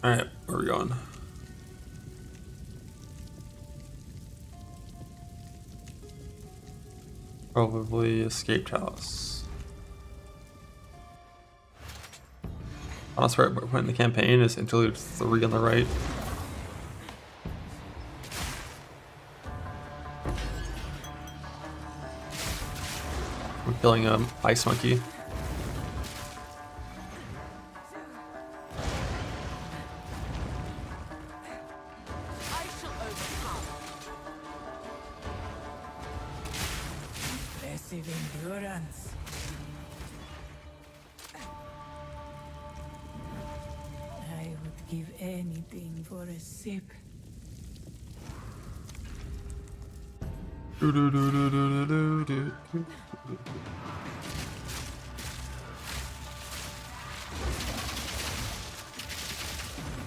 Alright, where are we going? Probably escaped house. Honestly, where we're putting the campaign is interlude 3 on the right. I'm killing an ice monkey. Endurance. I would give anything for a sip.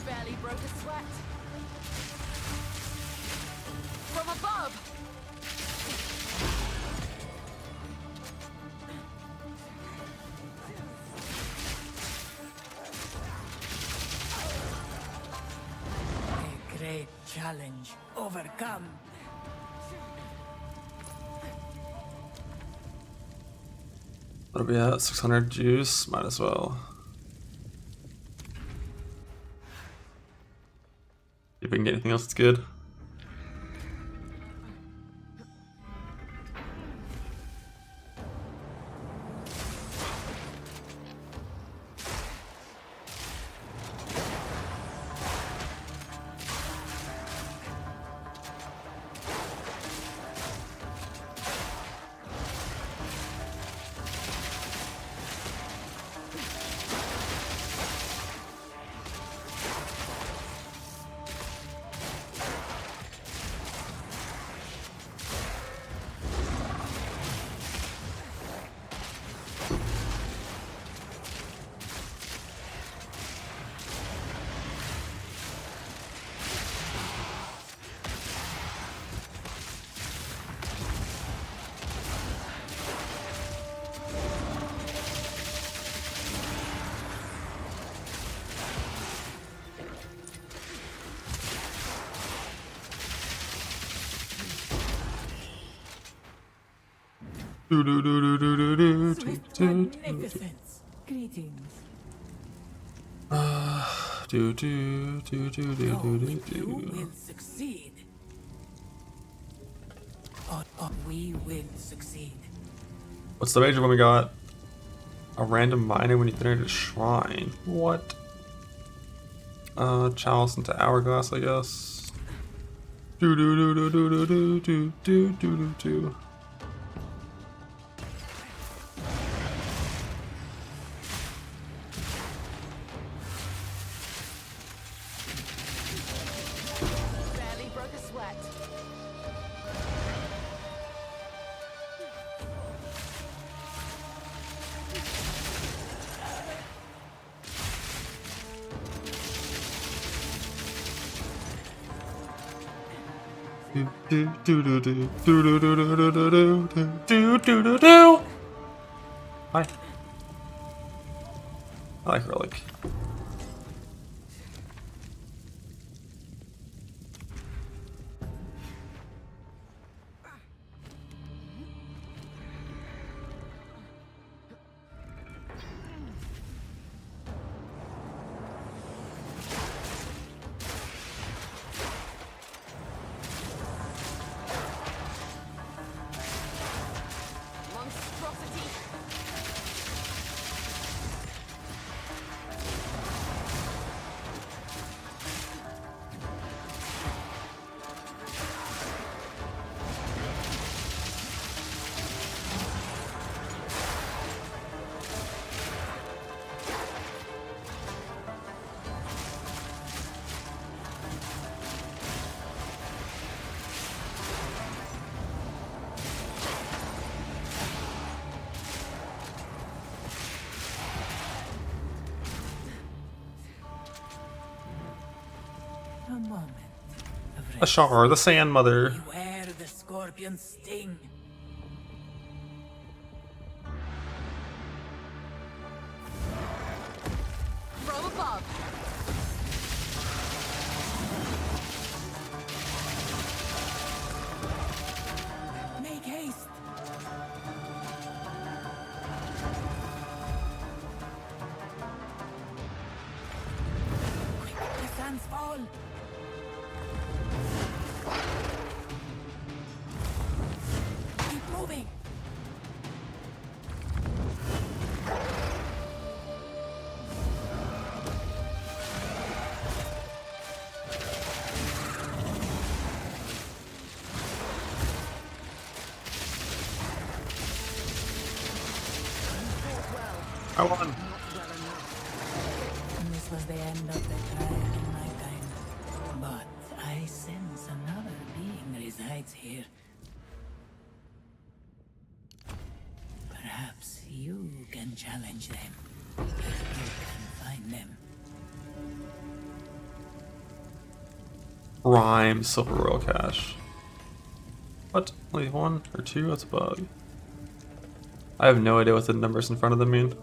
Barely broke a sweat. From above. A great challenge overcome. What are we at? 600 juice? Might as well. See if we can get anything else that's good. Swift magnificence. Greetings. You will succeed. We will succeed. What's the major one we got? A random miner when you finish a shrine. What? Chalice into hourglass, I guess. Barely broke a sweat. Hi. I like relic. Monstrosity. A moment of rest. Ashar, the Sand Mother. Beware the scorpion's sting. From above. I won. And this was the end of the trial in my time. But I sense another being resides here. Perhaps you can challenge them, if you can find them. Rhyme, Silver Royal Cache. What? Only one or two? That's a bug. I have no idea what the numbers in front of them mean.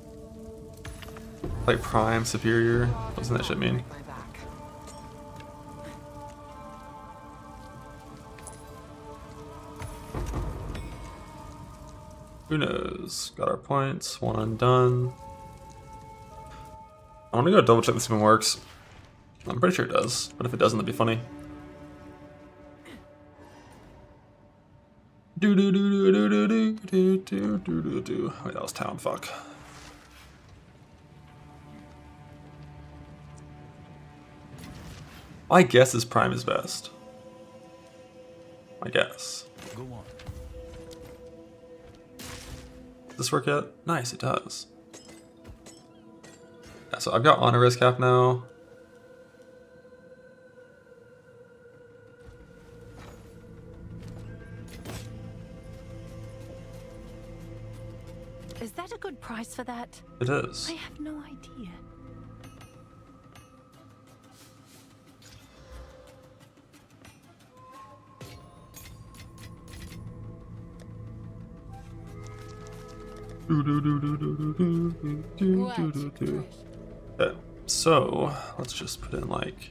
Like prime, superior. What does that shit mean? My back. Who knows? Got our points. One undone. I want to go double check this even works. I'm pretty sure it does, but if it doesn't, that'd be funny. Do do do do do do do do do do do. Wait, that was town. Fuck. My guess is prime is best. My guess. Go on. Does this work yet? Nice, it does. Yeah, so I've got honor risk cap now. Is that a good price for that? It is. I have no idea. Okay, so let's just put in like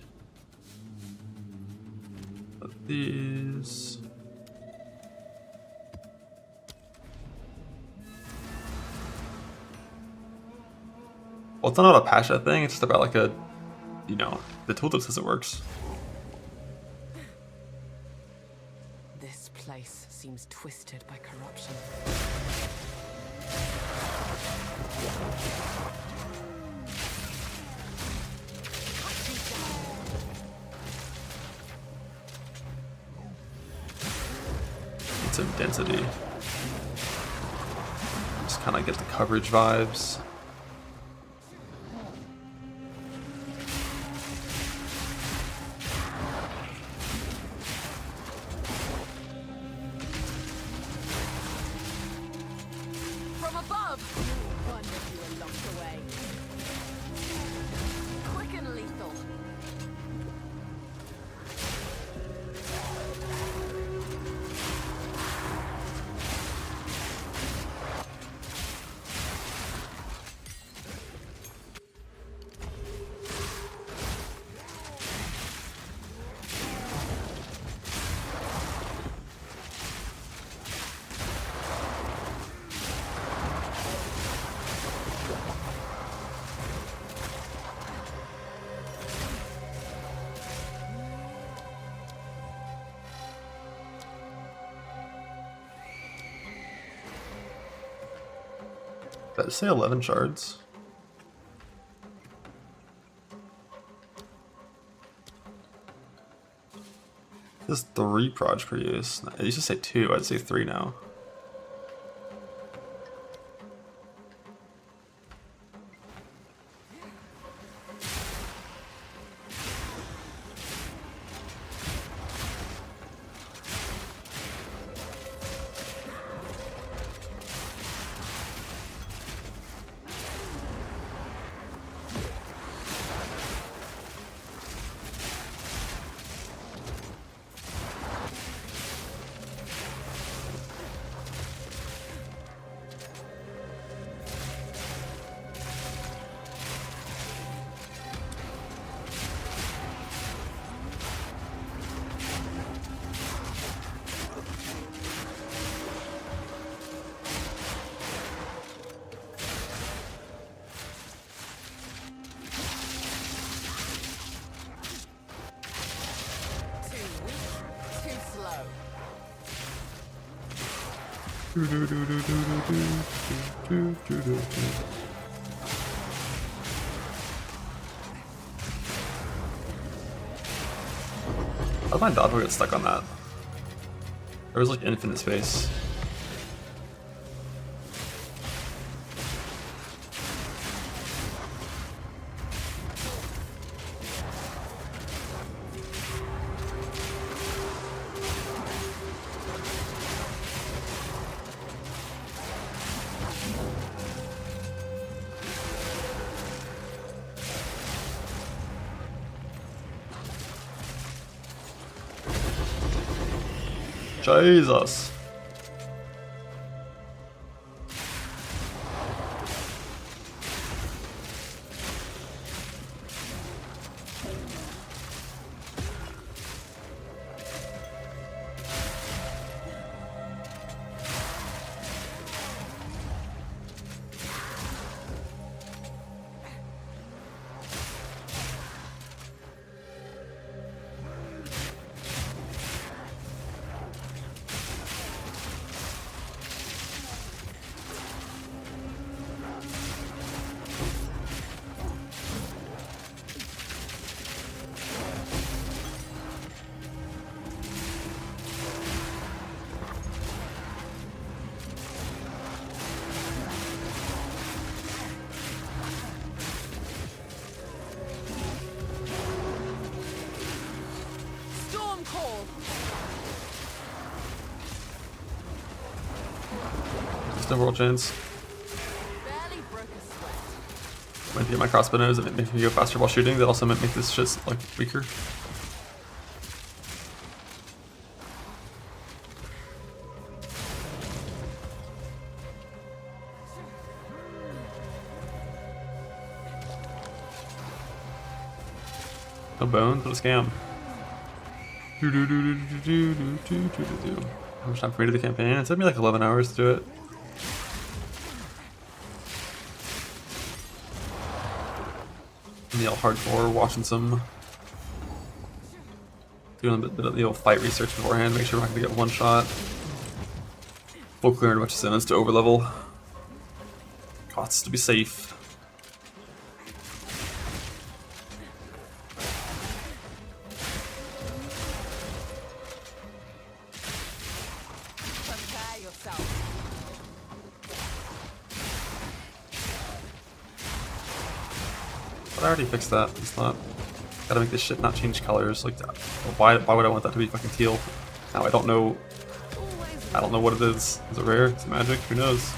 these. Well, it's not a Pasha thing, it's just about like a, you know, the tooltip says it works. This place seems twisted by corruption. Need some density. Just kind of get the coverage vibes. From above! One of you are locked away. Quick and lethal. Did I say 11 shards? This is 3 proj per use. I used to say 2, I'd say 3 now. How'd my dodgeball get stuck on that? There was like infinite space. Jesus. Storm call. Just overall chains. Barely broke a sweat. Might get my crossbow nose and it makes me go faster while shooting. That also might make this shit like weaker. No bones, what a scam. How much time for me to do the campaign? It took me like 11 hours to do it. I'm the all hardcore, watching some, doing a bit of the old fight research beforehand, make sure we're not gonna get one shot. Full clearing a bunch of Simmons to overlevel. Costs to be safe. Prepare yourself. But I already fixed that. It's not. Gotta make this shit not change colors. Like, why would I want that to be fucking teal? Now I don't know. I don't know what it is. Is it rare? Is it magic? Who knows?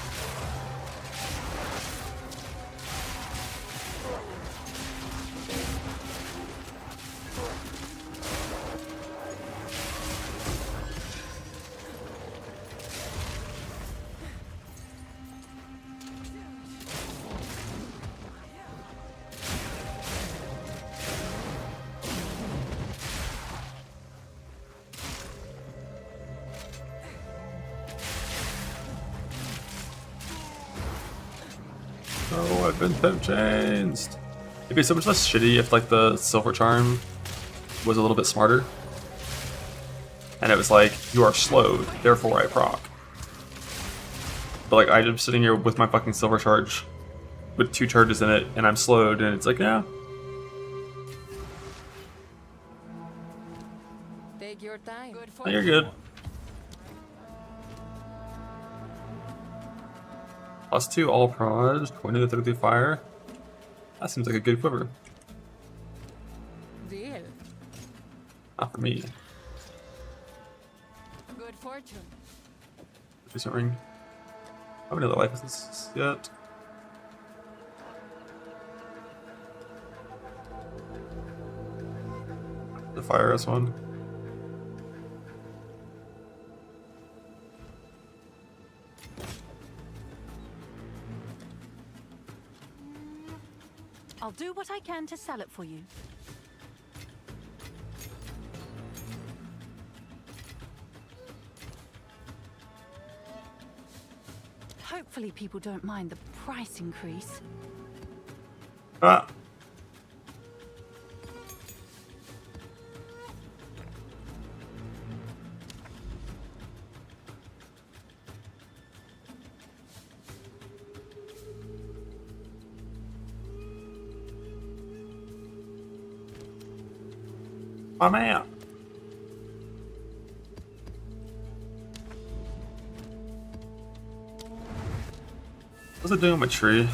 Oh, I've been pimp changed. It'd be so much less shitty if like the silver charm was a little bit smarter. And it was like, you are slowed, therefore I proc. But like, I'm sitting here with my fucking silver charge with 2 charges in it, and I'm slowed, and it's like, yeah. Take your time. Good for Oh, you're good. +2 all prod, 20 to 30 fire. That seems like a good quiver. Deal. Not for me. Good fortune. Decent ring. How many other life is this yet? The fire S one. I'll do what I can to sell it for you. Hopefully people don't mind the price increase. Ah! My man! What's it doing with my tree?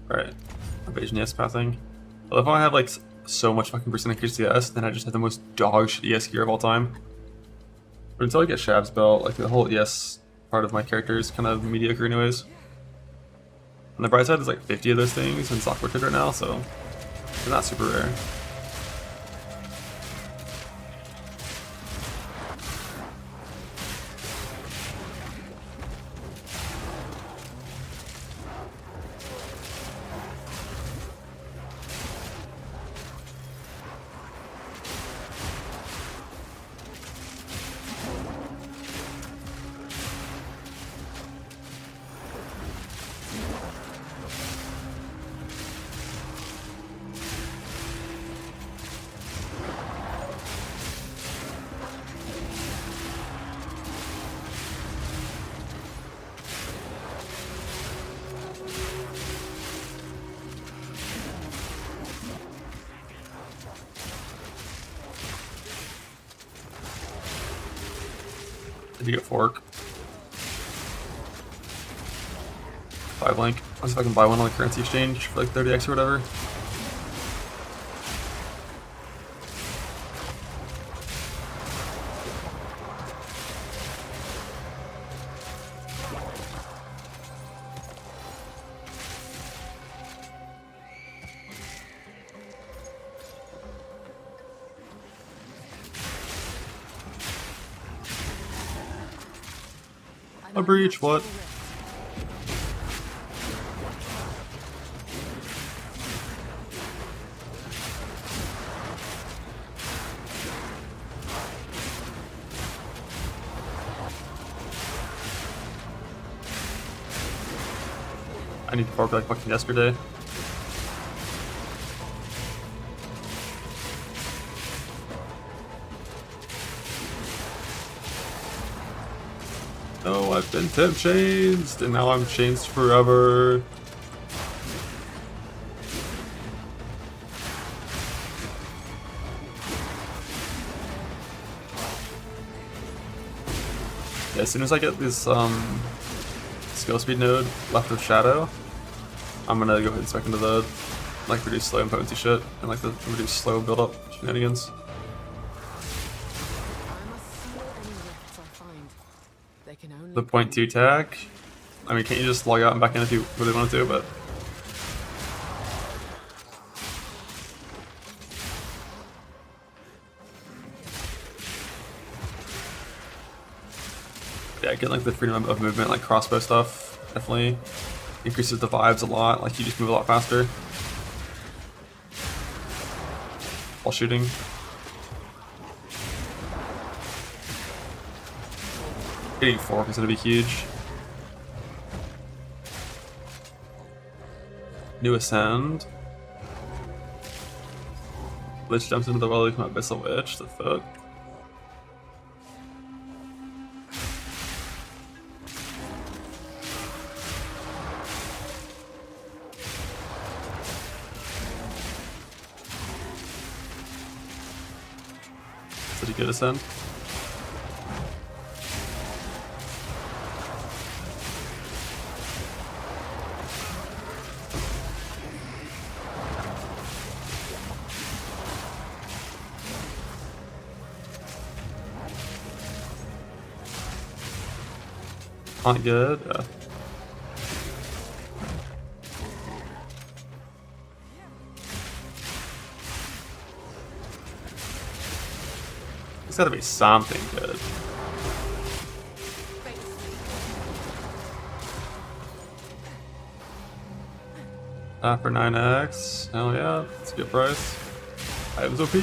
Right. Evasion ES pathing. I love how I have like so much fucking percent HCS, then I just have the most dog shit ES gear of all time. But until I get Shab's belt, like the whole ES part of my character is kind of mediocre anyways. On the bright side, there's like 50 of those things in Software Kit right now, so they're not super rare. Did you get fork? 5 link. Let's see if I can buy one on the currency exchange for like 30x or whatever. A breach, what? I need to fork like fucking yesterday. No, I've been temp changed, and now I'm changed forever. Yeah, as soon as I get this skill speed node left of Shadow, I'm gonna go ahead and spec into the like reduce slow and potency shit and like the reduce slow build up shenanigans. The point 2 tag. I mean, can't you just log out and back in if you really want to? But yeah, getting like the freedom of movement, like crossbow stuff, definitely increases the vibes a lot. Like you just move a lot faster while shooting. Getting fork is gonna be huge. New Ascend. Lich jumps into the well, become Abyssal Witch. The fuck? Did you get Ascend? Not good. It's gotta be something good. For 9x. Hell yeah, that's a good price. Items OP.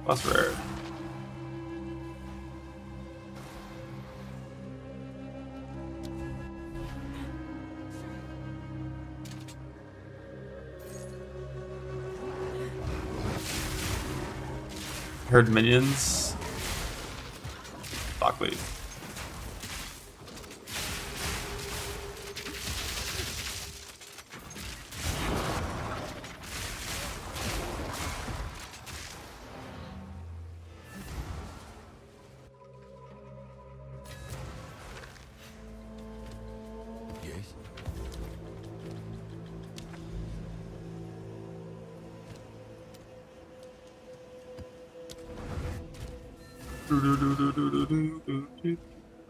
That's rare. Heard minions. Fuck, wait.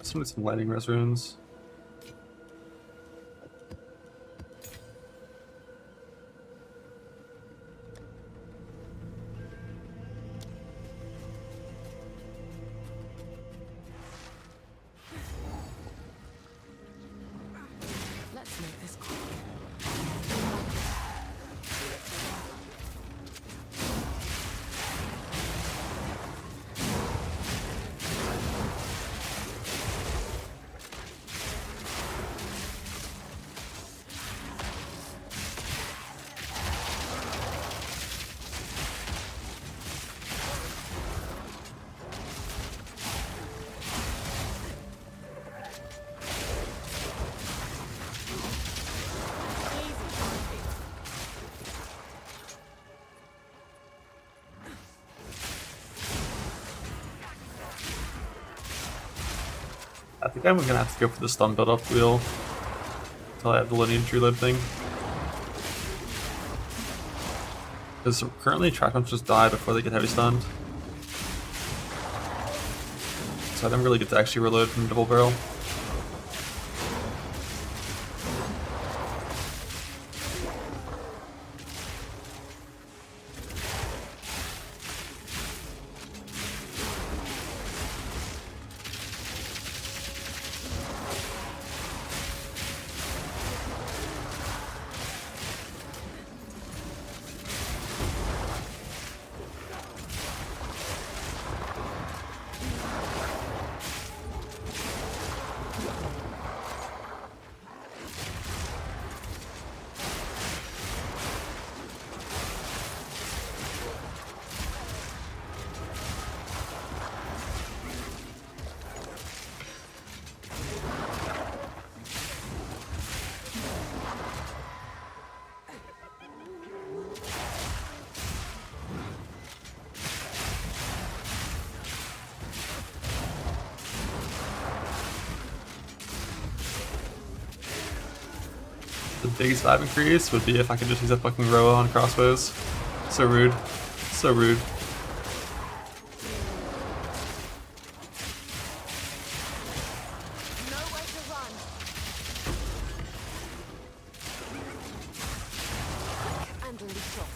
Some lighting res runes. make this quick. I think I'm gonna have to go for the stun build up wheel until I have the lineage reload thing. Because currently track ones just die before they get heavy stunned. So I don't really get to actually reload from double barrel. The biggest vibe increase would be if I could just use a fucking row on crossbows. So rude. So rude. Nowhere to run. Quick and lethal.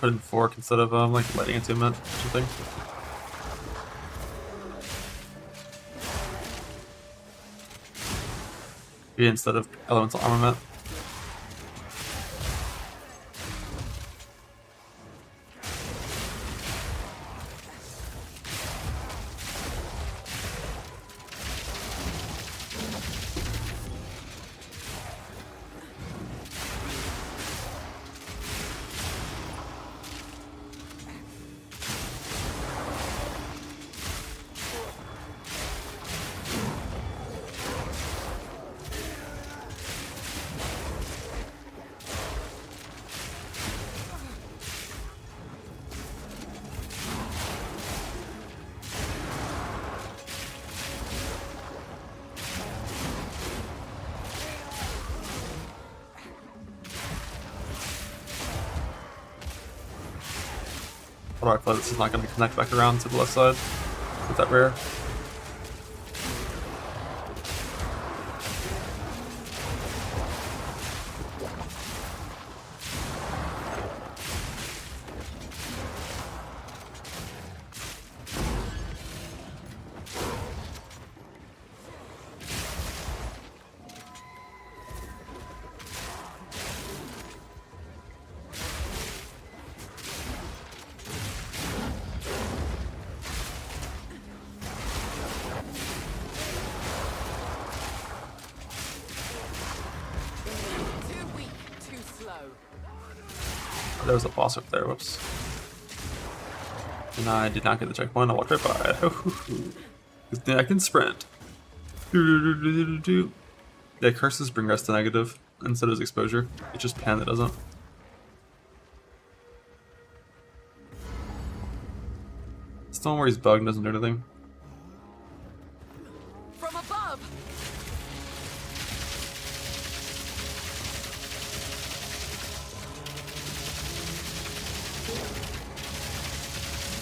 Put in fork instead of like lighting attunement or something. Maybe instead of elemental armament. Although I feel like this is not going to connect back around to the left side with that rare. Too weak, too slow. There was a boss up there, whoops. And I did not get the checkpoint, I walked right by it. Because I can sprint. Yeah, curses bring rest to negative, and so does exposure. It's just pan that doesn't. Stone where he's bugged doesn't do anything. From above.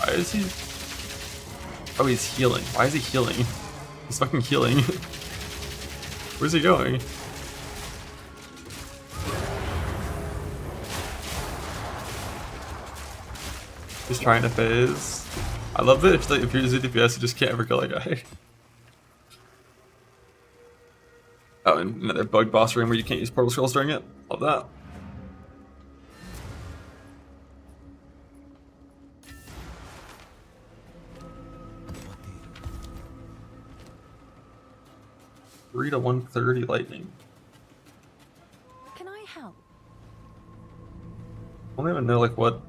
Why is he? Oh, he's healing. Why is he healing? He's fucking healing. Where's he going? He's trying to phase. I love that if you're using DPS, you just can't ever kill a guy. Oh, and another bug boss room where you can't use portal scrolls during it. Love that. Three to 130 lightning. Can I help? I don't even know like what.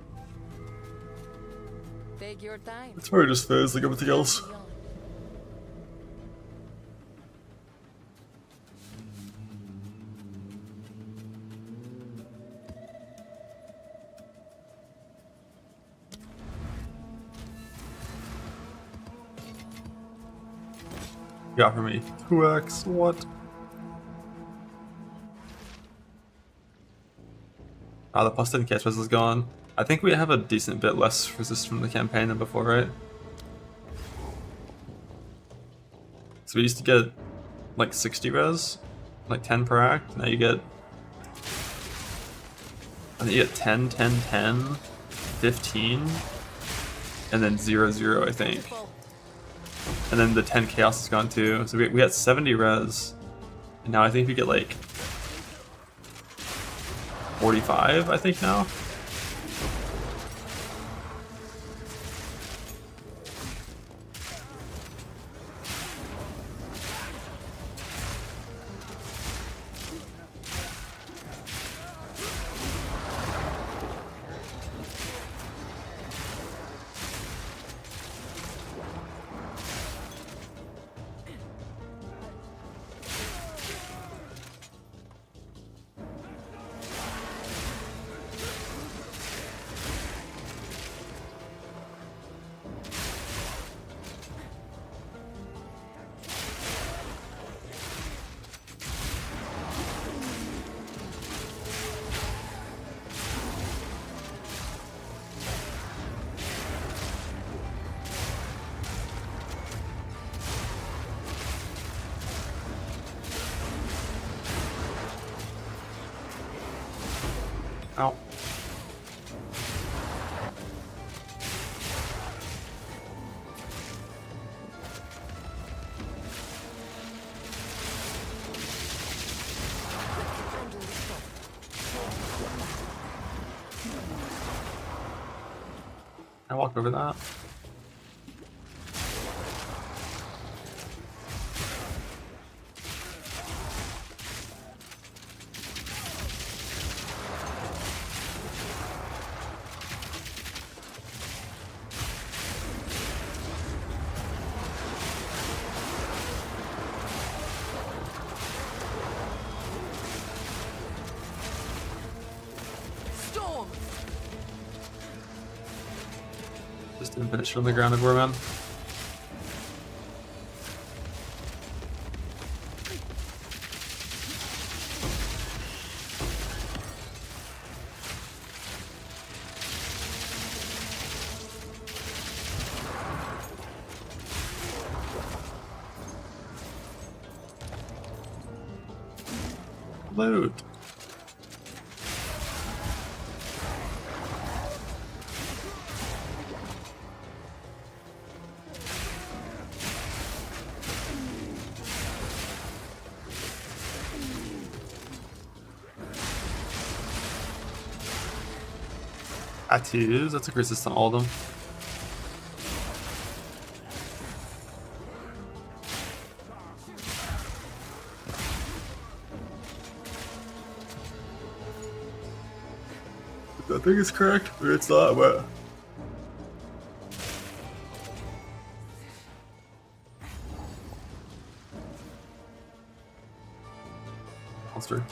Take your time. It's probably just phase like everything else. Got for me. 2x, what? Ah, the plus 10 catch resist is gone. I think we have a decent bit less resist from the campaign than before, right? So we used to get like 60 res, like 10 per act. Now you get, I think you get 10, 10, 10, 15, and then 0, 0, I think. And then the 10 chaos is gone too. So we had 70 res. And now I think we get like 45, I think now. Ow. I walk over that. Storm. Just infinite shit on the ground everywhere, man. Loot. Tattoos, that's a resistant all of them. I think it's correct, but it's not, but... Monster.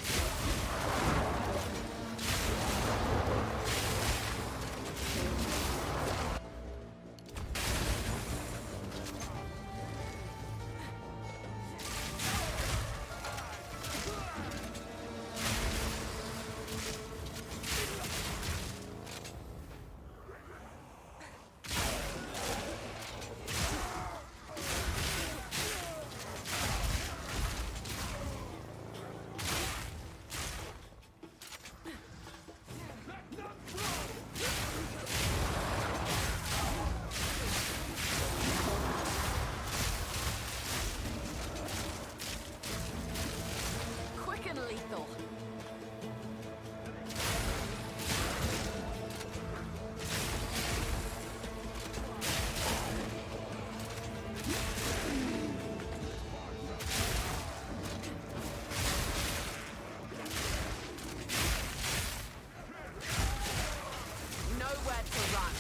nowhere to run.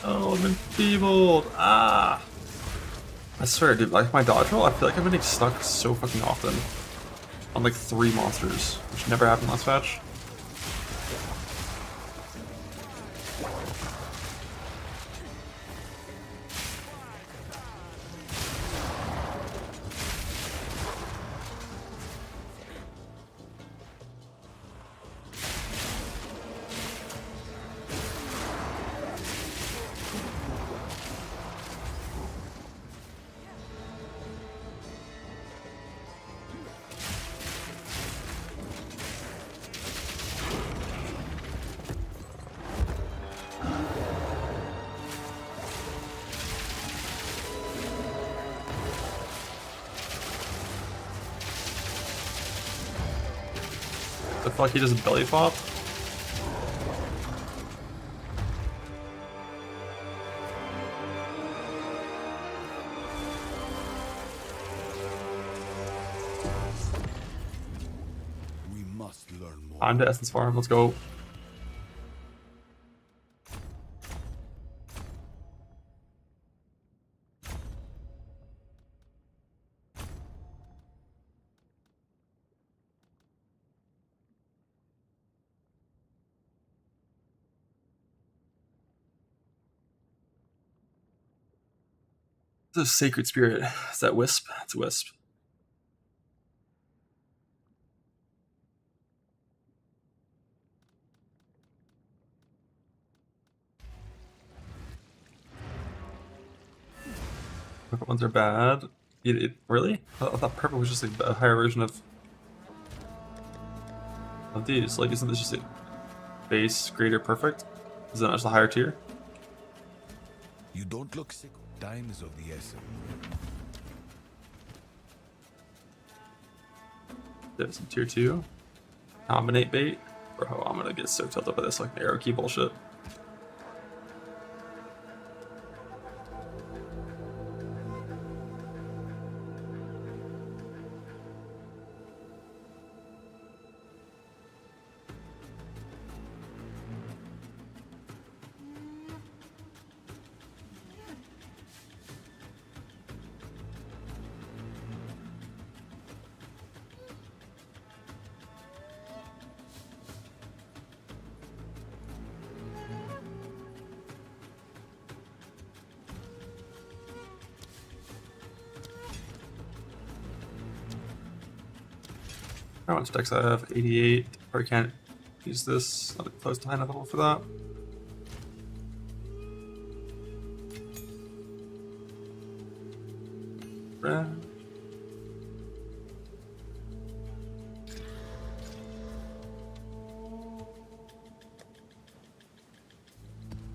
Oh, I'm enfeebled. Ah. I swear, dude, like my dodge roll, I feel like I'm getting stuck so fucking often on like 3 monsters, which never happened last patch. The fuck, he just belly flop? We must learn more. On to Essence Farm, let's go. It's a sacred spirit. Is that Wisp? It's Wisp. Purple ones are bad. Really? I thought purple was just like a higher version of these. Like, isn't this just a base, greater, perfect? Is that not just a higher tier? You don't look sick. Time is of the essence. There's some tier 2. Combinate bait. Bro, I'm gonna get so tilted up by this like arrow key bullshit. How much decks I have? 88. Probably can't use this. Not close to high enough level for that. Red.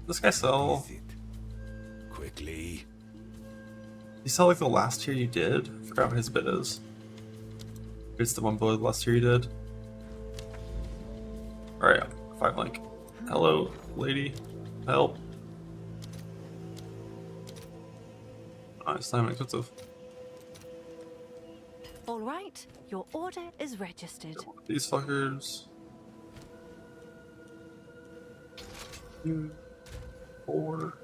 This guy sell. Is it? Quickly. You sell like the last tier you did? I forgot what his bid is. It's the one below the last tier you did. Alright, 5 link. Hello, lady. Help. Nice, time expensive. All right, your order is registered. These fuckers. 2, 4.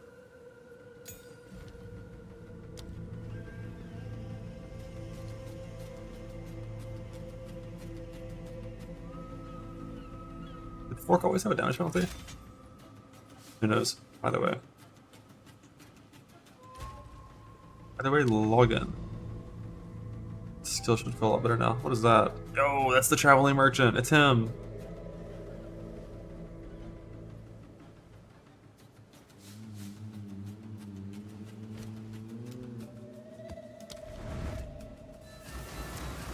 Did Fork always have a damage penalty? Who knows? Either way. Either way, log in. Skill should feel a lot better now. What is that? Yo, that's the traveling merchant. It's him.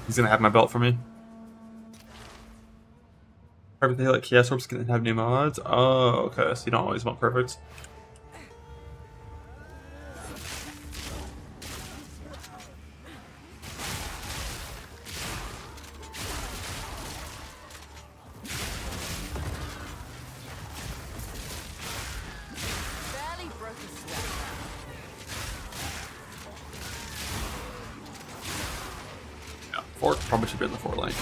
He's gonna have my belt for me. Everything like Chaos Orbs can have new mods. Oh, okay. So you don't always want perfect. Barely broke a sweat. Yeah, Fork probably should be in the 4 lane.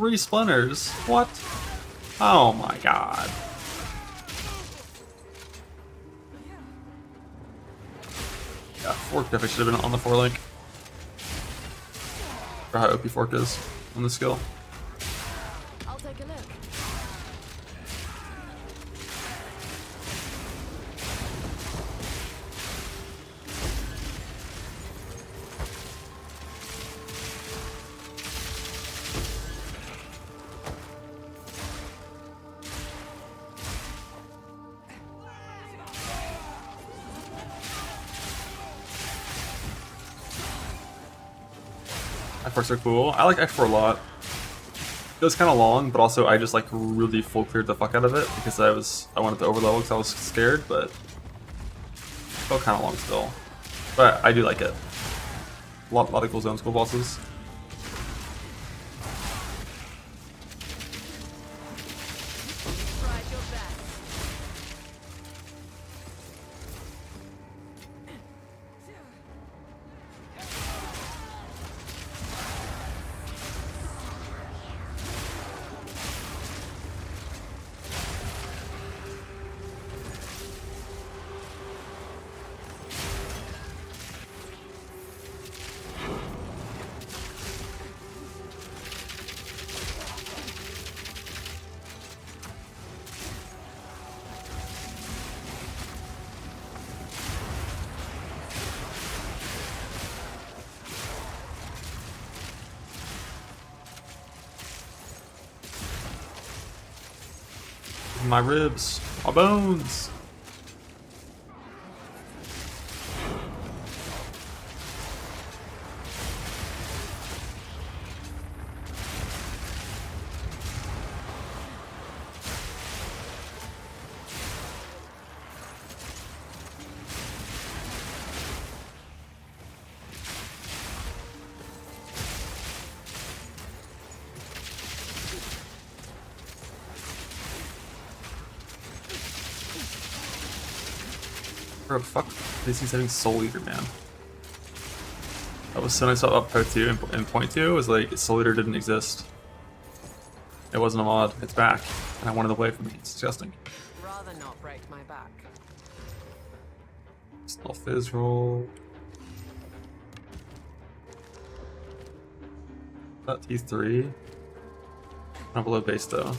3 splinters. What? Oh my god. Yeah, fork definitely should have been on the 4-link. For how OP fork is on the skill. I'll take a look. F4s are cool. I like F4 a lot. It was kind of long, but also I just like really full cleared the fuck out of it because I wanted to overlevel because I was scared, but it felt kind of long still. But I do like it. A lot of cool zone school bosses. Tried your best. My ribs, my bones. Bro, fuck. This he's having Soul Eater, man. That was so nice about Pro 2 and Point 2 was like Soul Eater didn't exist. It wasn't a mod, it's back. And I wanted away from me. It's disgusting. Rather not break my back. Still fizz roll. That T3. Not below base though.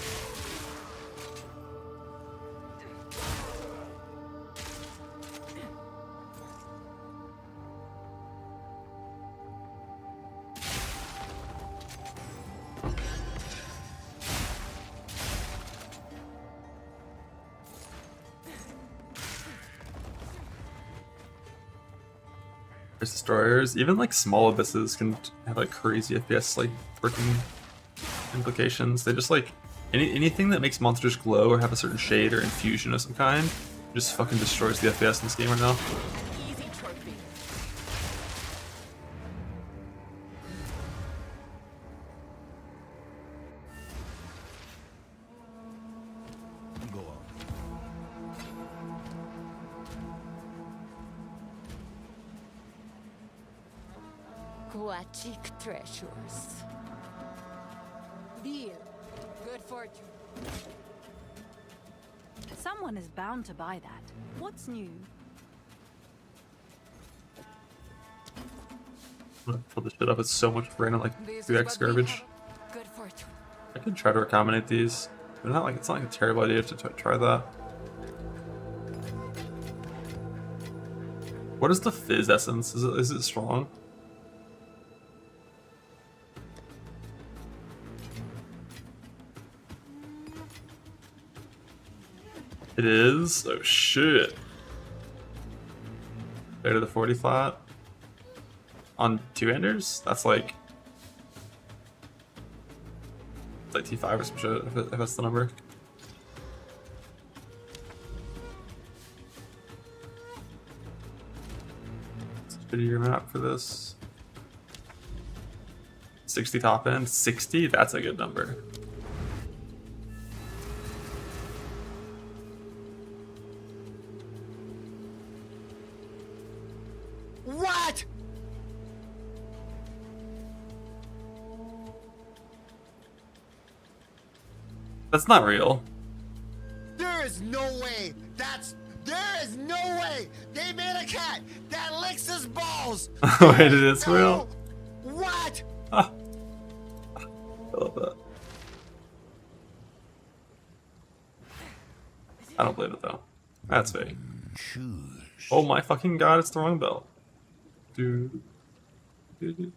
Destroyers, even like small abysses can have like crazy FPS like freaking implications. They just like anything that makes monsters glow or have a certain shade or infusion of some kind just fucking destroys the FPS in this game right now. Easy trophy. Go on. Aquatic treasures. Deal. Good fortune. Someone is bound to buy that. What's new? I'm gonna fill this shit up with so much random like This 2x is what we garbage. have. Good fortune. I could try to accommodate these. But it's not like a terrible idea to try that. What is the fizz essence? Is it strong? It is? Oh shit. Go to the 40 flat. On 2-handers? That's like... It's like T5 or some shit, if that's the number. Let's video your map for this. 60 top end? 60? That's a good number. What? That's not real. There is no way. There is no way. They made a cat that licks his balls. Wait, it is real? What? I love that. I don't believe it though. That's fake. Choose. Oh my fucking god, it's the wrong belt. Dude. Dude.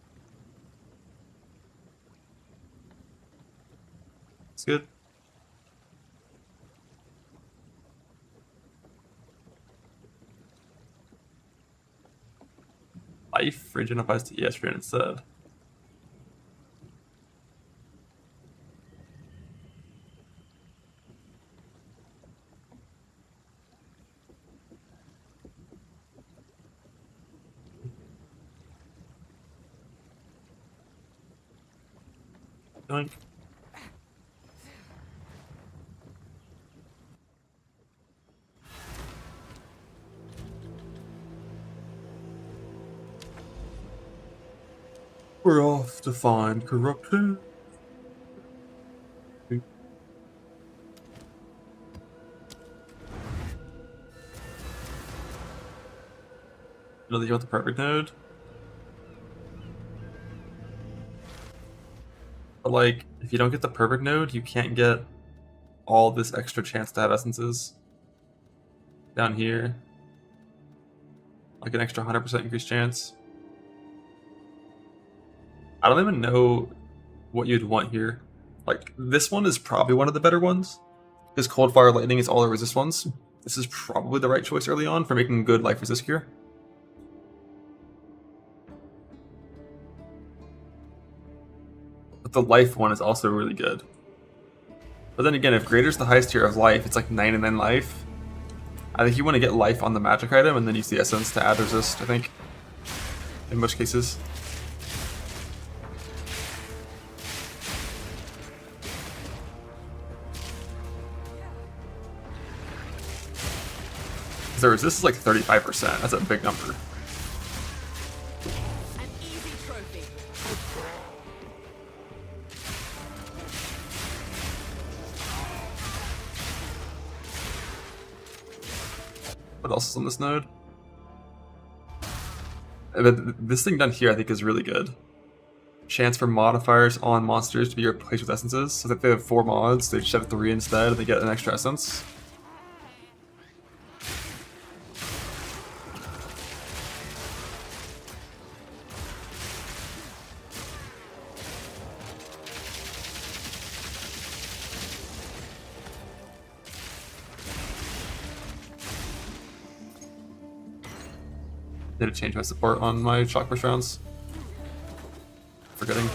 It's good. Life region applies to ESPN instead. Doink. We're off to find corruption. You know that you want the perfect node? But like, if you don't get the perfect node, you can't get all this extra chance to have essences. Down here. Like an extra 100% increased chance. I don't even know what you'd want here. Like, this one is probably one of the better ones. Because Cold Fire Lightning is all the resist ones. This is probably the right choice early on for making good life resist cure. But the life one is also really good. But then again, if greater is the highest tier of life, it's like 99 life. I think you want to get life on the magic item and then use the essence to add resist, I think. In most cases. Because the resist is like 35%. That's a big number. An easy trophy. What else is on this node? But this thing done here I think is really good. Chance for modifiers on monsters to be replaced with essences. So if they have 4 mods, they just have 3 instead and they get an extra essence. Need to change my support on my shock burst rounds. Forgetting.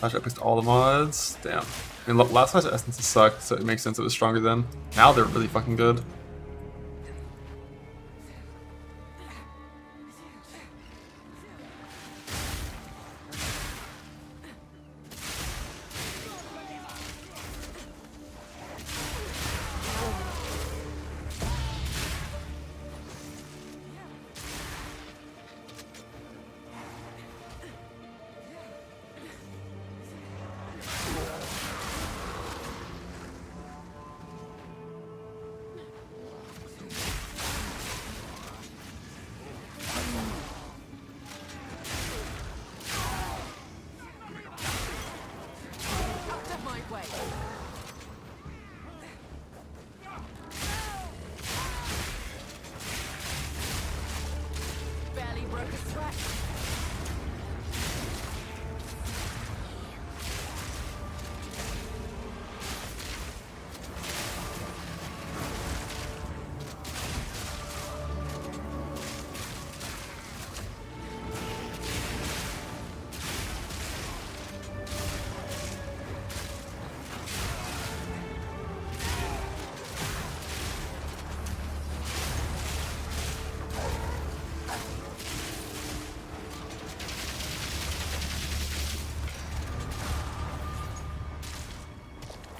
Gosh, I picked all the mods. Damn. I mean, last fight's essences sucked, so it makes sense it was stronger then. Now they're really fucking good. Out of my way. Barely broke a sweat.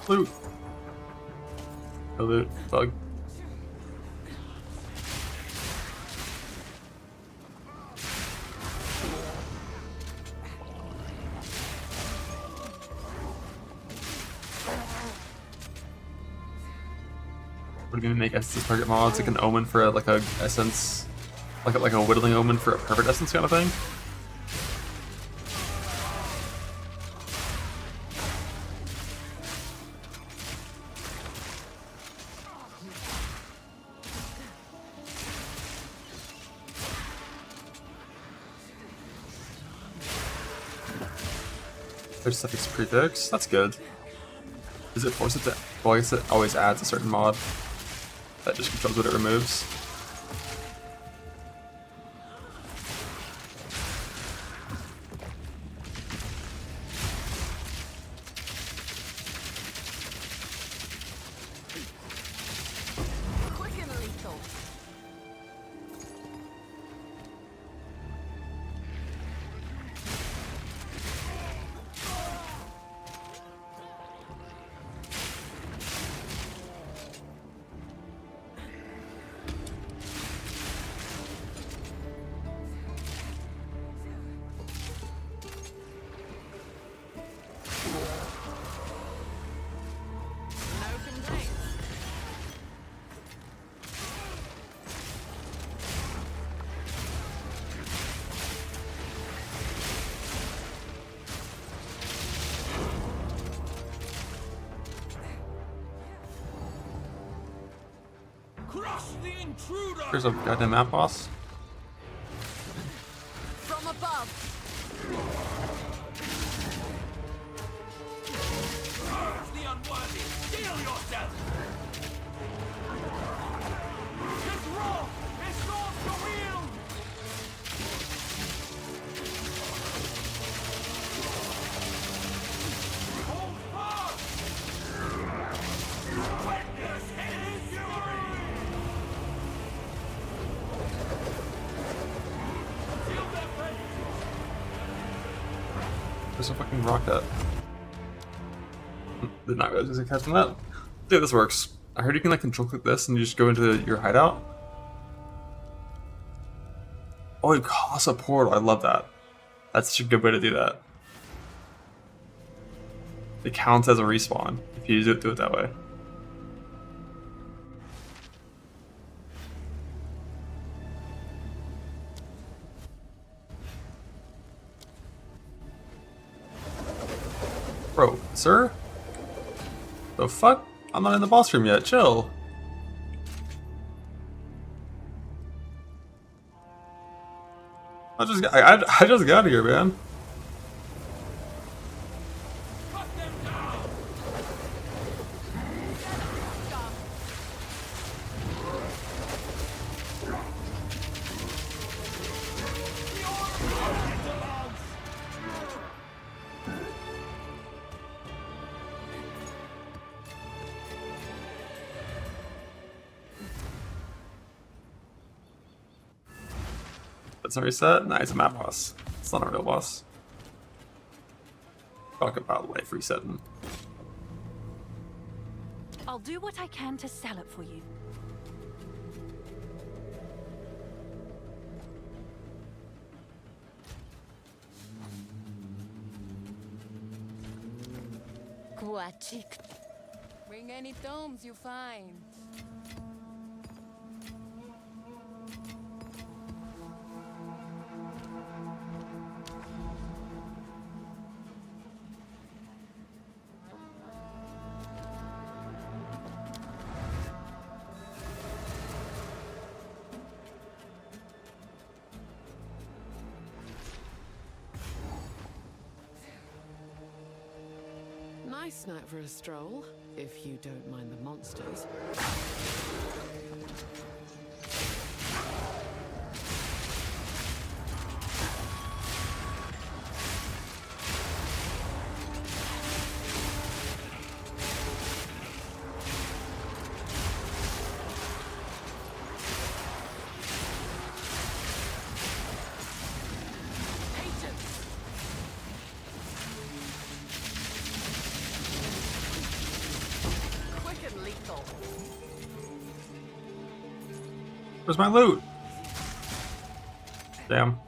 Loot. No loot. Bug. What do you mean make essence target mods? Like an omen for like a essence, like a whittling omen for a perfect essence kind of thing? There's suffix prefix. That's good. Does it force it to? Well, I guess it always adds a certain mod that just controls what it removes. Quick and lethal. No complaints. There's a goddamn map boss. From above. The unworthy, steel yourself! It's wrong! It's not the wheel! Hold fast! Witness his fury! Seal their fate! There's a fucking rocket. Did not realize I was catching that. Dude, this works. I heard you can like control click this and you just go into your hideout. Oh, it costs a portal. I love that. That's such a good way to do that. It counts as a respawn if you do it that way. Bro, sir? The fuck? I'm not in the boss room yet. Chill. I just got here, man. Cut them down! That's a reset? Nah, it's a map boss. It's not a real boss. Talk about life resetting. I'll do what I can to sell it for you. Guachik. Bring any tomes you find. Nice night for a stroll, if you don't mind the monsters. Quick and lethal. Where's my loot? Damn.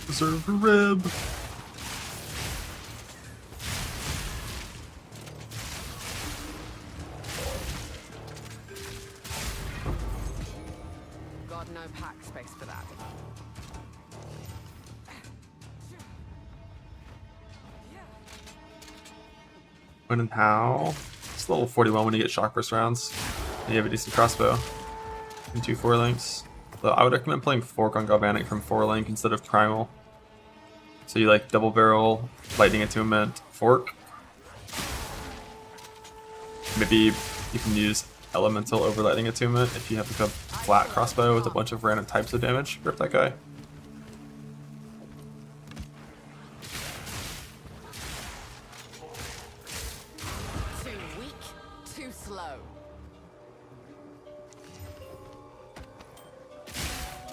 Deserve a rib. Got no pack space for that. When and how? It's level 41 when you get shock burst rounds. And you have a decent crossbow. And 2 4-links. Though I would recommend playing Fork on Galvanic from 4-link instead of Primal. So you like double barrel, lightning attunement, fork. Maybe you can use elemental over lightning attunement if you have like a flat crossbow with a bunch of random types of damage. Rip that guy. Too weak, too slow.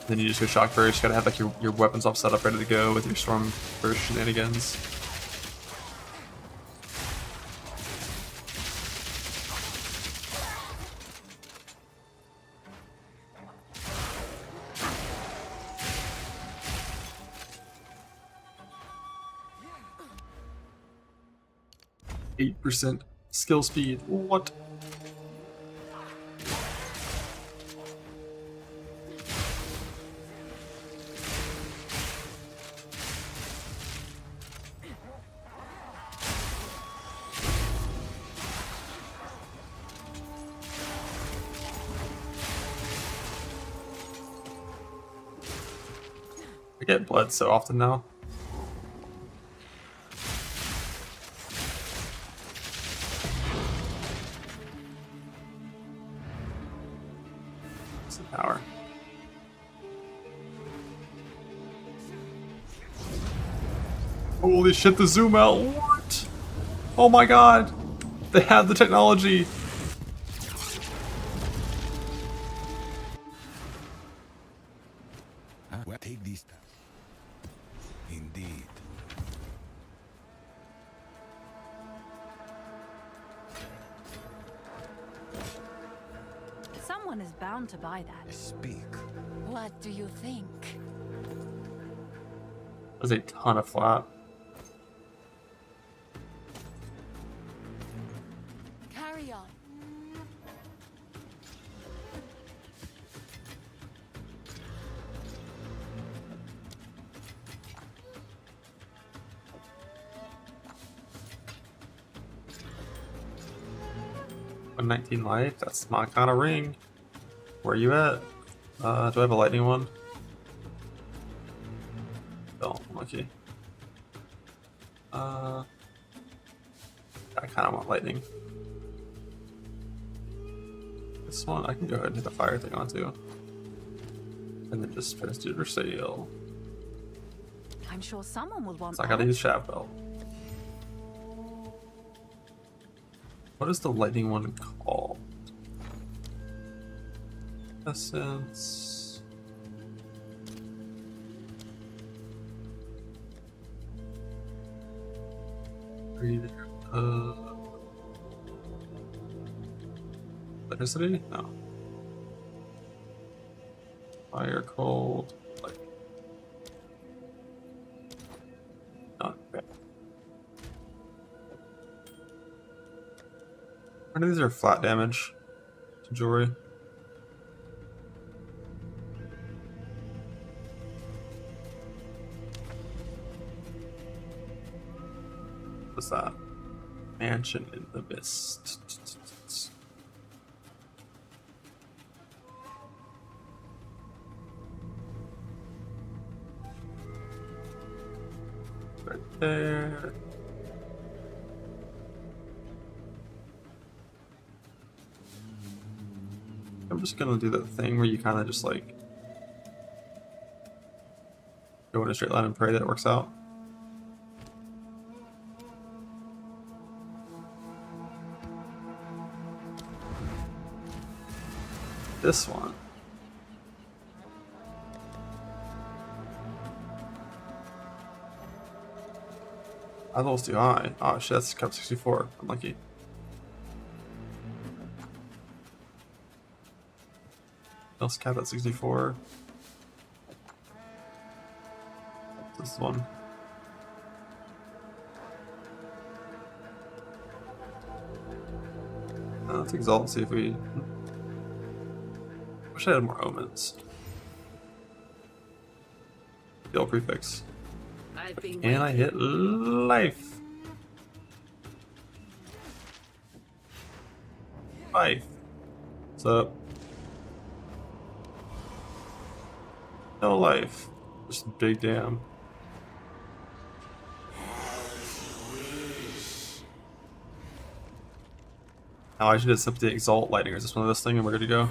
Then you just go shock burst. You gotta have like your weapons all set up ready to go with your storm burst shenanigans. %, skill speed. What? I get bled so often now. What's the power? Holy shit, the zoom out. What? Oh my god. They had the technology. Well, take these. Indeed. Someone is bound to buy that. Speak. What do you think? There's a ton of flat. Carry on. One 19 life. That's my kind of ring. Where you at? Do I have a lightning one? Oh, lucky. I kind of want lightning. This one, I can go ahead and hit the fire thing on too. And then just finish it for sale. I'm sure someone will want So I that. gotta use shaft belt. What is the lightning one called? Essence. Breathe. Electricity? No. Fire, cold, light. No, okay. None of these are flat damage to jewelry. What's that? Mansion in the mist. Right there. I'm just gonna do that thing where you kind of just like go in a straight line and pray that it works out. This one. I level's too high. Oh shit, that's cap 64. Unlucky. Else cap at 64. This one. Let's exalt and see if we. Wish I had more omens. Skill prefix. And I hit life. Life. What's up? No life. Just a big damn. Now I should just simply exalt lightning. Is this one of this thing and we're good to go?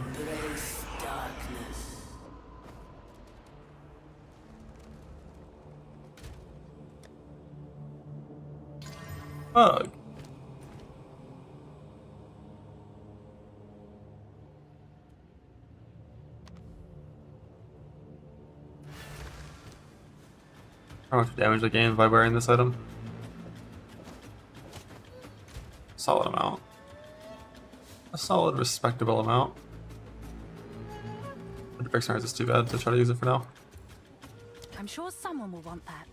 Bug. How much damage I gain by wearing this item? Solid amount. A solid, respectable amount. The defects aren't just too bad to try to use it for now. I'm sure someone will want that.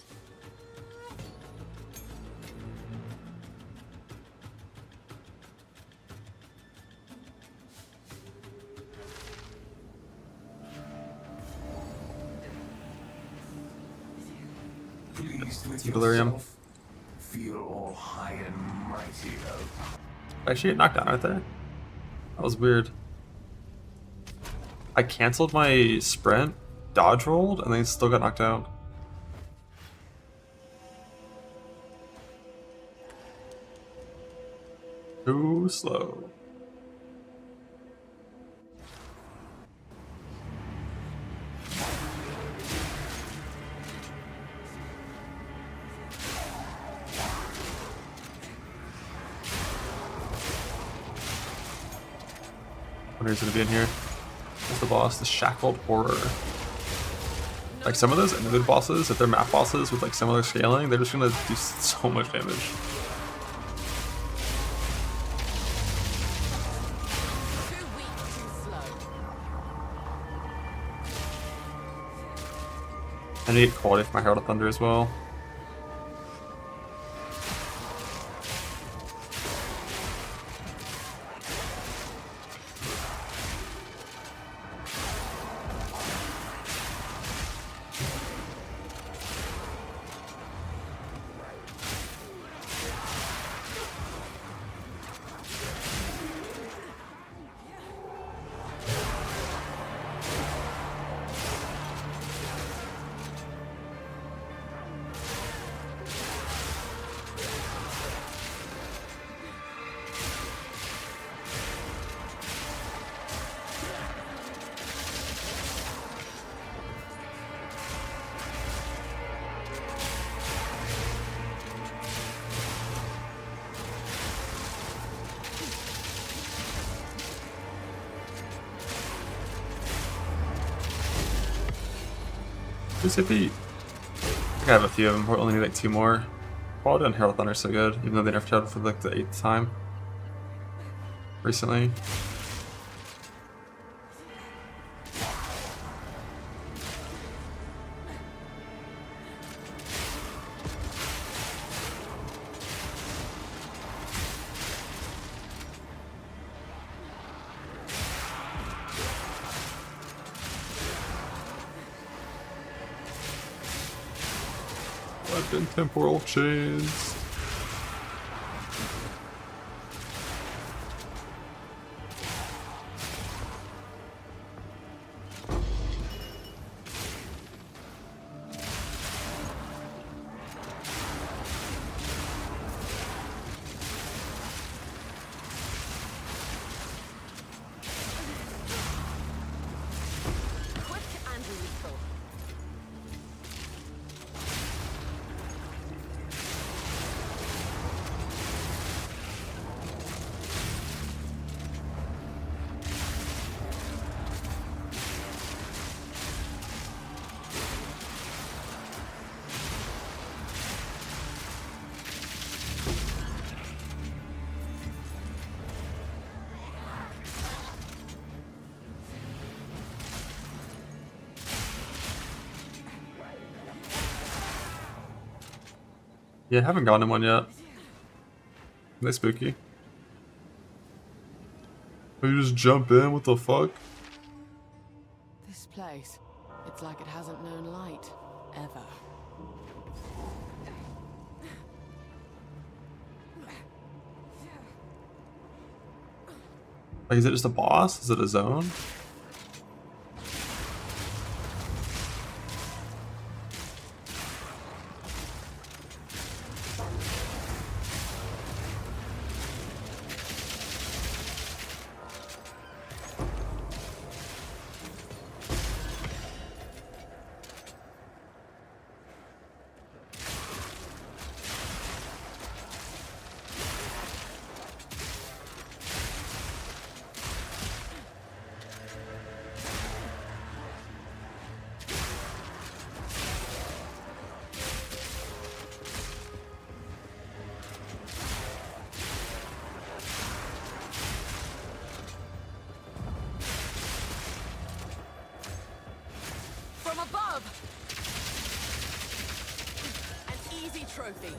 Delirium. Feel all high and mighty. Actually, get knocked down right there. That was weird. I canceled my sprint, dodge rolled, and then still got knocked down. Too slow. Who's gonna be in here? What's the boss? The Shackled Horror. Like some of those innovative bosses, if they're map bosses with like similar scaling, they're just gonna do so much damage. Too weak, too slow. I need quality for my Herald of Thunder as well. Who's hippie? I think I have a few of them. We only need like 2 more. Quality on Herald of Thunder is so good, even though they nerfed it for like the 8th time recently. Weapon temporal chains. Yeah, I haven't gotten one yet. They spooky. You just jump in, what the fuck? This place, it's like it hasn't known light, ever. Like, is it just a boss? Is it a zone? From above! An easy trophy.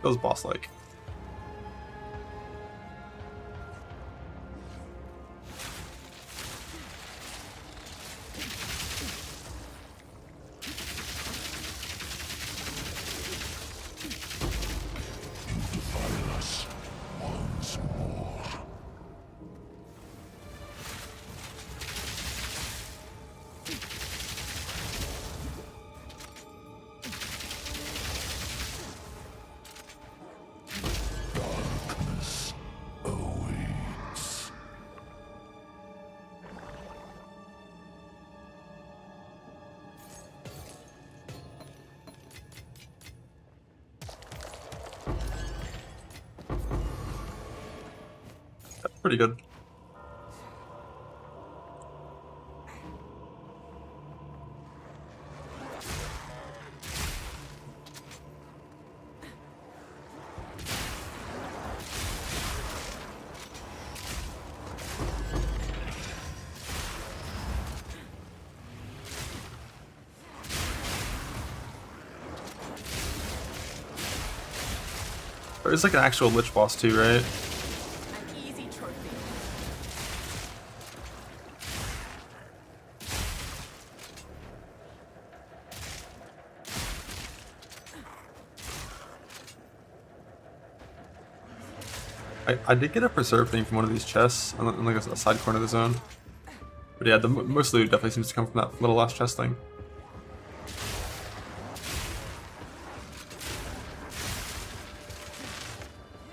Feels boss-like. That's pretty good. There's like an actual lich boss too, right? An easy trophy. I did get a preserve thing from one of these chests in like a side corner of the zone. But yeah, the most loot definitely seems to come from that little last chest thing.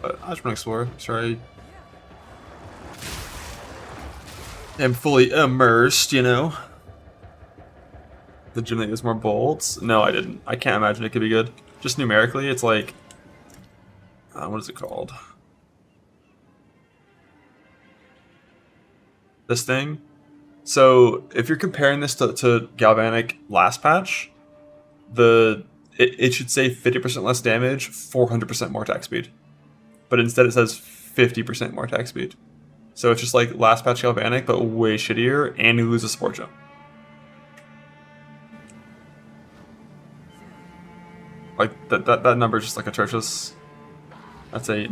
But I just want to explore. Sorry. I'm fully immersed, you know. The gym that gives more bolts? No, I didn't. I can't imagine it could be good. Just numerically, it's like... what is it called? This thing? So, if you're comparing this to Galvanic last patch, it should say 50% less damage, 400% more attack speed. But instead it says 50% more attack speed. So it's just like last patch Galvanic, but way shittier, and you lose a support jump. Like, that number is just like atrocious. That's a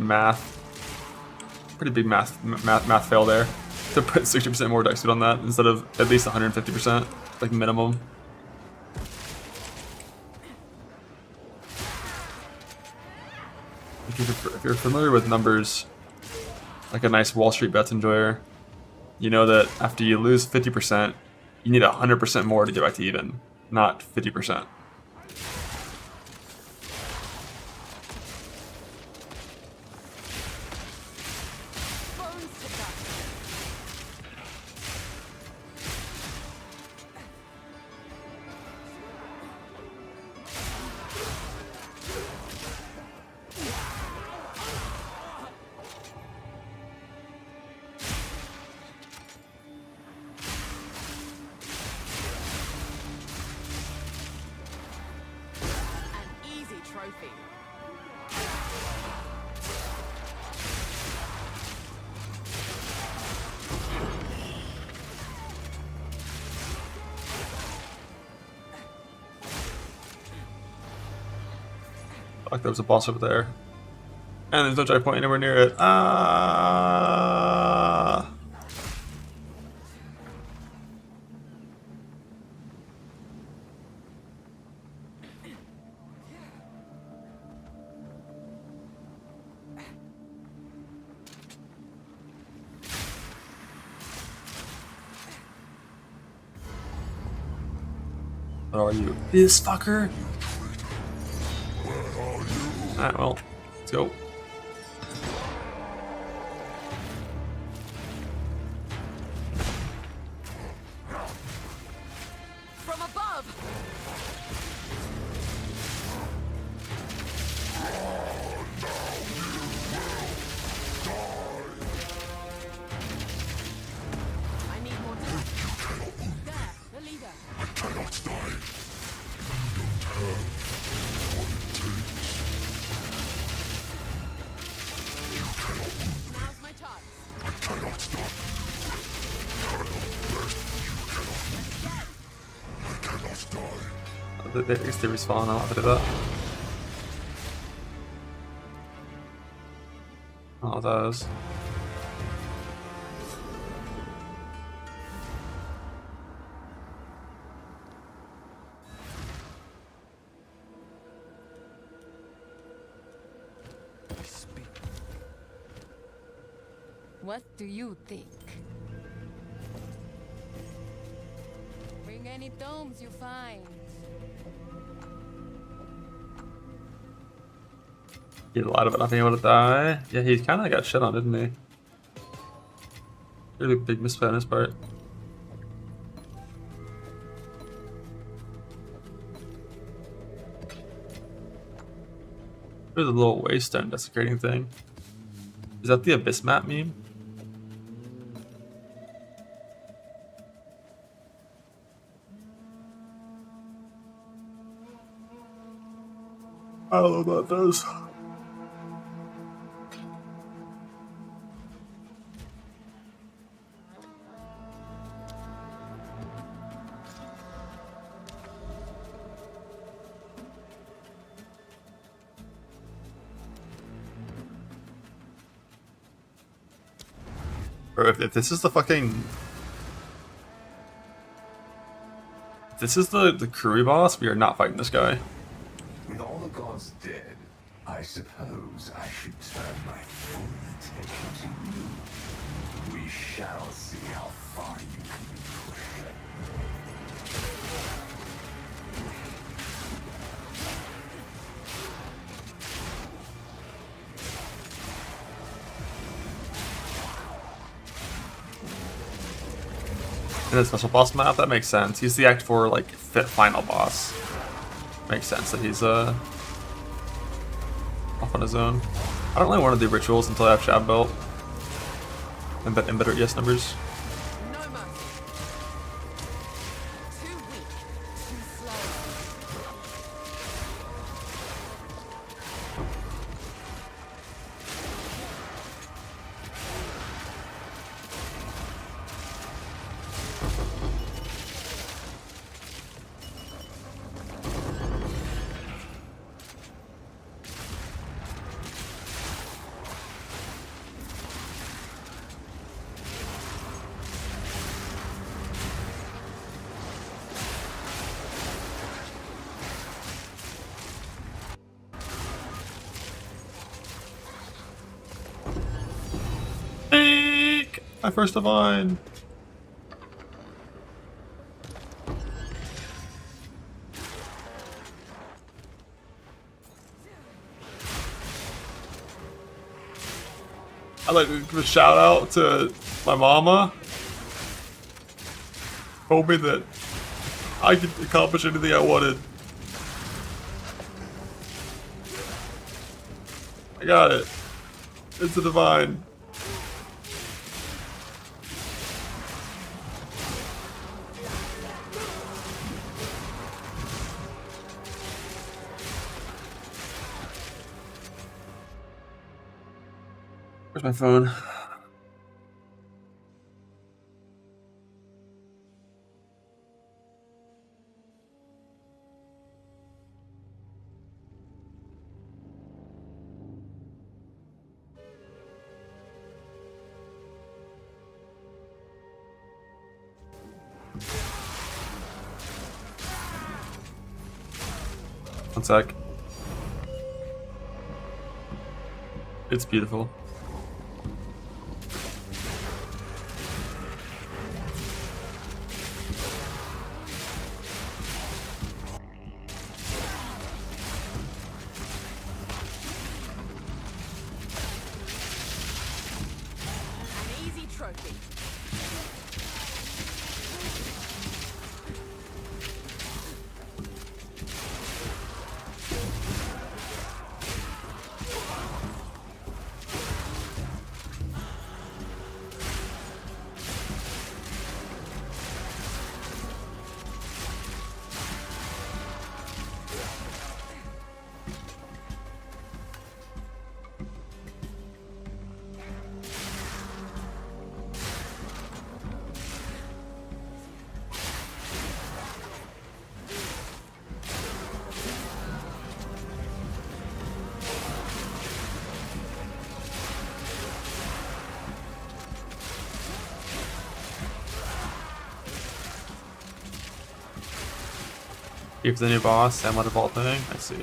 pretty big math fail there. To put 60% more attack speed on that instead of at least 150%, like minimum. If you're familiar with numbers, like a nice Wall Street bets enjoyer, you know that after you lose 50%, you need 100% more to get back to even, not 50%. Bones to dust. An easy trophy. Like there was a boss over there. And there's no checkpoint anywhere near it. Ah. What are you? This fucker? Alright, well, let's go. From above. I need more time. There, the leader. Now's my chance. I guess they respawn, I'll have to do that. Oh, those. What do you think? Bring any domes you find. He had a lot of it not being able to die. Yeah, he kind of got shit on, didn't he? Really big misplay on his part. There's a little waystone desecrating thing. Is that the Abyss map meme? I don't know about those. Or if this is the fucking... If this is the Kuri boss, we are not fighting this guy. With all the gods dead, I suppose I should turn my full attention to you. We shall see how far you can be pushed. In the special boss map, that makes sense. He's the Act 4, like, fit final boss. Makes sense that he's, off on his own. I don't really want to do rituals until I have Shab Belt. And better ES numbers. No mercy. Too weak. Too slow. My first divine. I'd like to give a shout out to my mama. Told me that I could accomplish anything I wanted. I got it. It's a divine. Where's my phone? One sec. It's beautiful. An easy trophy. If the new boss and what vault thing, I see.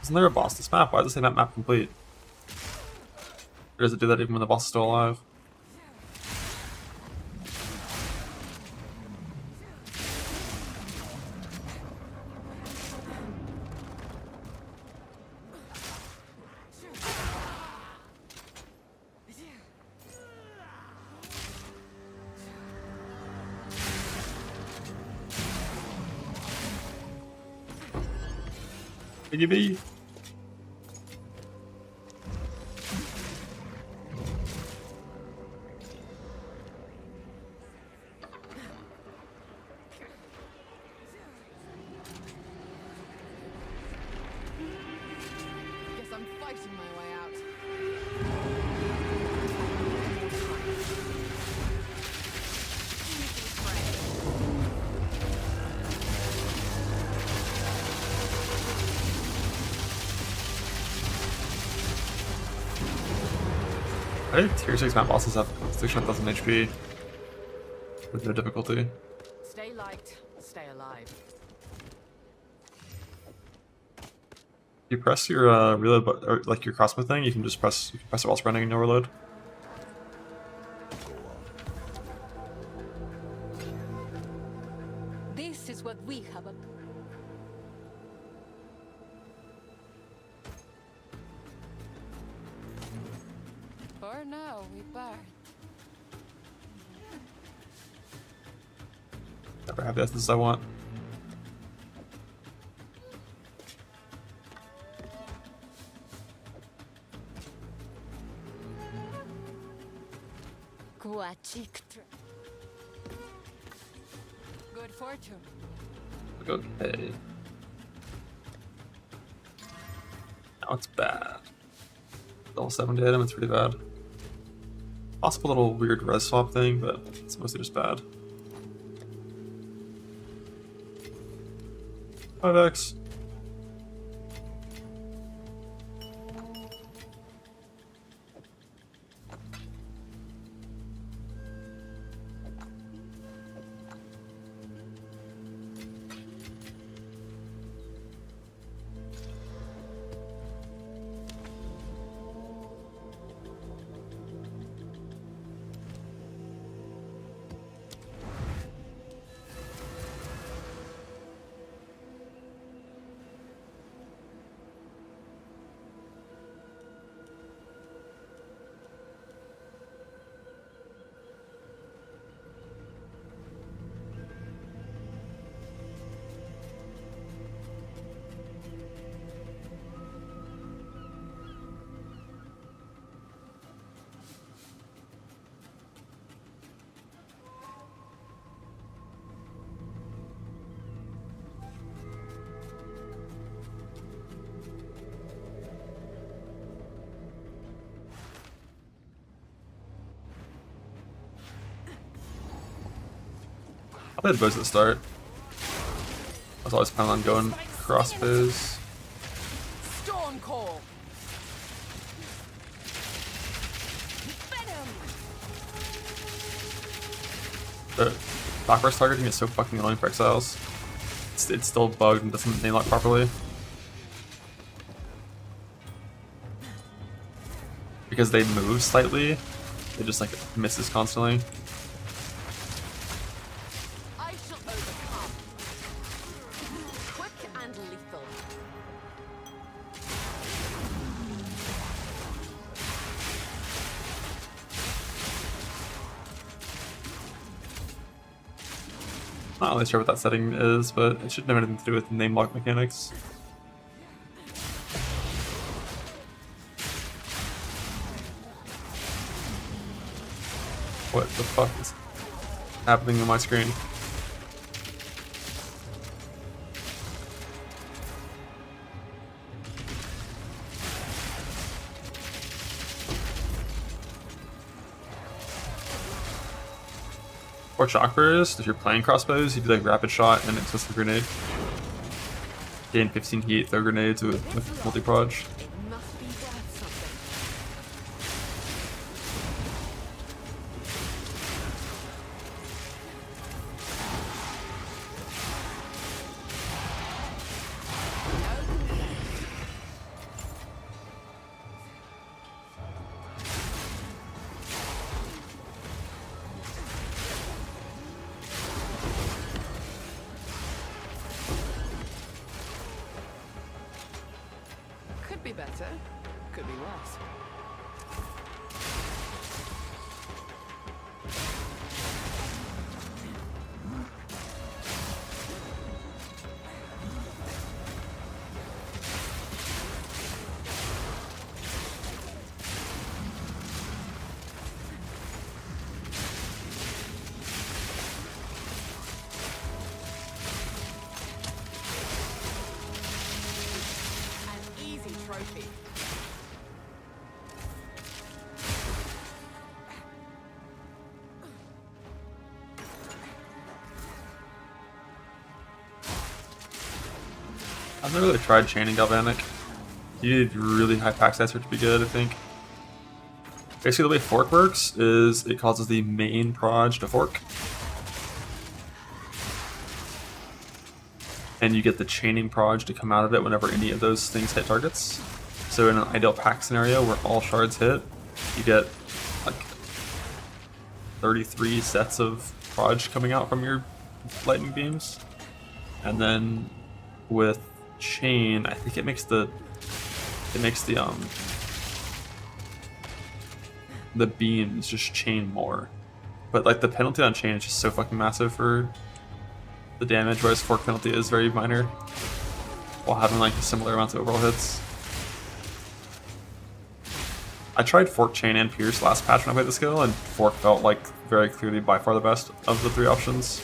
Isn't there a boss this map? Why does it say map complete? Or does it do that even when the boss is still alive? Biggie B. Guess I'm fighting my way out. I think tier 6 map bosses have 6,000 HP with no difficulty. Stay light, stay alive. You press your reload, or like your crossbow thing. You can just press it while sprinting and no reload. This is what we have a... For now, we burn. Never have the essence I want. Good fortune. Okay. Now it's bad. Level 70 item, it's pretty bad. Possible little weird res swap thing, but it's mostly just bad. 5x. I played bows at the start. I was always planning on going crossbows. Storm call. The backwards targeting is so fucking annoying for exiles. It's still bugged and doesn't name lock properly. Because they move slightly, it just like misses constantly. I shall overcome. Quick and lethal. Not really sure what that setting is, but it shouldn't have anything to do with name lock mechanics. What the fuck is happening on my screen? Or shock burst, if you're playing crossbows, you do like rapid shot and explosive grenade. Gain 15 heat, throw grenades with multi-proj. It must be worth something. Could be better, could be worse. An easy trophy. I've never really tried chaining Galvanic. You need really high pack size for it to be good, I think. Basically the way fork works is it causes the main proj to fork. And you get the chaining proj to come out of it whenever any of those things hit targets. So in an ideal pack scenario where all shards hit, you get like 33 sets of proj coming out from your lightning beams. And then with chain, I think it makes the beams just chain more. But like the penalty on chain is just so fucking massive for the damage, whereas fork penalty is very minor, while having like similar amounts of overall hits. I tried fork, chain, and pierce last patch when I played the skill, and fork felt like very clearly by far the best of the three options.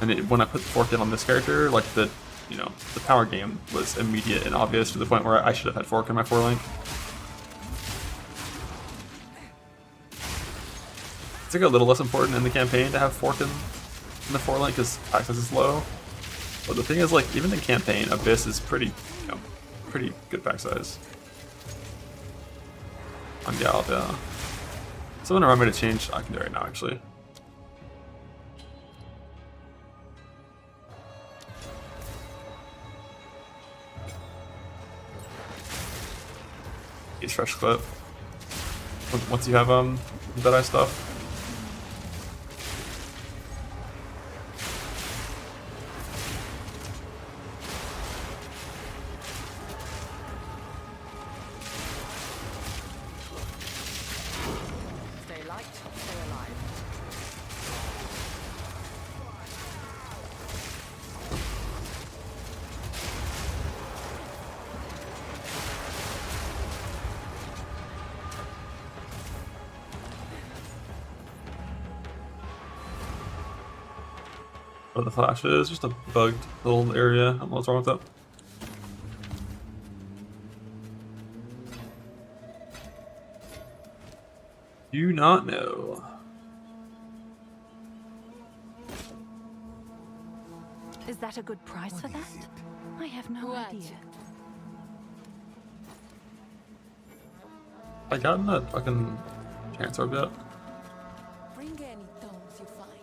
And when I put the fork in on this character, like the power game was immediate and obvious to the point where I should have had fork in my 4-link. It's like a little less important in the campaign to have fork in the 4-link because pack size is low. But the thing is, like, even in campaign, Abyss is pretty good pack size. On Gal, yeah. Someone remind me to change. I can do it right now, actually. Use fresh clip. Once you have Deadeye stuff. Stay light, stay alive. Oh, the flash is just a bugged little area. I don't know what's wrong with that. Do not know. Is that a good price for that? I have no What? idea. I gotten that fucking chance orb yet? Bring any tomes you find.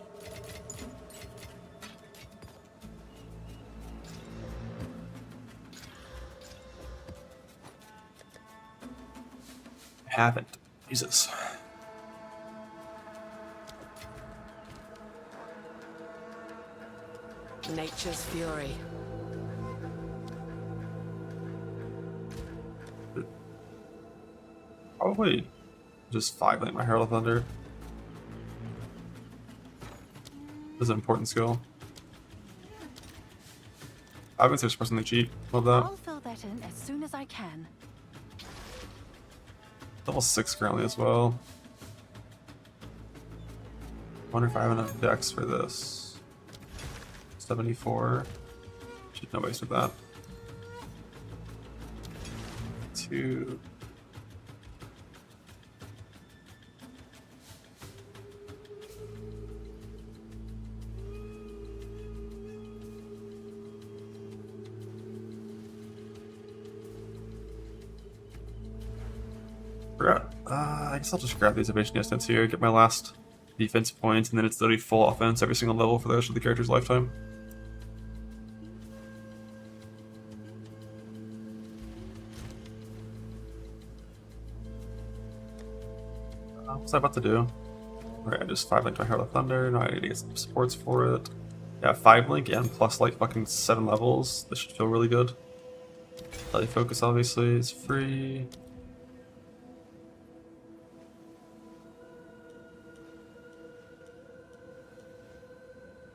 Haven't. Jesus. Nature's fury. Probably just 5 like my Herald of Thunder. This is an important skill. I would say it's personally cheap. Love that. I'll fill that in as soon as I can. Level 6 currently as well. Wonder if I have enough dex for this. 74. Should no waste with that. 2. Forgot. I guess I'll just grab these evasion distance here, get my last defense points, and then it's literally full offense every single level for the rest of the character's lifetime. What's I about to do? Alright, I just 5 link my Herald of Thunder. Now I need to get some supports for it. Yeah, 5 link and plus like fucking 7 levels. This should feel really good. Let focus obviously is free.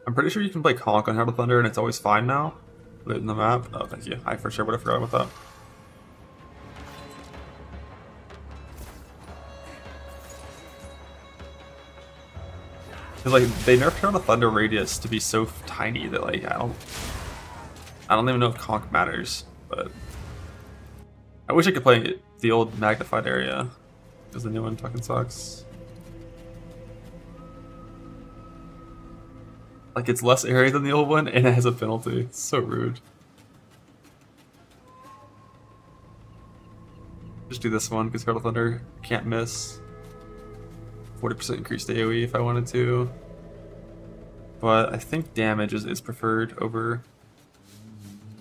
I'm pretty sure you can play Conk on Herald of Thunder and it's always fine now. Put it in the map. Oh, thank you. I for sure would have forgotten about that. Cause like they nerfed Herald of Thunder radius to be so tiny that like I don't even know if Conk matters, but I wish I could play the old magnified area because the new one fucking sucks. Like it's less area than the old one and it has a penalty. It's so rude. Just do this one because Herald of Thunder can't miss. 40% increased AoE if I wanted to. But I think damage is preferred over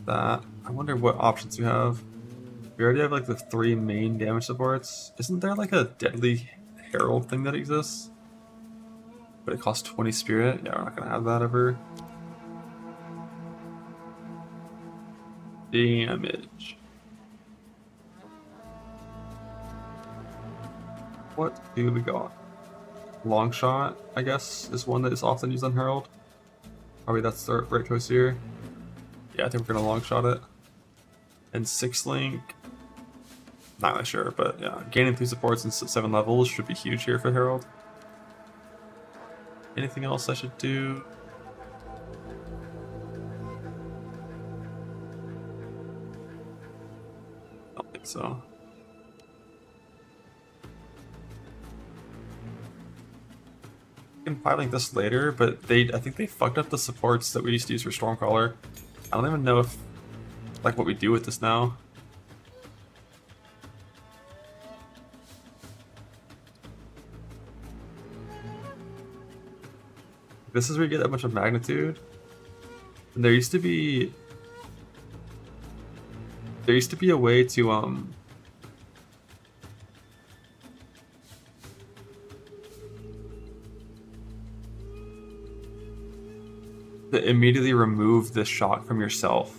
that. I wonder what options we have. We already have like the 3 main damage supports. Isn't there like a deadly herald thing that exists? But it costs 20 spirit. Yeah, we're not gonna have that ever. Damage. What do we got? Long shot, I guess, is one that is often used on Herald. Probably that's the right choice here. Yeah, I think we're gonna long shot it. And 6 link. Not really sure, but yeah, gaining 3 supports and 7 levels should be huge here for Herald. Anything else I should do? I don't think so. I can probably link this later, but I think they fucked up the supports that we used to use for Stormcaller. I don't even know if like what we do with this now. This is where you get a bunch of magnitude. And there used to be a way to to immediately remove this shot from yourself.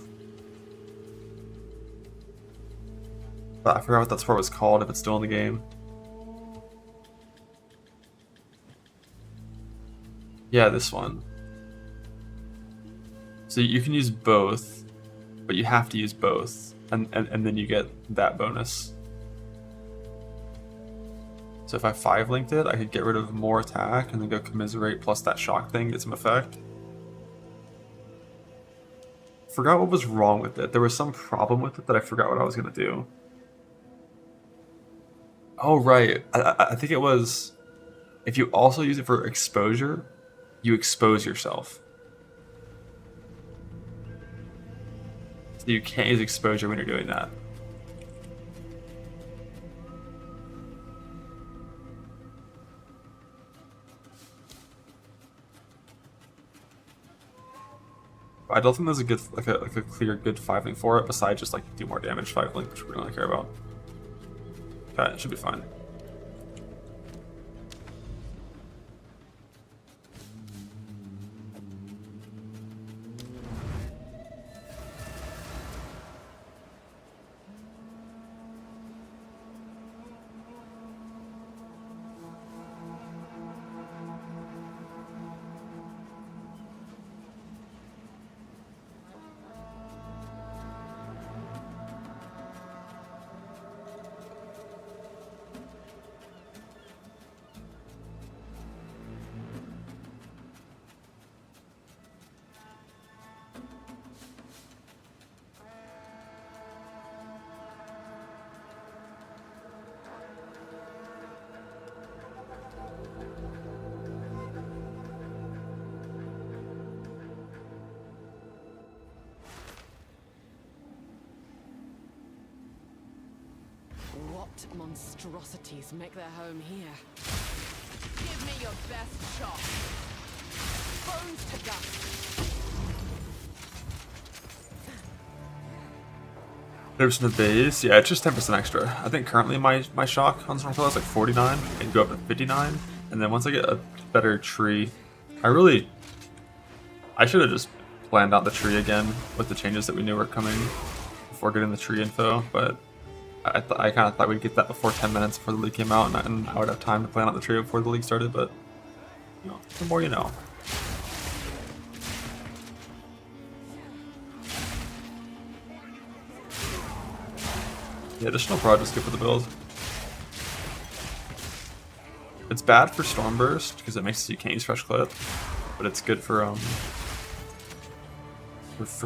But I forgot what that sport was called, if it's still in the game. Yeah, this one. So you can use both, but you have to use both, and then you get that bonus. So if I 5 linked it, I could get rid of more attack and then go commiserate plus that shock thing, get some effect. Forgot what was wrong with it. There was some problem with it that I forgot what I was gonna do. Oh right, I think it was if you also use it for exposure, you expose yourself. So you can't use exposure when you're doing that. I don't think there's a good, like a clear good 5-link for it, besides just like do more damage 5-link, which we don't really care about. Okay, it should be fine. What monstrosities make their home here? Give me your best shot. Bones to dust. There's the base. Yeah, it's just 10% extra. I think currently my shock on Stormcloud is like 49 and go up to 59. And then once I get a better tree, I should have just planned out the tree again with the changes that we knew were coming before getting the tree info. But I kind of thought we'd get that before 10 minutes before the league came out, and I would have time to plan out the tree before the league started. But you know, the more you know. The additional prod is good for the build. It's bad for Stormburst because it makes it so you can't use fresh clip, but it's good for what's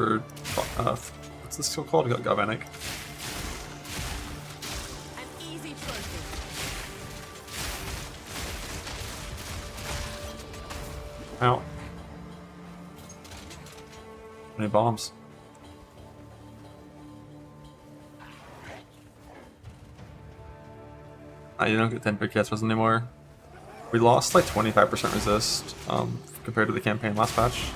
this skill called? Galvanic. An easy trophy. Ow. How many bombs? You don't get 10 pick hits anymore. We lost like 25% resist compared to the campaign last patch.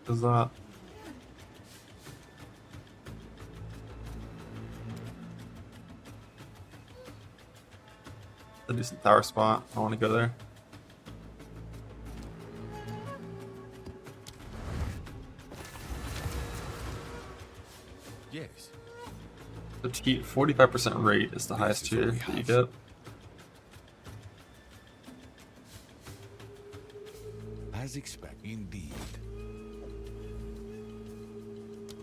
What is that? A decent tower spot. I want to go there. Yes. The 45% rate is the highest tier that you get. As expected, indeed.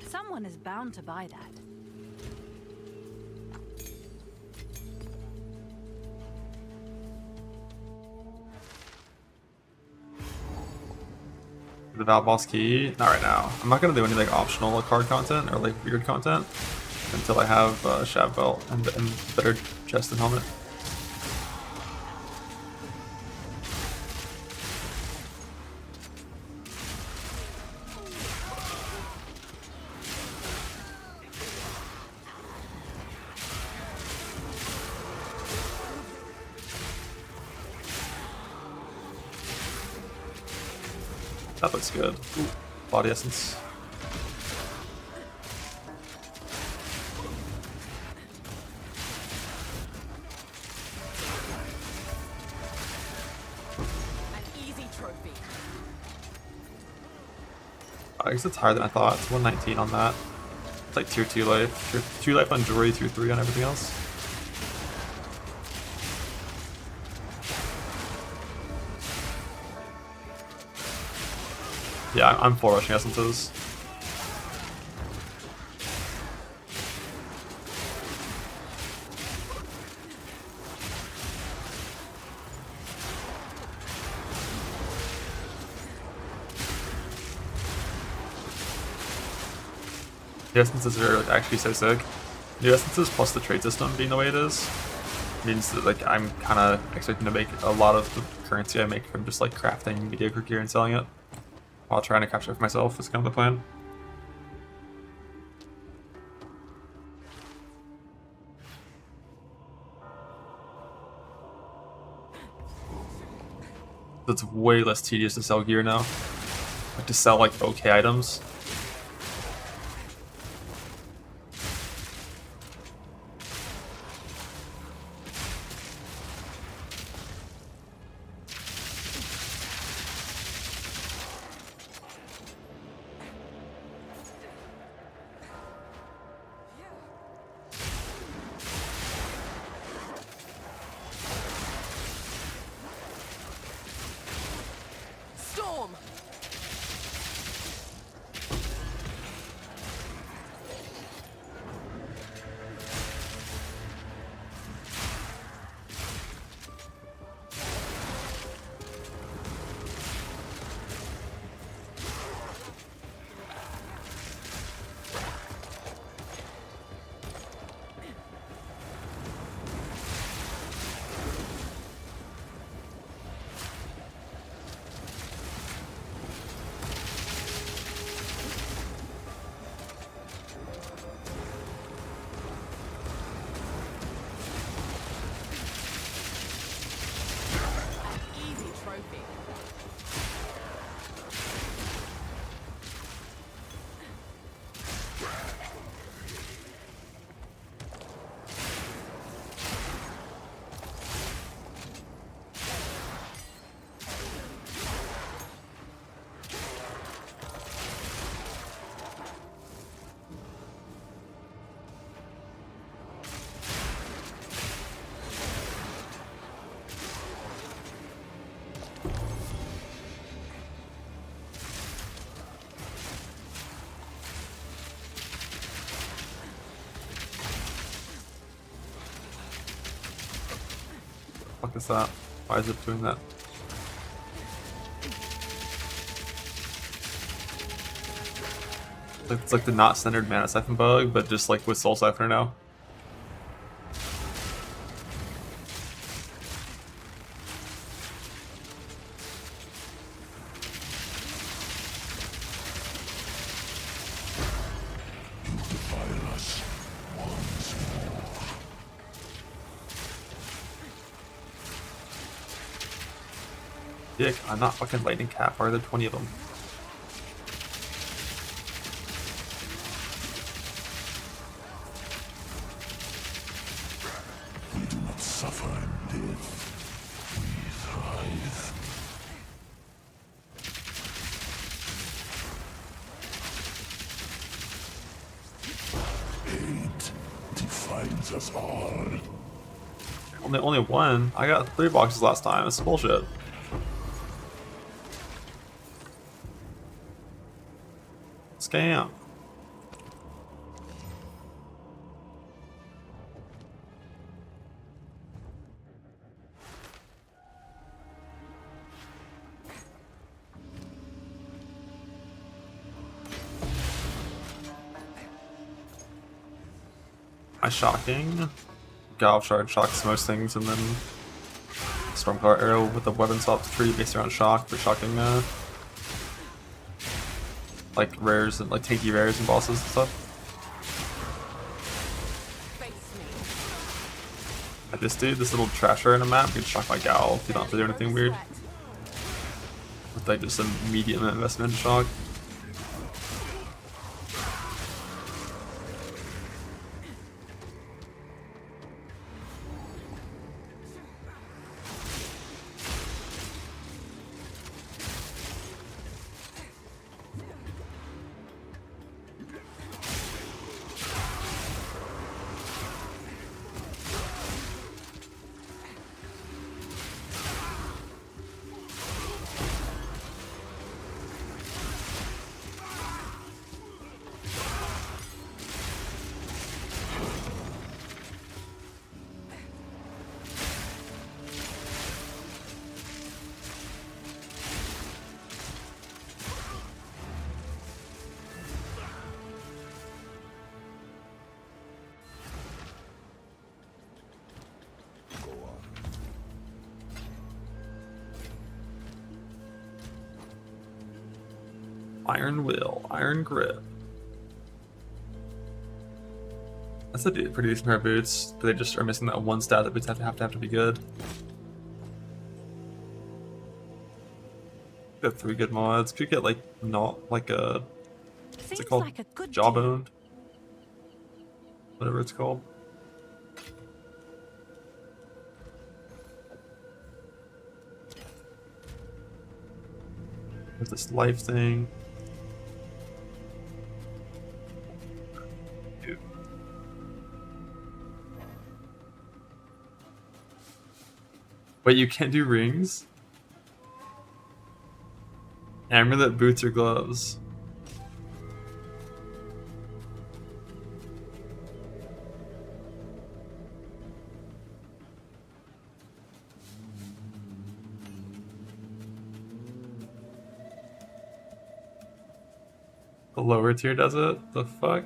Someone is bound to buy that. The Val Boss key? Not right now. I'm not gonna do any like optional card content or like weird content until I have Shav Belt and better chest and helmet. That looks good. Ooh, body essence. An easy trophy. I guess it's higher than I thought. It's 119 on that. It's like tier 2 life. Tier 2 life on jewelry, tier 3 on everything else. Yeah, I'm full rushing essences. The essences are like, actually so sick. New essences plus the trade system being the way it is means that like I'm kind of expecting to make a lot of the currency I make from just like crafting mediocre gear and selling it while trying to capture it for myself is kind of the plan. It's way less tedious to sell gear now. Like to sell like okay items. Storm! Easy trophy. What the fuck is that? Why is it doing that? It's like the not centered mana siphon bug, but just like with Soul Siphoner now. Defile us once more. Dick, I'm not fucking lightning cap. Why are there 20 of them? We do not suffer and live. We thrive. Hate defines us all. Only one? I got 3 boxes last time. It's bullshit. Scam. My shocking. Galv Shard shocks most things, and then Stormcloud Arrow with the weapon swap tree based around shock for shocking like rares and like tanky rares and bosses and stuff. Face me. Like this dude, this little trasher in a map can shock my Gal if you don't have to do anything weird. With like just some medium investment in shock. Iron Will, Iron Grip. That's a pretty decent pair of boots, but they just are missing that one stat that boots have to be good. Got 3 good mods. Could get like not like a what's Seems it called? like a good Jawbone? Whatever it's called. There's this life thing. Dude. Wait, you can't do rings? Amulet, boots, or gloves? The lower tier does it? The fuck?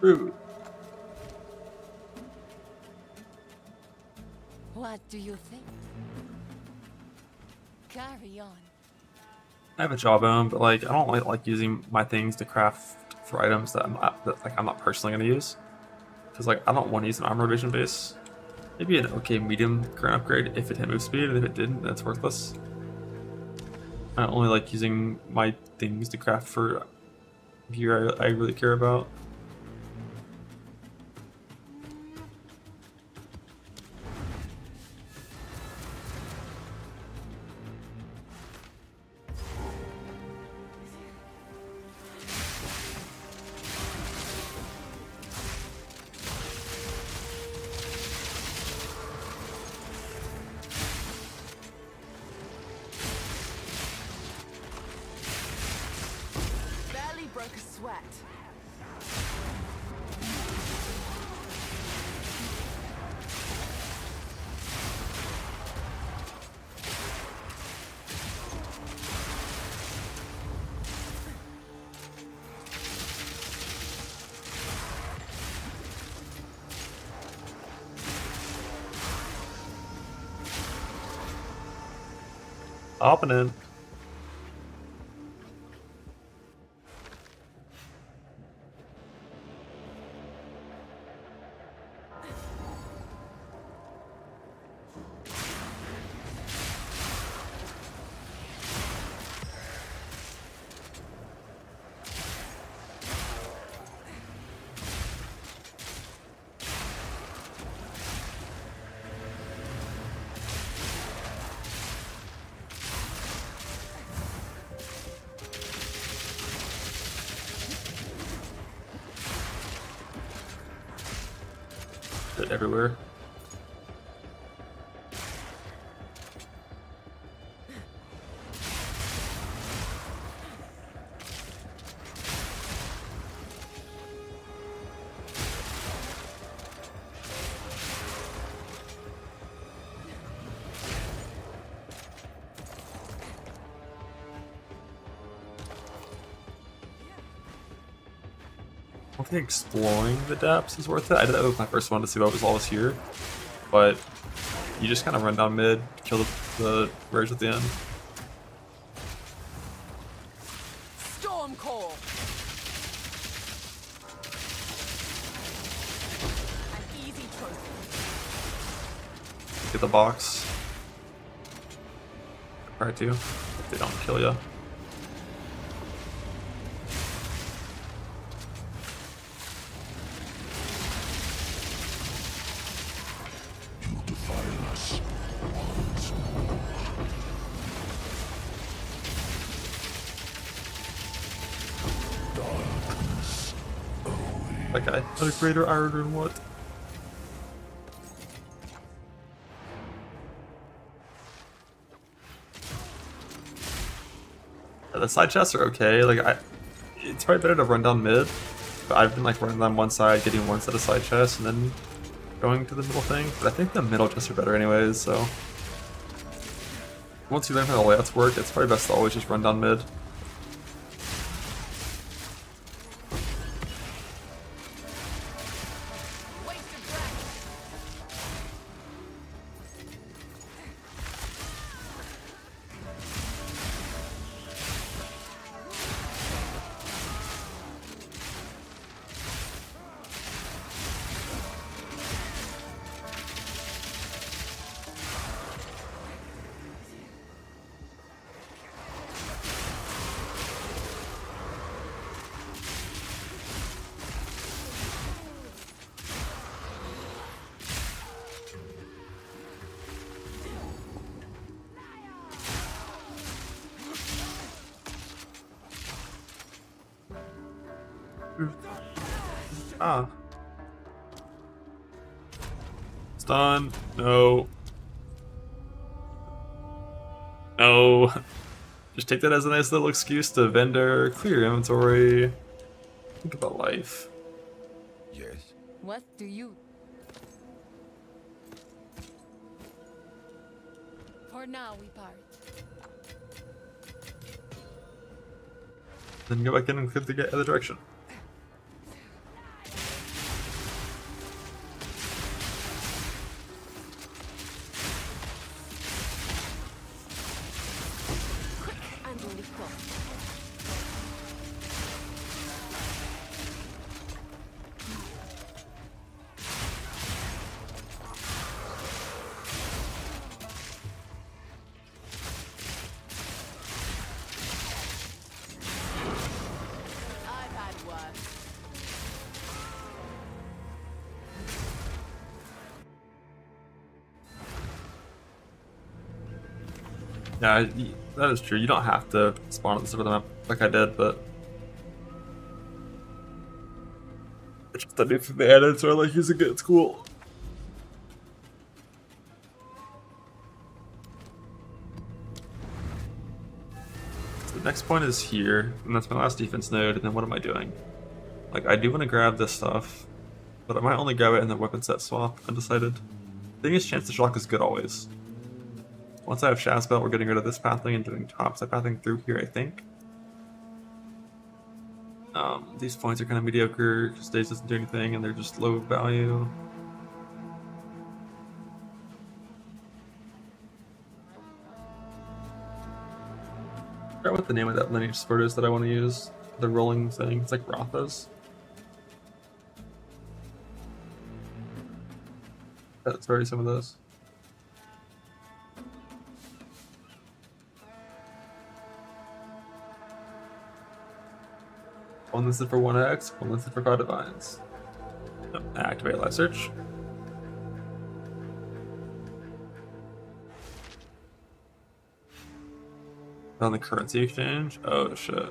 Rude. What do you think? Carry on. I have a jawbone, but like I don't like using my things to craft for items that I'm not personally gonna use. Cause like I don't want to use an armor vision base. Maybe an okay medium current upgrade if it hit move speed, and if it didn't, that's worthless. I only like using my things to craft for gear I really care about. Barely broke a sweat. Hopping in. Shit everywhere. I don't think exploring the depths is worth it. I did that with my first one to see what was always here, but you just kind of run down mid, kill the rares at the end. Storm Core. An easy trophy. Get the box. Try to, if they don't kill you. That guy had a greater iron than what? Yeah, the side chests are okay. Like it's probably better to run down mid, but I've been like running down one side, getting one set of side chests, and then going to the middle thing. But I think the middle chests are better anyways. So once you learn how the layouts work, it's probably best to always just run down mid. Ah. Stun. No. No. Just take that as a nice little excuse to vendor, clear your inventory. Think about life. Yes. What do you... For now, we part. Then go back in and click the other direction. Quick and lethal. I've had worse. Yeah, that is true. You don't have to spawn at the start of the map like I did, but it's just a new thing they added, so I like using it. It's cool. So the next point is here, and that's my last defense node. And then what am I doing? Like, I do want to grab this stuff, but I might only grab it in the weapon set swap. Undecided. The thing is, chance to shock is good always. Once I have Shaz Belt, we're getting rid of this pathing and doing topside pathing through here, I think. These points are kind of mediocre, stage doesn't do anything, and they're just low value. I forgot what the name of that lineage spurt is that I want to use. The rolling thing. It's like Ratha's. That's already some of those. One listed for 1x, one listed for 5 divines. Yep. Activate live search. On the currency exchange? Oh shit.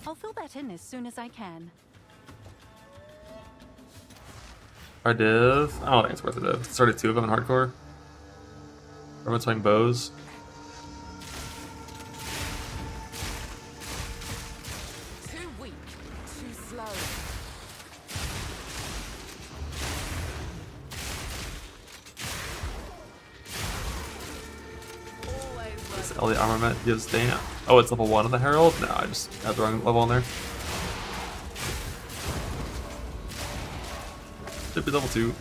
I'll fill that in as soon as I can. Our div? I don't think it's worth a div. Started 2 of them in hardcore. Everyone's playing bows. Too weak. Too slow. Always This worth Elite armament gives damn. Oh, it's level 1 of the Herald? No, I just had the wrong level on there. Should be level 2.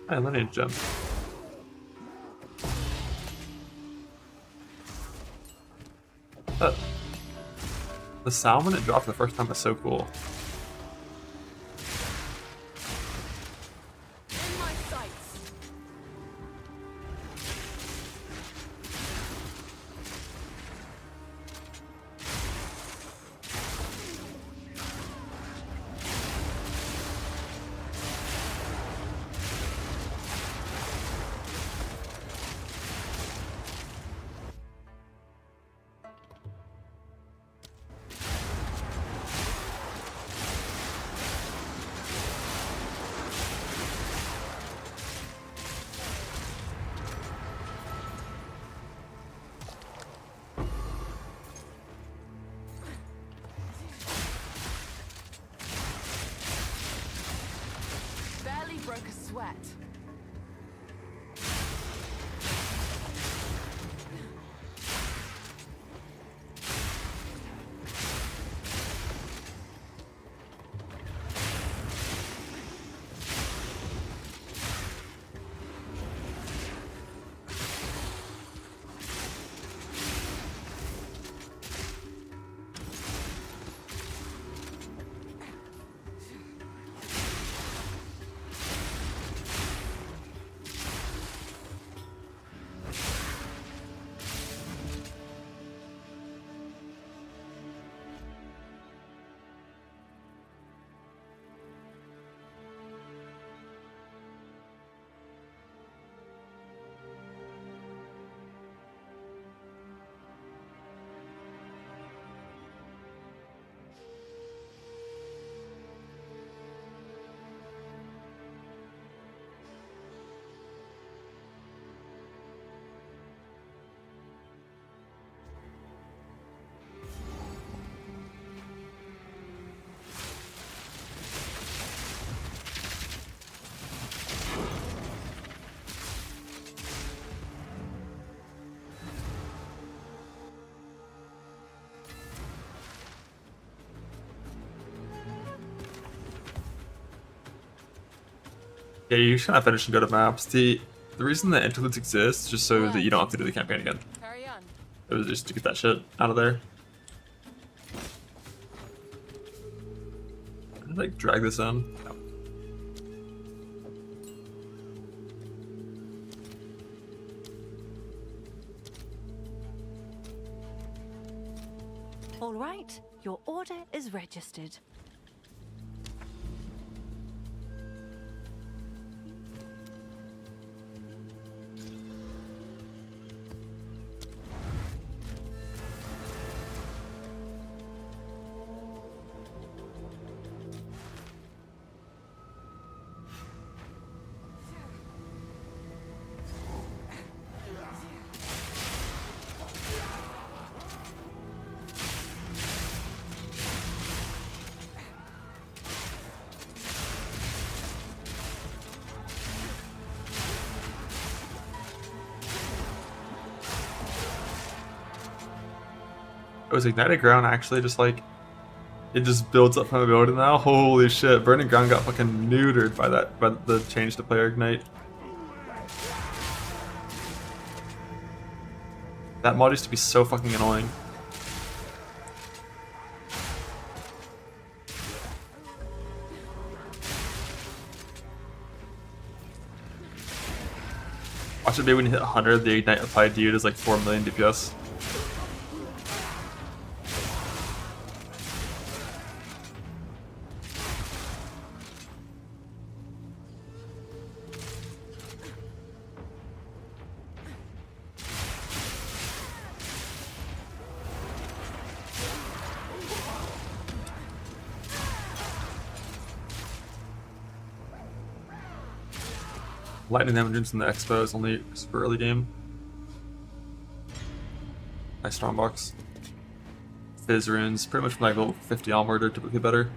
Hey, lineage gem. The sound when it dropped the first time is so cool. in my sights. Barely broke a sweat. Yeah, you should not finish and go to maps. The reason that interludes exist is just so that you don't have to do the campaign again. Carry on. It was just to get that shit out of there. Like drag this in. No. All right, your order is registered. It was Ignited Ground actually just like, it just builds up from a building now. Holy shit, Burning Ground got fucking neutered by the change to player Ignite. That mod used to be so fucking annoying. Watch it be when you hit 100, the Ignite applied to you is like 4 million DPS. Lightning damage in the expo is only super early game. Nice strong box. Fizz runes, pretty much from like level 50 onward are typically better.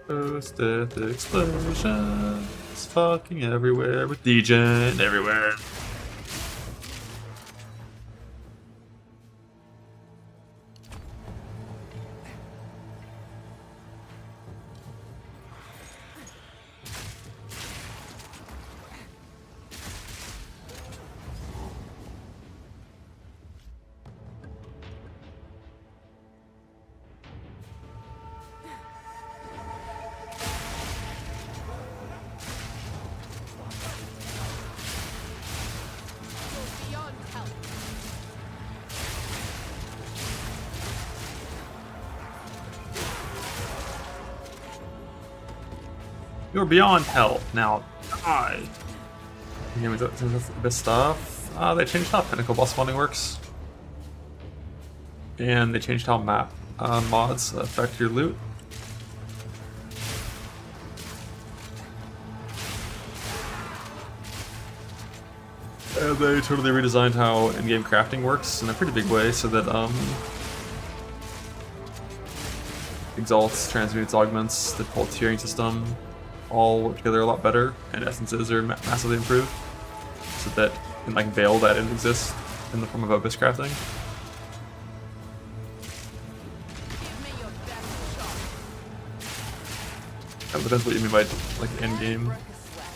Post-death explosions, fucking everywhere with degen everywhere. Beyond help. You're beyond hell. Now die. Yeah, was that this stuff? They changed how Pinnacle boss spawning works. And they changed how map mods affect your loot. And they totally redesigned how in-game crafting works in a pretty big way so that exalts, transmutes, augments, the whole tiering system all work together a lot better, and essences are massively improved, so that in like Veil that didn't exist in the form of Opus crafting. Give me your best shot. That depends what you mean by like endgame. Break a sweat.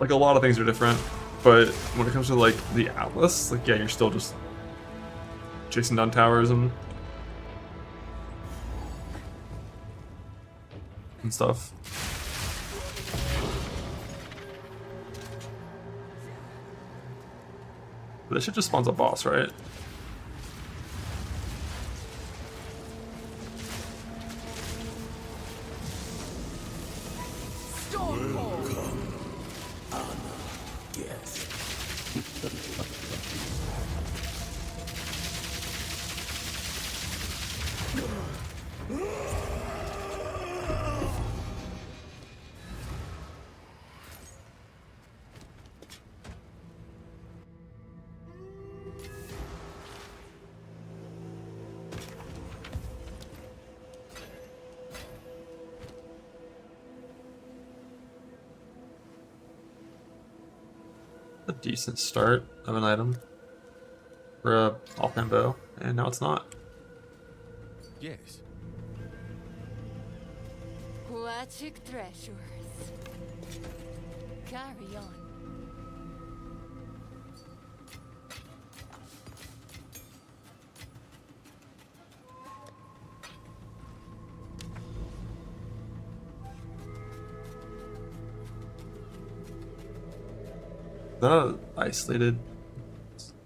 Like a lot of things are different, but when it comes to like the Atlas, like yeah, you're still just chasing down towers and stuff. But this shit just spawns a boss, right? a decent start of an item for a offhand bow, and now it's not. Yes. Aquatic treasures. Carry on. Is that an isolated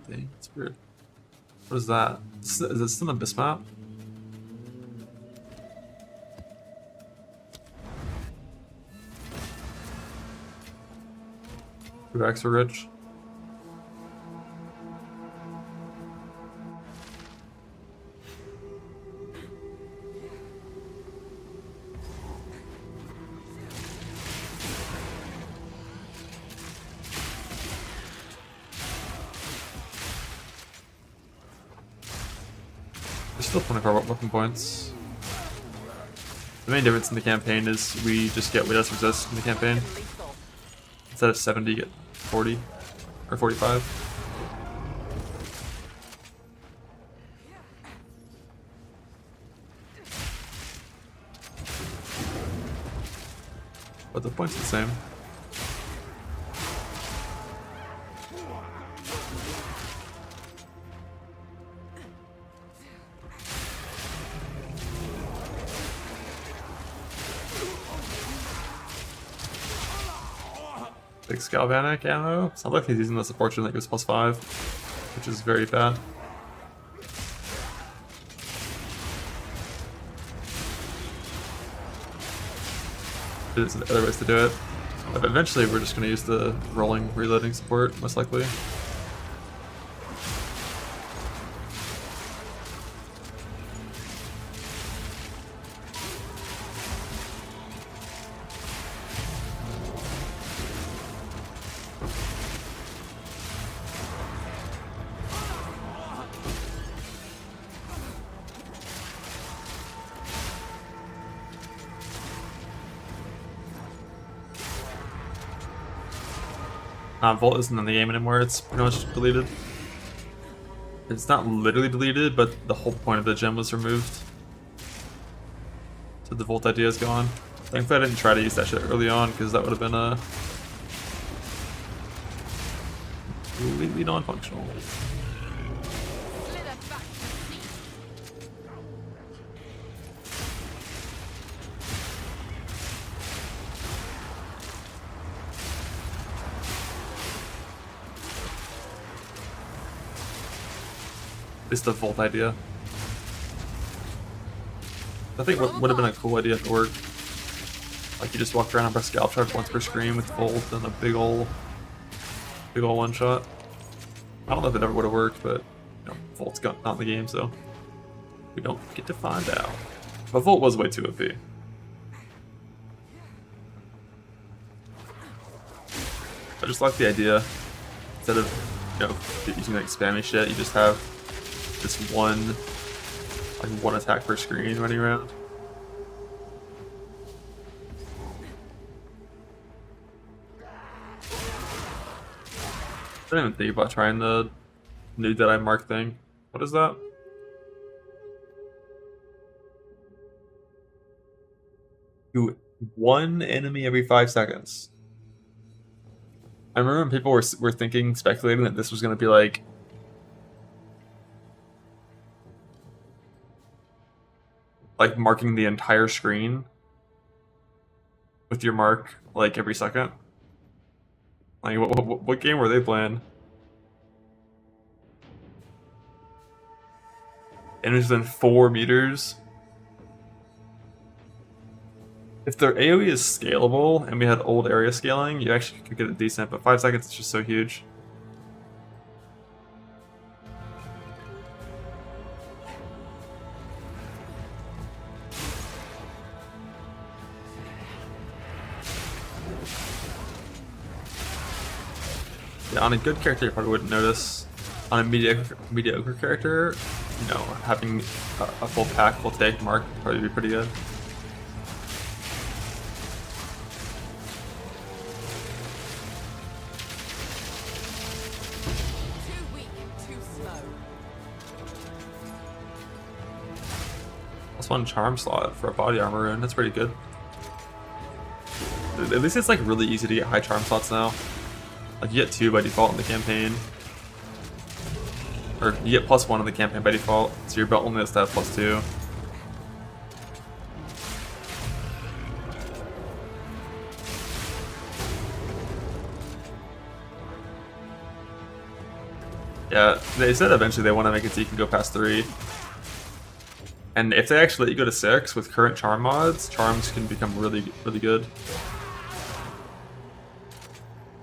thing? It's weird. What is that? Is this still an abyss map? 2x are rich. There's still 24 weapon points. The main difference in the campaign is we just get way less resist in the campaign. Instead of 70, you get 40 or 45. But the point's the same. Big Galvanic ammo. Sounds like he's using the support that goes +5, which is very bad. There's other ways to do it. But eventually we're just going to use the rolling reloading support, most likely. Vault isn't in the game anymore, it's pretty much deleted. It's not literally deleted, but the whole point of the gem was removed. So the Vault idea is gone. Thankfully I didn't try to use that shit early on, because that would have been completely non-functional. Is the Vault idea. I think what would have been a cool idea if it worked. Like you just walk around and press scalp charge once per screen with Vault and a big ol' one shot. I don't know if it ever would have worked, but you know, Vault's not in the game, so we don't get to find out. But Vault was way too OP. I just like the idea. Instead of, you know, using like spammy shit, you just have this one attack per screen running around. I didn't even think about trying the new Dead Eye Mark thing. What is that? Do one enemy every 5 seconds. I remember when people were thinking, speculating that this was going to be like marking the entire screen with your mark like every second. Like what game were they playing? And it's within 4 meters. If their AoE is scalable and we had old area scaling, you actually could get it decent, but 5 seconds is just so huge. Yeah, on a good character you probably wouldn't notice. On a mediocre character, you know, having a full pack, full take mark would probably be pretty good. +1 charm slot for a body armor rune. That's pretty good. At least it's like really easy to get high charm slots now. Like you get 2 by default in the campaign. Or you get +1 in the campaign by default, so your belt only has to have +2. Yeah, they said eventually they want to make it so you can go past 3. And if they actually let you go to 6 with current charm mods, charms can become really, really good.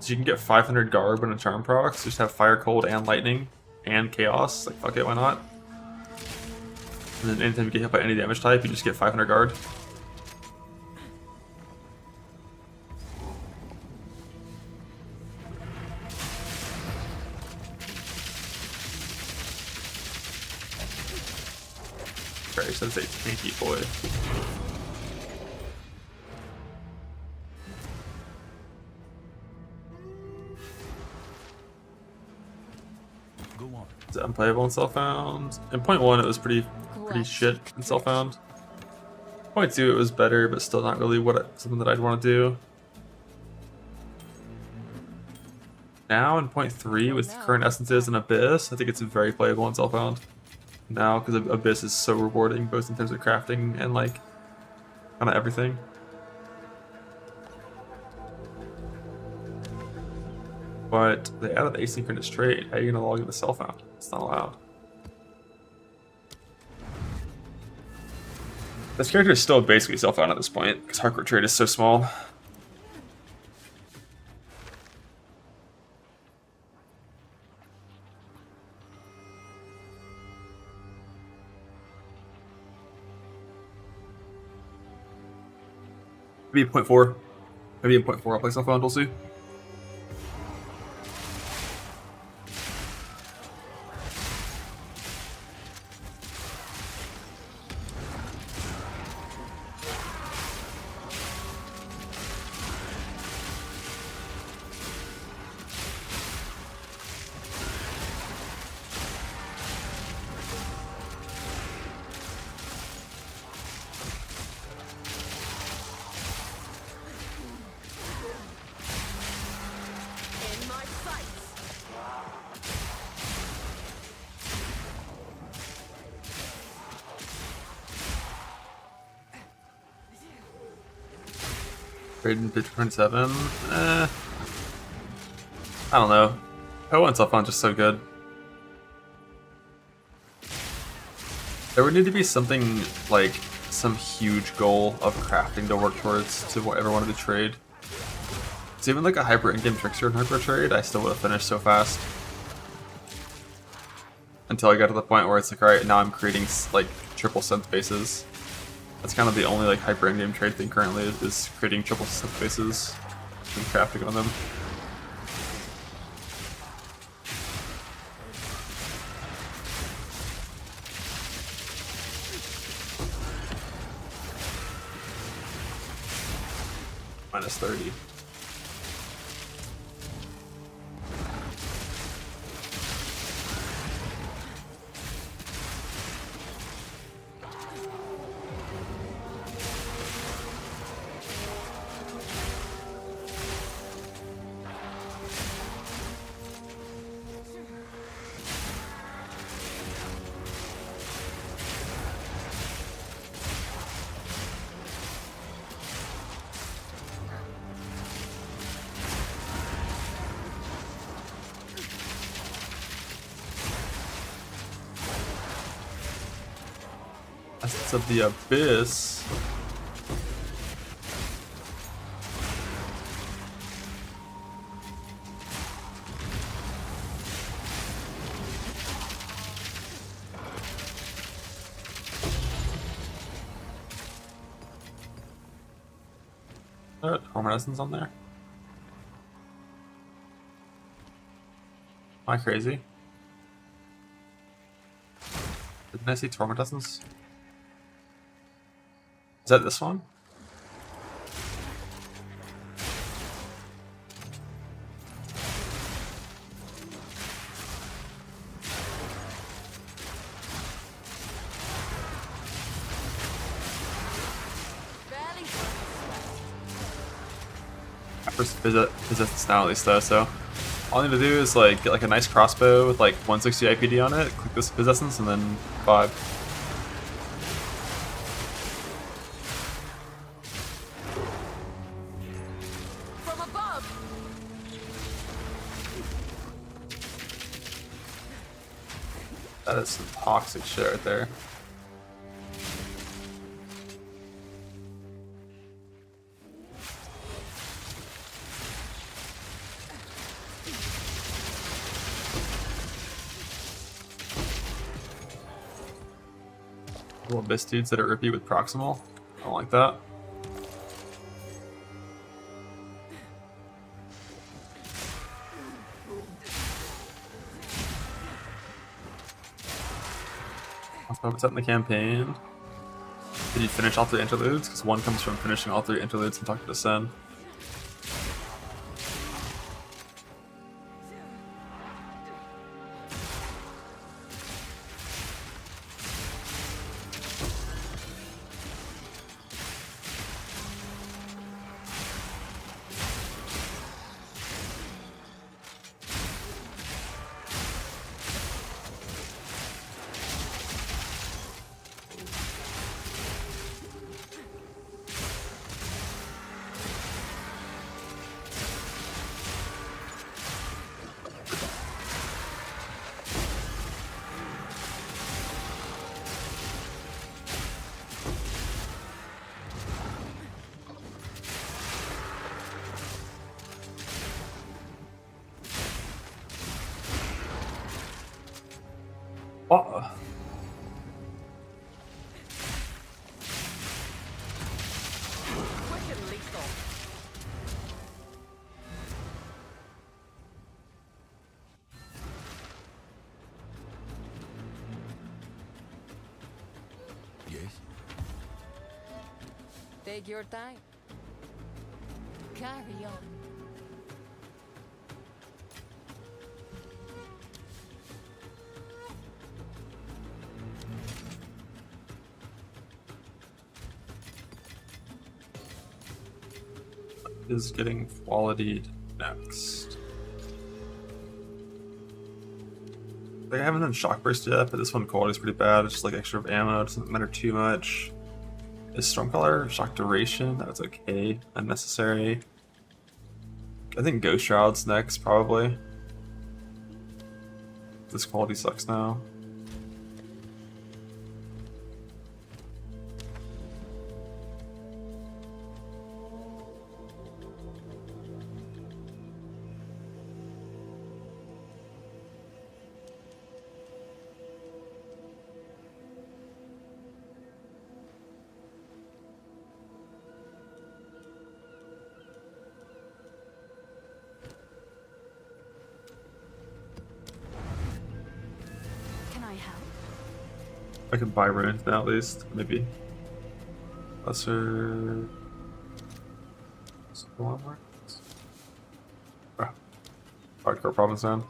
So you can get 500 Garb and a charm procs, just have Fire, Cold, and Lightning, and Chaos. Like, fuck it, why not? And then anytime you get hit by any damage type, you just get 500 Guard. Sorry, so it's a tanky boy. It's unplayable in Self-Found. In point 1 it was pretty shit in Self-Found. Point 2 it was better, but still not really something that I'd want to do. Now in point 3 with current essences and Abyss, I think it's very playable in Self-Found. Now, because Abyss is so rewarding, both in terms of crafting and like kind of everything. But they added the asynchronous trade. How are you gonna log into Self-Found? It's not allowed. This character is still basically Self-Found at this point, because hardcore trade is so small. Maybe in point 4. Maybe in point 4 I'll play Self-Found, we'll see. In my sights. Raiden pitch 27. I don't know. PoE and Self-Found just so good. There would need to be something like some huge goal of crafting to work towards to ever wanted to trade. So even like a hyper in-game trickster and hyper trade, I still would have finished so fast. Until I got to the point where it's like, alright, now I'm creating like triple synth bases. That's kind of the only like hyper in-game trade thing currently is creating triple synth bases and crafting on them. Minus 30. Essence of the Abyss. Torment Essence on there? Am I crazy? Didn't I see Torment Essence? Is that this one? resistance now at least though, so all I need to do is like get like a nice crossbow with like 160 IPD on it, click this resistance, and then 5. From above! That is some toxic shit right there. Little abyss dudes that are rippy with proximal. I don't like that. What's up in the campaign? Did you finish all 3 interludes? Because one comes from finishing all 3 interludes and talking to Sen. Oh. Wicked lethal. Yes? Take your time. Carry on. Is getting qualityed next. Like, I haven't done shock burst yet, but this one quality is pretty bad. It's just like extra ammo, it doesn't matter too much. Is Stormcaller shock duration? That's okay. Unnecessary. I think Ghost Shroud's next, probably. This quality sucks now. Can I help? I can buy runes now at least, maybe. Lesser. Ah. Hardcore Province Zone.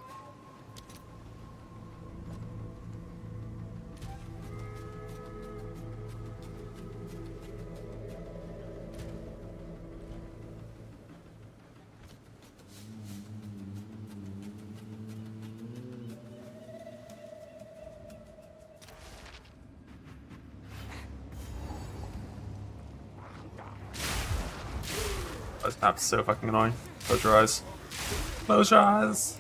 This map's so fucking annoying. Close your eyes. Close your eyes.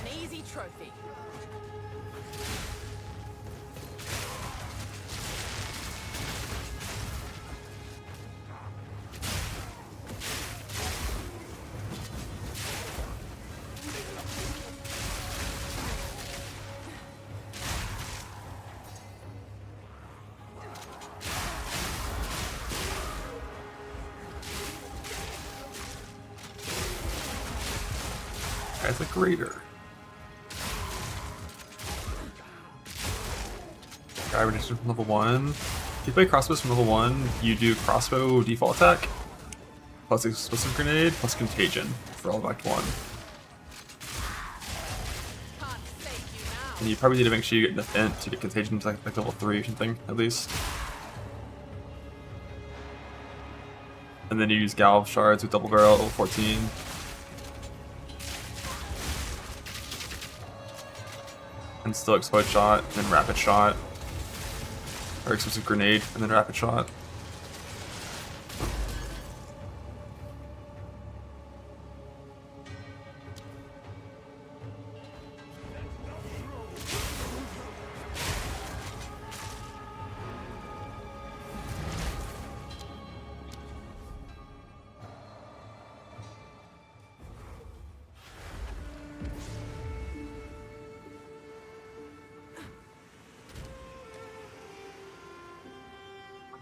An easy trophy. As a greater. Guy reduction from level 1. If you play crossbows from level 1, you do crossbow default attack, plus explosive grenade, plus contagion for all of Act 1. Can't save you now. And you probably need to make sure you get defense to get contagion to like level 3 or something, at least. And then you use Galv shards with double barrel at level 14. And still explode shot, and then rapid shot. Or explosive grenade, and then rapid shot.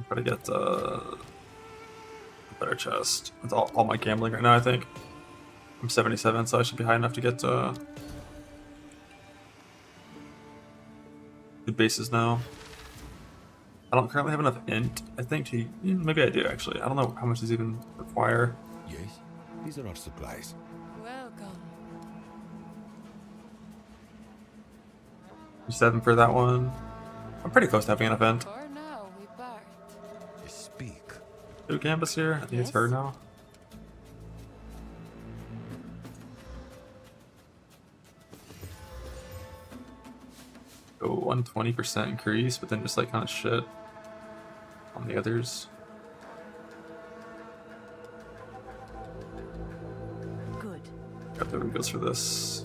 Try to get a better chest. It's all my gambling right now, I think. I'm 77, so I should be high enough to get good bases now. I don't currently have enough int, I think, to... Maybe I do, actually. I don't know how much these even require. Yes, these are our supplies. Welcome. 7 for that one. I'm pretty close to having an event. For now, we part. Speak. New canvas here. I think it's her now. Oh, 120% increase, but then just like kind of shit on the others. Good. Got the goes for this.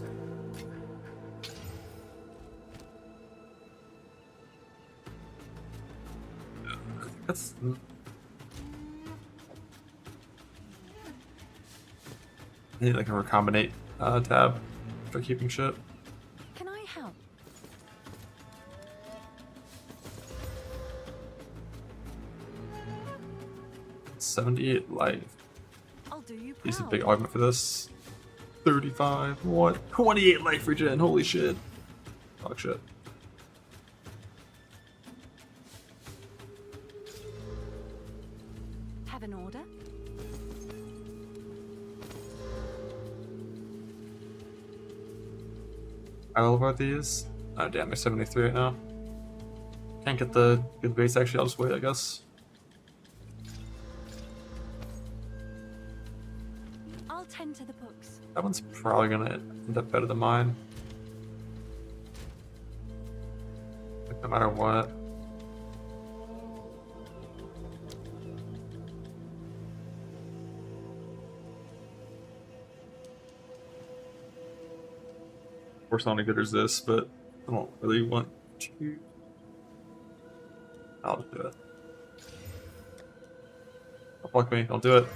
That's. I need like a recombinate tab for keeping shit. Can I help? 78 life. I'll do you proud. He's a big augment for this. 35. What? 28 life regen. Holy shit. Dog shit. Have an order? I level about these. Oh damn, they're 73 right now. Can't get the good base actually, I'll just wait, I guess. I'll tend to the books. That one's probably gonna end up better than mine. Like, no matter what. Of course, not as good as this, but I don't really want to. I'll just do it. Don't fuck me, I'll do it.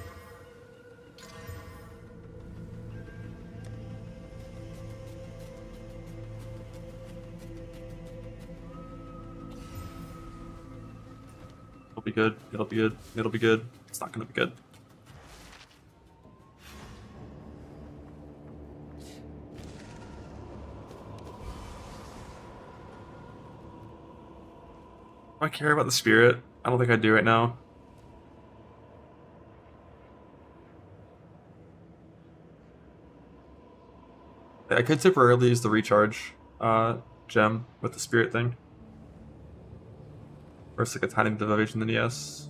It'll be good, it'll be good, it'll be good. It's not gonna be good. Do I care about the spirit? I don't think I do right now. I could temporarily use the recharge gem with the spirit thing. Or it's like a tiny bit of evasion than yes.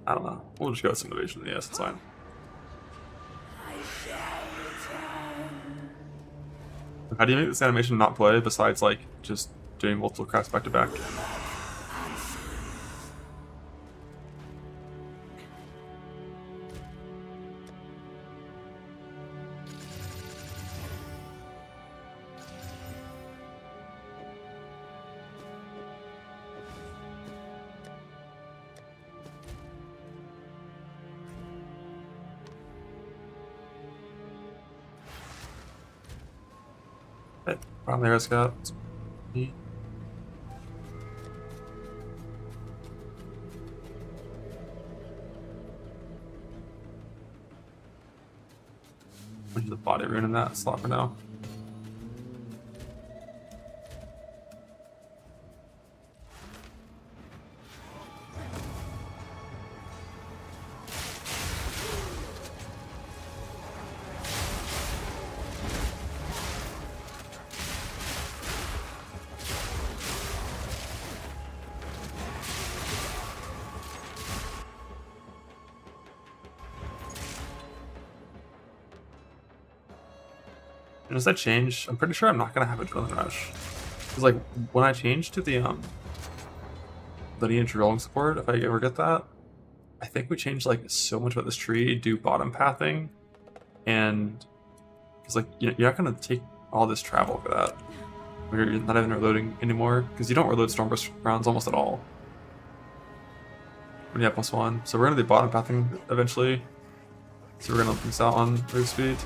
I don't know. We'll just go with some evasion than yes, it's fine. How do you make this animation not play besides like just doing multiple crafts back to back? Okay, finally I got me. Put the body rune in that slot for now. does that change? I'm pretty sure I'm not gonna have a drilling rush. Cause like when I change to the lineage drilling support, if I ever get that, I think we changed like so much about this tree, do bottom pathing, and it's like you're not gonna take all this travel for that. You're not even reloading anymore because you don't reload Stormburst rounds almost at all when you have +1. So we're gonna do bottom pathing eventually. So we're gonna miss out on move speed,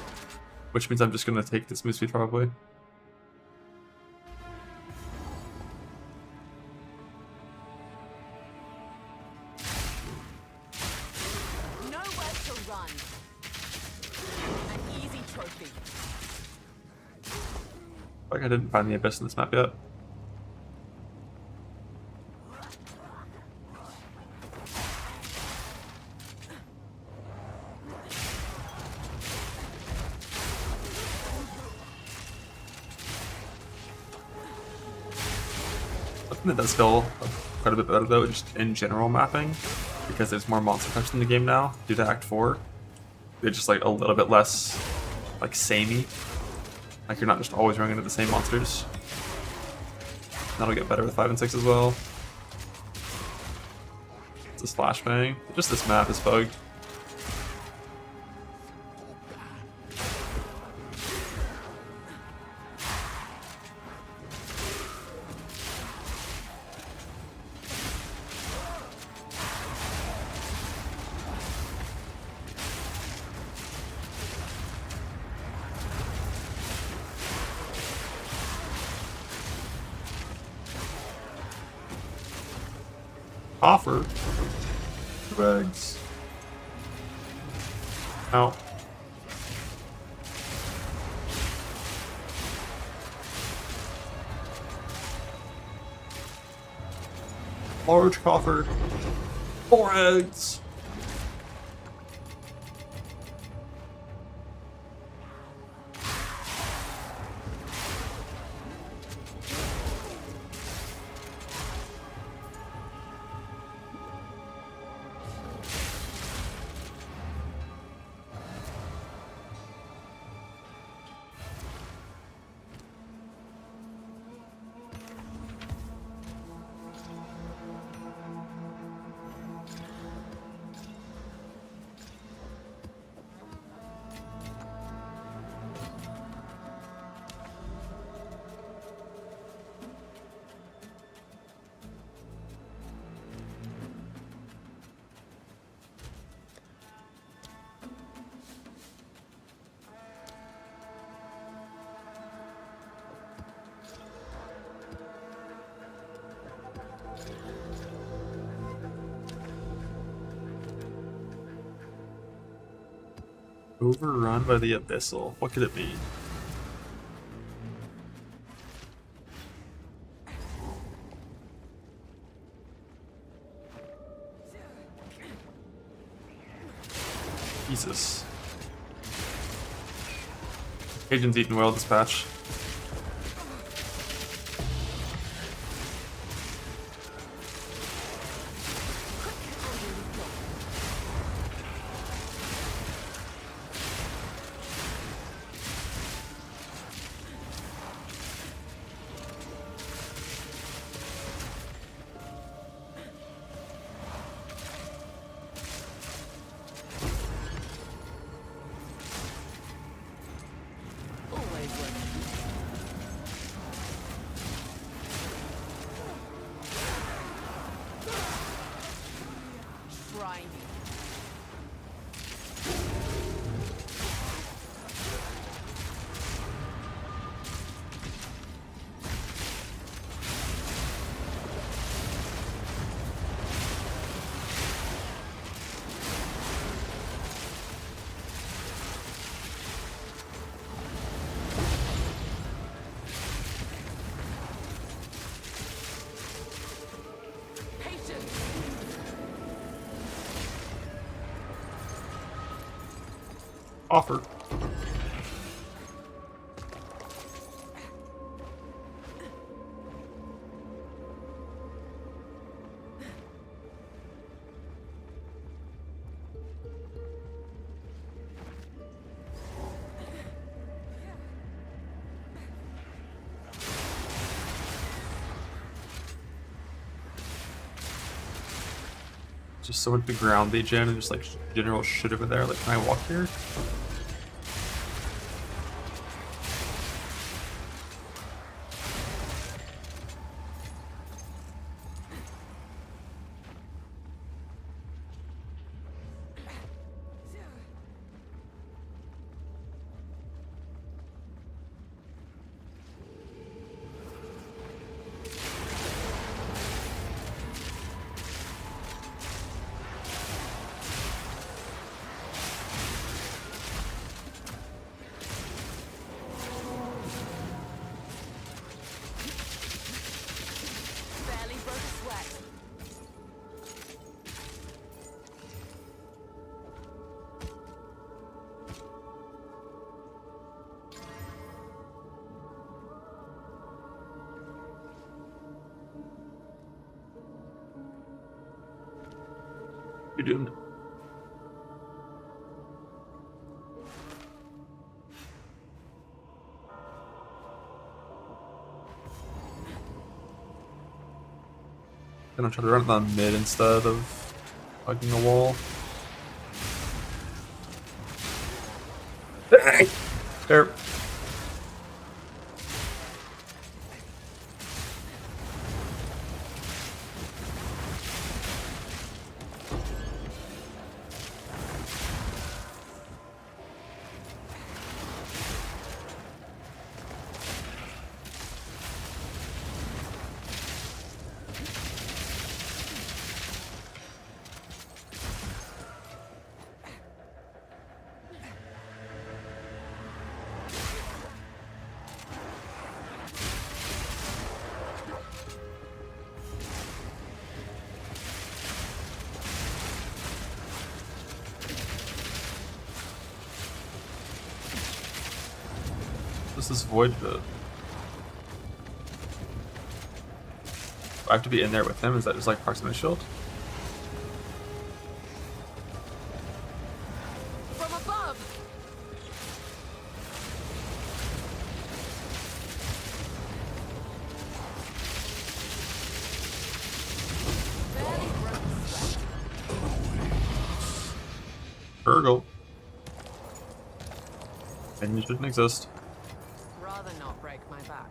which means I'm just gonna take this move speed probably. Nowhere to run. An easy trophy. Like I didn't find the abyss in this map yet. I think that does feel quite a bit better though, just in general mapping, because there's more monster types in the game now due to Act 4. They're just like a little bit less like samey. Like you're not just always running into the same monsters. That'll get better with 5 and 6 as well. It's a slash bang. Just this map is bugged. Offer. 2 eggs. Out. Large coffer. 4 eggs. Overrun by the Abyssal. What could it mean? Jesus. Agent's eating well this patch. Offer. Just so much to ground the gen and just like general shit over there. Like, can I walk here? Barely broke a sweat. You're doomed. Gonna try to run it on mid instead of hugging a wall. There. This is void bit. I have to be in there with him? Is that just like proximity shield? From above. Barely broke a sweat. Urgle. And you shouldn't exist. Rather not break my back.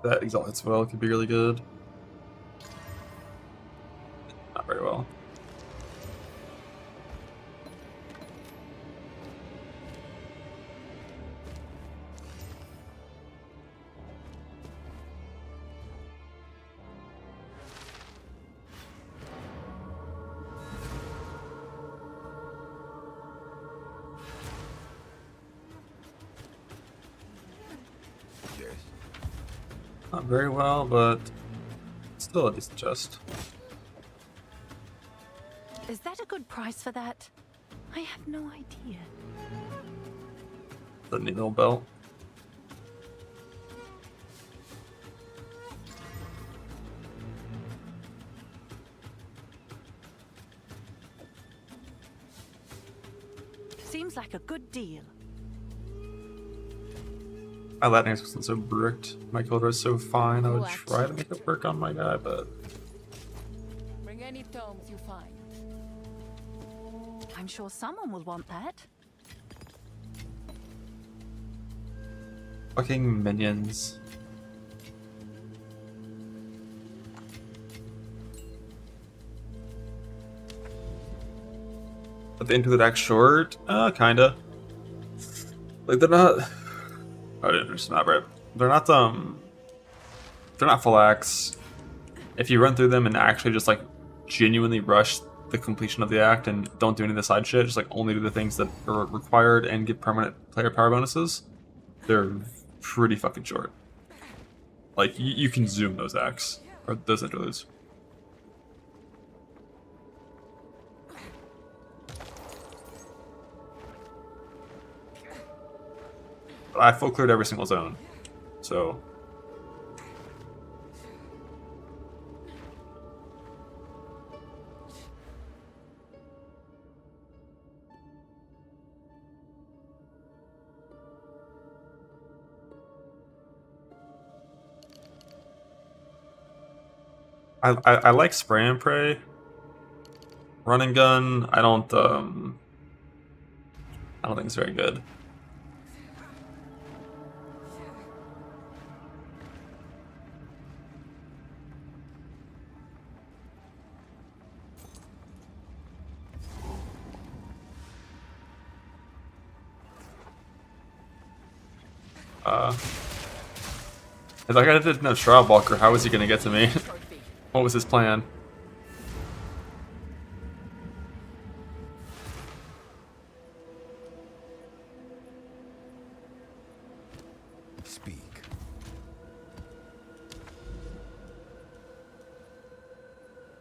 That exalted spell could be really good. Not very well. Yes. Not very well, but still a decent chest. Is that a good price for that? I have no idea. The neat little belt. Seems like a good deal. My Latinx wasn't so bricked. My kill was so fine. I would What? try to make it work on my guy, but Bring any tomes you find. I'm sure someone will want that. fucking minions. But the into the deck short? Kinda. Like they're not. I didn't understand that right. They're not They're not full acts. If you run through them and actually just like genuinely rush the completion of the act and don't do any of the side shit, just like only do the things that are required and give permanent player power bonuses, they're pretty fucking short. Like you can zoom those acts or those interludes. But I full cleared every single zone, so. I like spray and pray. Run and gun, I don't think it's very good. If that guy didn't have Shroud Walker, how was he gonna get to me? What was his plan? Speak.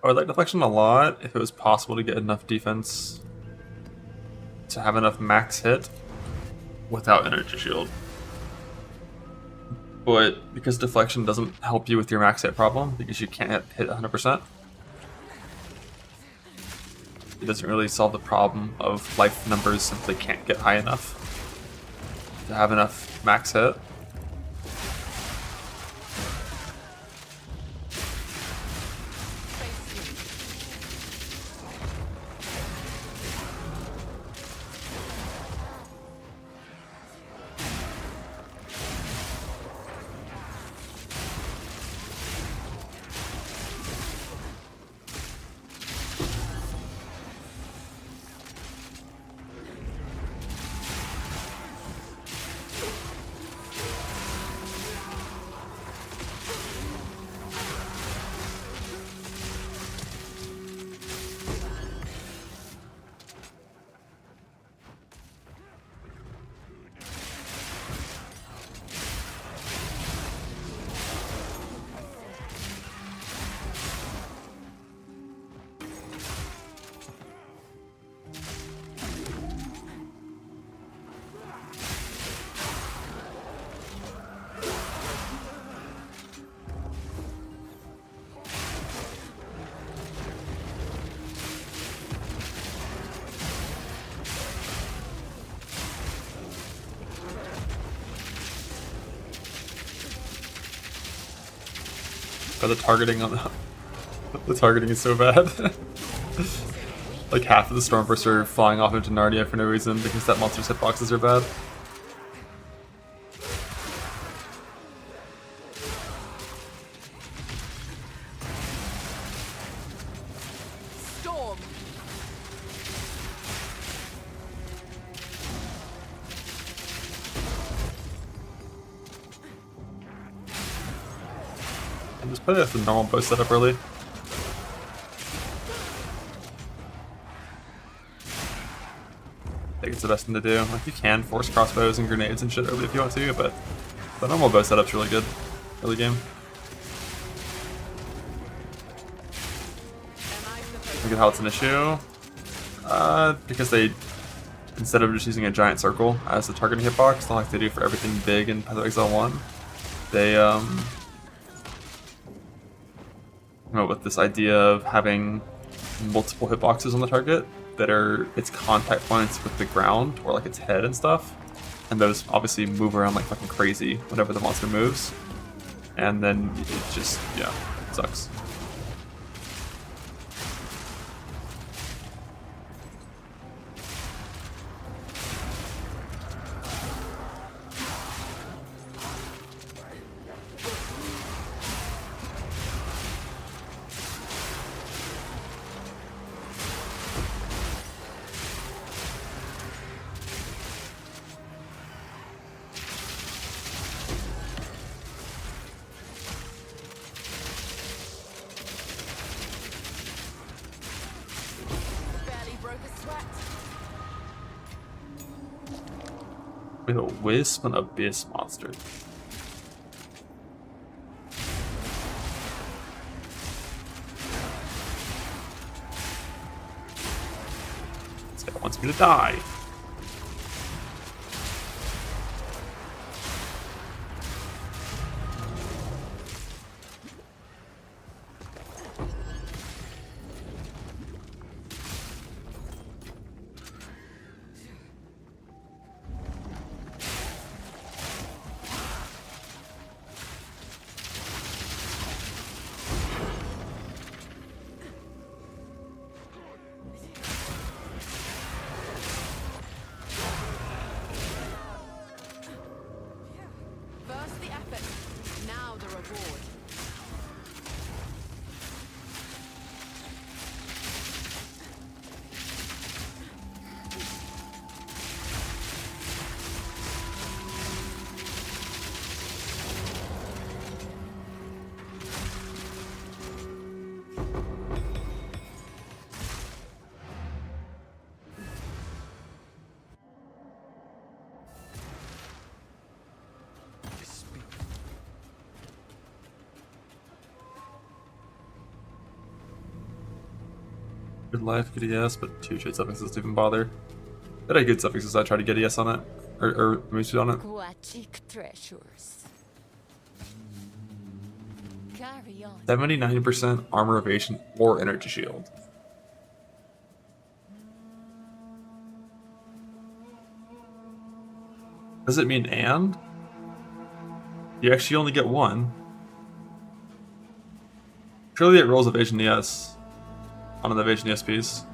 I would like Deflection a lot if it was possible to get enough defense to have enough max hit without Energy Shield. But because Deflection doesn't help you with your max hit problem, because you can't hit 100%, it doesn't really solve the problem of life numbers simply can't get high enough to have enough max hit. But the targeting on the targeting is so bad. Like half of the Stormbursts are flying off into Narnia for no reason because that monster's hitboxes are bad. Storm. And just put it as the normal bow setup early. I think it's the best thing to do. Like, you can force crossbows and grenades and shit early if you want to, but the normal bow setup's really good early game. Look at how it's an issue. Because they, instead of just using a giant circle as the targeting hitbox, not like they do for everything big in Path of Exile 1, they come up with this idea of having multiple hitboxes on the target that are its contact points with the ground or like its head and stuff, and those obviously move around like fucking crazy whenever the monster moves, and then it just, yeah, it sucks. With a wisp and abyss monster. This guy wants me to die. forward. Good life, good ES, but 2 shade suffixes to even bother. That had good suffixes, I tried to get ES on it. Or boosted on it. Aquatic treasures. Carry on. 79% armor evasion or energy shield. Does it mean and? You actually only get 1. Surely it rolls evasion ES on an evasion ES piece.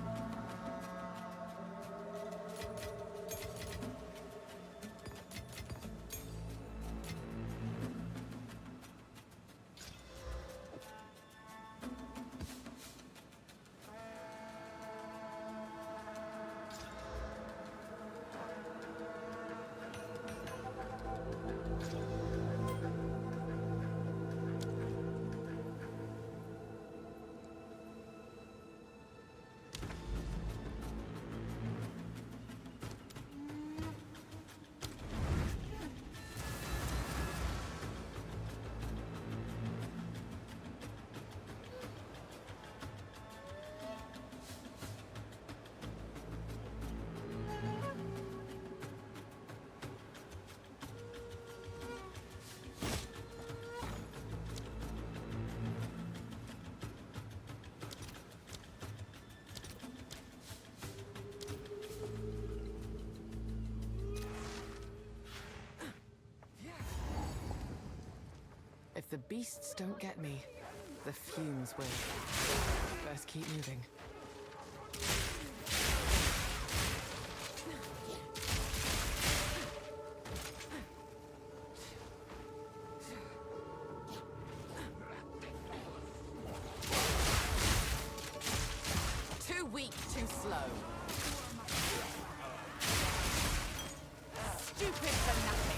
If the beasts don't get me, the fumes will. Best keep moving. Too weak, too slow. Stupid for nothing.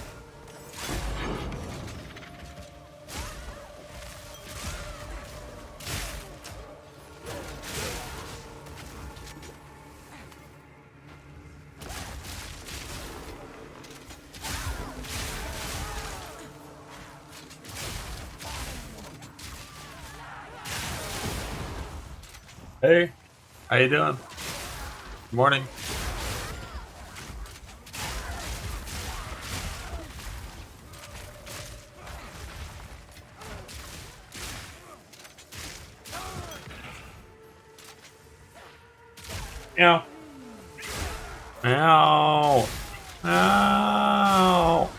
Hey, how you doing? Good morning. Ow. Ow. Ow.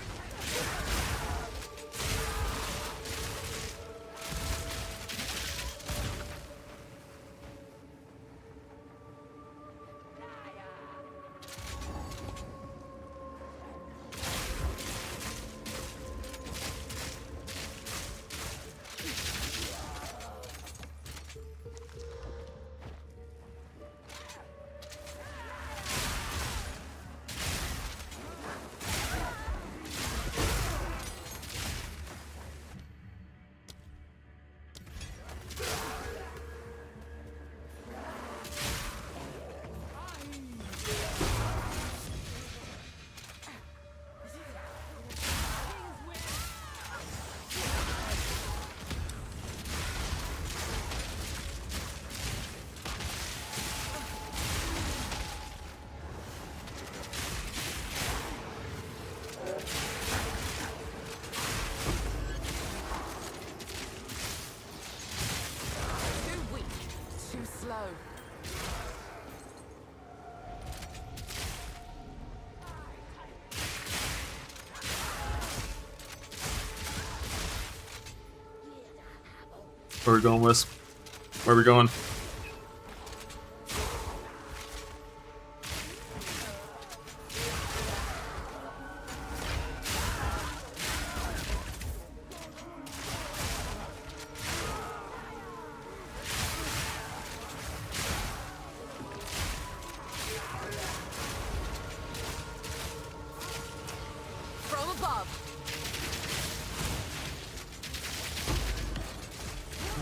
Where are we going, Wisp? Where are we going?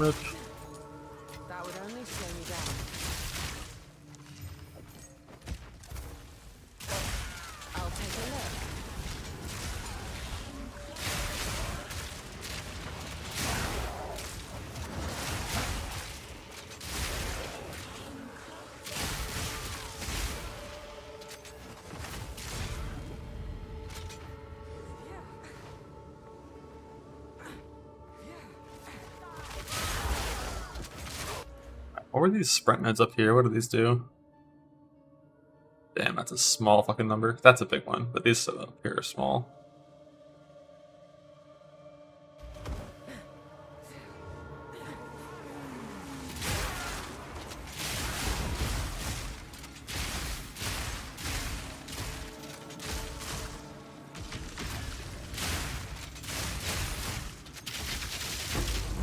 Rich. That would only slow me down. I'll take a look. What were these sprint nodes up here? What do these do? Damn, that's a small fucking number. That's a big one, but these up here are small.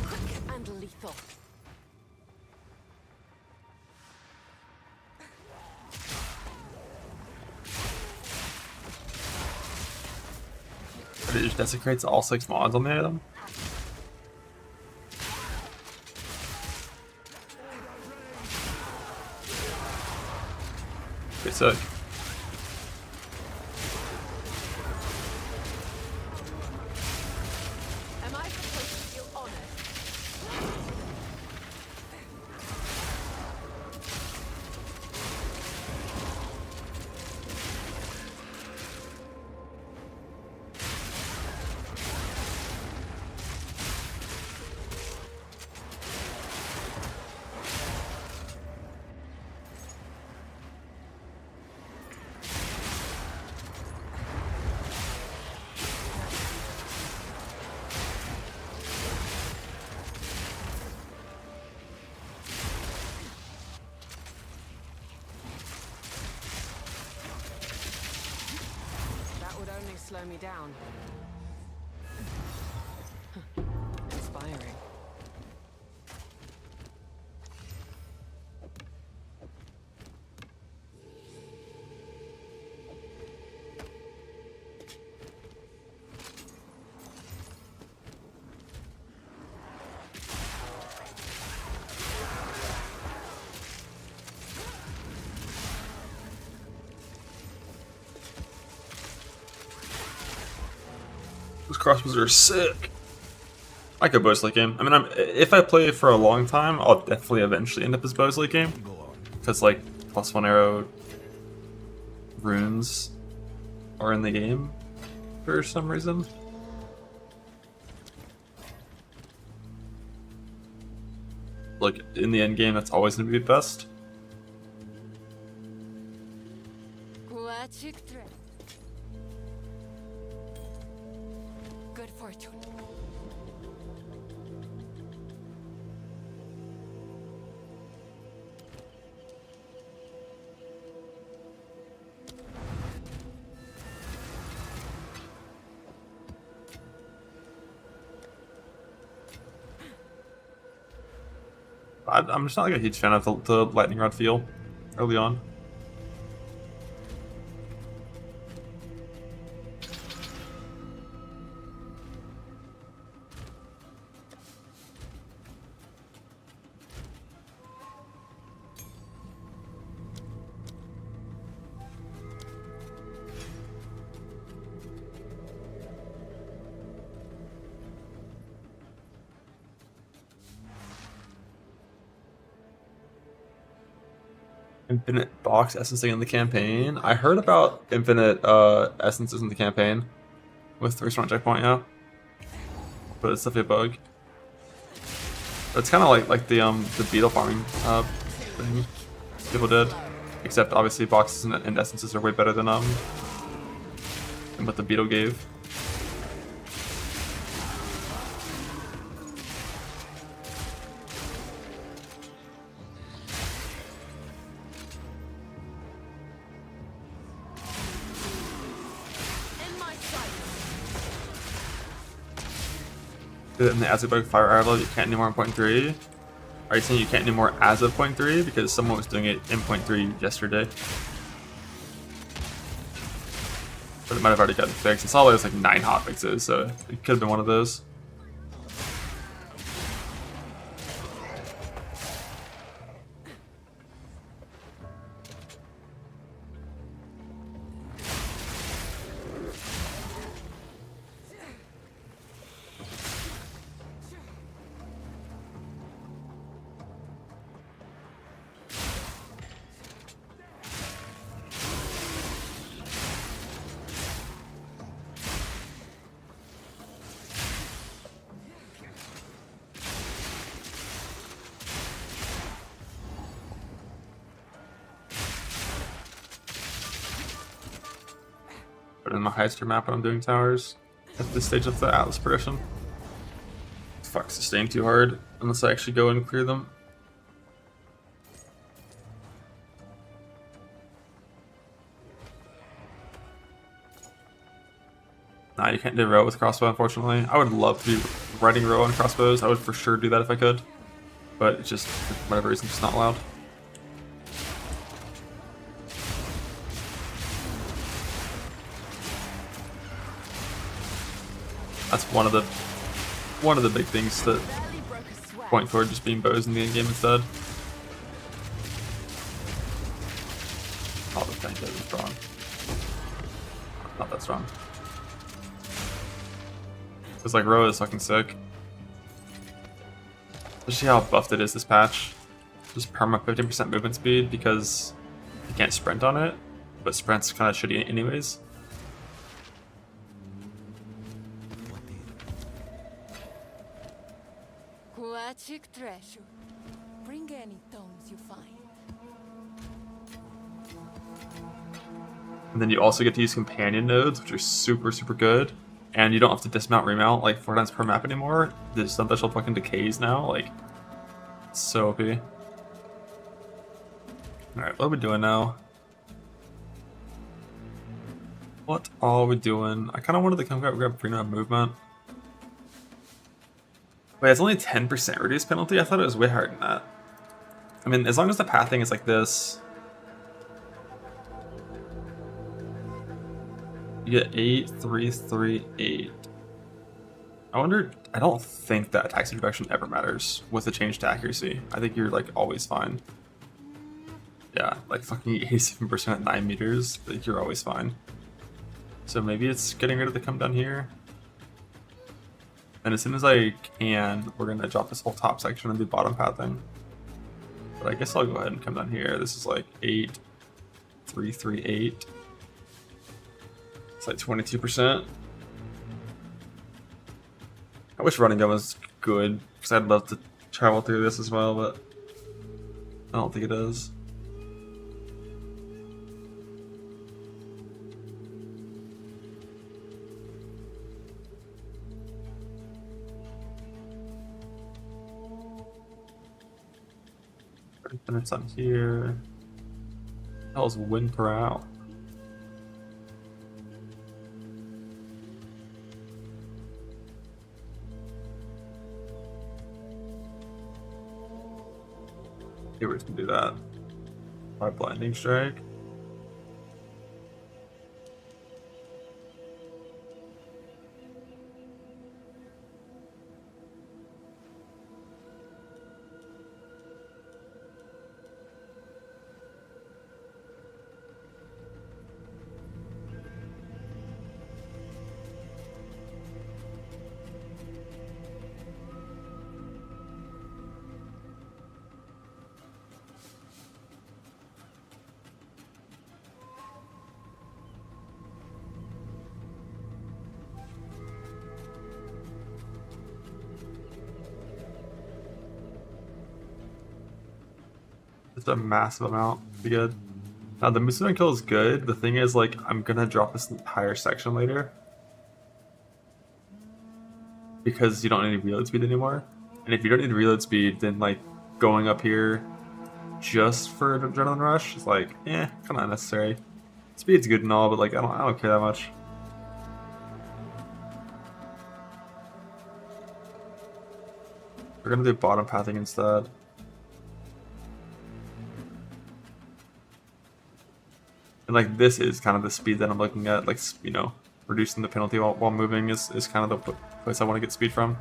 Quick and lethal. But it just desecrates all 6 mods on the item. Pretty sick. Am I supposed to feel honored? That would only slow me down. Inspiring. Those crossbows are sick. I could bows late game. I mean, if I play for a long time, I'll definitely eventually end up as bows late game. Because, like, +1 arrow runes are in the game for some reason. Like, in the end game, that's always going to be best. Good fortune. I'm just not like a huge fan of the lightning rod feel early on. Infinite box essencing in the campaign. I heard about infinite essences in the campaign with 3-star checkpoint, yeah. But it's definitely a bug. But it's kind of like the beetle farming thing people did, except obviously boxes and essences are way better than what the beetle gave. In the as of bug fire arrow, you can't do more in 0.3. Are you saying you can't do more as of 0.3 because someone was doing it in 0.3 yesterday? But it might have already gotten fixed. I saw there was like 9 hotfixes, so it could have been one of those. in my highest tier map when I'm doing towers at this stage of the Atlas progression. Fuck, sustain too hard unless I actually go and clear them. Nah, you can't do row with crossbow, unfortunately. I would love to be riding row on crossbows. I would for sure do that if I could. But it's just, for whatever reason, just not allowed. That's one of the big things that point toward just being bows in the endgame instead. Oh, the thing is strong. Not that strong. It's like row is fucking sick. Especially how buffed it is this patch. Just perma 15% movement speed because you can't sprint on it, but sprint's kind of shitty anyways. Treasure. Bring any tomes you find. And then you also get to use companion nodes, which are super good. And you don't have to dismount remount like 4 times per map anymore. The stun threshold fucking decays now, like it's so OP. Alright, what are we doing now? What are we doing? I kinda wanted to come grab freedom movement. Wait, it's only 10% reduce penalty? I thought it was way higher than that. I mean, as long as the pathing is like this, you get 8, 3, 3, 8. I wonder, I don't think that attack speed reduction ever matters with the change to accuracy. I think you're like always fine. Yeah, like fucking 87% at 9 meters, I think you're always fine. So maybe it's getting rid of the come down here. And as soon as I can, we're gonna drop this whole top section and do bottom pathing. But I guess I'll go ahead and come down here. This is like 8, 3, 3, 8. It's like 22%. I wish running gun was good, because I'd love to travel through this as well, but I don't think it is. And it's on here. What the hell is wind per hour? Okay, we're just gonna do that. My blinding strike. Just a massive amount. Be good. Now the Musudan kill is good. The thing is, like, I'm gonna drop this entire section later because you don't need reload speed anymore. And if you don't need reload speed, then like going up here just for adrenaline rush is like, kind of unnecessary. Speed's good and all, but like I don't care that much. We're gonna do bottom pathing instead. And like this is kind of the speed that I'm looking at, like, you know, reducing the penalty while moving is kind of the place I want to get speed from.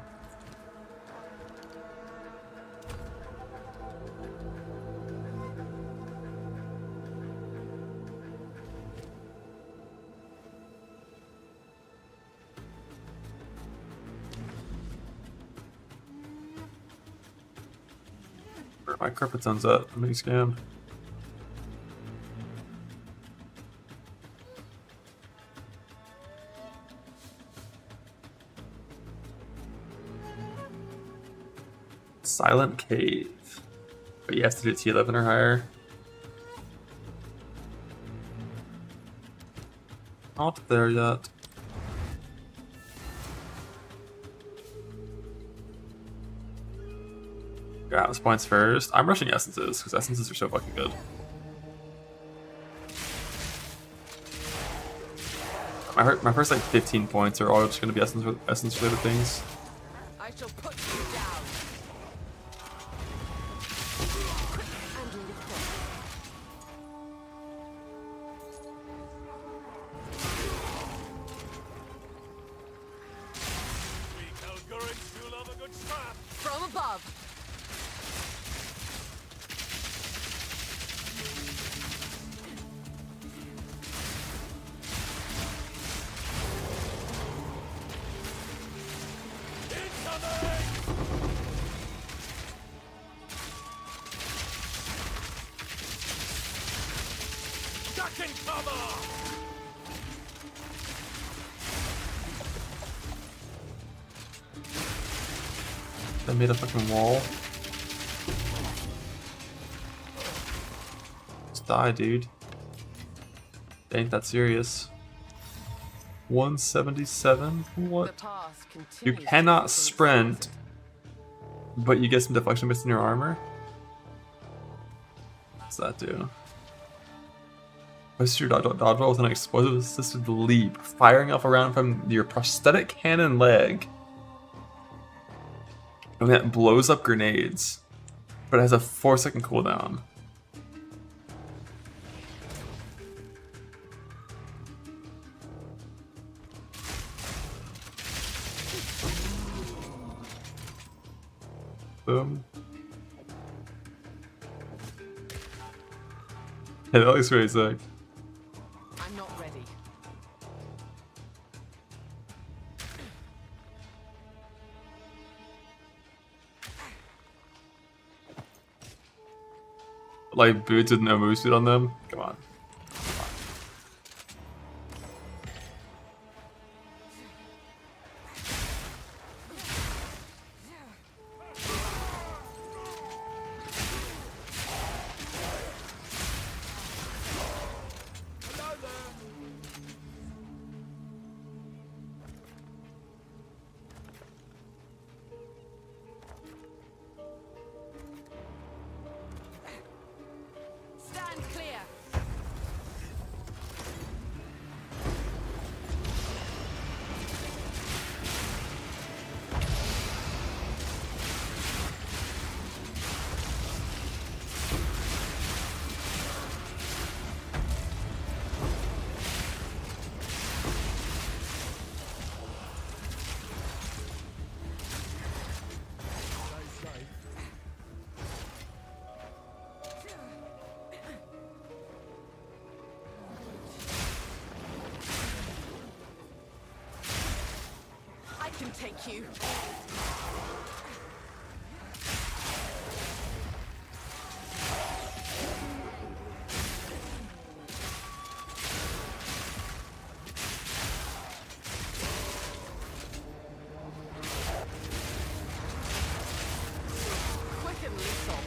Where are my carpet zones at? I'm being scammed. Silent Cave. But you have to do T11 or higher. Not there yet. Grabs points first. I'm rushing essences because essences are so fucking good. My first like 15 points are all just gonna be essence related things. I shall put you down. And lift up. We Calgurans do love a good scrap. From above. Duck and cover! I made a fucking wall. Just die, dude. It ain't that serious. 177? What? The path You continues to cannot open sprint, but you get some deflection based on your armor? What's that do? Hoist your dodgeball with an explosive assisted leap, firing off a round from your prosthetic cannon leg. And that blows up grenades, but it has a 4-second cooldown. Boom. Hey, that looks really sick. I'm not ready. Like boots with no move suit on them? Come on. Stand clear. I can take you. Quick and lethal.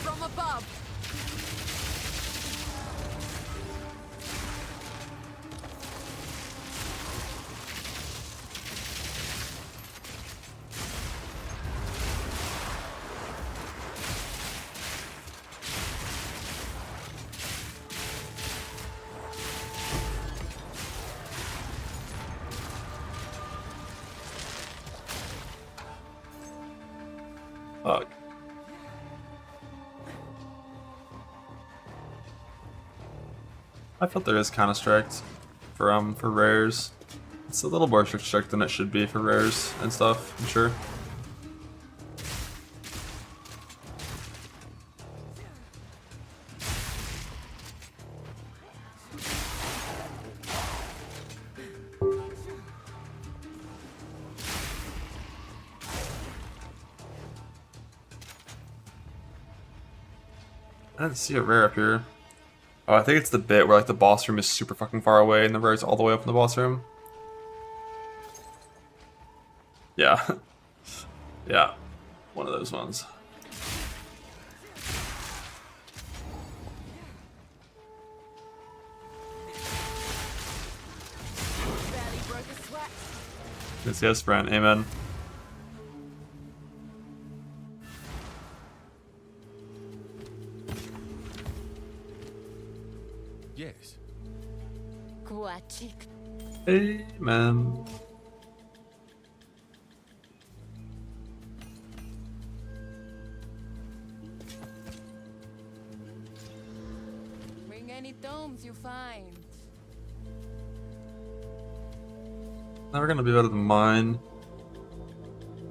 From above. Fuck. I felt there is kind of strict for rares. It's a little more strict than it should be for rares and stuff, I'm sure. I didn't see a rare up here. Oh, I think it's the bit where like the boss room is super fucking far away and the rare's all the way up in the boss room. Yeah. Yeah. One of those ones. Barely broke a sweat. Yes, Brent. Amen. Yes. Guachik. Amen. Bring any tomes you find. Never gonna be better than mine.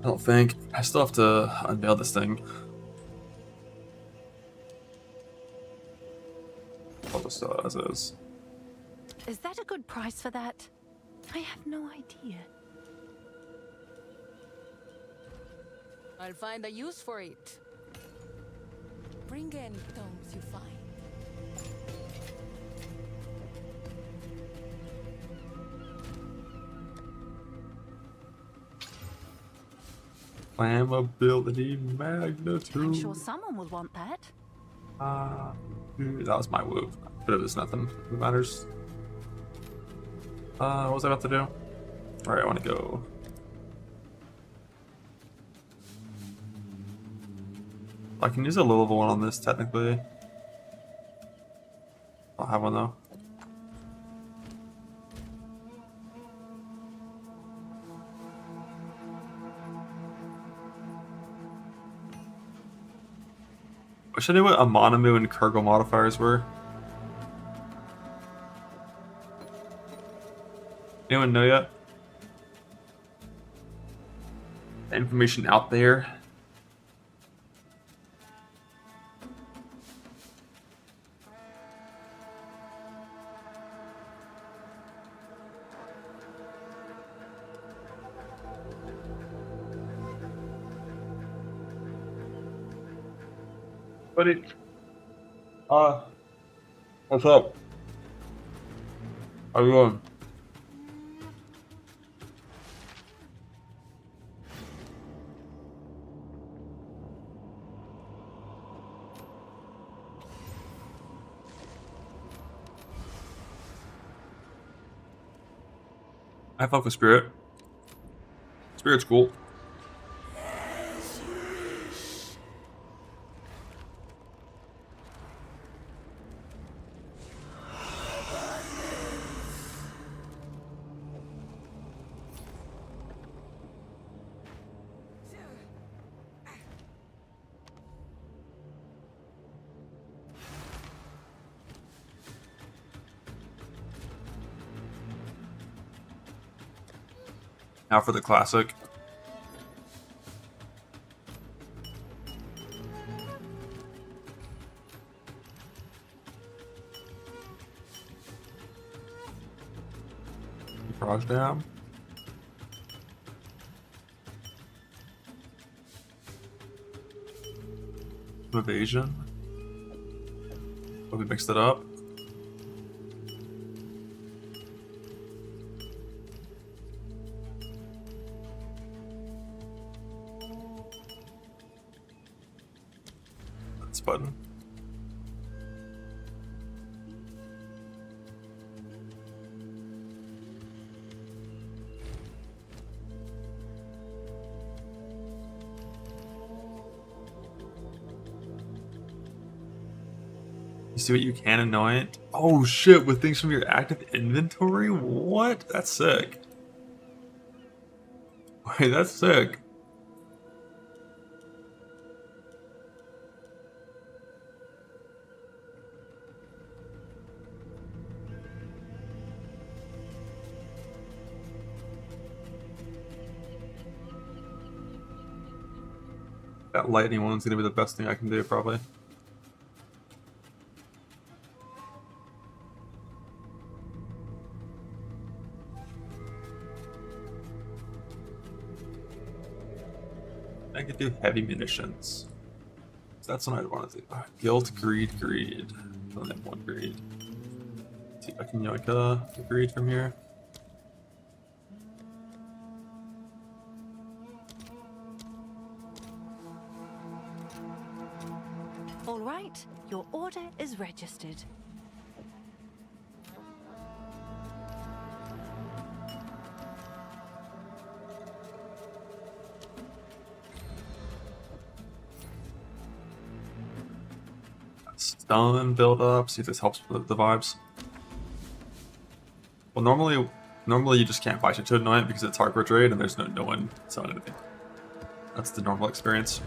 I don't think. I still have to unveil this thing. I'll just sell it as is. Is that a good price for that? I have no idea. I'll find a use for it. Bring any tomes you find. Flammability magnitude. I'm sure someone will want that. That was my move. But it was nothing. It matters. What was I about to do? Alright, I want to go. I can use a low level one on this, technically. I'll have one though. Wish I knew what Amanamu and Kurgle modifiers were. Anyone know yet? Information out there. Buddy. What's up? How you going? I fuck with Spirit. Spirit's cool. Now for the classic. Barrage Dam. Evasion. Hope we mixed it up. Button. You see what you can annoy it? Oh shit, with things from your active inventory? What? That's sick. Wait, that's sick. That lightning one's gonna be the best thing I can do, probably. I could do heavy munitions. So that's what I'd want to do. Guilt, greed. I only have 1 greed. See if I can yoink a greed from here. All right, your order is registered. Stun build up, see if this helps with the vibes. Well, normally you just can't fight it to annoy it because it's hardcore trade and there's no one selling anything. That's the normal experience.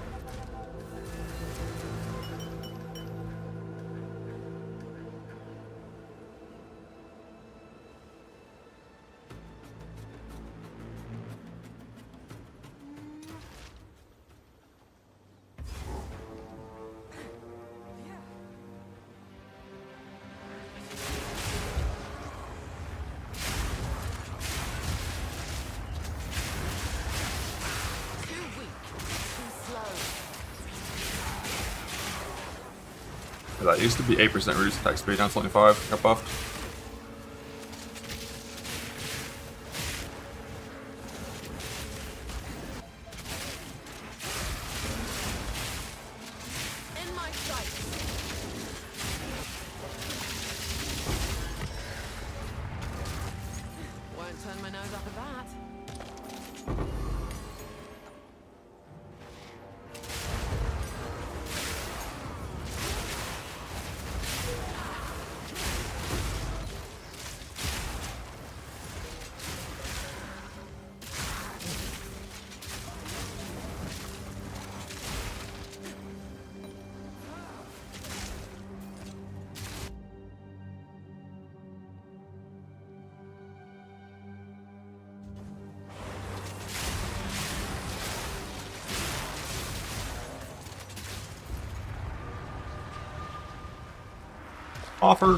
That used to be 8% reduced attack speed, now it's only 5. Got buffed. In my sight. Won't turn my nose up at that. Offer.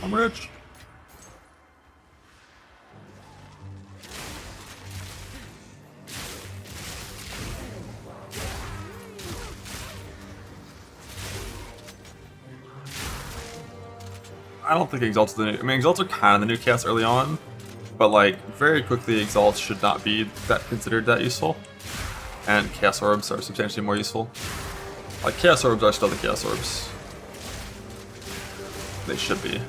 I'm rich. I don't think Exalt's the new. I mean, Exalts are kind of the new cast early on, but like very quickly, Exalts should not be that considered that useful, and Chaos Orbs are substantially more useful. Like Chaos Orbs are still the Chaos Orbs. They should be.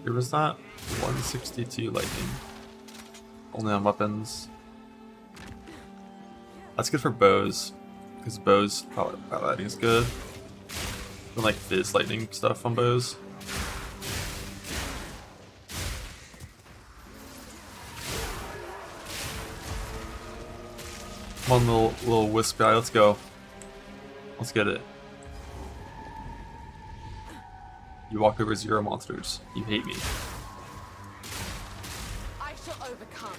Here was that 162 lightning. Only on weapons. That's good for bows, because bows power lightning is good. And like fizz lightning stuff on bows. Come on, little wisp guy, let's go. Let's get it. You walked over 0 monsters. You hate me. I shall overcome.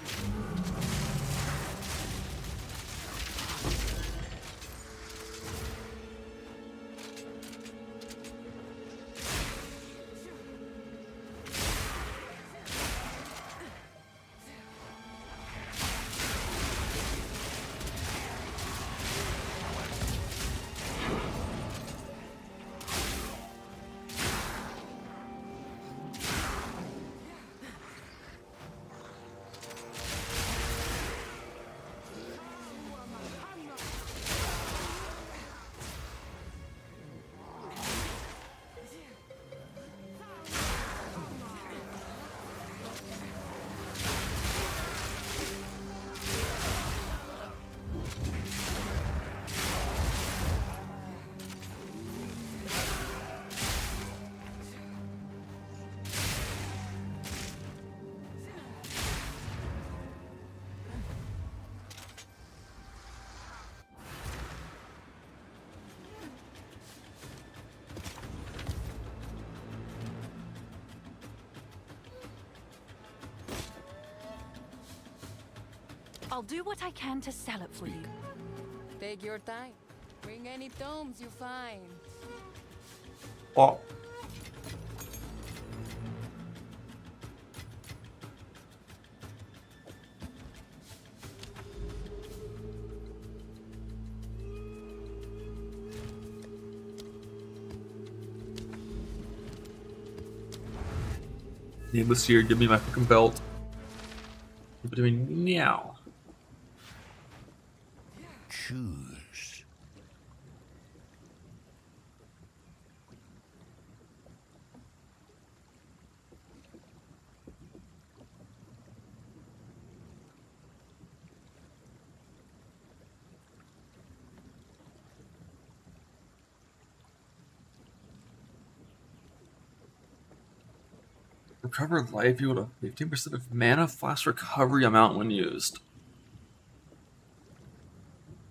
I'll do what I can to sell it for you. Take your time. Bring any tomes you find. Oh. Nameless here, give me my fucking belt. What are we doing now? Choose. Recover life equal to 15% of mana flash recovery amount when used.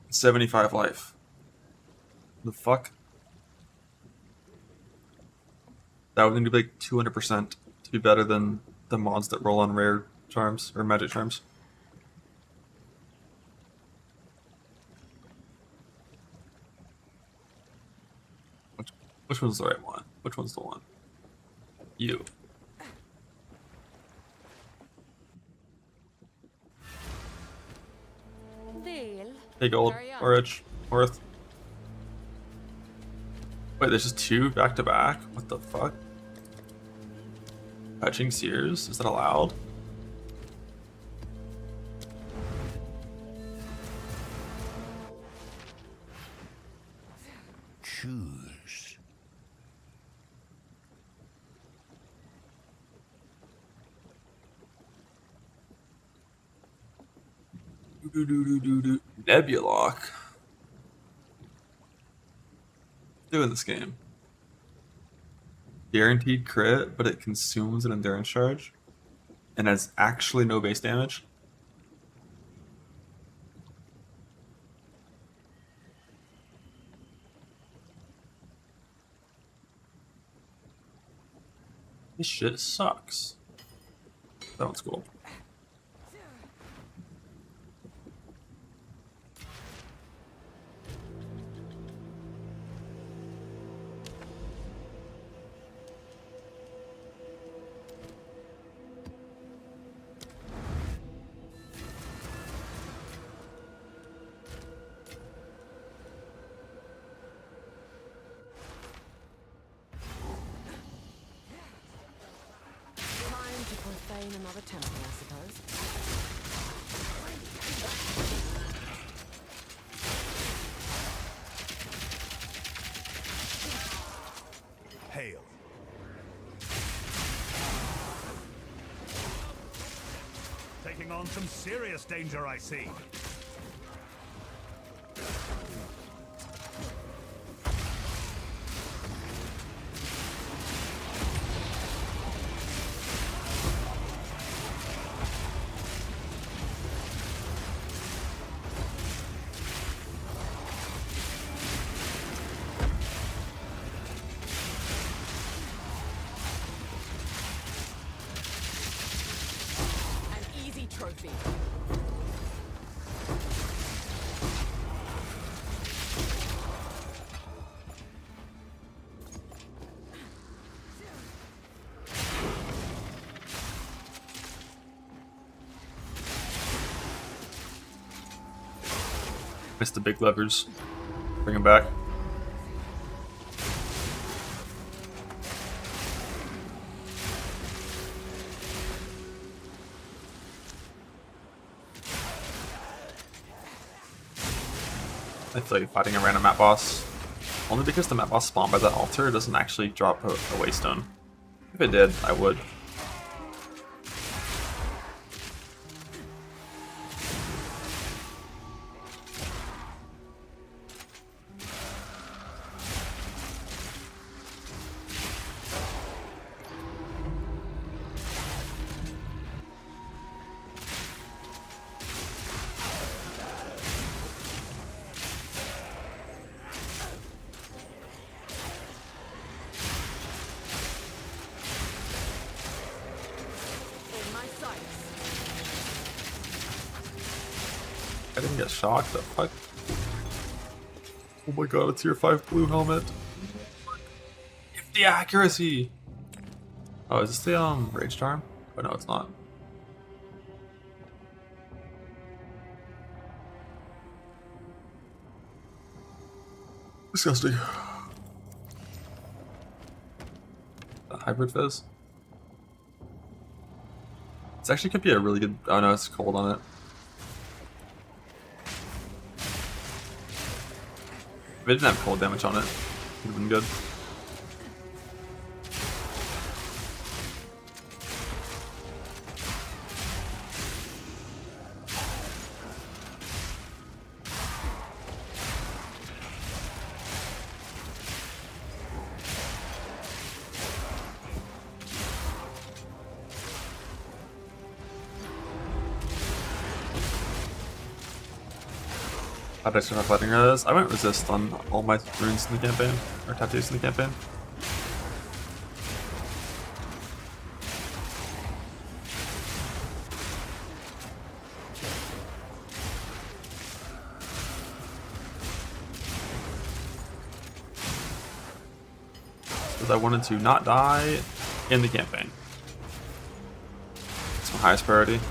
75 life. The fuck? That would need to be like 200% to be better than the mods that roll on rare charms or magic charms. Which one's the right one? Which one's the one? You. Deal. Hey, gold. Carry on. Or rich. Worth. Wait, there's just two back to back? What the fuck? Fetching Sears? Is that allowed? Choose. Nebulock. Doing this game. Guaranteed crit, but it consumes an endurance charge and has actually no base damage. This shit sucks. That one's cool. Time to profane another temple, I suppose. Hail. Taking on some serious danger, I see. An easy trophy. Missed the big levers. Bring him back. I feel like fighting a random map boss. Only because the map boss spawned by that altar doesn't actually drop a waystone. If it did, I would. I didn't get shocked. The fuck? Oh my god, a tier 5 blue helmet. If the accuracy. Oh, is this the rage charm? Oh no, it's not. Disgusting. A hybrid fizz. This actually could be a really good. Oh no, it's cold on it. If it didn't have cold damage on it, it would have been good. How did I start fighting this? I went resist on all my runes in the campaign, or tattoos in the campaign. Because I wanted to not die in the campaign. It's my highest priority.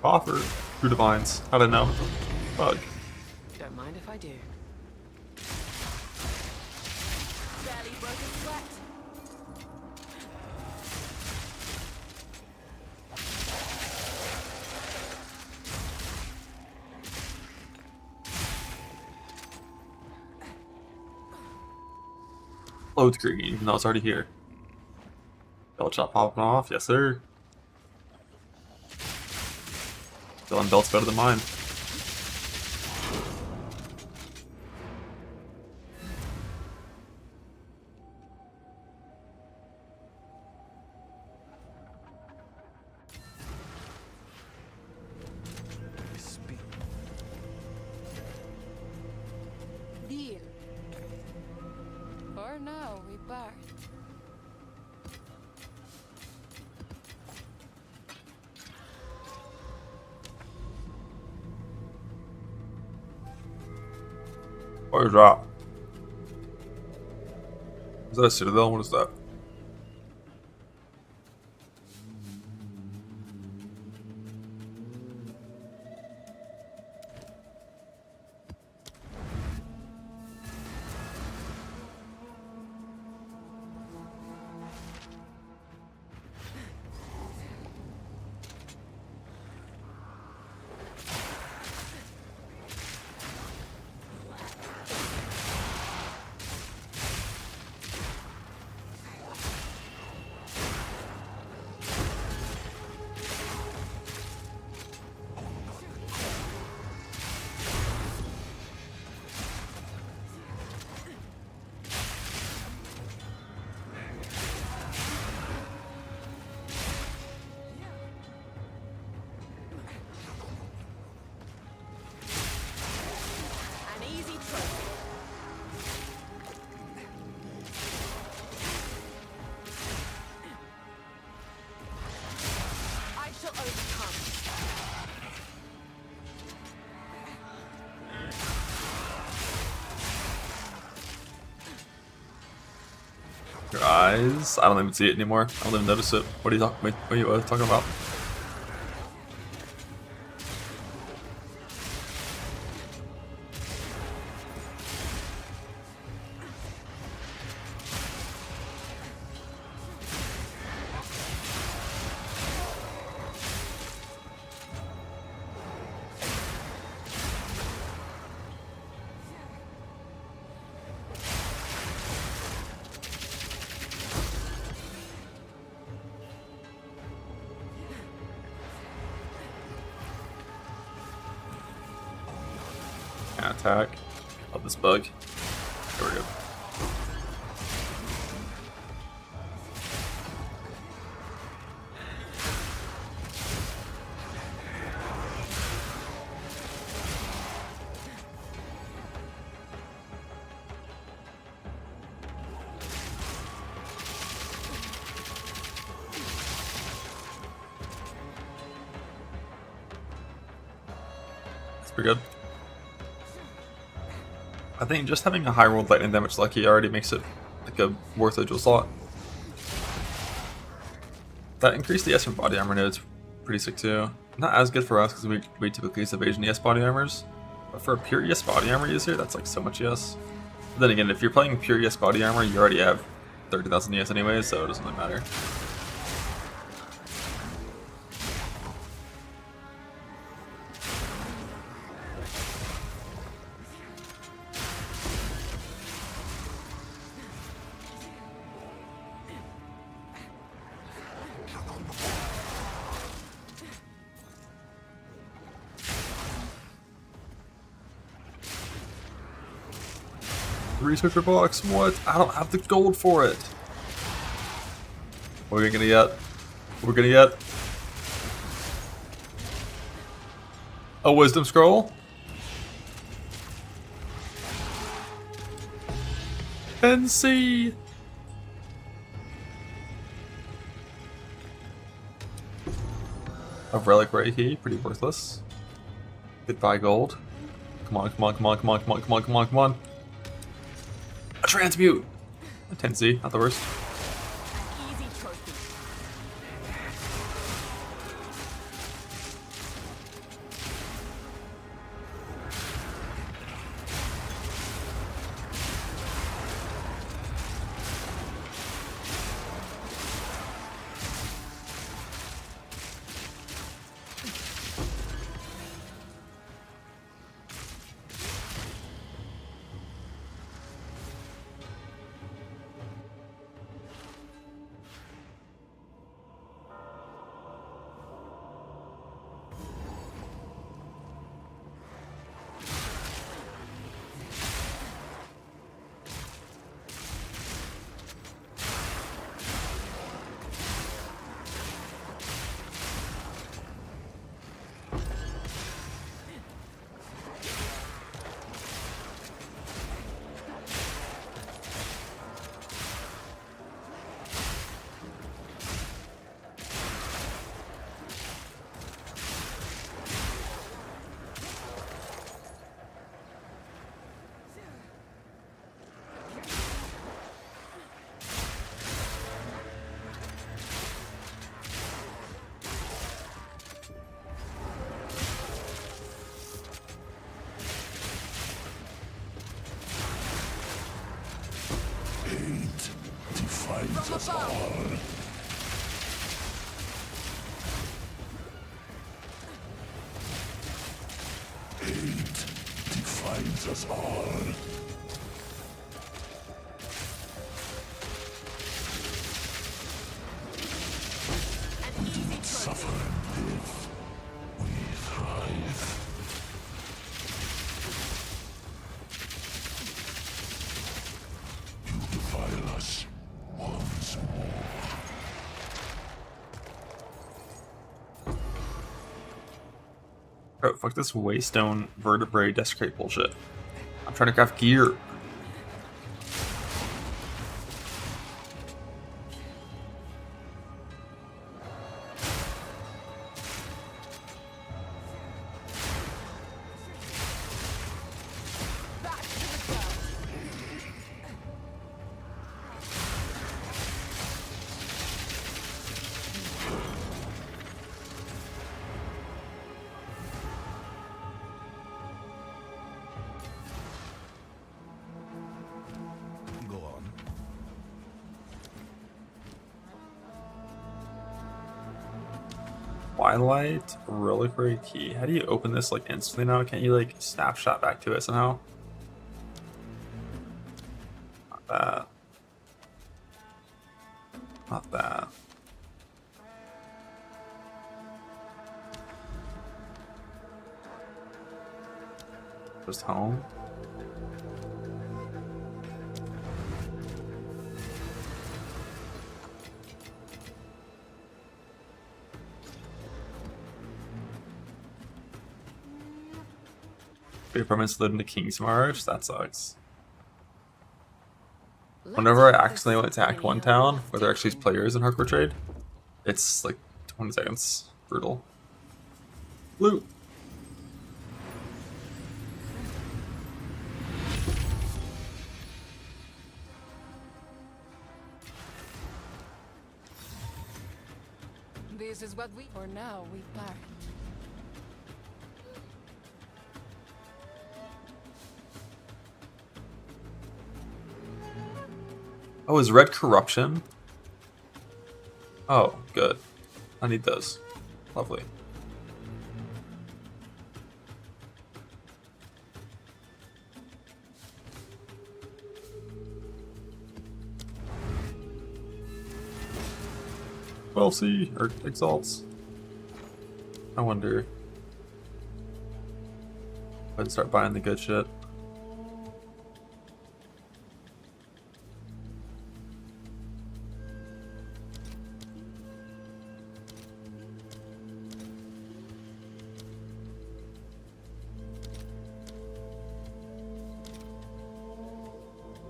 Offer True Divines. I don't know. Bug. Don't mind if I do. Barely broke a sweat. Loads green, even though it's already here. Belt shot popping off, yes sir. Dylan belt's better than mine. Deal. For now, we part. What is that? Is that a citadel? What is that? An easy trip. I shall overcome. Your eyes? I don't even see it anymore. I don't even notice it. What are you talking? What are you talking about? Attack. Love this bug. There we go. Pretty good. I think just having a high rolled lightning damage lucky already makes it like a worth a dual slot. That increased the S from body armor node's pretty sick too. Not as good for us because we typically use evasion ES body armors. But for a pure ES body armor user, that's like so much ES. But then again, if you're playing pure ES body armor, you already have 30,000 ES anyway, so it doesn't really matter. Researcher box, what? I don't have the gold for it. What are we gonna get? We're gonna get a wisdom scroll. NC. A relic Reiki, pretty worthless. Goodbye gold. Come on, come on, come on, come on, come on, come on, come on, come on. A transmute! A 10C, not the worst. Easy trophy. Defines us all. Hate defines us all. We do not suffer and live. We thrive. You defile us once more. Oh, fuck this waystone vertebrae desecrate bullshit. I'm trying to craft gear. Go on. Twilight reliquary key. How do you open this like instantly now? Can't you like snapshot back to it somehow? Not that. Not that. Just home. Permanents live in the King's March. That sucks. Whenever I accidentally attack one town where there actually is players in hardcore trade, it's like 20 seconds. Brutal. Loot. This is what we. For now, we part. Oh, is red corruption? Oh, good. I need those. Lovely. Well, see, or exalts. I wonder. I'd start buying the good shit.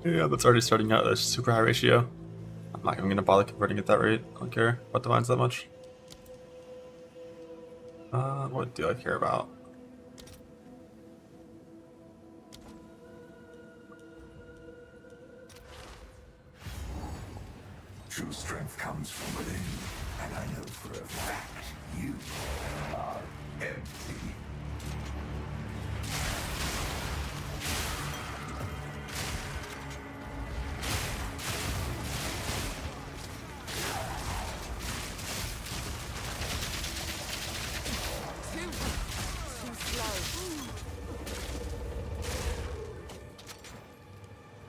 Yeah, that's already starting out at a super high ratio. I'm not even gonna bother converting at that rate. I don't care about divines that much. What do I care about? True strength comes from within, and I know for a fact you are empty.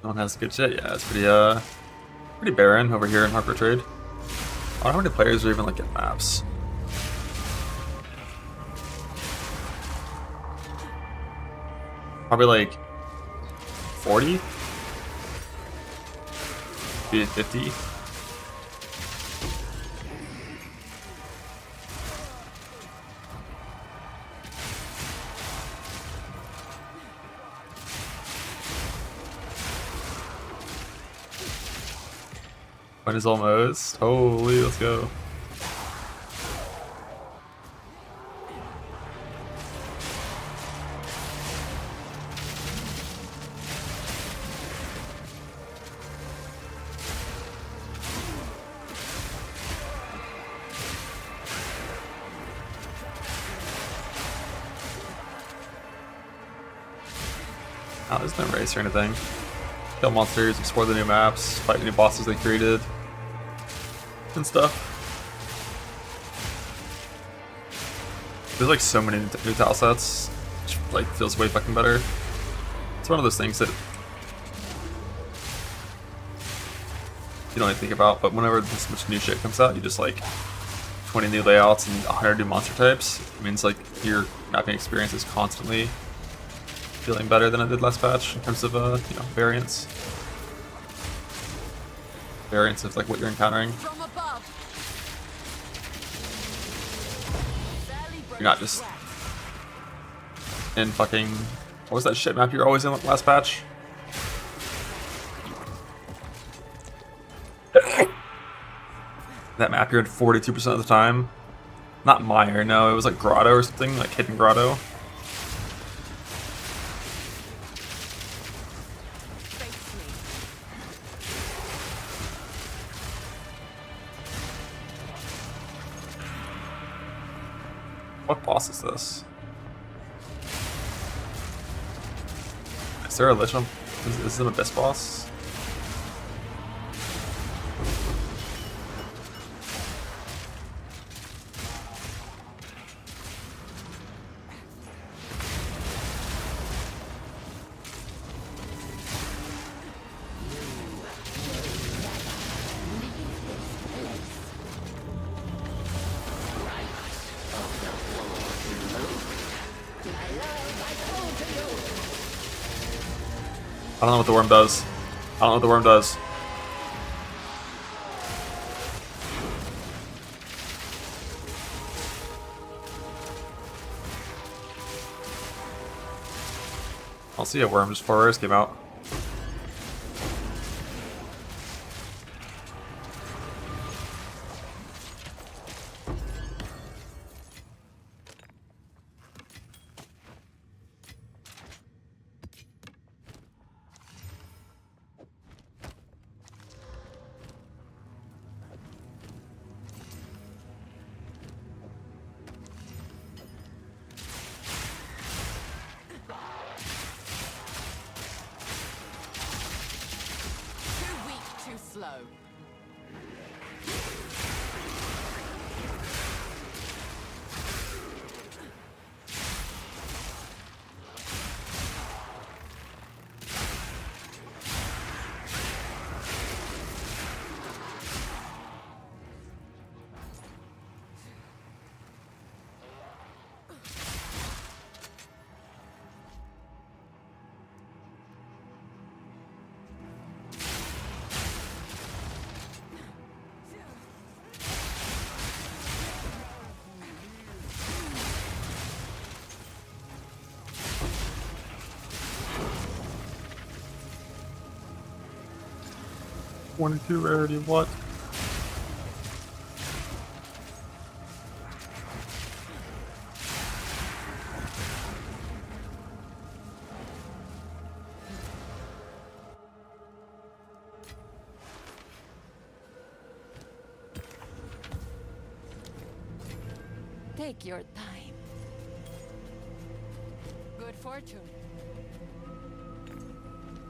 No one has good shit. Yeah, it's pretty barren over here in Harper Trade. I don't know how many players are even like get maps. Probably like 40, maybe 50. One is almost. Holy, let's go. Oh, there's no race or anything. Kill monsters, explore the new maps, fight new bosses they created, and stuff. There's like so many new tile sets, which like feels way fucking better. It's one of those things that you don't even think about, but whenever this much new shit comes out, you just like 20 new layouts and 100 new monster types. It means like your mapping experience is constantly feeling better than it did last patch in terms of you know, variance of like what you're encountering. From above. You're not just in fucking, what was that shit map you were always in last patch? That map you're in 42% of the time. Not Mire, no, it was like Grotto or something, like Hidden Grotto. What boss is this? Is there a Lich on? Is this an Abyss boss? I don't know what the worm does. I don't know what the worm does. I'll see a worm just 4 hours came out. slow. Twenty-two rarity, what? Take your time. Good fortune.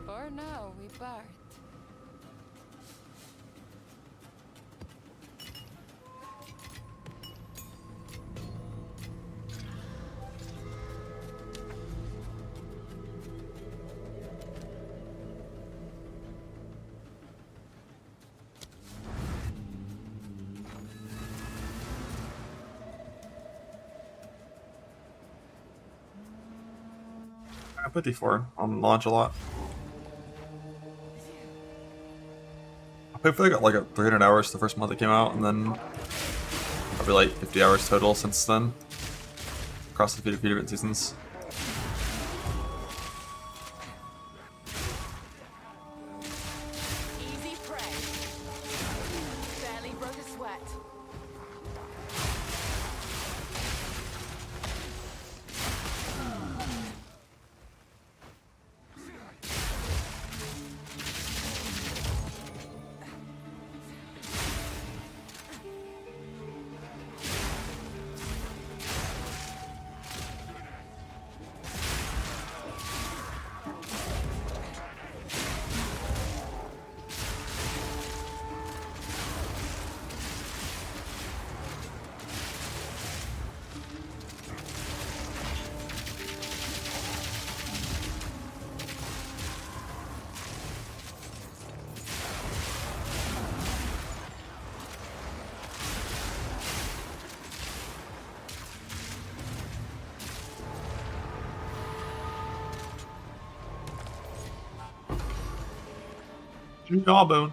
For now, we part. I put D4 on launch a lot. I feel like I got like 300 hours the first month it came out, and then probably like 50 hours total since then. Across the few different seasons. Easy prey. Barely broke a sweat. Jawbone.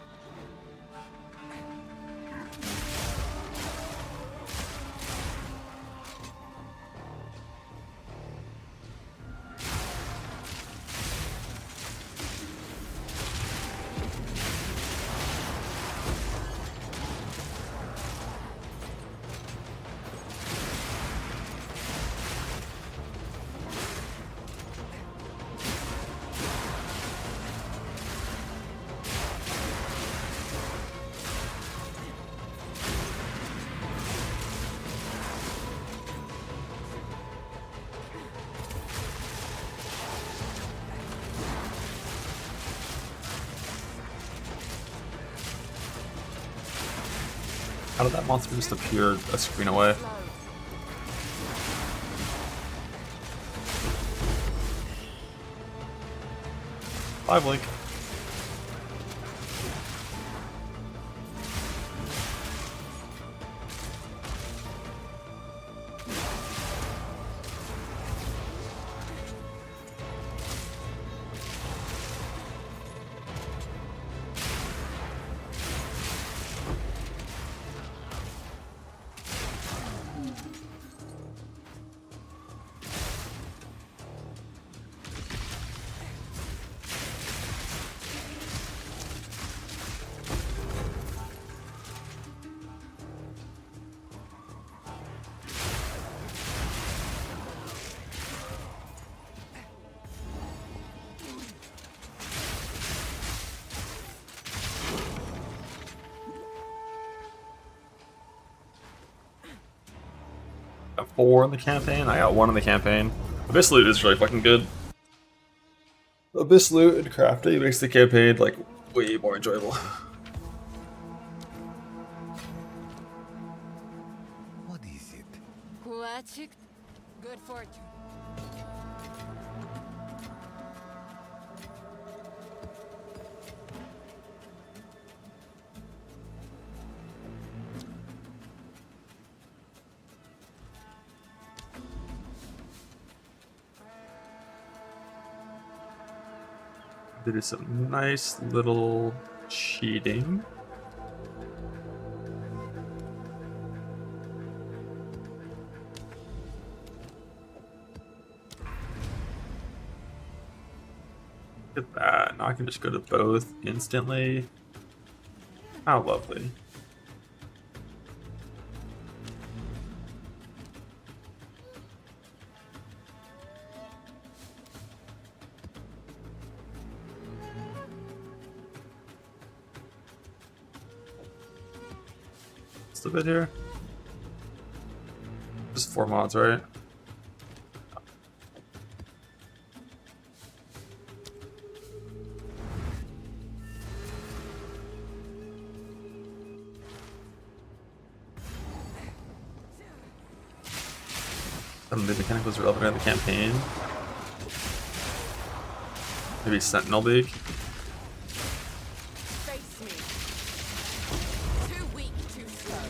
How did that monster just appear a screen away? Live link. Got 4 in the campaign. I got 1 in the campaign. Abyss loot is really fucking good. Abyss loot and crafting makes the campaign like way more enjoyable. Açık. Good fortune. There is some nice little cheating. Look at that. Now I can just go to both instantly. How lovely. What's the bit here? Just 4 mods, right? The mechanic was relevant in the campaign. Maybe Sentinel League. Face me. Too weak, too slow.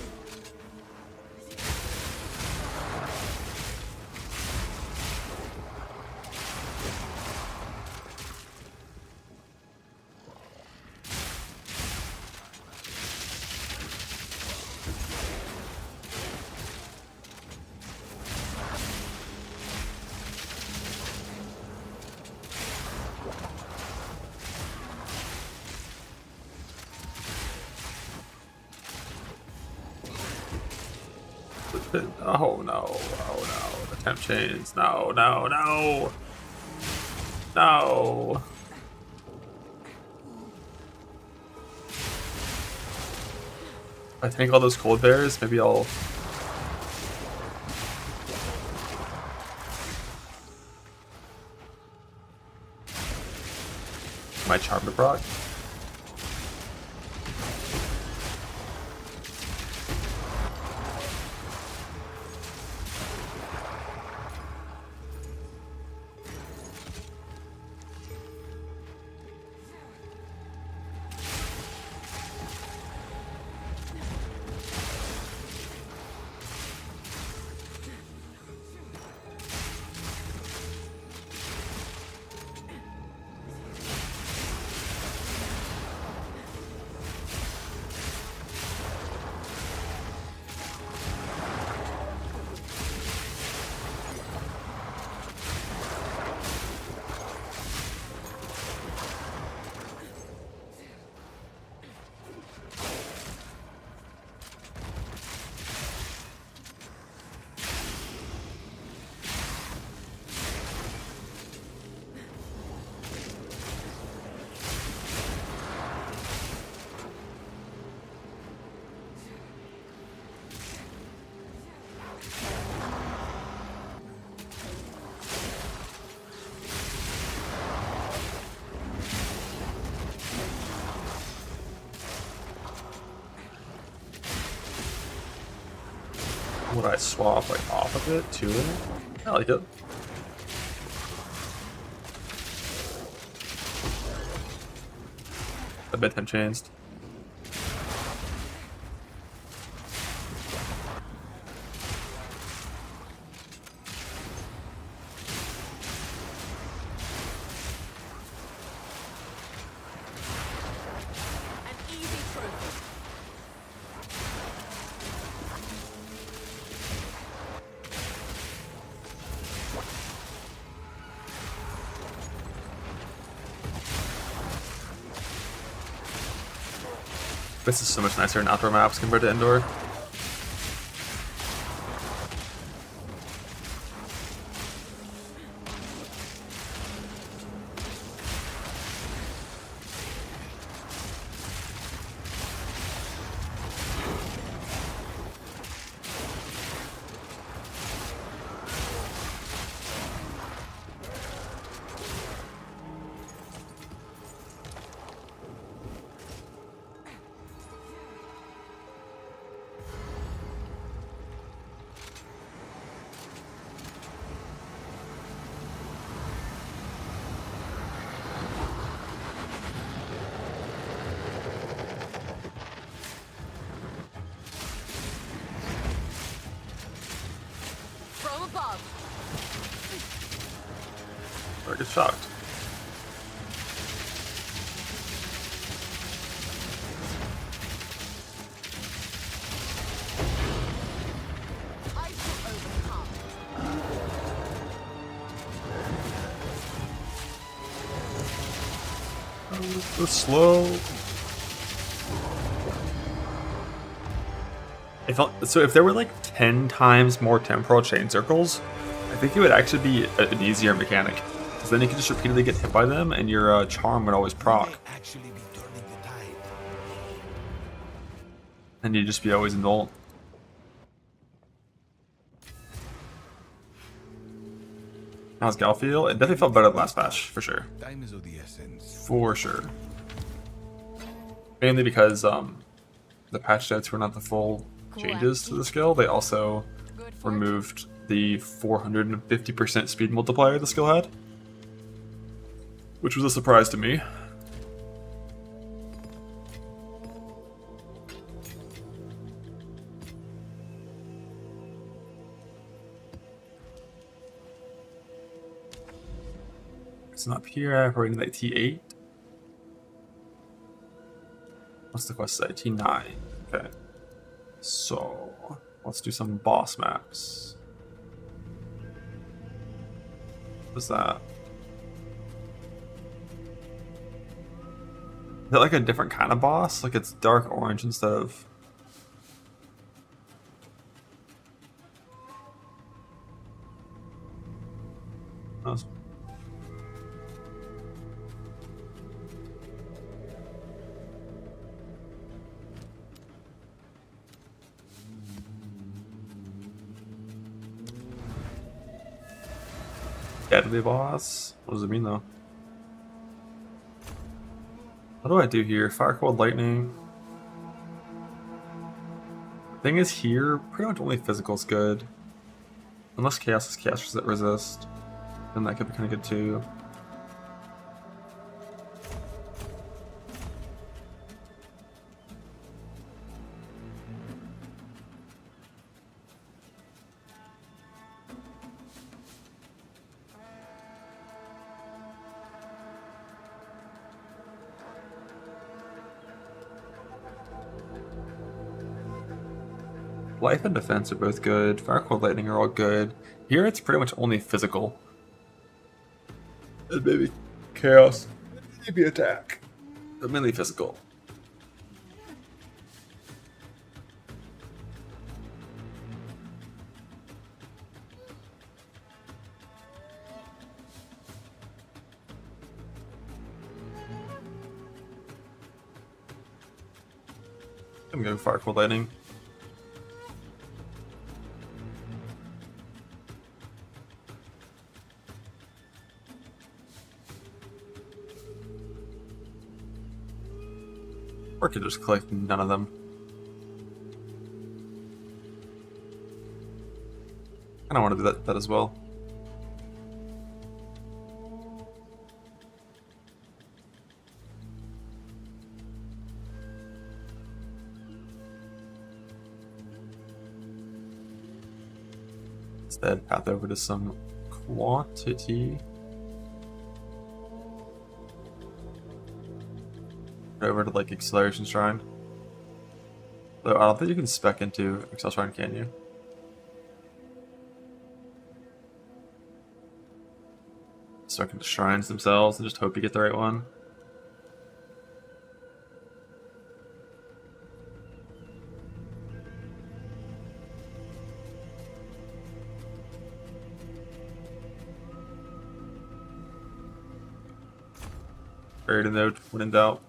Oh no, oh no, the temp chains, no, no, no, no. If I tank all those cold bears, maybe I'll... My charm to proc. Would I swap like off of it to it? I like it. The bedtime changed. An easy trophy. This is so much nicer in outdoor maps compared to indoor. Or I get shocked. I shall overcome. So slow. So if there were like 10 times more temporal chain circles, I think it would actually be an easier mechanic. Because then you can just repeatedly get hit by them and your charm would always proc. Actually be turning the tide. And you'd just be always indulgent. How's Gal feel? It definitely felt better than last patch, for sure. Time is of the essence. For sure. Mainly because the patch notes were not the full changes to the skill. They also Good fortune. removed the 450% speed multiplier the skill had, which was a surprise to me. It's not here. We're in like T8. What's the quest say? T9. Okay. So let's do some boss maps. What's that? Is that like a different kind of boss? Like it's dark orange instead of... Oh, deadly boss? What does it mean though? What do I do here? Fire, cold, lightning. Thing is here, pretty much only physical is good. Unless chaos is chaos that resist. Then that could be kind of good too. Life and defense are both good. Fire, cold, lightning are all good. Here it's pretty much only physical. And maybe chaos. Maybe attack. But mainly physical. I'm going fire, cold, lightning. Or could just collect none of them. I don't want to do that as well. Instead, path over to some quantity. Over to like Acceleration Shrine. Though I don't think you can spec into Excel Shrine, can you? Spec into shrines themselves and just hope you get the right one. Buried in node when in doubt.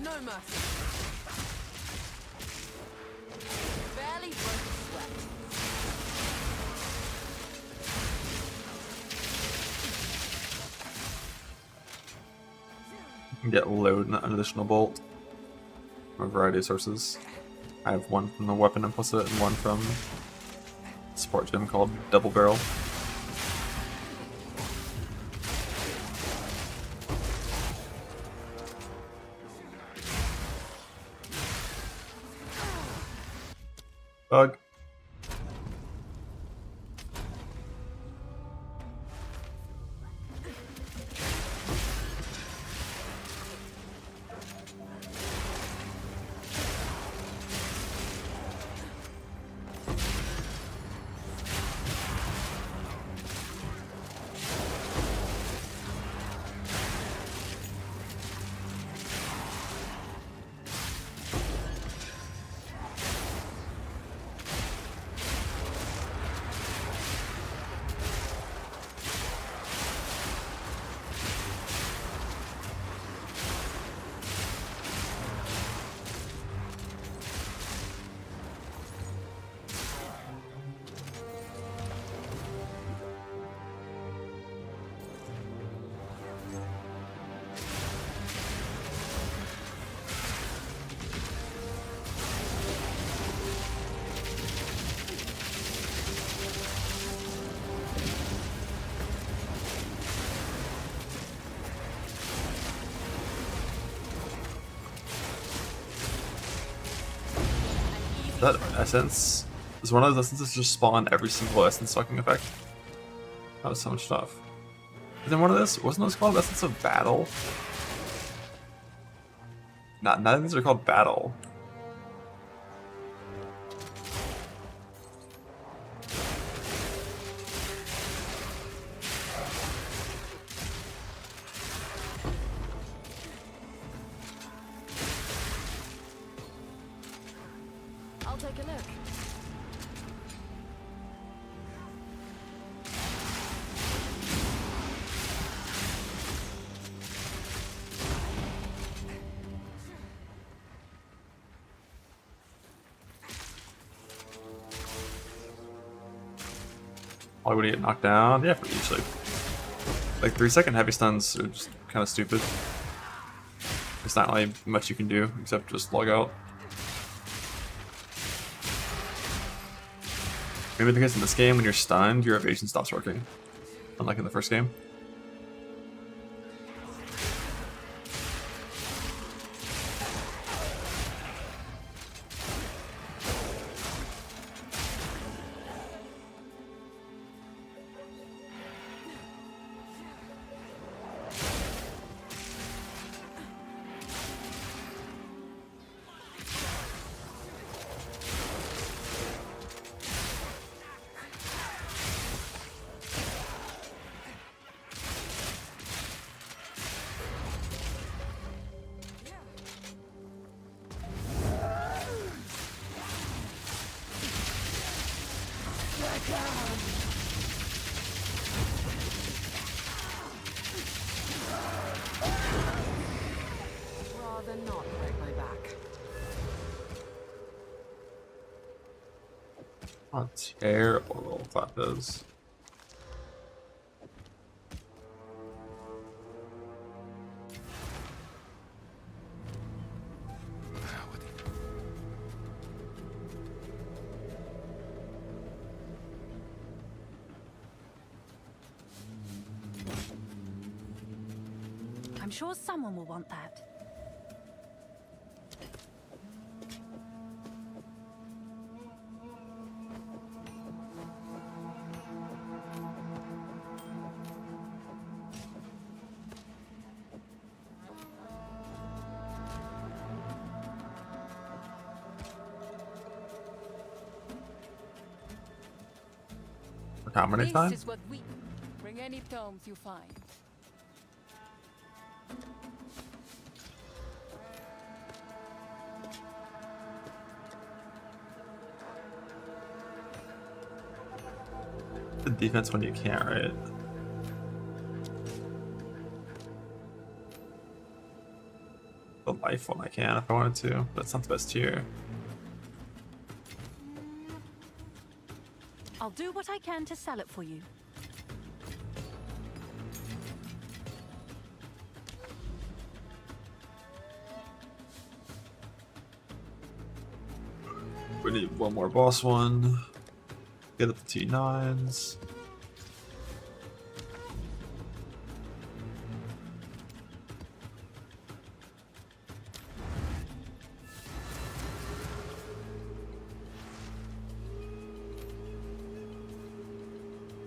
No mercy. Barely broke a sweat. You can get load and an additional bolt from a variety of sources. I have one from the weapon implicit and one from support gem called Double Barrel. Bug. That essence is one of those essences just spawn every single essence sucking effect. That was so much stuff. And then one of this wasn't those called Essence of Battle? None of these are called Battle. I'll take a look. Why would he get knocked down? Yeah, pretty easily. Like 3-second heavy stuns are just kind of stupid. There's not really much you can do except just log out. Maybe because in this game, when you're stunned, your evasion stops working. Unlike in the first game. Rather not break my back. How terrible roll clap is. I'm sure someone will want that. How many This times? is what we bring any tomes you find. The defense when you can't, right? The life when I can if I wanted to. That's not the best tier. I'll do what I can to sell it for you. We need one more boss one. Get up the T9s.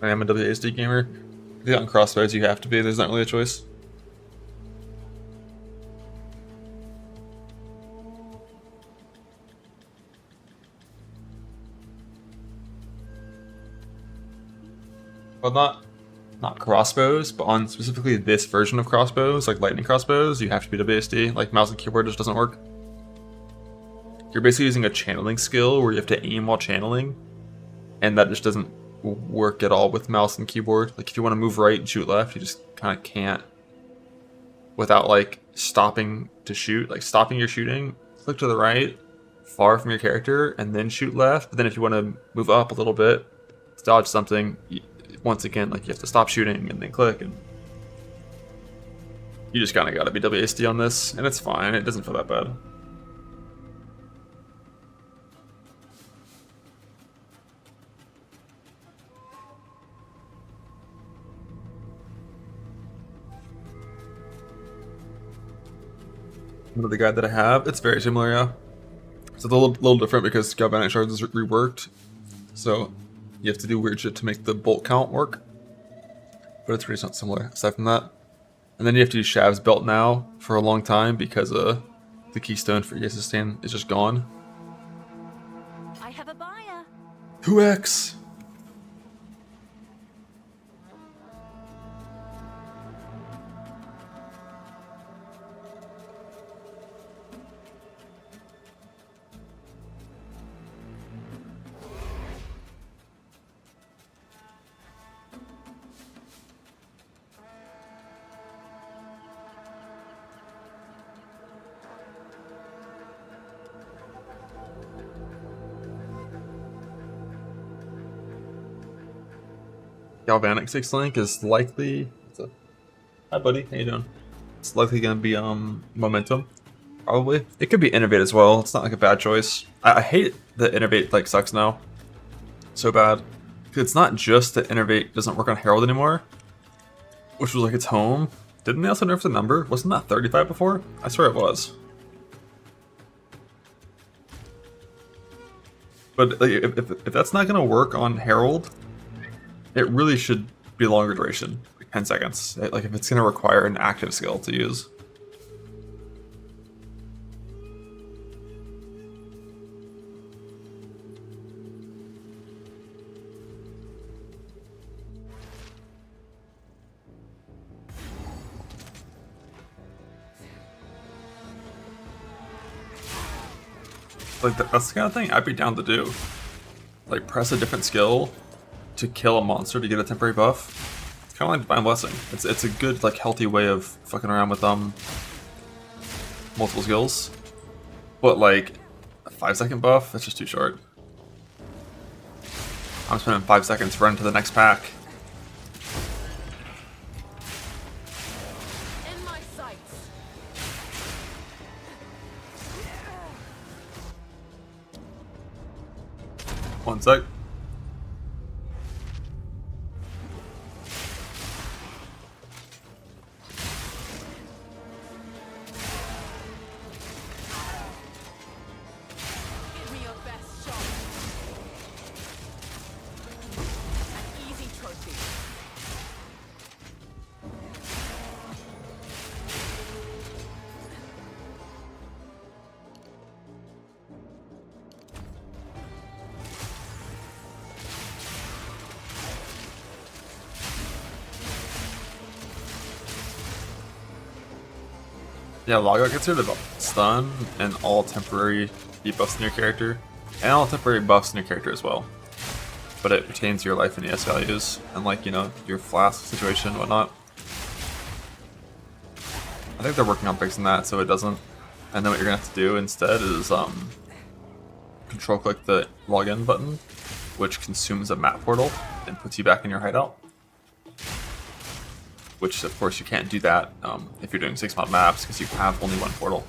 I am a WASD gamer. If you're on crossbows, you have to be. There's not really a choice. Well, not crossbows, but on specifically this version of crossbows, like lightning crossbows, you have to be WASD. Like mouse and keyboard just doesn't work. You're basically using a channeling skill where you have to aim while channeling, and that just doesn't work at all with mouse and keyboard. Like if you want to move right and shoot left, you just kind of can't without like stopping to shoot. Like stopping your shooting, click to the right, far from your character, and then shoot left. But then if you want to move up a little bit, dodge something, once again, like you have to stop shooting and then click, and you just kind of got to be WASD on this, and it's fine. It doesn't feel that bad. Another guide that I have, it's very similar, yeah. It's a little different because galvanic shards is reworked, so you have to do weird shit to make the bolt count work, but it's pretty similar aside from that. And then you have to use Shav's belt now for a long time because the keystone for Yesistan is just gone. I have a buyer. 2x. Galvanic 6 link is likely. Hi, buddy. How you doing? It's likely gonna be momentum. Probably. It could be innovate as well. It's not like a bad choice. I hate that innovate like sucks now. So bad. It's not just that innovate doesn't work on Herald anymore, which was like its home. Didn't they also nerf the number? Wasn't that 35 before? I swear it was. But like, if that's not gonna work on Herald, it really should be longer duration, like 10 seconds. Like if it's going to require an active skill to use. Like that's the kind of thing I'd be down to do. Like press a different skill to kill a monster to get a temporary buff. It's kind of like Divine Blessing. It's a good, like, healthy way of fucking around with multiple skills. But like a 5-second buff, that's just too short. I'm spending 5 seconds to run to the next pack. In my sights. One sec. Give me your best shot. An easy trophy. Yeah, logout gets rid of stun and all temporary debuffs in your character, and all temporary buffs in your character as well. But it retains your life and ES values, and like, you know, your flask situation and whatnot. I think they're working on fixing that so it doesn't. And then what you're gonna have to do instead is control click the login button, which consumes a map portal and puts you back in your hideout. Which, of course, you can't do that if you're doing 6-mod maps because you have only one portal.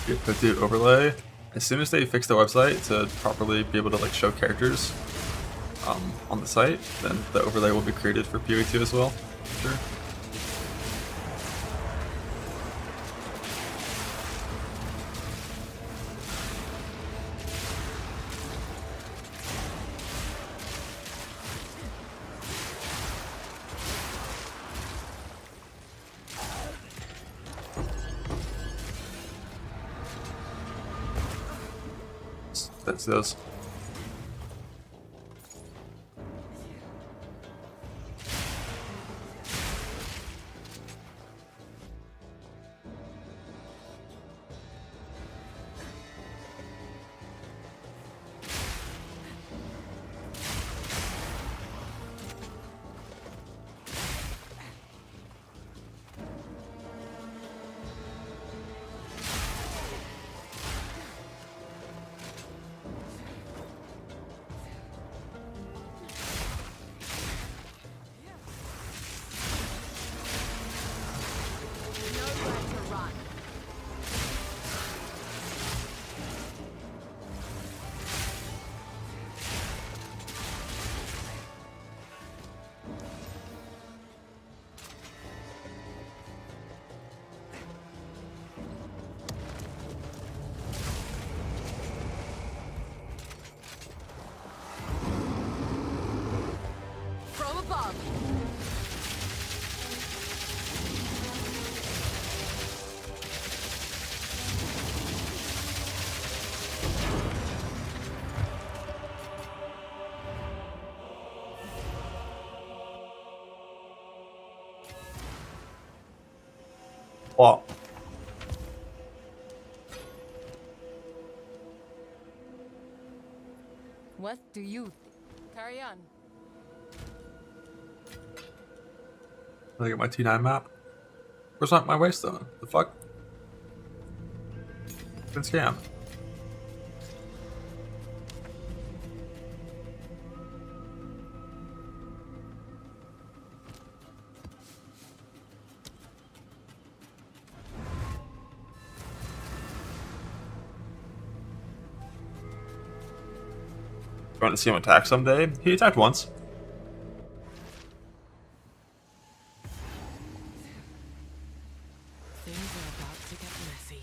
get the dude overlay. As soon as they fix the website to properly be able to like show characters on the site, then the overlay will be created for PoE2 as well. Sure. That's those. From above. Wow. What do you carry on? Look at my T9 map. Where's my waystone? The fuck? Been scammed. You want to see him attack someday? He attacked once. Things are about to get messy.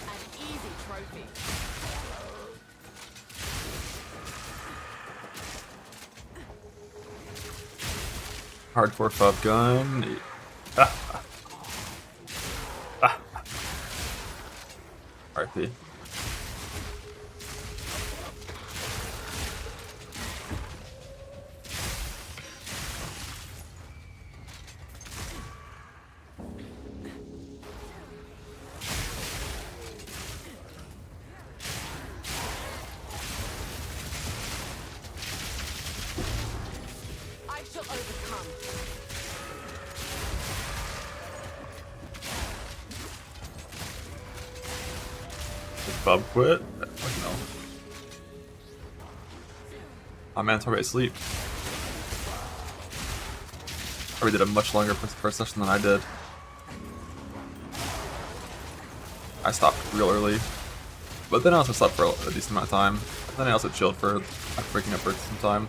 An easy trophy. Hardcore fob gun. RP. I shall overcome. Did Bub quit? Fuck no. My man's probably asleep. Probably did a much longer first session than I did. I stopped real early. But then I also slept for a decent amount of time. Then I also chilled for waking up for some time.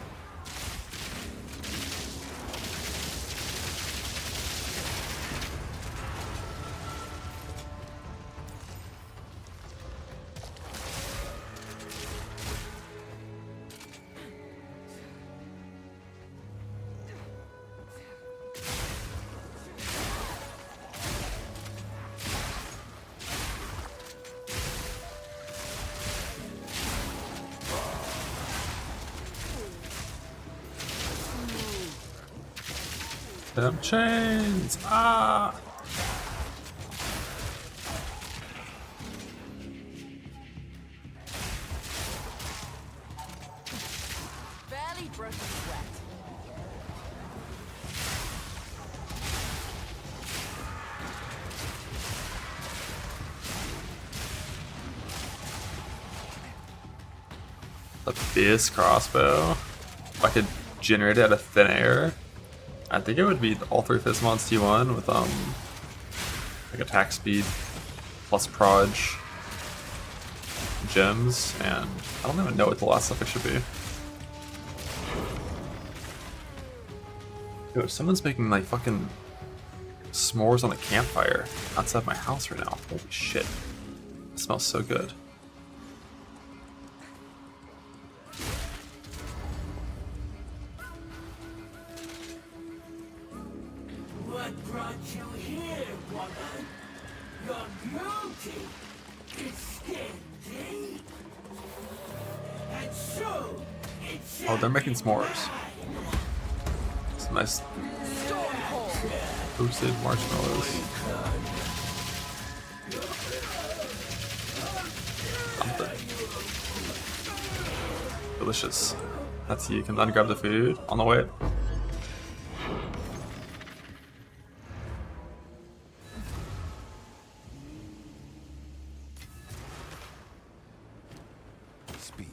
Them chains! Ah! brush of sweat. Abyss crossbow. If I could generate it out of thin air, I think it would be all 3 Fist mods T1 with like attack speed plus proj gems, and I don't even know what the last stuff it should be. Yo, someone's making like fucking s'mores on a campfire outside my house right now. Holy shit. It smells so good. What brought you here, woman? Your beauty is skin deep. And so, it's Oh, they're making s'mores. Some nice toasted marshmallows. Something. Delicious. That's you. Come down and grab the food on the way. Speed.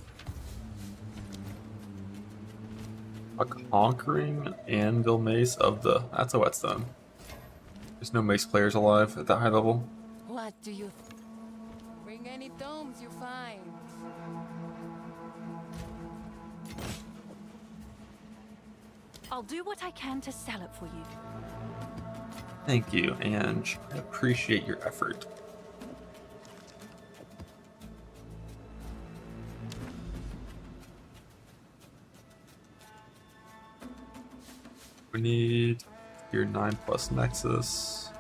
A conquering anvil mace of the... That's a whetstone. There's no mace players alive at that high level. What do you bring any tomes you find? I'll do what I can to sell it for you. Thank you, Ange. I appreciate your effort. We need your 9+ Nexus.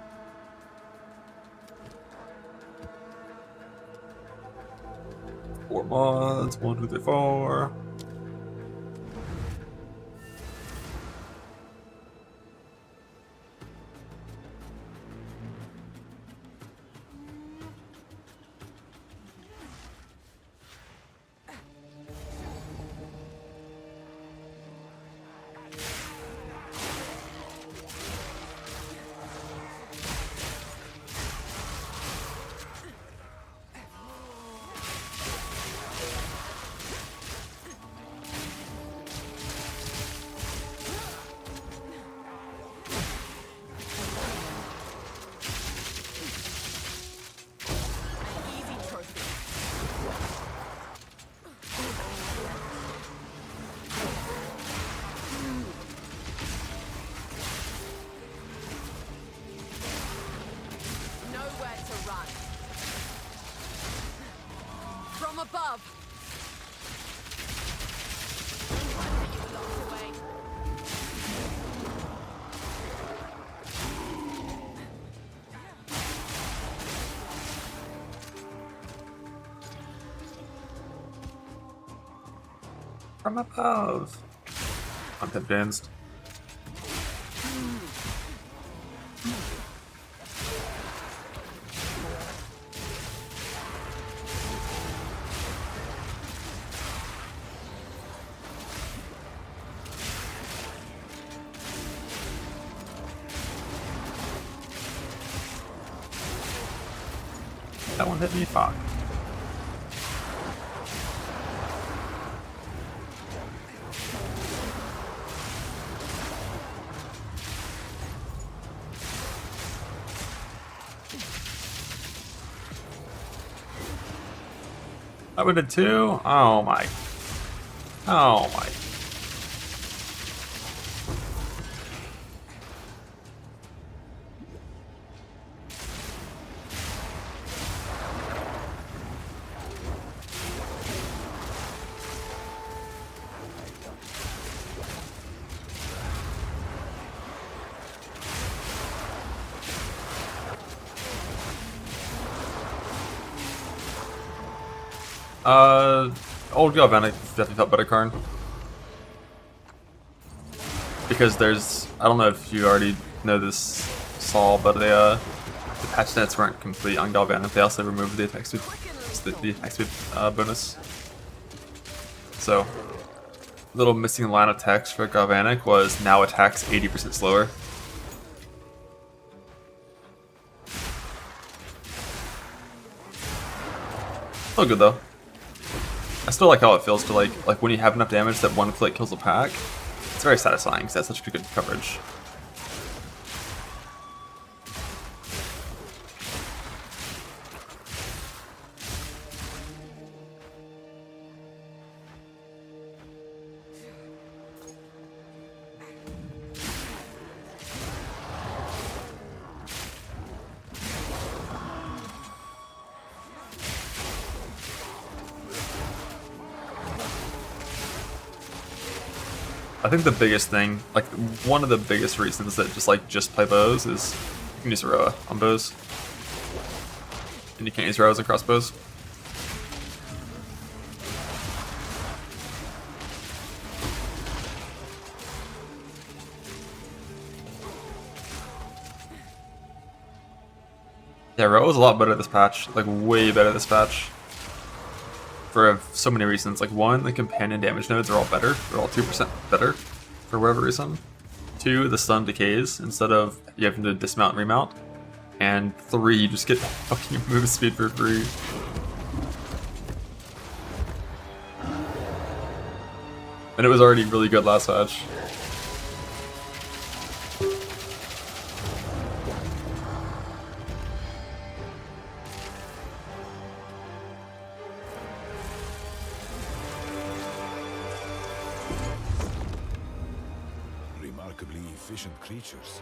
Four mods, 1, 2, 3, 4. Nowhere to run. From above. You locked away. From above. I'm convinced. That one hit me, fuck. That one did too? Oh my. Oh my. Old Galvanic definitely felt better, Karn. Because there's, I don't know if you already know this, Saul, but the patch nets weren't complete on Galvanic. They also removed the attack speed, bonus. So little missing line of text for Galvanic was now attacks 80% slower. Still good though. I still like how it feels to like when you have enough damage that one click kills a pack. It's very satisfying because that's such good coverage. I think the biggest thing, like one of the biggest reasons that just play bows is you can use Aroa on bows. And you can't use arrows and crossbows. Yeah, Aroa is a lot better this patch, like way better this patch. For so many reasons. Like one, the companion damage nodes are all better. They're all 2% better for whatever reason. Two, the stun decays instead of you having to dismount and remount. And three, you just get fucking move speed for free. And it was already really good last patch. Remarkably efficient creatures.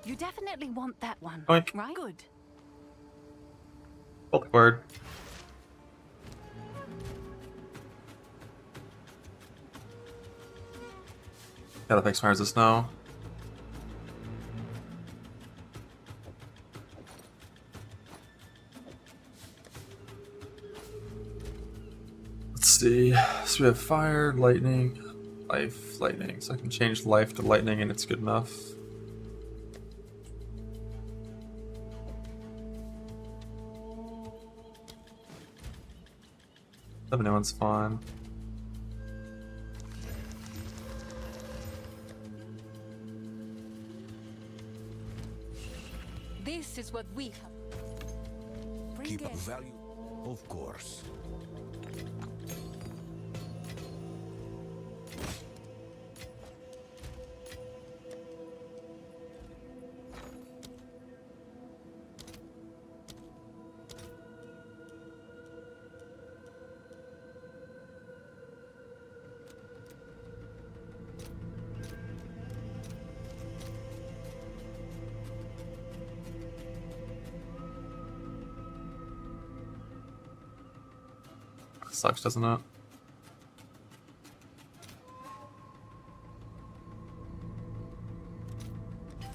You definitely want that one, Oink. right? Good. Bulk word. Gotta fix my resist now. Let's see. So we have fire, lightning, life, lightning. So I can change life to lightning and it's good enough. 71's fine. This is what we have. Bring Keep it. value, of course. Sucks, doesn't it?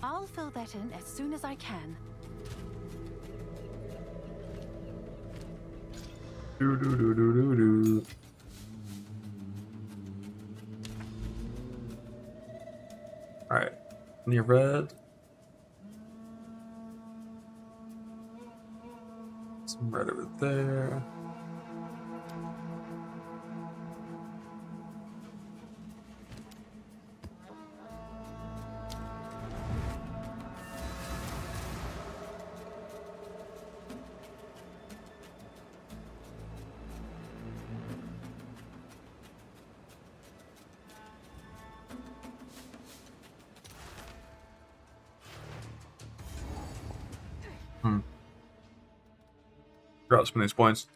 I'll fill that in as soon as I can. Do do do do do do. Alright. Any red? Some red over there. Forgot to spend these points.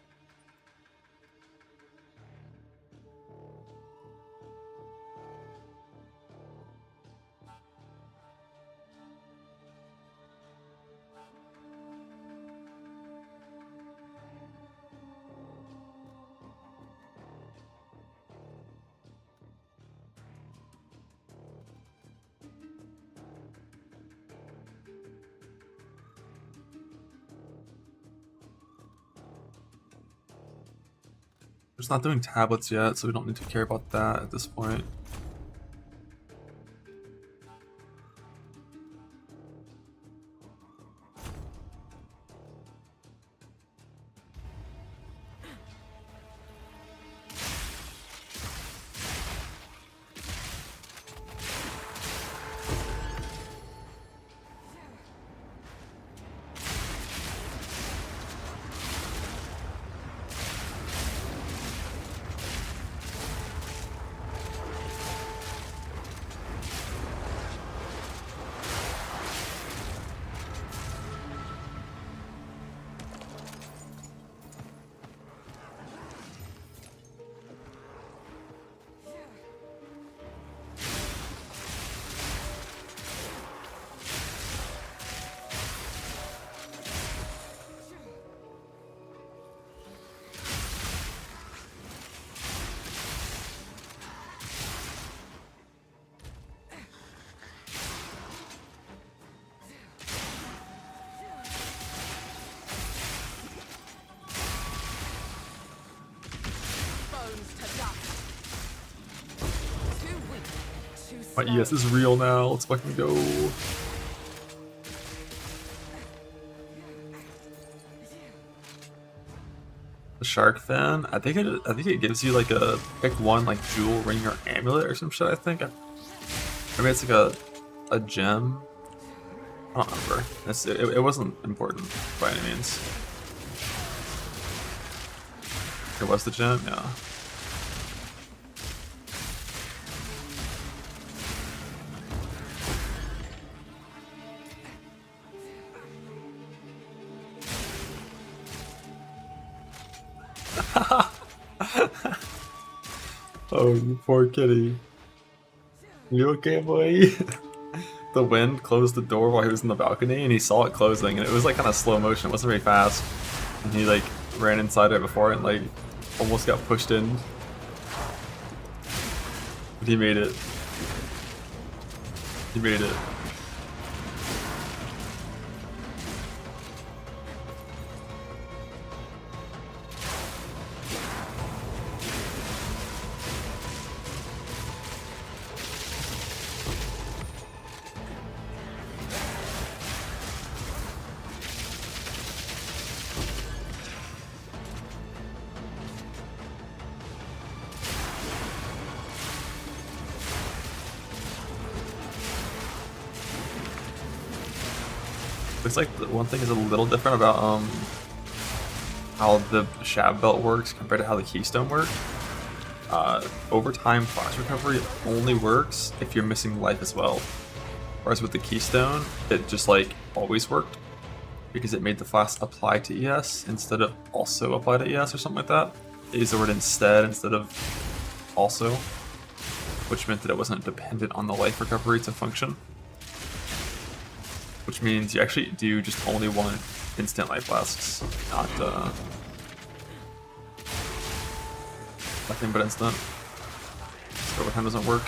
It's not doing tablets yet, so we don't need to care about that at this point. My ES is real now. Let's fucking go. The shark fin. I think it gives you like a pick one like jewel, ring, or amulet or some shit. I think. Maybe it's like a gem. I don't remember. It wasn't important by any means. It was the gem, yeah. Oh, you poor kitty. You okay, boy? The wind closed the door while he was in the balcony, and he saw it closing, and it was like kind of slow motion. It wasn't very fast, and he like ran inside it before it and like almost got pushed in. But he made it. He made it. Looks like the one thing is a little different about how the Shab Belt works compared to how the Keystone works. Over time, flash recovery only works if you're missing life as well. Whereas with the Keystone, it just like always worked because it made the flash apply to ES instead of also apply to ES or something like that. It used the word instead of also, which meant that it wasn't dependent on the life recovery to function. Which means you actually do just only want instant life flasks, not nothing but instant. So overtime doesn't work.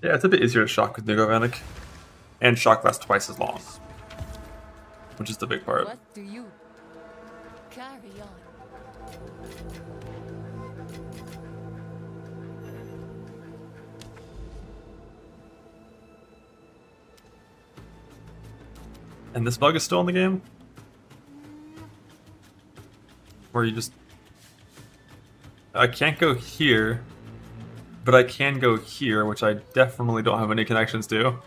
Yeah, it's a bit easier to shock with Negovanik. And shock lasts twice as long. Which is the big part. What do you carry on? And this bug is still in the game? Where you just... I can't go here, but I can go here, which I definitely don't have any connections to.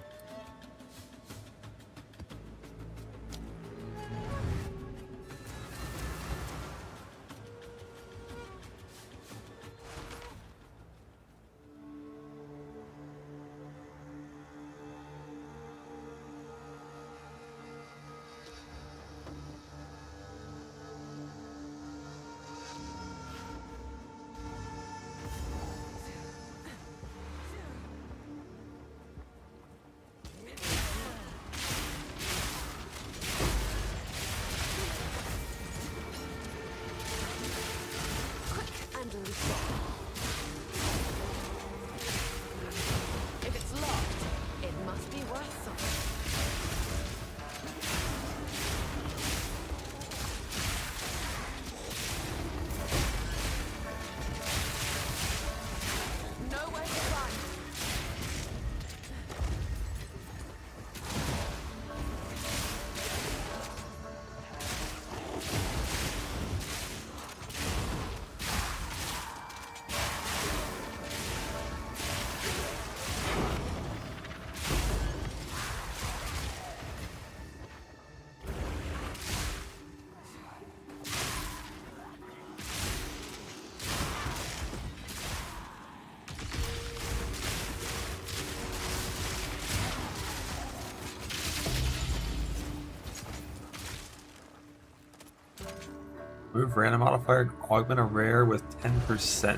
Move random modifier, augment a rare with 10%.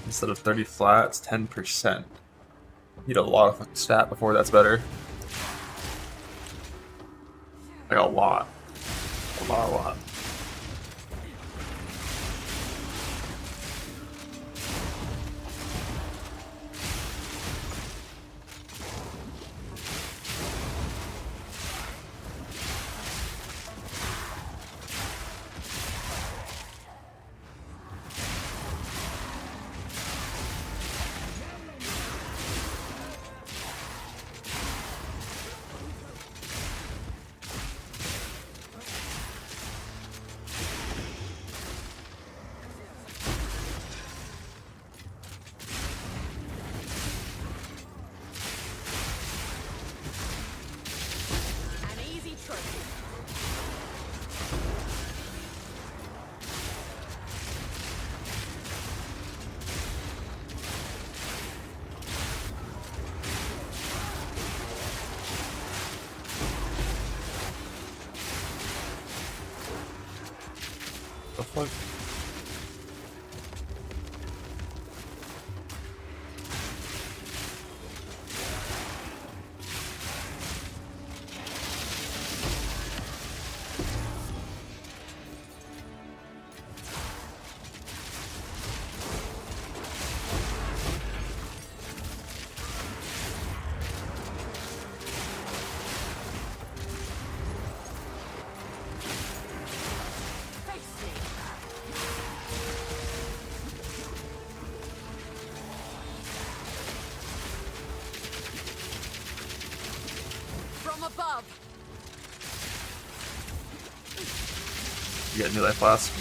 Instead of 30 flat, it's 10%. Need a lot of stat before that's better. Like a lot. A lot. An easy choice. The fuck? Face me. From above. You get a new life flask.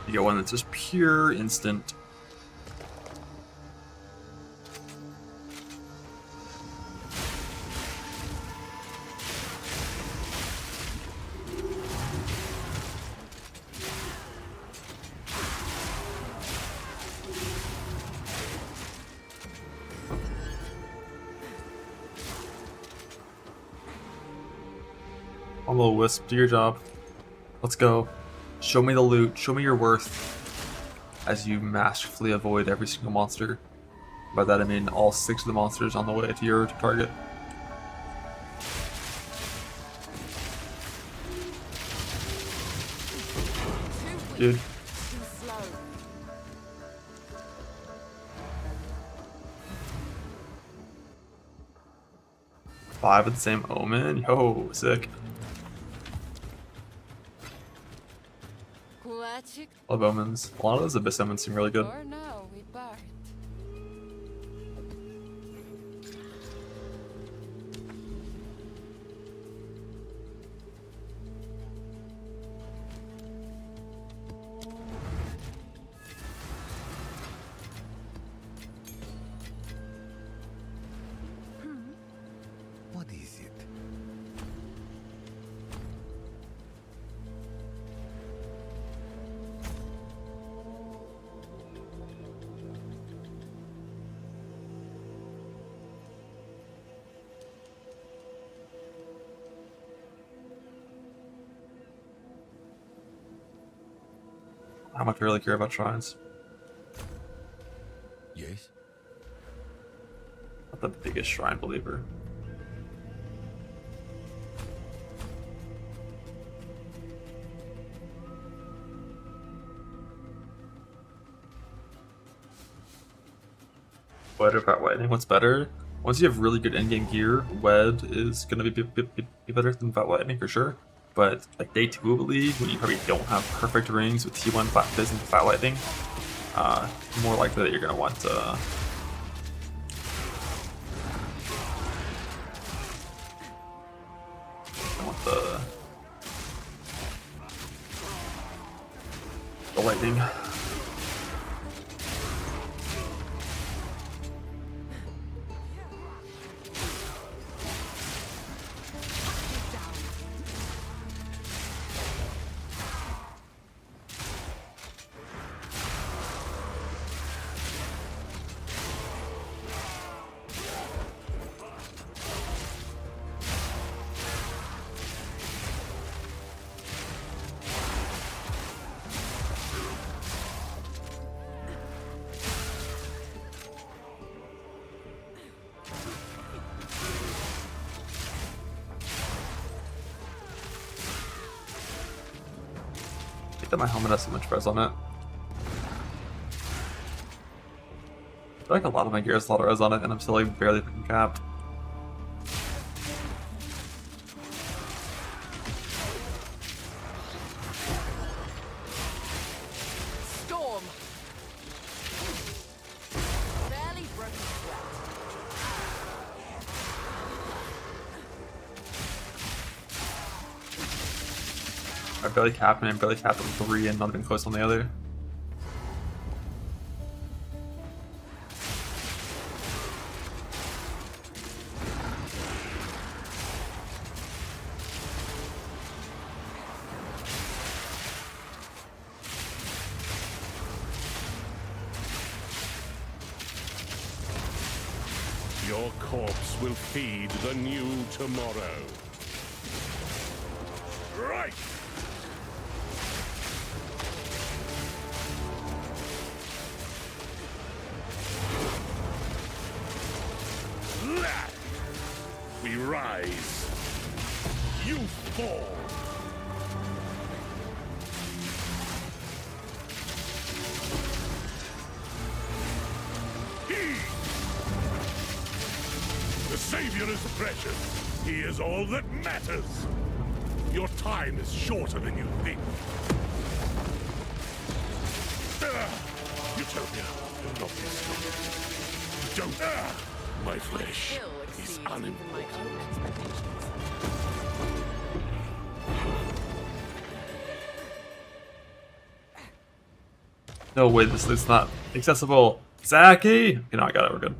You get one that's just pure instant. I'm a little wisp, do your job. Let's go. Show me the loot, show me your worth. As you masterfully avoid every single monster. By that I mean all 6 of the monsters on the way to your target. Dude. Too slow. 5 of the same omen? Yo, sick. Kulachik. Love omens. A lot of those abyss omens seem really good. For now, we part. What is it? How much I really care about shrines. Yes? Not the biggest shrine believer. Wed or Fat Lightning? What's better? Once you have really good endgame gear, Wed is gonna be better than Fat Lightning for sure. But like day 2 of a league, when you probably don't have perfect rings with T1 Flat Fizz and Fat Lightning, more likely that you're gonna want the lightning. that my helmet has so much res on it. I feel like a lot of my gear has a lot of res on it, and I'm still like barely freaking capped. Storm. Barely broken sweat. I barely capped and I barely capped on 3 and not even close on the other. Your corpse will feed the new tomorrow. Right! That! We rise. You fall. The Savior is precious. He is all that matters. Your time is shorter than you think. Utopia will not be stopped. Don't. My flesh Still is exceeds even my unimportant. own expectations. No way, this is not accessible. Zachy! Okay, no, I got it, we're good.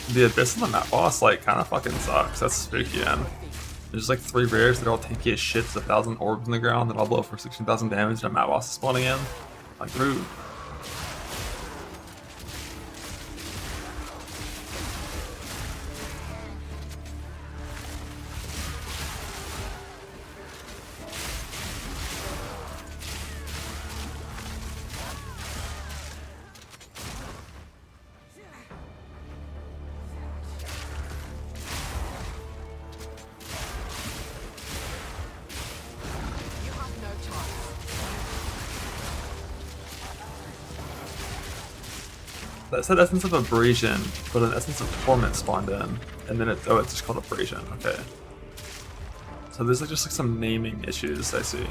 The abyss in the map boss like kind of fucking sucks. That's spooky, man. There's like 3 rares that are all tanky as shit. There's 1,000 orbs in the ground that all blow for 16,000 damage, and a map boss is spawning in. Like rude. You have no choice. That said essence of abrasion, but an essence of torment spawned in, and then it's just called abrasion. Okay. So there's like just like some naming issues I see.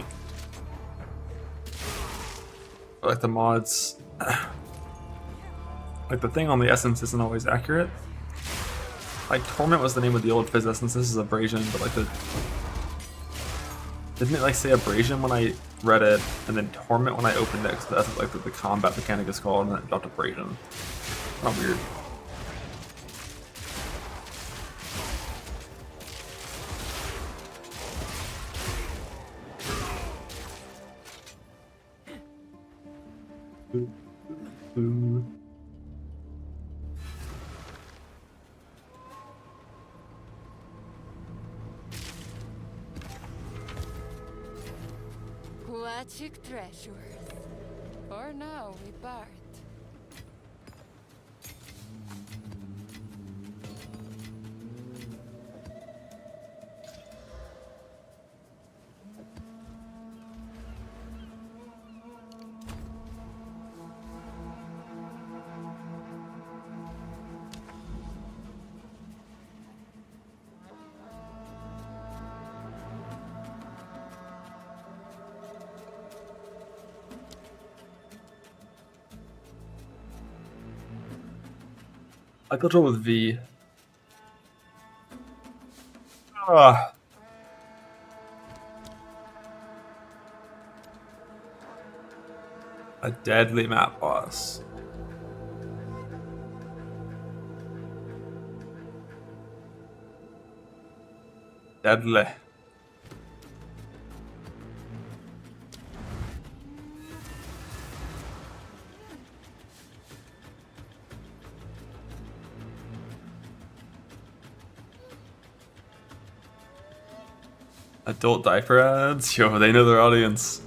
But, like the mods, like the thing on the essence isn't always accurate. Like torment was the name of the old fizz essence. This is abrasion, but like the didn't it like say abrasion when I read it, and then torment when I opened it? Cause that's like the combat mechanic is called, and then it dropped abrasion. Not weird. Ooh. Poetic treasures. For now, we part. I control with V. Ah. A deadly map boss. Deadly. Adult diaper ads? Yo, they know their audience.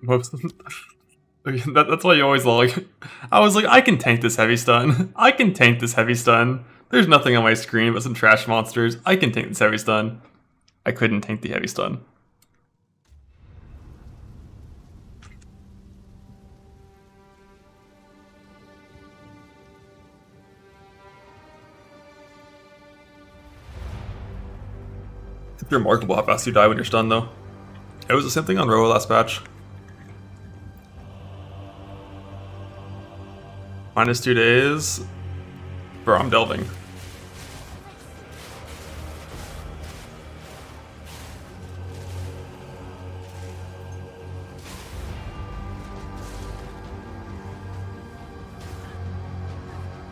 Whoops. That's why you always log. I was like, I can tank this heavy stun. I can tank this heavy stun. There's nothing on my screen but some trash monsters. I can tank this heavy stun. I couldn't tank the heavy stun. It's remarkable how fast you die when you're stunned, though. It was the same thing on Row last patch. -2 days. Bro, I'm delving.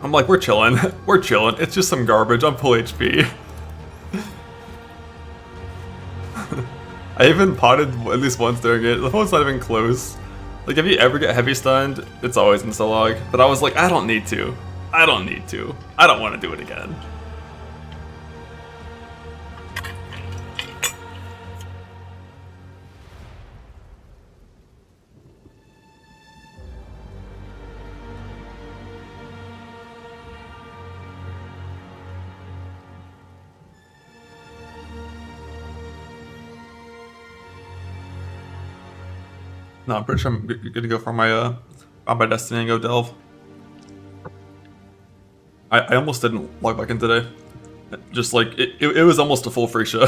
I'm like, we're chilling. We're chilling. It's just some garbage. I'm full HP. I even potted at least once during it. The phone's not even close. Like, if you ever get heavy stunned, it's always insta-log. But I was like, I don't need to. I don't need to. I don't want to do it again. No, I'm pretty sure I'm good to go for my on my destiny and go delve. I almost didn't log back in today. Just like it was almost a full free show.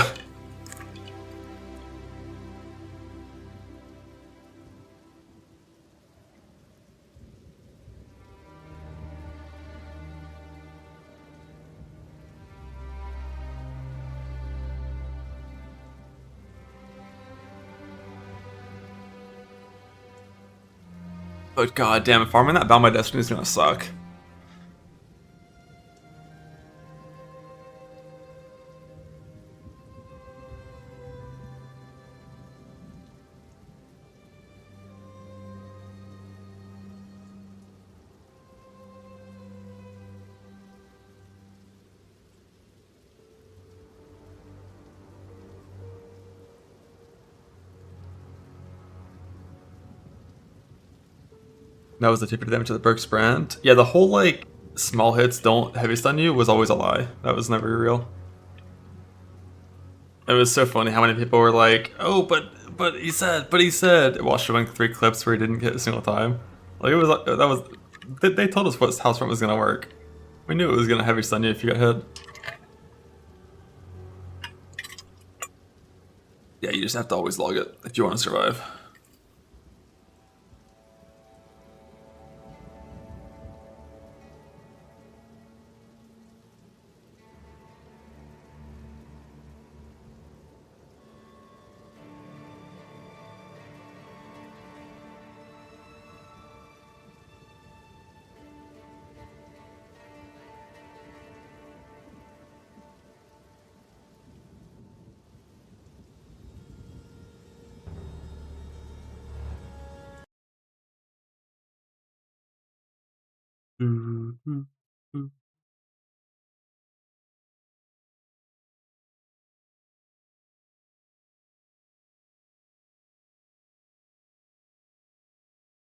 But god damn, farming that Bound by Destiny is gonna suck. That was the 250 damage of the Berks brand. Yeah, the whole like small hits don't heavy stun you was always a lie. That was never real. It was so funny how many people were like, "Oh, but he said," while showing 3 clips where he didn't hit a single time. Like it was that was they told us what house front was gonna work. We knew it was gonna heavy stun you if you got hit. Yeah, you just have to always log it if you want to survive. Mm-hmm.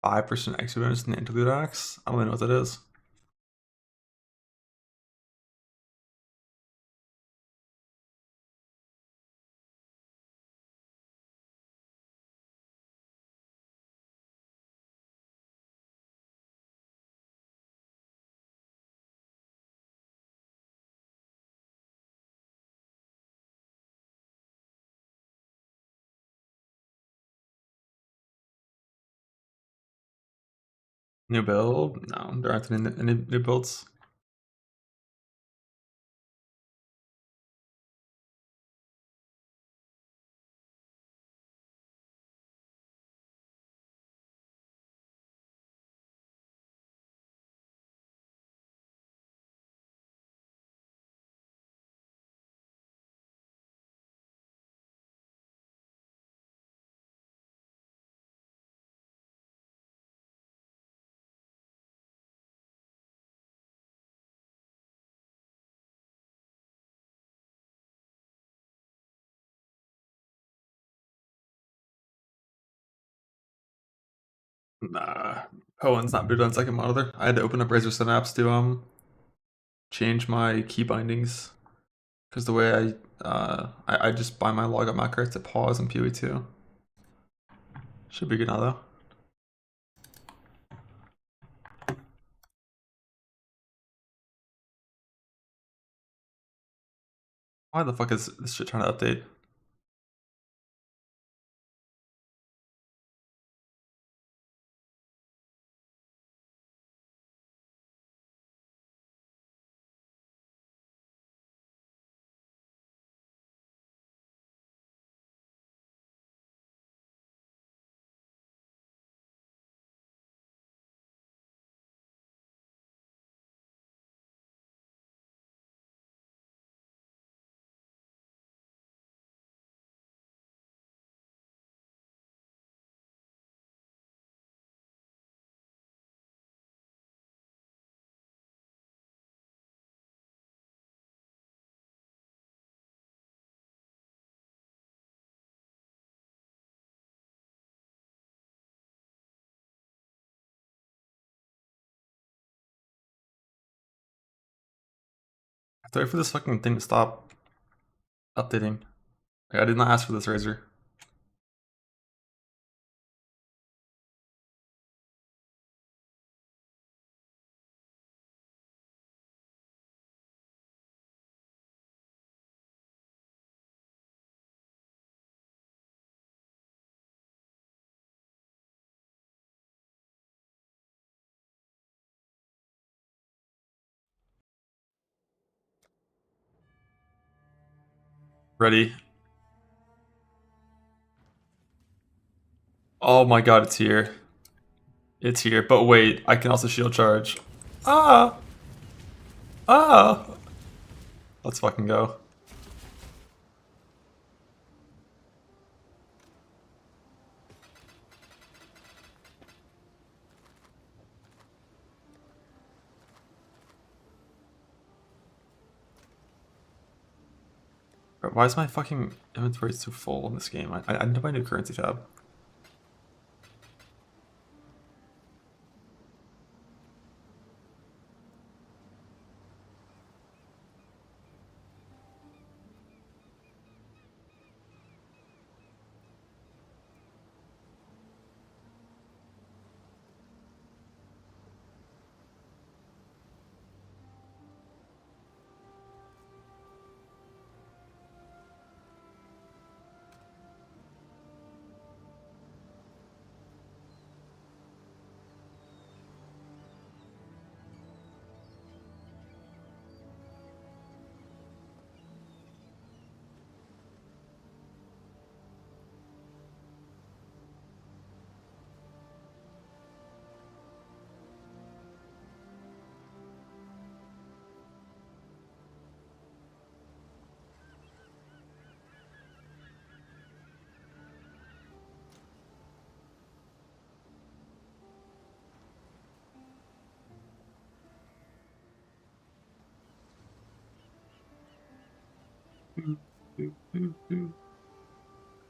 5% extra bonus in the interlude axe? I don't even know what that is. New build? No, there aren't any new builds. Nah. Owen's not booted on second monitor. I had to open up Razor Synapse to change my key bindings. Because the way I just buy my logout macros to pause and PoE2. Should be good now though. Why the fuck is this shit trying to update? I have to wait for this fucking thing to stop updating. Like, I did not ask for this razor. Ready? Oh my god, it's here. It's here, but wait, I can also shield charge. Ah! Ah! Let's fucking go. Bro, why is my fucking inventory so full in this game? I need to buy a new currency tab.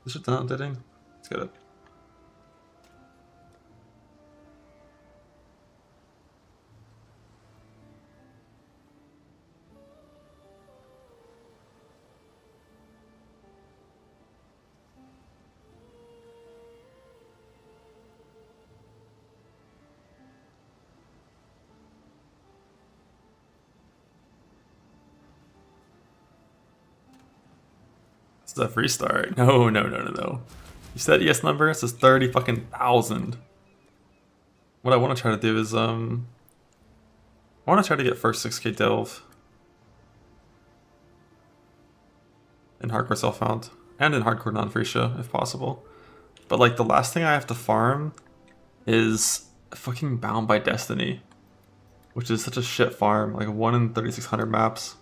This shit not updating? Let's get it. This is a free start. No. You said ES number? It says 30 fucking thousand. What I want to try to do is I want to try to get first 6k delve in hardcore self-found and in hardcore non-freesia if possible. But like the last thing I have to farm is fucking Bound by Destiny, which is such a shit farm, like 1 in 3600 maps.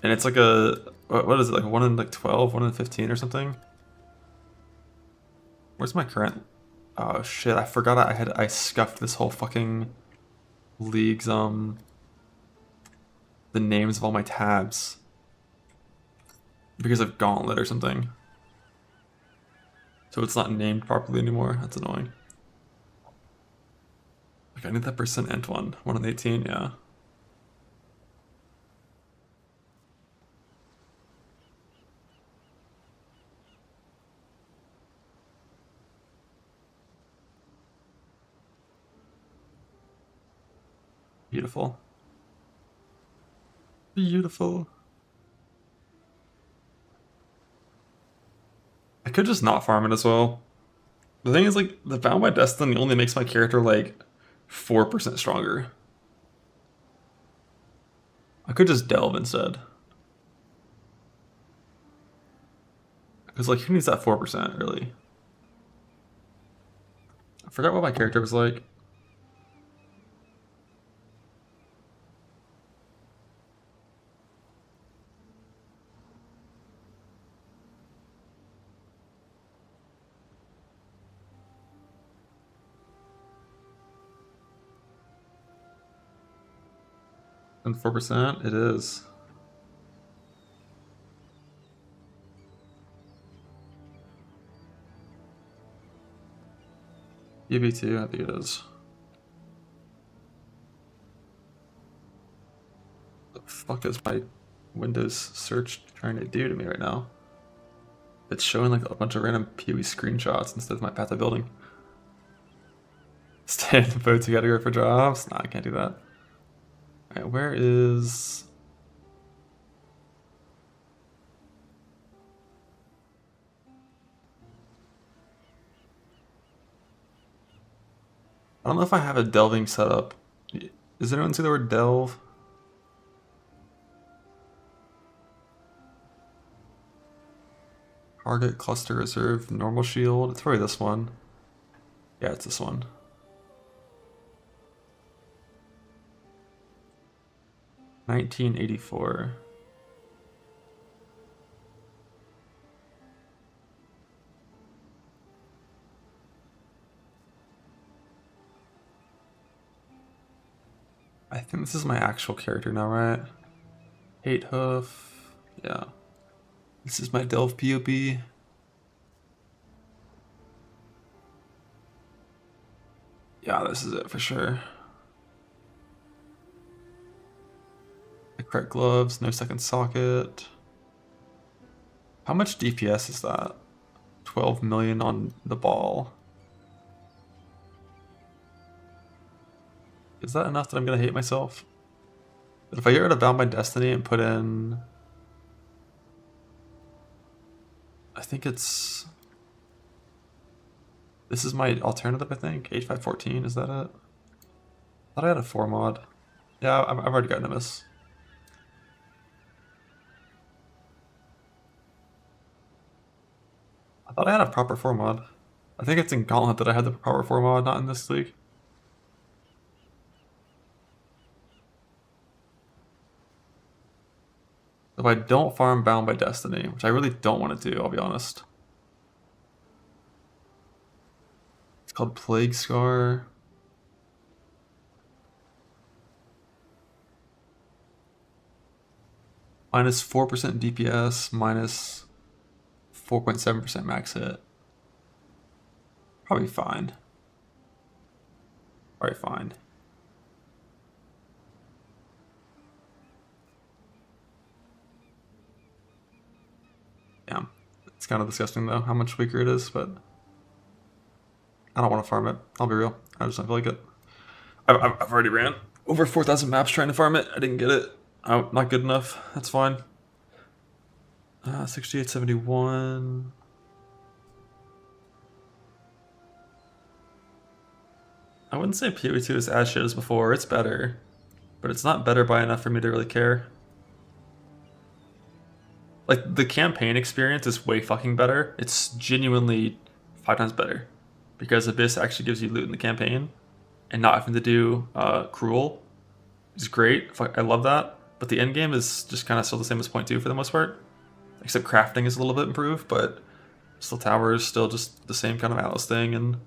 And it's like a, what is it, like 1 in like 12, 1 in 15 or something? Where's my current? Oh shit, I forgot I scuffed this whole fucking league's the names of all my tabs because of Gauntlet or something. So it's not named properly anymore. That's annoying. Like, I need that percent int one. 1 in 18, yeah. Beautiful. Beautiful. I could just not farm it as well. The thing is, like, the Bound by Destiny only makes my character, like, 4% stronger. I could just delve instead. Because, like, who needs that 4%, really? I forgot what my character was like. And 4%, it is. UB2, I think it is. What the fuck is my Windows search trying to do to me right now? It's showing like a bunch of random PoE screenshots instead of my path of building. Stay in the boat together for jobs? Nah, I can't do that. Alright, where is... I don't know if I have a delving setup. Does anyone see the word delve? Target cluster reserve normal shield. It's probably this one. Yeah, it's this one. $19.84. I think this is my actual character now, right? 8 hoof. Yeah. This is my delve POB. Yeah, this is it for sure. The correct gloves, no second socket. How much DPS is that? 12 million on the ball. Is that enough that I'm gonna hate myself? But if I get rid of Bound by Destiny and put in... I think it's... This is my alternative, I think. 8514, is that it? I thought I had a 4 mod. Yeah, I've already got Nimbus. I thought I had a proper 4 mod. I think it's in Gauntlet that I had the proper 4 mod, not in this league. If I don't farm Bound by Destiny, which I really don't want to do, I'll be honest. It's called Plague Scar. Minus 4% DPS, minus 4.7% max hit. Probably fine. Probably fine. Yeah, it's kind of disgusting though, how much weaker it is, but I don't want to farm it. I'll be real. I just don't feel like it. I've already ran over 4,000 maps trying to farm it. I didn't get it. Not good enough. That's fine. 6871. I wouldn't say PoE2 is as shit as before. It's better, but it's not better by enough for me to really care. Like, the campaign experience is way fucking better. It's genuinely 5 times better. Because Abyss actually gives you loot in the campaign. And not having to do Cruel is great. I love that. But the endgame is just kind of still the same as point 2 for the most part. Except crafting is a little bit improved, but still tower is still just the same kind of Atlas thing. And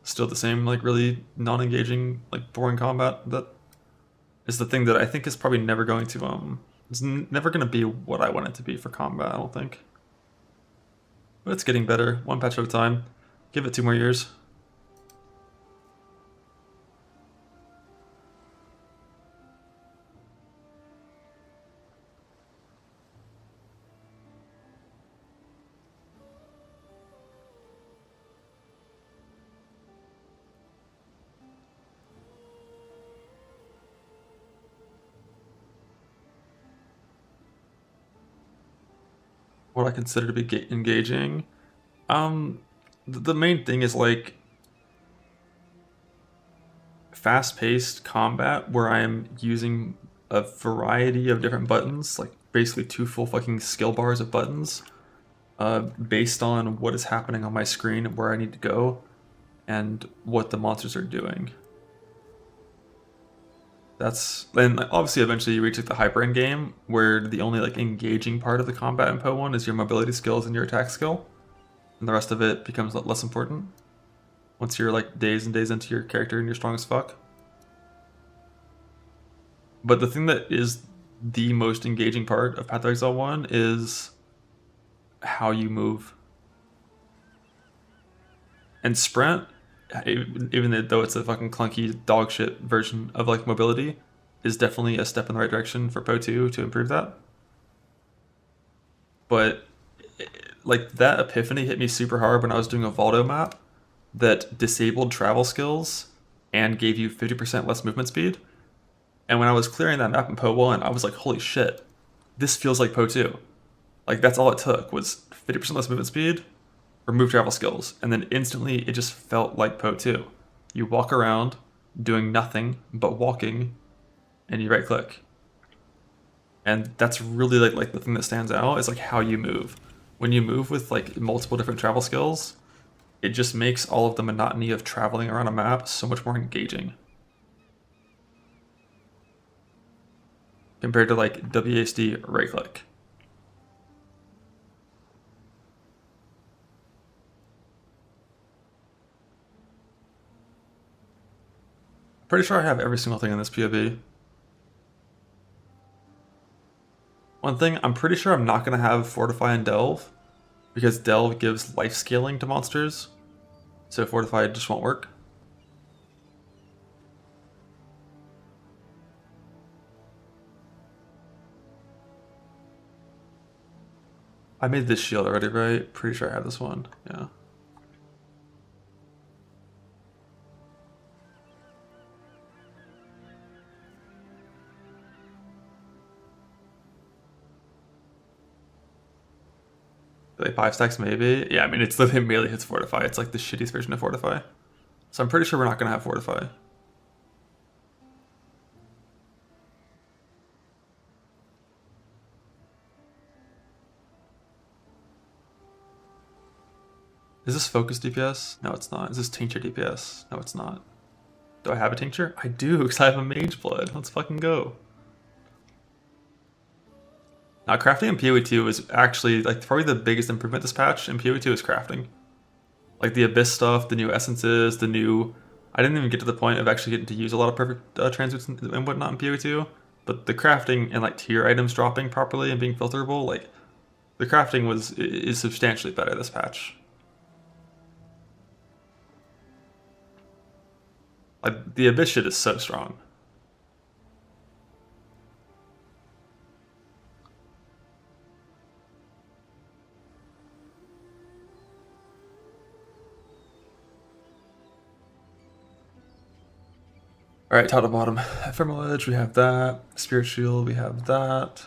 still the same, like, really non-engaging, like, boring combat. That is the thing that I think is probably never going to... It's never going to be what I want it to be for combat, I don't think. But it's getting better, one patch at a time. Give it 2 more years. What I consider to be engaging. The main thing is like fast-paced combat where I'm using a variety of different buttons, like basically 2 full fucking skill bars of buttons, based on what is happening on my screen and where I need to go, and what the monsters are doing. And obviously eventually you reach like the hyper end game where the only like engaging part of the combat in Po 1 is your mobility skills and your attack skill, and the rest of it becomes less important once you're like days and days into your character and you're strong as fuck. But the thing that is the most engaging part of Path of Exile 1 is how you move. And sprint, even though it's a fucking clunky dog shit version of like mobility, is definitely a step in the right direction for Po 2 to improve that. But like that epiphany hit me super hard when I was doing a Valdo map that disabled travel skills and gave you 50% less movement speed. And when I was clearing that map in Po 1, I was like, holy shit, this feels like Po 2. Like that's all it took was 50% less movement speed, remove travel skills, and then instantly it just felt like Po 2. You walk around doing nothing but walking, and you right click. And that's really like the thing that stands out is like how you move. When you move with like multiple different travel skills, it just makes all of the monotony of traveling around a map so much more engaging. Compared to like WASD right click. Pretty sure I have every single thing in this POV. One thing, I'm pretty sure I'm not going to have Fortify and Delve, because Delve gives life scaling to monsters, so Fortify just won't work. I made this shield already, right? Pretty sure I have this one, yeah. Like 5 stacks maybe? Yeah, I mean, it's literally melee hits Fortify. It's like the shittiest version of Fortify. So I'm pretty sure we're not going to have Fortify. Is this focus DPS? No, it's not. Is this tincture DPS? No, it's not. Do I have a tincture? I do, because I have a mage blood. Let's fucking go. Now, crafting in PoE 2 is actually like probably the biggest improvement this patch in PoE 2 is crafting. Like the Abyss stuff, the new essences, the new... I didn't even get to the point of actually getting to use a lot of perfect transmutes and whatnot in PoE 2, but the crafting and like tier items dropping properly and being filterable, like the crafting is substantially better this patch. Like the Abyss shit is so strong. Alright, top to bottom. Ephemeral Edge, we have that. Spirit Shield, we have that.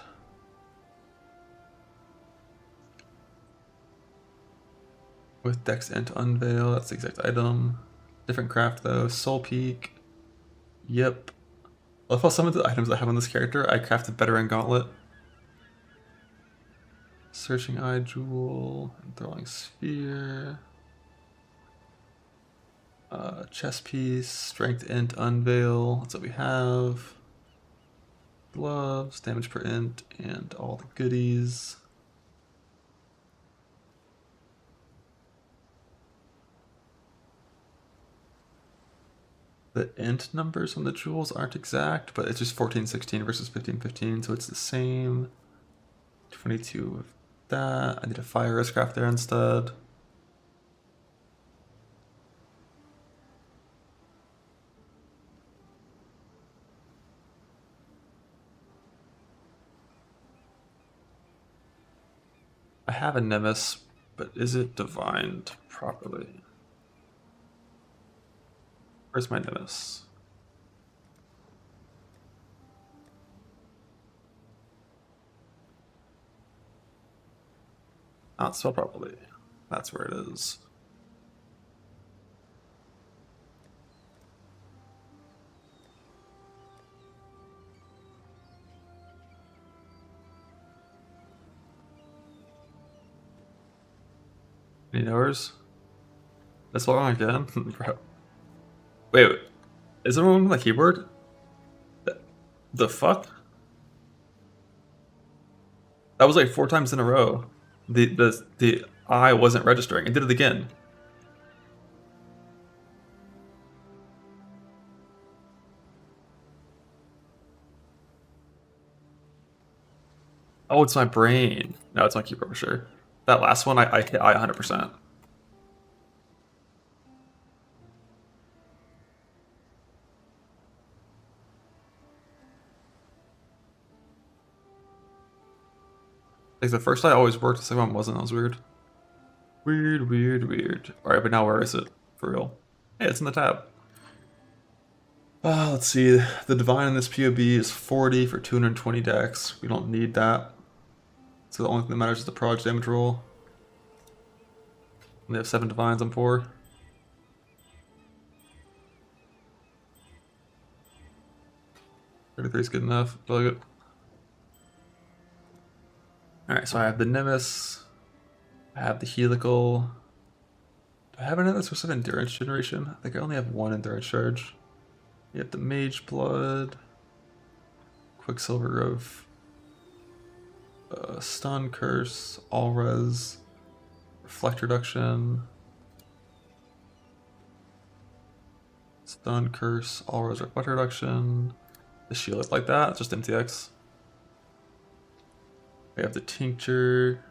With Dex Ent Unveil, that's the exact item. Different craft though. Soul Peak. Yep. I love how some of the items I have on this character, I crafted better in Gauntlet. Searching Eye Jewel, Enthralling Sphere. Chest piece, strength int, unveil, that's what we have. Gloves, damage per int, and all the goodies. The int numbers on the jewels aren't exact, but it's just 1416 versus 1515, so it's the same. 22 that. I need a fire risk craft there instead. I have a Nemesis, but is it divined properly? Where's my Nemesis? Not spelled properly. That's where it is. Any knowers? That's wrong again? Bro. Wait, is everyone on my keyboard? The fuck? That was like 4 times in a row. The I wasn't registering. I did it again. Oh, it's my brain. No, it's my keyboard for sure. That last one, I hit I 100%. Like the first I always worked, the second one wasn't. That was weird. Weird, weird, weird. Alright, but now where is it? For real. Hey, it's in the tab. Let's see. The divine in this POB is 40 for 220 dex. We don't need that. So the only thing that matters is the proj damage roll. And they have 7 divines on 4. $33 is good enough. Plug it. Alright, so I have the Nemesis. I have the Helical. Do I have another source of endurance generation? I think I only have 1 endurance charge. You have the Mage Blood. Quicksilver Roof. Stun, Curse, All Res. Reflect Reduction. Stun, Curse, All Res, Reflect Reduction. The shield is like that, it's just MTX. We have the Tincture.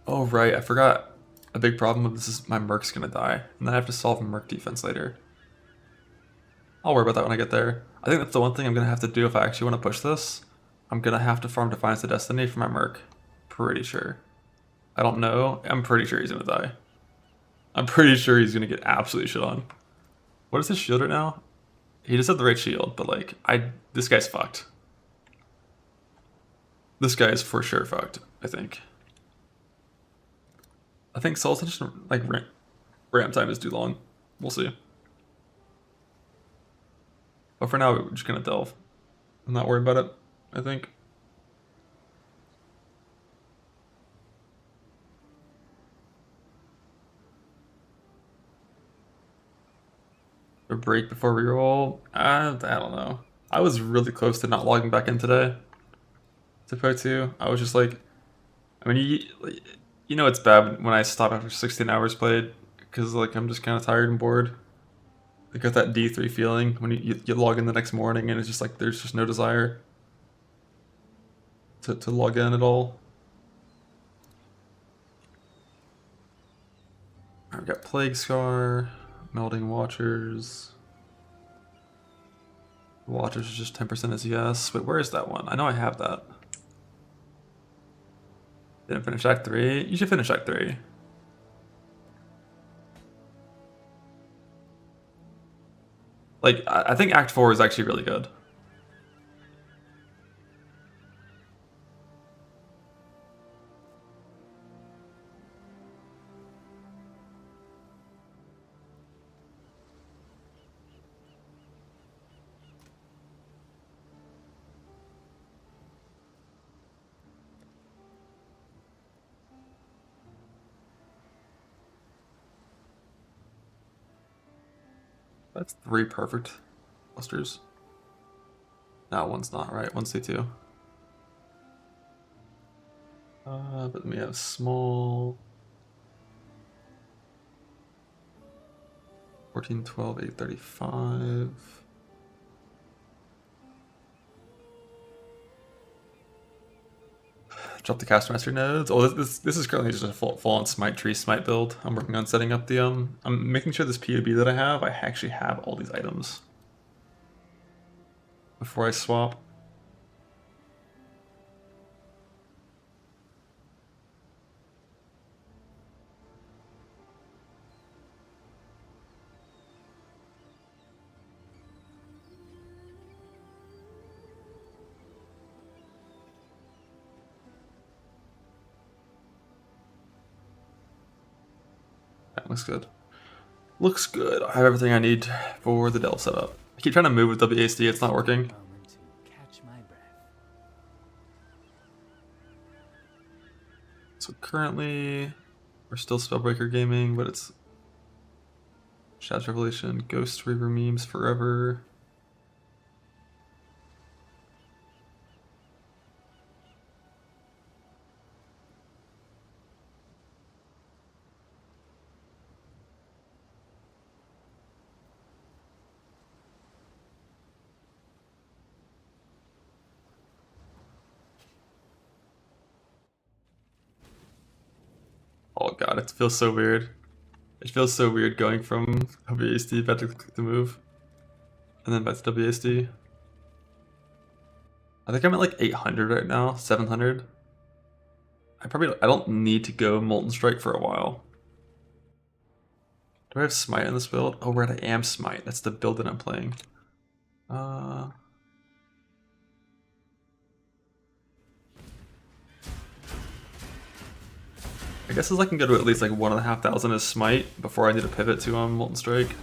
Oh right, I forgot. A big problem with this is my Merc's gonna die, and then I have to solve Merc defense later. I'll worry about that when I get there. I think that's the one thing I'm gonna have to do if I actually want to push this. I'm gonna have to farm Defiance of Destiny for my Merc. Pretty sure. I don't know. I'm pretty sure he's gonna die. I'm pretty sure he's gonna get absolutely shit on. What is his shield right now? He just had the right shield, but like, this guy's fucked. This guy is for sure fucked, I think. I think Soul Ascension, like, ramp time is too long. We'll see. But for now, we're just gonna delve. I'm not worried about it, I think. A break before reroll? I don't know. I was really close to not logging back in today. To Part 2. I was just like, I mean, you know it's bad when I stop after 16 hours played, because like I'm just kind of tired and bored. I got that D3 feeling when you log in the next morning and it's just like there's just no desire to log in at all. I've got Plague Scar, Melding Watchers. Watchers is just 10% is yes. Wait, where is that one? I know I have that. Didn't finish Act 3? You should finish Act 3. Like, I think Act 4 is actually really good. That's 3 perfect clusters. No, one's not right. One's C2. But then we have small. 14, 12, 8, 35. Drop the caster master nodes. Oh, this is currently just a full on smite tree smite build. I'm working on setting up the I'm making sure this POB that I actually have all these items before I swap. That looks good. Looks good. I have everything I need for the Delve setup. I keep trying to move with WASD, it's not working. So currently, we're still Spellbreaker gaming, but it's Shadow's Revelation, Ghost Reaver memes forever. Oh god, it feels so weird. It feels so weird going from WASD back to click the move. And then back to WASD. I think I'm at like 800 right now, 700. I don't need to go Molten Strike for a while. Do I have Smite in this build? Oh right, I am Smite. That's the build that I'm playing. I guess as I can go to at least like 1,500 as Smite before I need to pivot to Molten Strike.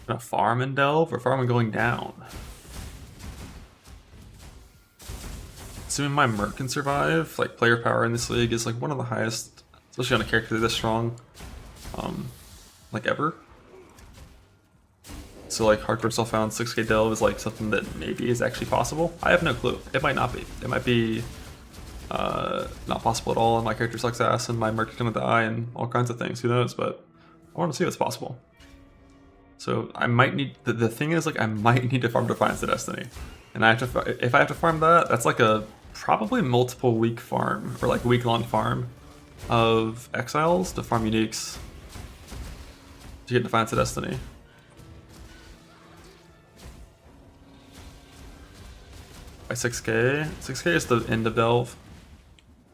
Gonna farm and Delve or farm and going down? Assuming my Merc can survive, like player power in this league is like one of the highest, especially on a character this strong, like ever. So like hardcore self-found 6k Delve is like something that maybe is actually possible. I have no clue. It might not be. It might be not possible at all and my character sucks ass and my Merc is gonna die and all kinds of things. Who knows? But I want to see what's possible. So I might need, the thing is like I might need to farm Defiance of Destiny. And I have to, if I have to farm that, that's like a probably multiple week farm or like week-long farm of Exiles to farm Uniques to get Defiance of Destiny. By 6k? 6k is the end of Delve.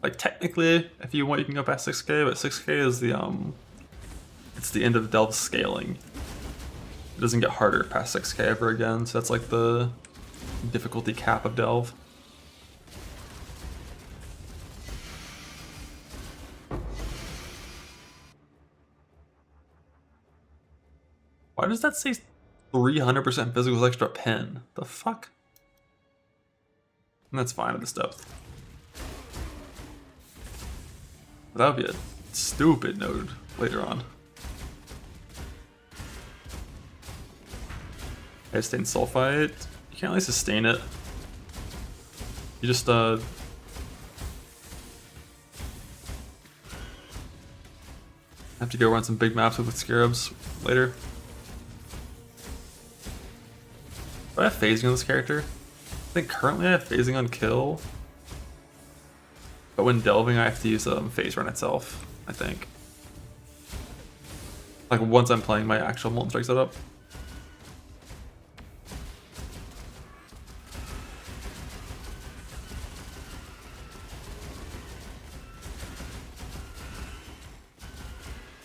Like technically, if you want you can go past 6k, but 6k is the it's the end of Delve scaling. It doesn't get harder past 6k ever again, so that's like the difficulty cap of Delve. Why does that say 300% physical extra pen? The fuck? And that's fine at this depth. That would be a stupid node later on. I sustain Sulfite. You can't really sustain it. You just have to go run some big maps with Scarabs later. Do I have phasing on this character? I think currently I have phasing on kill. But when delving I have to use phase run itself, I think. Like once I'm playing my actual Molten Strike setup.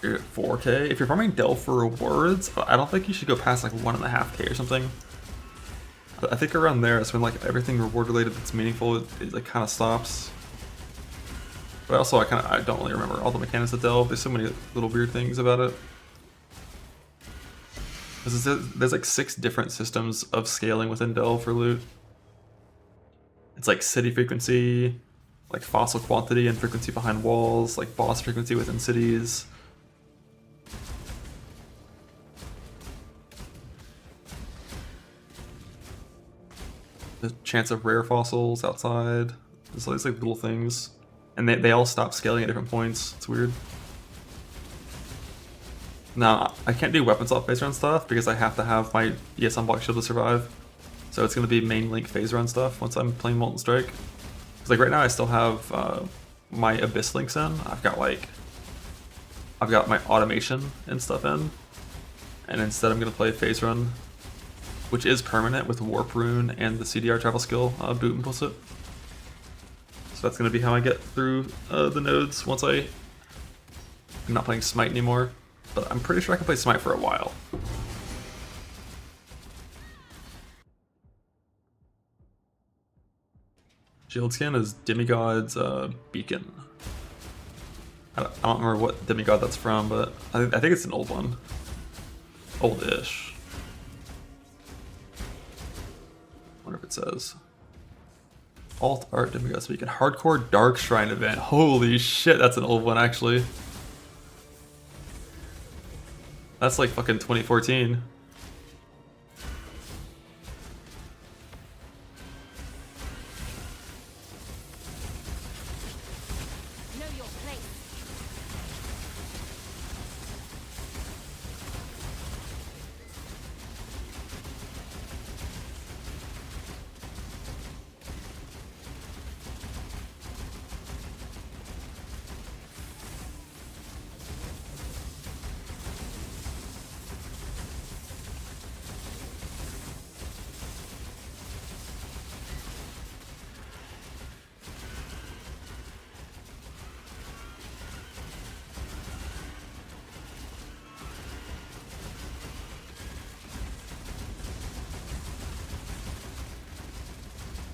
You're at 4k. If you're farming Delve for rewards, I don't think you should go past like 1.5k or something. I think around there is when like everything reward related that's meaningful it like kind of stops. But also I don't really remember all the mechanics of Delve. There's so many little weird things about it. There's like 6 different systems of scaling within Delve for loot. It's like city frequency, like fossil quantity and frequency behind walls, like boss frequency within cities. The chance of rare fossils outside. There's all these like little things. And they all stop scaling at different points. It's weird. Now, I can't do weapons off phase run stuff because I have to have my ES unblock shield to survive. So it's going to be main link phase run stuff once I'm playing Molten Strike. Because like right now I still have my Abyss links in. I've got my automation and stuff in. And instead I'm going to play phase run, which is permanent with Warp Rune and the CDR travel skill boot implicit. So that's going to be how I get through the nodes once I'm not playing Smite anymore. But I'm pretty sure I can play Smite for a while. Shield skin is Demigod's Beacon. I don't remember what Demigod that's from, but I think it's an old one. Old-ish. Wonder if it says. Alt Art Demigod's Beacon. Hardcore Dark Shrine event. Holy shit, that's an old one actually. That's like fucking 2014.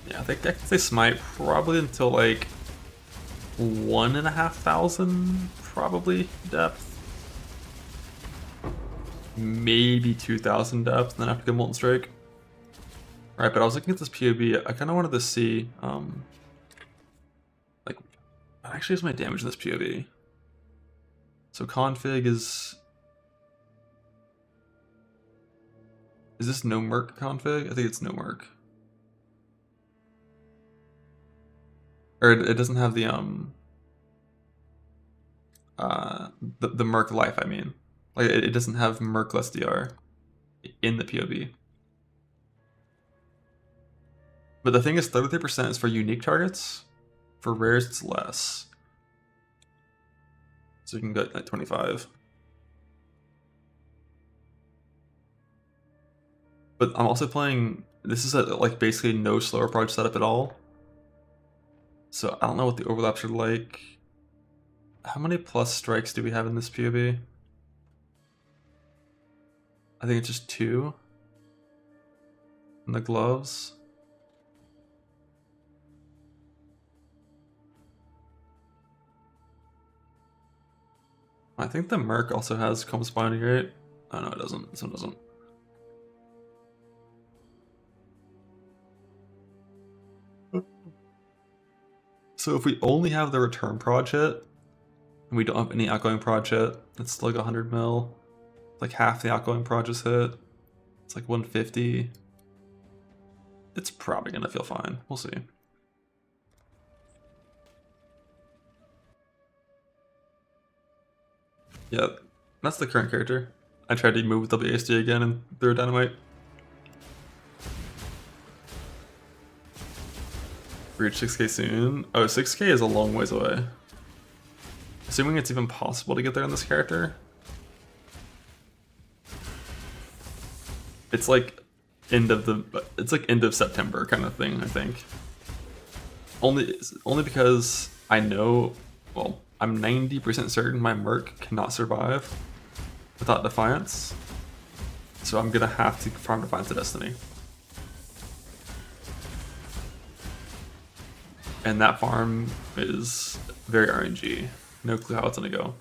Yeah, I think I can say Smite probably until like 1,500 probably depth. Maybe 2,000 depth, and then after go Molten Strike. Alright, but I was looking at this POB, I kind of wanted to see, like, what actually is my damage in this POB? So config is this no merc config? I think it's no merc. Or it doesn't have the merc life, I mean. Like it doesn't have mercless DR in the POB. But the thing is 33% is for unique targets. For rares it's less. So you can get like 25. But I'm also playing, this is like basically no slower approach setup at all. So I don't know what the overlaps are like. How many plus strikes do we have in this POB? I think it's just 2. And the gloves. I think the merc also has compass binding, right? Oh no, it doesn't. This one doesn't. So if we only have the return proj hit, and we don't have any outgoing proj hit, it's still like 100 mil. Like half the outgoing proj is hit. It's like 150. It's probably gonna feel fine. We'll see. Yeah, that's the current character. I tried to move with WASD again and threw a dynamite. Reach 6k soon. Oh, 6k is a long ways away. Assuming it's even possible to get there on this character. It's like end of September kind of thing, I think. Only because I know, well, I'm 90% certain my merc cannot survive without Defiance. So I'm gonna have to farm Defiance to Destiny. And that farm is very RNG. No clue how it's gonna go.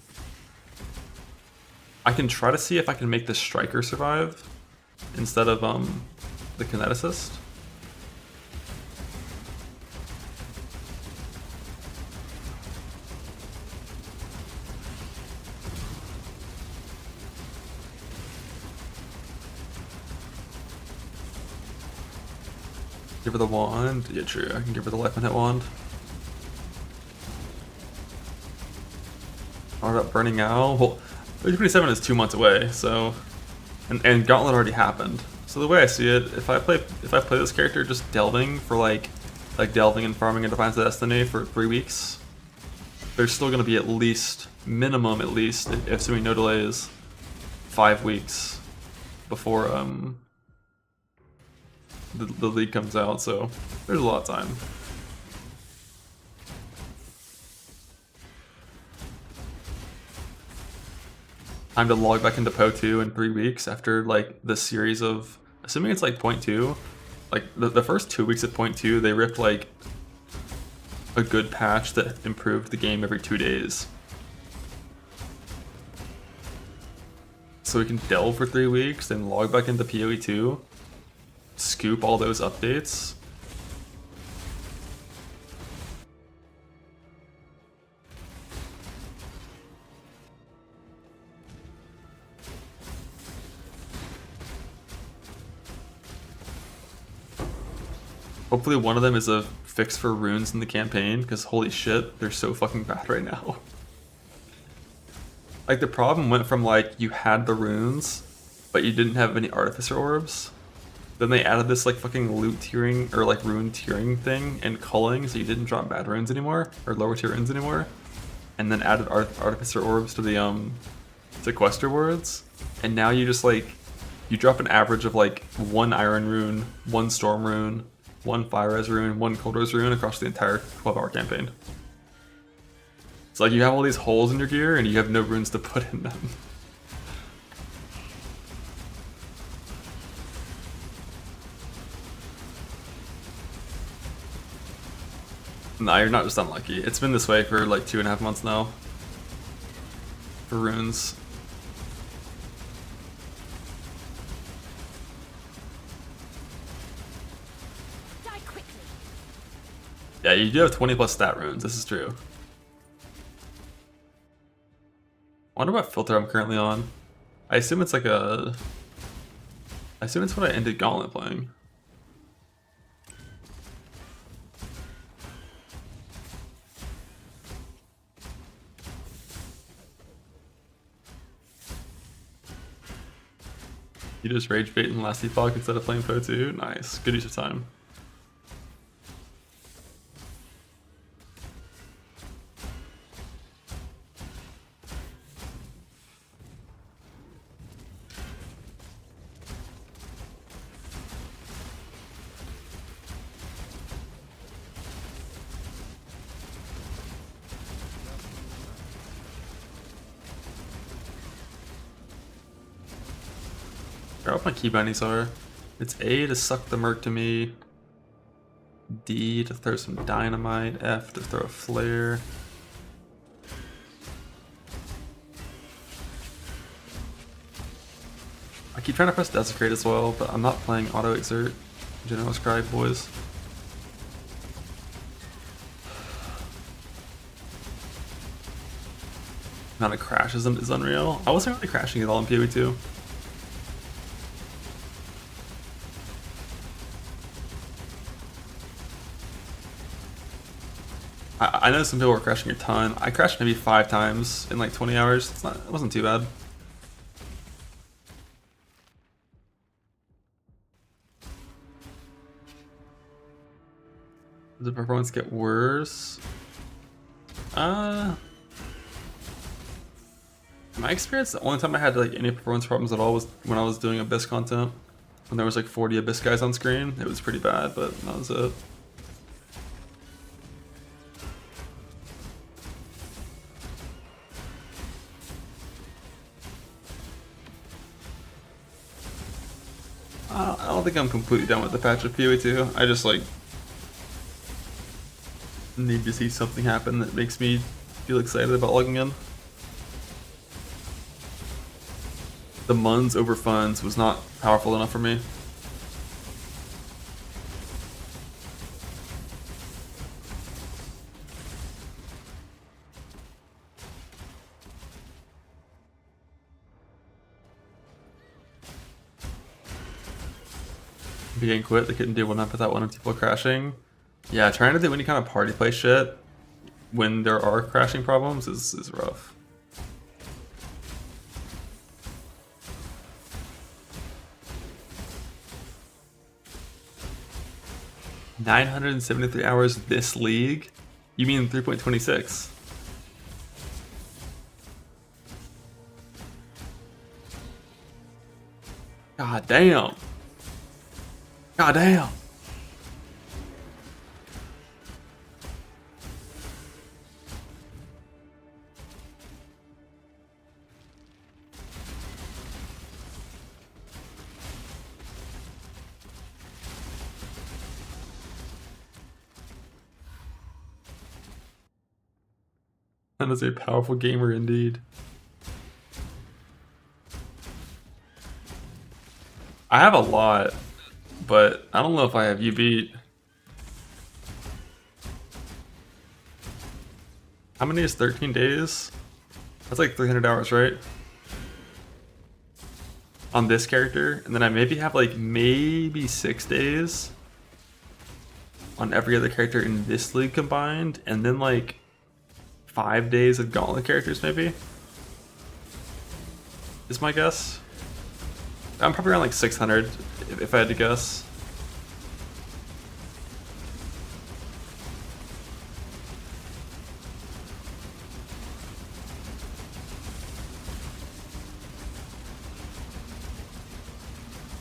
I can try to see if I can make the striker survive instead of the kineticist. Give her the wand. Yeah, true. I can give her the life and hit wand. What about burning out? Well, 27 is 2 months away, so and Gauntlet already happened. So the way I see it, if I play this character just delving for like delving and farming in Defiance of Destiny for 3 weeks, there's still gonna be at least minimum at least, if assuming no delays, 5 weeks before the league comes out, so there's a lot of time. Time to log back into Po2 in 3 weeks after like the series of, assuming it's like 0.2, like the first 2 weeks of 0.2, they ripped like a good patch that improved the game every 2 days. So we can delve for 3 weeks, then log back into PoE2, scoop all those updates. Hopefully one of them is a fix for runes in the campaign, because holy shit, they're so fucking bad right now. Like the problem went from like you had the runes, but you didn't have any artificer orbs. Then they added this like fucking loot tiering or like rune tiering thing and culling, so you didn't drop bad runes anymore or lower tier runes anymore. And then added artificer orbs to the sequester wards, and now you just like you drop an average of like 1 iron rune, 1 storm rune, 1 fire res rune, 1 cold res rune across the entire 12-hour campaign. It's like you have all these holes in your gear and you have no runes to put in them. Nah, you're not just unlucky. It's been this way for like 2.5 months now. For runes. Yeah, you do have 20 plus stat runes, this is true. I wonder what filter I'm currently on. I assume it's like a... I assume it's what I ended Gauntlet playing. You just rage bait in last epoch instead of playing Po2? Nice, good use of time. I forgot what my key bindings are. It's A to suck the merc to me, D to throw some dynamite, F to throw a flare. I keep trying to press desecrate as well, but I'm not playing auto exert. General scribe boys. Amount of crashes is unreal. I wasn't really crashing at all in PoE2. I know some people were crashing a ton. I crashed maybe 5 times in like 20 hours. It wasn't too bad. Does the performance get worse? In my experience, the only time I had like any performance problems at all was when I was doing Abyss content. When there was like 40 Abyss guys on screen. It was pretty bad, but that was it. I don't think I'm completely done with the patch of PoE2. I just like... need to see something happen that makes me feel excited about logging in. The Muns over funds was not powerful enough for me. Being quit, they couldn't do one up without one of people crashing. Yeah, trying to do any kind of party play shit when there are crashing problems is rough. $973 hours this league? You mean 3.26? God damn. God damn. That is a powerful gamer indeed. I have a lot, but I don't know if I have you beat. How many is 13 days? That's like 300 hours, right? On this character, and then I maybe have like maybe 6 days on every other character in this league combined, and then like 5 days of Gauntlet characters maybe, is my guess. I'm probably around like 600 if I had to guess.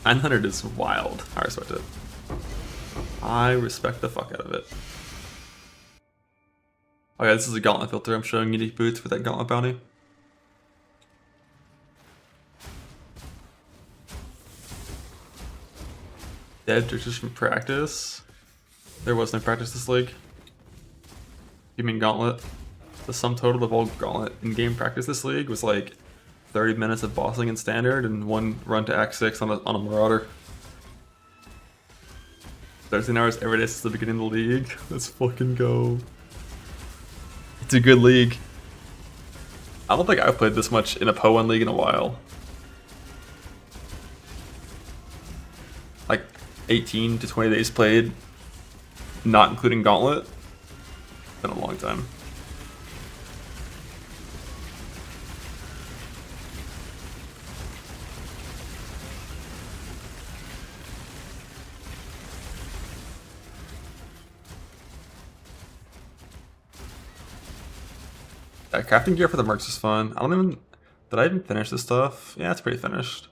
$900 is wild. I respect it. I respect the fuck out of it. Oh yeah, this is a Gauntlet filter. I'm showing unique boots with that Gauntlet bounty. Dead just from practice. There was no practice this league. You mean Gauntlet? The sum total of all Gauntlet in-game practice this league was like 30 minutes of bossing in standard and 1 run to Act 6 on a Marauder. 13 hours every day since the beginning of the league. Let's fucking go. It's a good league. I don't think I've played this much in a PO1 league in a while. Like 18 to 20 days played, not including Gauntlet. Been a long time. Yeah, crafting gear for the mercs is fun. Did I even finish this stuff? Yeah, it's pretty finished.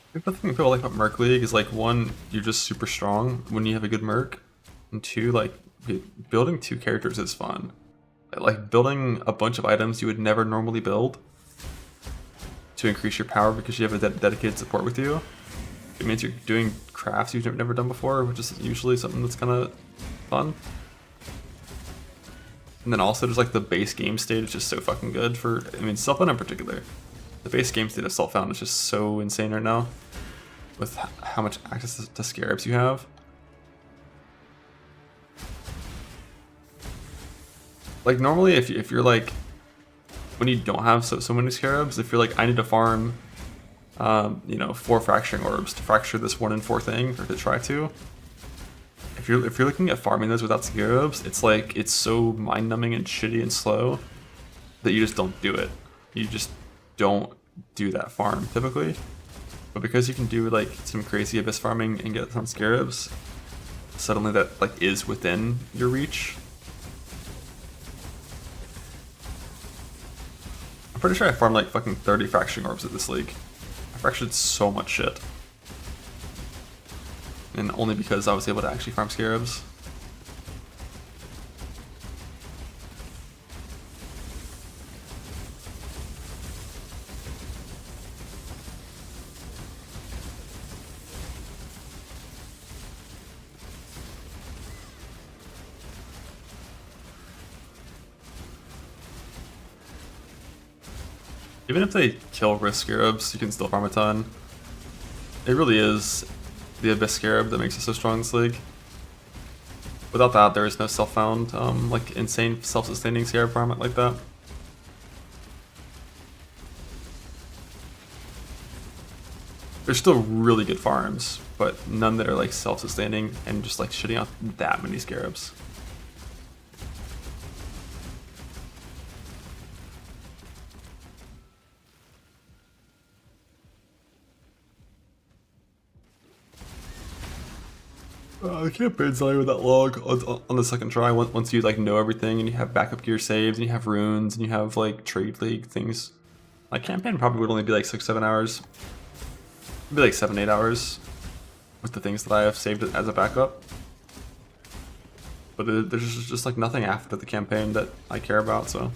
I think the thing people like about Merc League is like, one, you're just super strong when you have a good Merc, and two, like building 2 characters is fun. Like building a bunch of items you would never normally build to increase your power because you have a dedicated support with you. It means you're doing crafts you've never done before, which is usually something that's kind of fun. And then also just like the base game state is just so fucking good for, I mean, Self-Found in particular. The base game state of Self-Found is just so insane right now with how much access to scarabs you have. Like normally if you're like, when you don't have so many scarabs, if you're like, I need to farm, you know, 4 fracturing orbs to fracture this 1 in 4 thing, or to try to. If you're looking at farming those without scarabs, it's like, it's so mind-numbing and shitty and slow that you just don't do it. You just don't do that farm typically. But because you can do like some crazy abyss farming and get some scarabs, suddenly that like is within your reach. I'm pretty sure I farmed like fucking 30 fracturing orbs at this league. I fractured so much shit. And only because I was able to actually farm scarabs. Even if they kill Risk Scarabs, you can still farm a ton. It really is the Abyss Scarab that makes it so strong in this league. Without that, there is no self-found, like insane self-sustaining Scarab farm like that. There's still really good farms, but none that are like self-sustaining and just like shitting out that many Scarabs. The campaign's not even that long on the second try. Once you like know everything and you have backup gear saves and you have runes and you have like trade league things, like campaign probably would only be like 6-7 hours. It'd be like 7-8 hours with the things that I have saved as a backup. But there's just like nothing after the campaign that I care about. So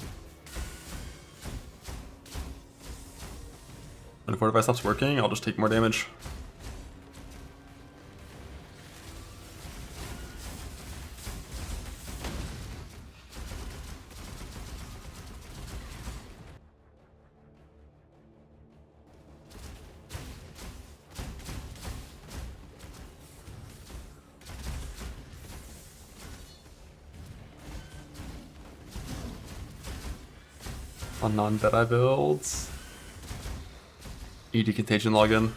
when the Fortify stops working, I'll just take more damage. On non-Deadeye builds. ED Contagion login.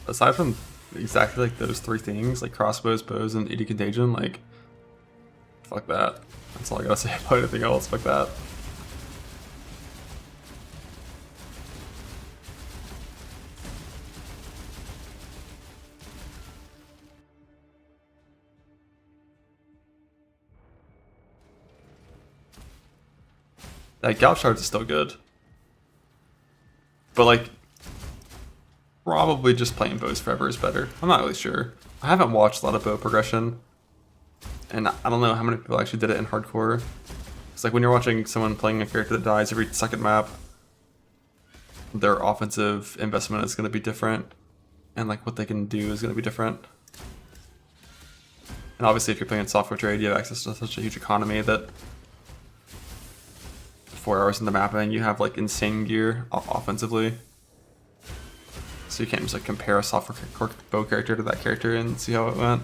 Aside from exactly like those three things, like crossbows, bows, and ED Contagion, like fuck that. That's all I gotta say about anything else. Fuck that. That Gallop Shards is still good. But like probably just playing bows forever is better. I'm not really sure. I haven't watched a lot of bow progression, and I don't know how many people actually did it in hardcore. It's like when you're watching someone playing a character that dies every second map, their offensive investment is going to be different, and like what they can do is going to be different. And obviously if you're playing in software trade, you have access to such a huge economy that 4 hours into mapping, you have like insane gear offensively. So you can't just like compare a software bow character to that character and see how it went.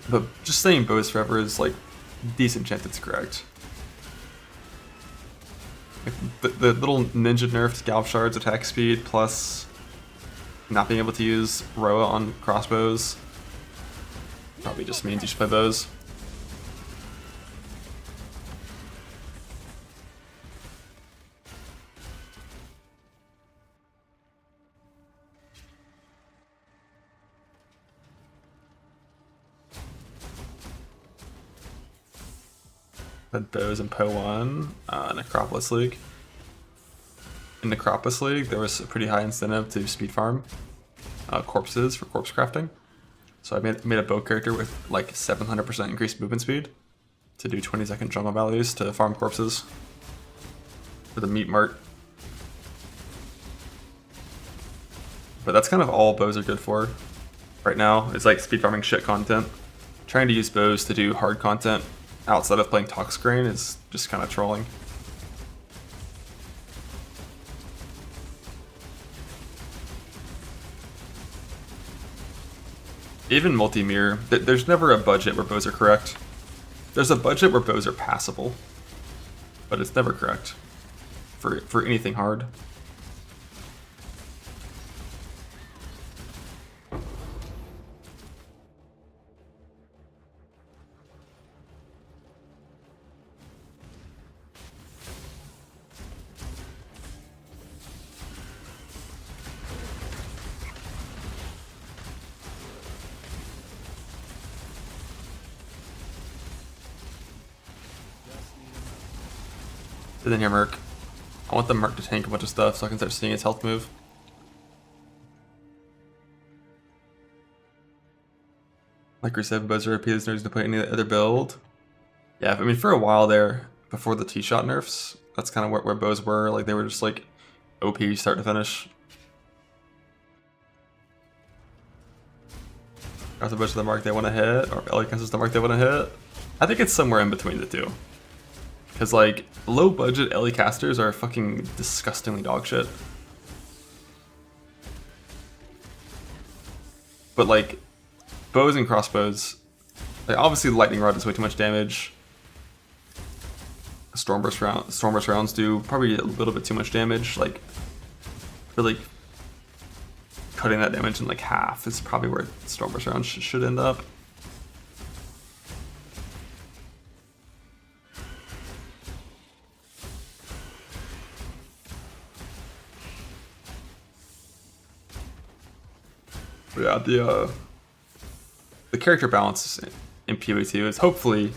But just saying bows forever is like disenchanted is correct. Like the little ninja nerfed Gallop Shards attack speed plus not being able to use Roa on crossbows probably just means you should play bows. Had bows in Po 1, Necropolis League. In Necropolis League, there was a pretty high incentive to speed farm corpses for corpse crafting. So I made a bow character with like 700% increased movement speed to do 20-second jungle values to farm corpses for the meat mart. But that's kind of all bows are good for right now. It's like speed farming shit content. Trying to use bows to do hard content outside of playing Toxicrain is just kind of trolling. Even multi-mirror, there's never a budget where bows are correct. There's a budget where bows are passable, but it's never correct for anything hard. Sit in here, Merc. I want the Merc to tank a bunch of stuff so I can start seeing his health move. Like we said, bows are OP, there's no reason to play any other build. Yeah, I mean, for a while there, before the T-shot nerfs, that's kind of where bows were. Like, they were just like OP start to finish. Got the budget the mark they want to hit, or Elegance is the mark they want to hit. I think it's somewhere in between the two. Because, like, low budget Ellie casters are fucking disgustingly dog shit. But, like, bows and crossbows, like, obviously Lightning Rod does way too much damage. Stormburst rounds do probably a little bit too much damage. Like, really cutting that damage in like half is probably where Stormburst rounds should end up. But yeah, the character balance in PvE2 is hopefully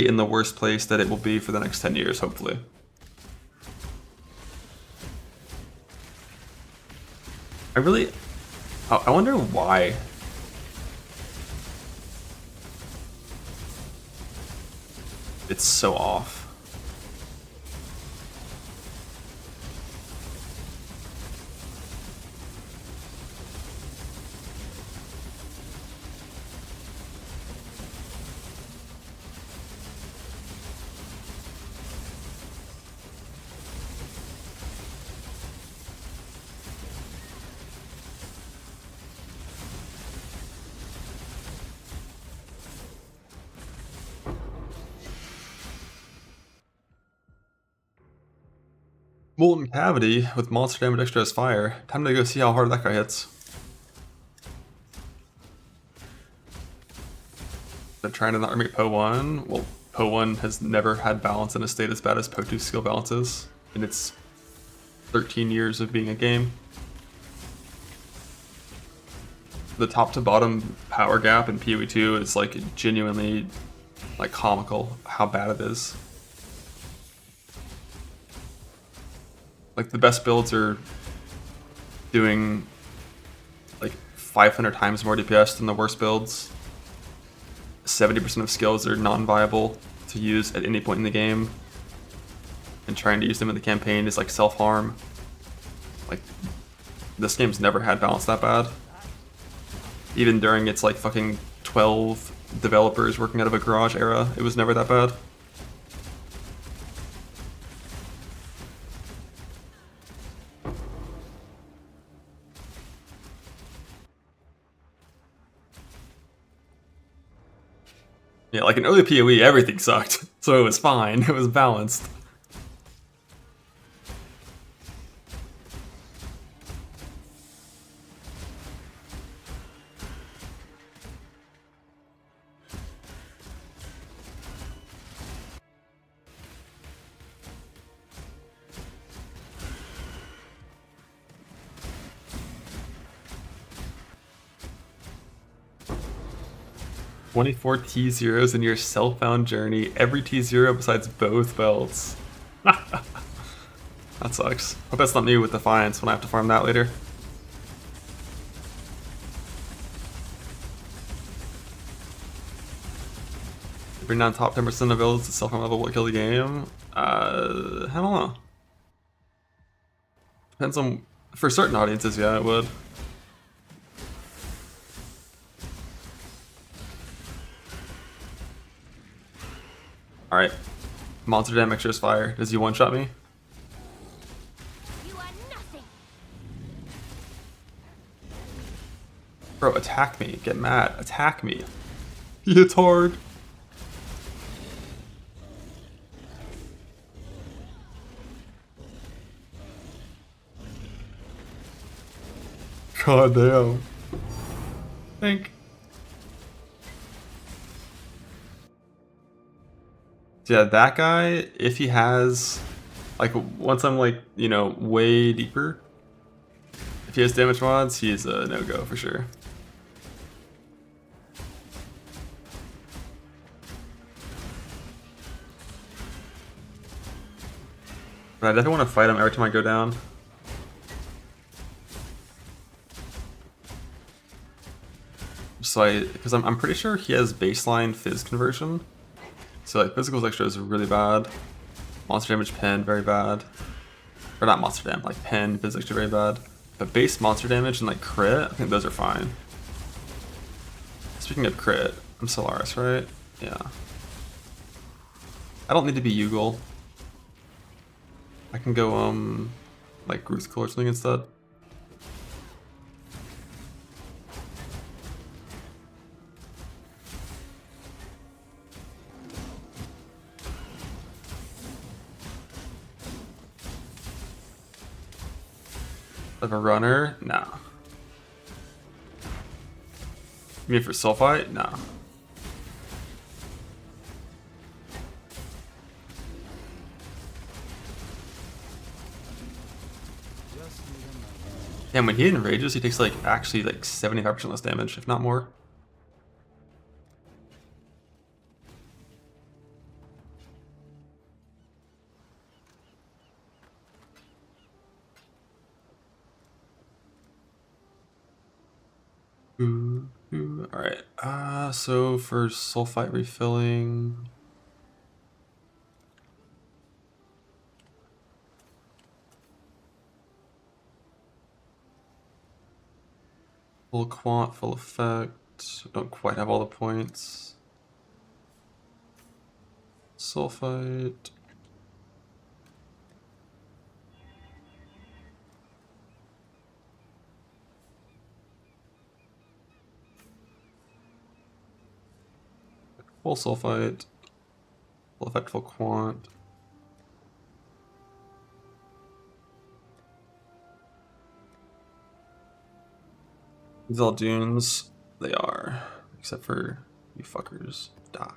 in the worst place that it will be for the next 10 years, hopefully. I wonder why. It's so off. Molten Cavity with monster damage extra as fire. Time to go see how hard that guy hits. They're trying to not remake Poe 1. Well, Poe 1 has never had balance in a state as bad as Poe 2's skill balances in its 13 years of being a game. The top to bottom power gap in PoE 2 is like genuinely like comical how bad it is. Like, the best builds are doing like 500 times more DPS than the worst builds. 70% of skills are non-viable to use at any point in the game. And trying to use them in the campaign is like self-harm. Like, this game's never had balance that bad. Even during its like fucking 12 developers working out of a garage era, it was never that bad. Yeah, like in early PoE, everything sucked, so it was fine. It was balanced. "24 T0s in your self-found journey. Every T0 besides both belts." That sucks. Hope that's not me with Defiance when I have to farm that later. Bring down top 10% of builds to self-farm level will kill the game. I don't know. Depends on, for certain audiences, yeah, it would. Alright. Monster damage extra fire. Does he one-shot me? You are nothing. Bro, attack me. Get mad. Attack me. He hits hard. God damn. Think. Yeah, that guy, if he has, like, once I'm, like, you know, way deeper, if he has damage mods, he's a no-go for sure. But I definitely want to fight him every time I go down. So because I'm pretty sure he has baseline phys conversion. So like physical extra is really bad. Monster damage pen, very bad. Or not monster damage, like pen, phys extra very bad. But base monster damage and like crit, I think those are fine. Speaking of crit, I'm Solaris, right? Yeah. I don't need to be Yugal. I can go like Gruthkul or something instead. Of a runner? Nah. You mean for Sulfite? Nah. And when he enrages, he takes like actually like 75% less damage, if not more. Ooh, ooh. All right. So for Sulfite refilling, full quant, full effect. Don't quite have all the points. Sulfite. Full Sulfite. Full effect, full quant. These all dunes. They are. Except for you fuckers. Die.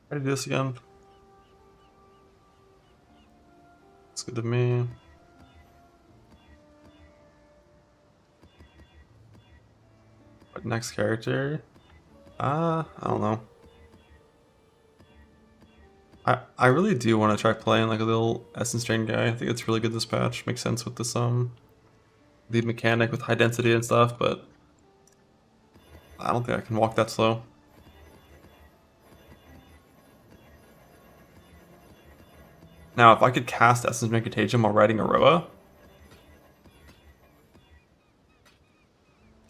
Try to do this again. It's good to me. What next character? I don't know. I really do want to try playing like a little Essence Drain guy. I think it's really good this patch. Makes sense with this lead mechanic with high density and stuff, but I don't think I can walk that slow. Now, if I could cast Essence Drain Contagion while riding Aroa,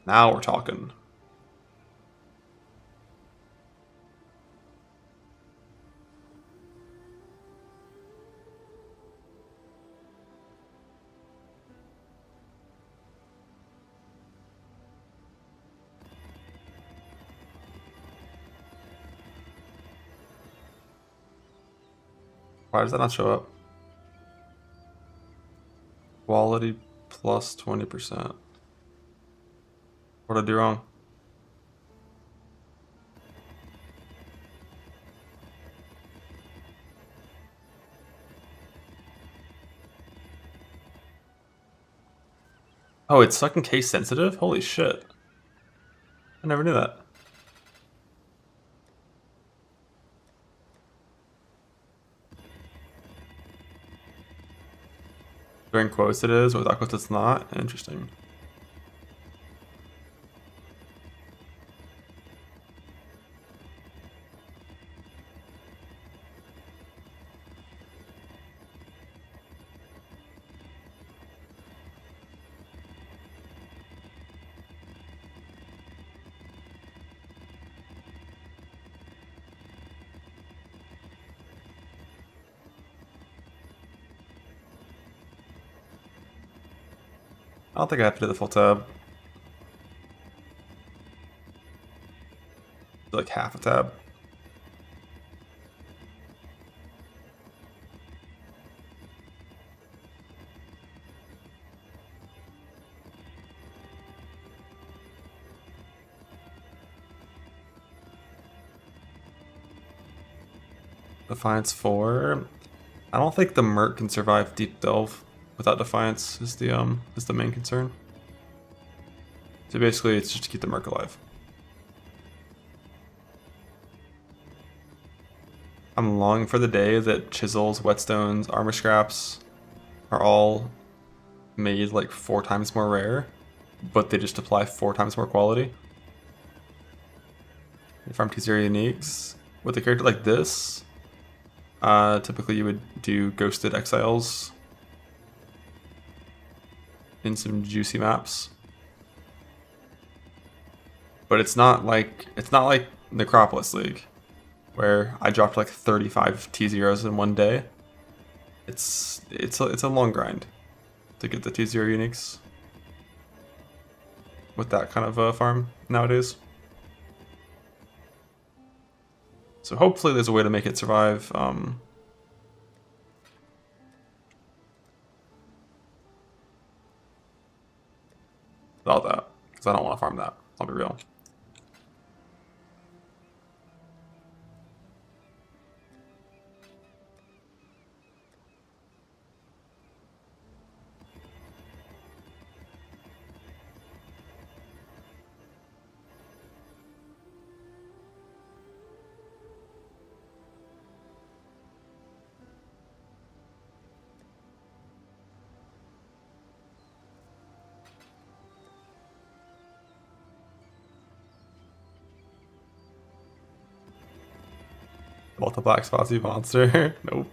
now we're talking. Why does that not show up? Quality plus 20%. What did I do wrong? Oh, it's second case sensitive? Holy shit. I never knew that. During quotes it is, without quotes it's not. Interesting. I don't think I have to do the full tab. Like half a tab. Defiance 4. I don't think the Merc can survive Deep Delve without Defiance is the main concern. So basically it's just to keep the Merc alive. I'm longing for the day that chisels, whetstones, armor scraps are all made like 4 times more rare, but they just apply 4 times more quality. You farm T0 uniques. With a character like this, typically you would do Ghosted Exiles in some juicy maps. But it's not like Necropolis League, where I dropped like 35 T0s in one day. It's a long grind to get the T0 uniques with that kind of farm nowadays. So hopefully there's a way to make it survive. Without that, because I don't want to farm that. I'll be real. About the black spotty monster. Nope.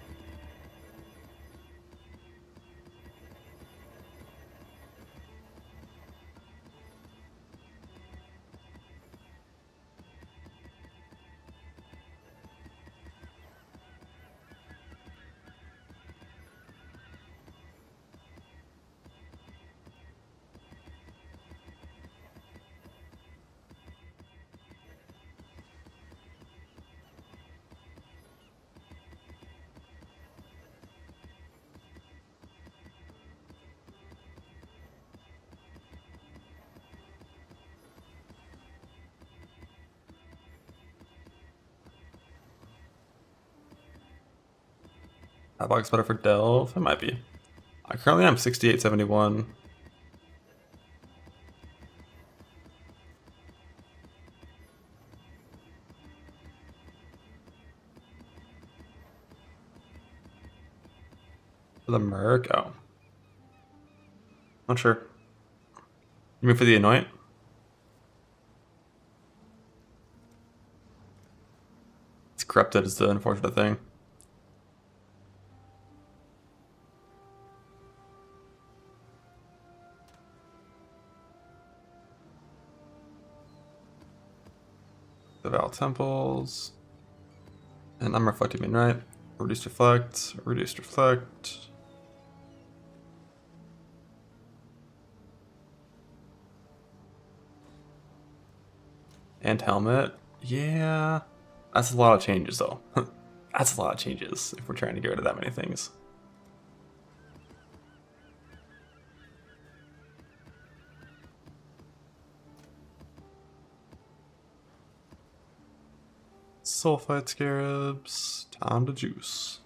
That box better for Delve? It might be. I currently am 6871. For the Merc? Oh. Not sure. You mean for the Anoint? It's corrupted is the unfortunate thing. The Val Temples. And I'm reflecting in right. Reduced reflect. Reduced reflect. And helmet. Yeah. That's a lot of changes though. That's a lot of changes if we're trying to get rid of that many things. Sulfite scarabs, time to juice.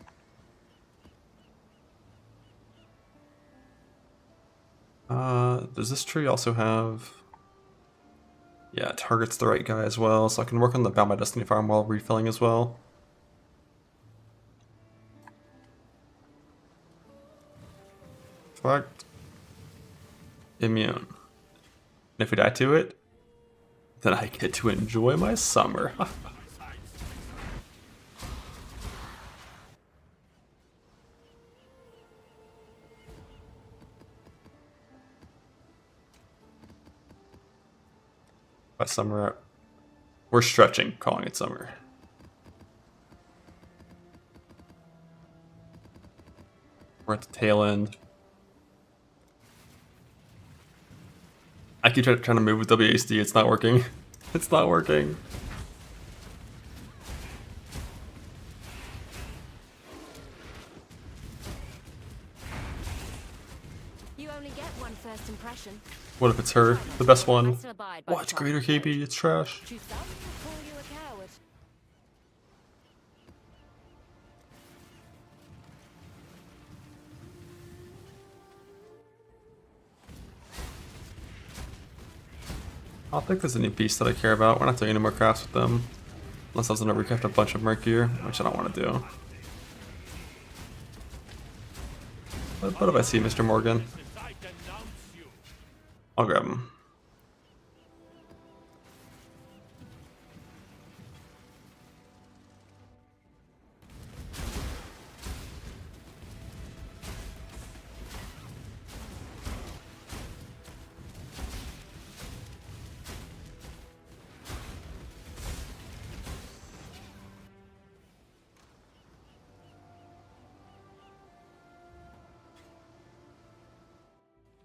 Does this tree also have... Yeah, it targets the right guy as well, so I can work on the Bound by Destiny farm while refilling as well. Fact. Immune. And if we die to it, then I get to enjoy my summer. By summer, we're stretching, calling it summer. We're at the tail end. I keep trying to move with WASD, it's not working. It's not working. You only get one first impression. What if it's her? The best one. What? Greater KB? It's trash. Choose some, call you a coward. I don't think there's any beasts that I care about. We're not doing any more crafts with them. Unless I was gonna recraft a bunch of Mercury, which I don't want to do. But if I see Mr. Morgan, I'll grab him.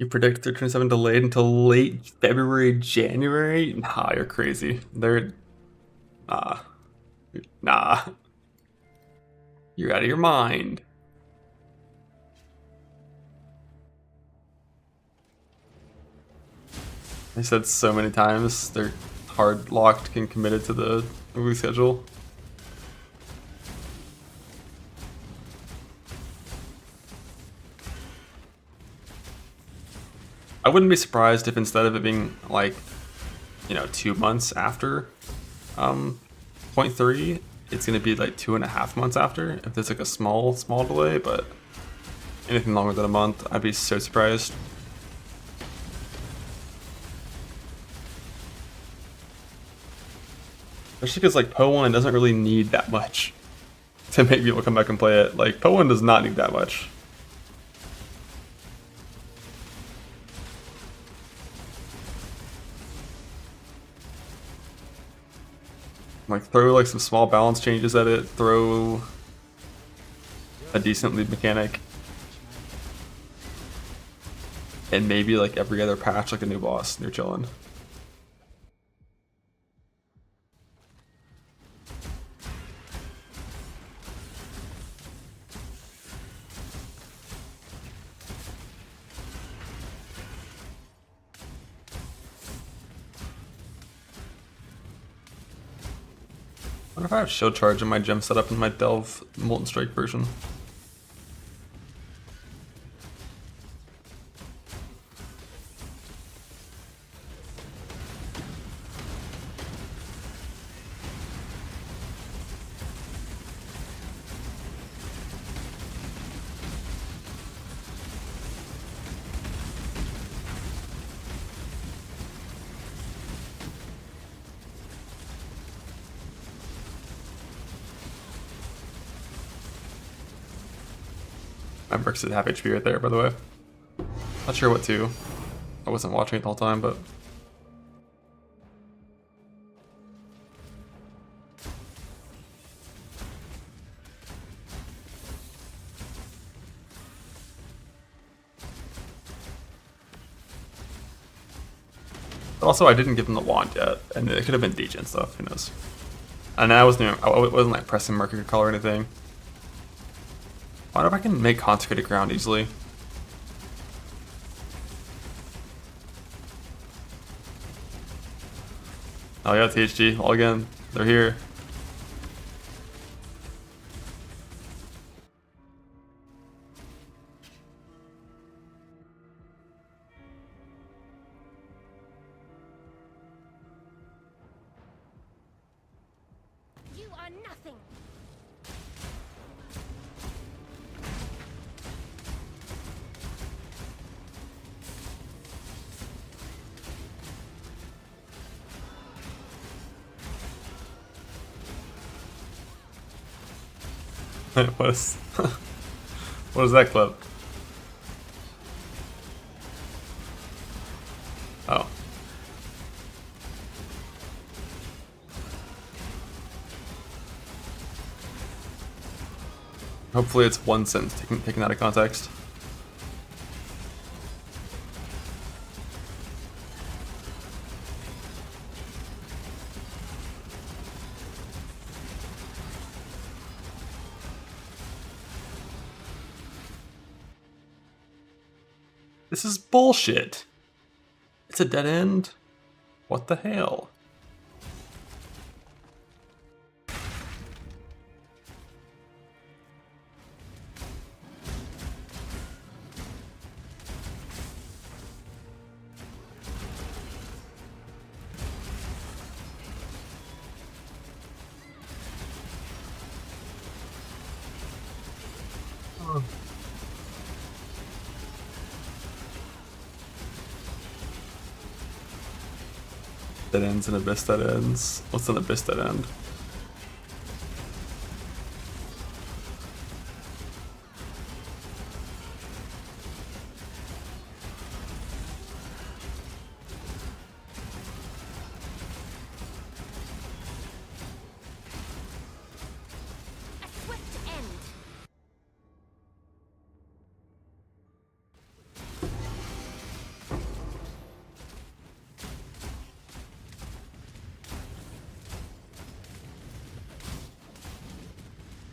You predict 327 delayed until late February, January? Nah, you're crazy. Nah. Nah. You're out of your mind. I said so many times, they're hard locked and committed to the movie schedule. I wouldn't be surprised if instead of it being like, 2 months after point 3, it's gonna be like 2.5 months after, if there's like a small delay, but anything longer than a month, I'd be so surprised. Especially because like Poe 1 doesn't really need that much to make people come back and play it. Like Poe 1 does not need that much. Like throw like some small balance changes at it, throw a decent lead mechanic, and maybe like every other patch like a new boss, and you're chilling. I wonder if I have shield charge in my gem setup in my Delve Molten Strike version. My Mercs at half HP right there, by the way. Not sure what to. I wasn't watching it the whole time, but... Also, I didn't give him the wand yet, and it could have been degen stuff, who knows. And I wasn't like pressing Mercury Call or anything. I wonder if I can make Consecrated Ground easily. Oh yeah, THG. All again. They're here. You are nothing. What is what is that clip? Oh. Hopefully it's one sentence taken out of context. This is bullshit. It's a dead end. What the hell? Dead ends and abyss dead ends. What's an abyss dead end? A swift end.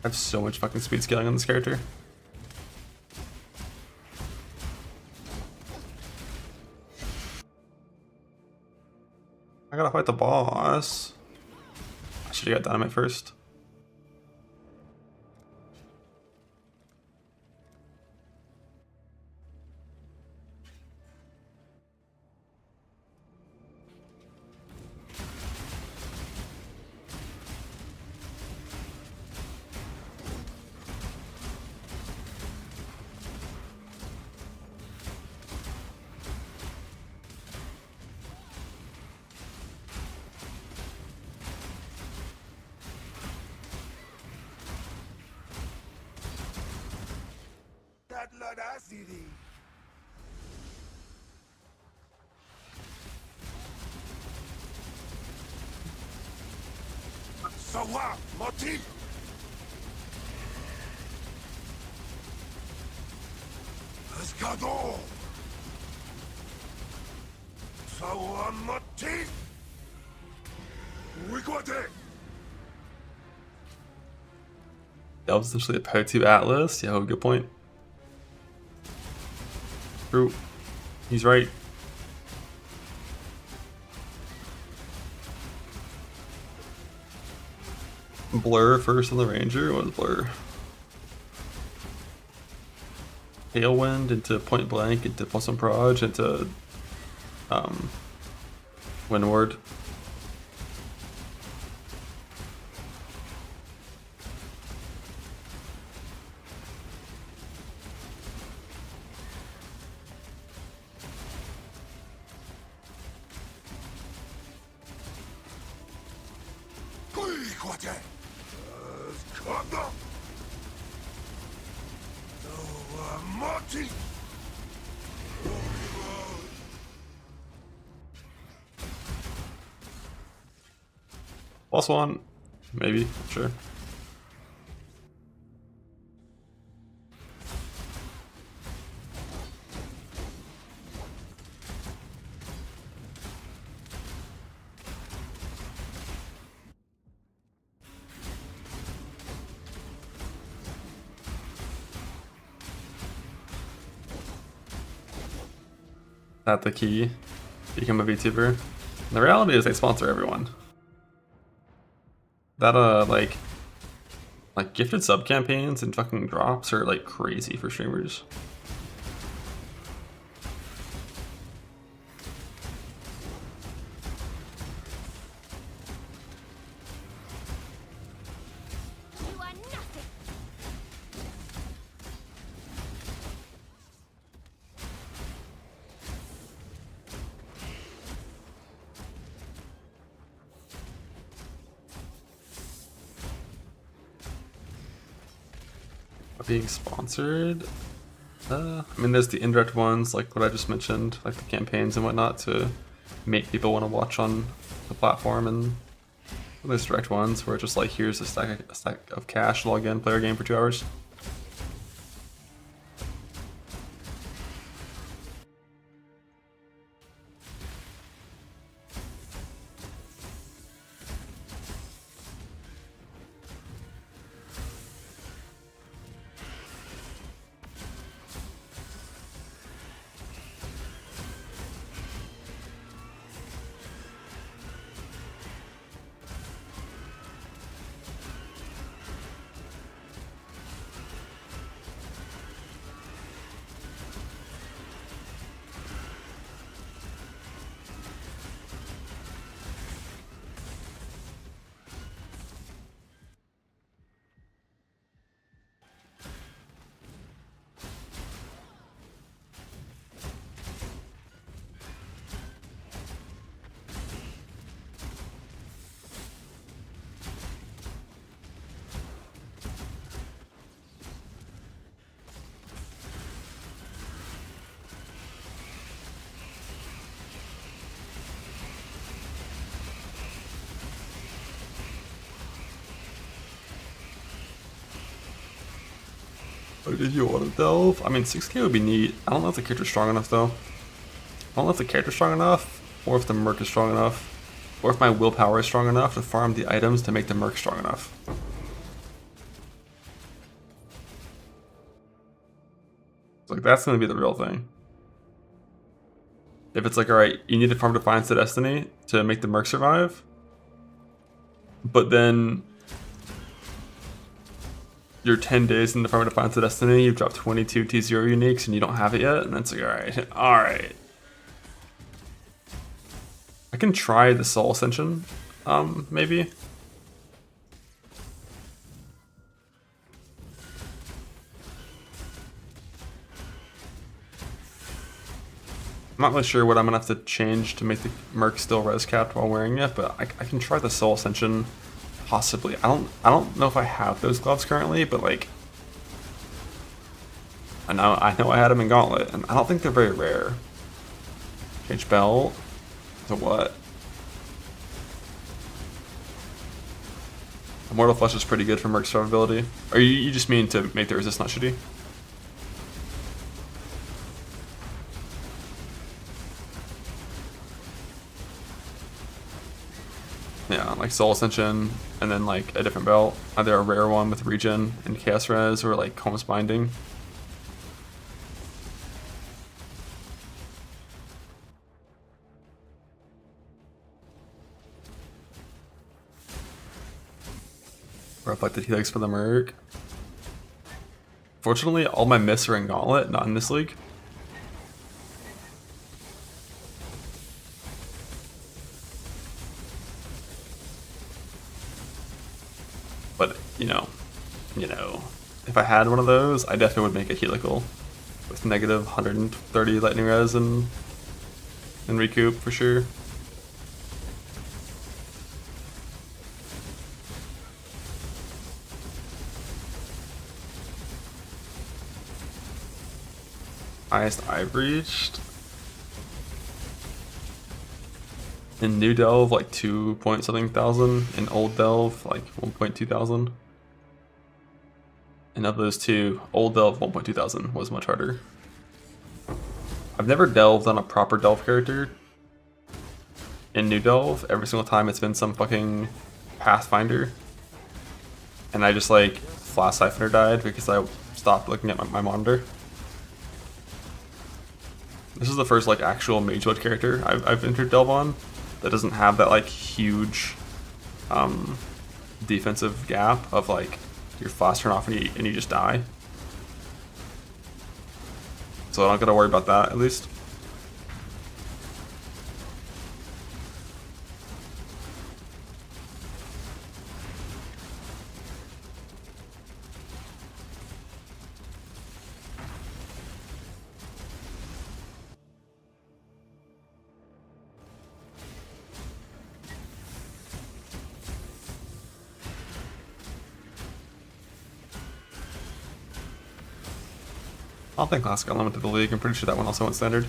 I have so much fucking speed scaling on this character. I gotta fight the boss. I should've got dynamite first. That ludicity. Sawa, Moti. Escador. Sawa, Moti. Wigwate. That was essentially a Potu Atlas. Yeah, good point. True. He's right. Blur first on the Ranger. What was Blur? Tailwind into Point Blank into plus one proj into Windward. Wigwate. Escador. Sawa, Moti. Plus one, maybe, sure. That the key? Become a VTuber? The reality is they sponsor everyone. That like gifted sub campaigns and fucking drops are like crazy for streamers. You are nothing. Being sponsored? I mean, there's the indirect ones, like what I just mentioned, like the campaigns and whatnot to make people want to watch on the platform, and there's direct ones where it's just like, here's a stack of cash, log in, play our game for 2 hours. Or did you want to delve? I mean, 6k would be neat. I don't know if the character's strong enough though. I don't know if the character's strong enough, or if the merc is strong enough, or if my willpower is strong enough to farm the items to make the merc strong enough. Like, that's gonna be the real thing. If it's like, alright, you need to farm Defiance of Destiny to make the merc survive, but then you're 10 days into farming Defiance of Destiny, you've dropped 22 T0 uniques and you don't have it yet, and it's like, alright. I can try the Soul Ascension, maybe. I'm not really sure what I'm gonna have to change to make the merc still res capped while wearing it, but I can try the Soul Ascension, possibly. I don't know if I have those gloves currently, but like, I know I had them in Gauntlet, and I don't think they're very rare. Change belt to what? Immortal Flesh is pretty good for merc survivability. Or you just mean to make the resist not shitty? Yeah, like Soul Ascension, and then like a different belt. Either a rare one with regen and chaos res, or like Combs Binding. Reflected Helix for the merc. Fortunately, all my myths are in Gauntlet, not in this league. But, you know, if I had one of those, I definitely would make a helical with negative 130 lightning res and recoup for sure. Highest I've reached in New Delve like 2 point something thousand, in Old Delve like 1.2 thousand. And of those two, Old Delve 1.2 thousand was much harder. I've never delved on a proper Delve character in New Delve. Every single time it's been some fucking Pathfinder. And I just like Flash Siphoner died because I stopped looking at my monitor. This is the first like actual mage mode character I've entered Delve on that doesn't have that like huge defensive gap of like your flash turn off and you just die. So I don't gotta worry about that at least. I don't think Classic got limited to the league. I'm pretty sure that one also went standard.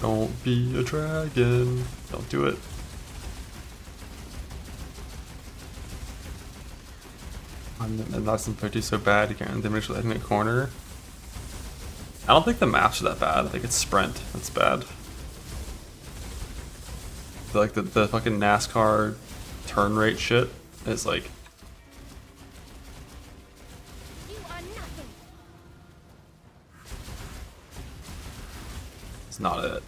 Don't be a dragon. Don't do it. And that's in 30 so bad you can't diminish the hitting a corner. I don't think the maps are that bad. I think it's sprint that's bad. Like the fucking NASCAR turn rate shit is like. You are nothing. It's not it.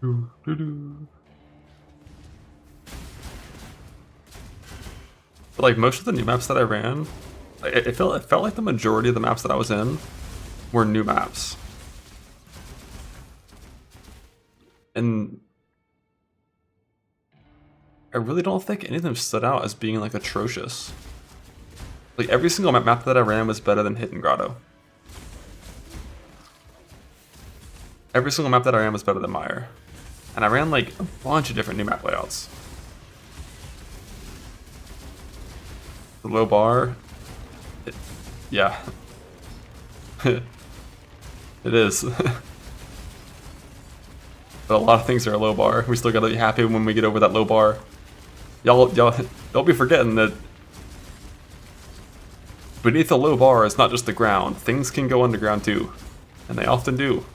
But like most of the new maps that I ran, it felt like the majority of the maps that I was in were new maps. And I really don't think any of them stood out as being like atrocious. Like every single map that I ran was better than Hidden Grotto. Every single map that I ran was better than Mire. And I ran like a bunch of different new map layouts. The low bar, yeah. It is. But a lot of things are a low bar. We still gotta be happy when we get over that low bar. Y'all don't be forgetting that beneath the low bar is not just the ground. Things can go underground too. And they often do.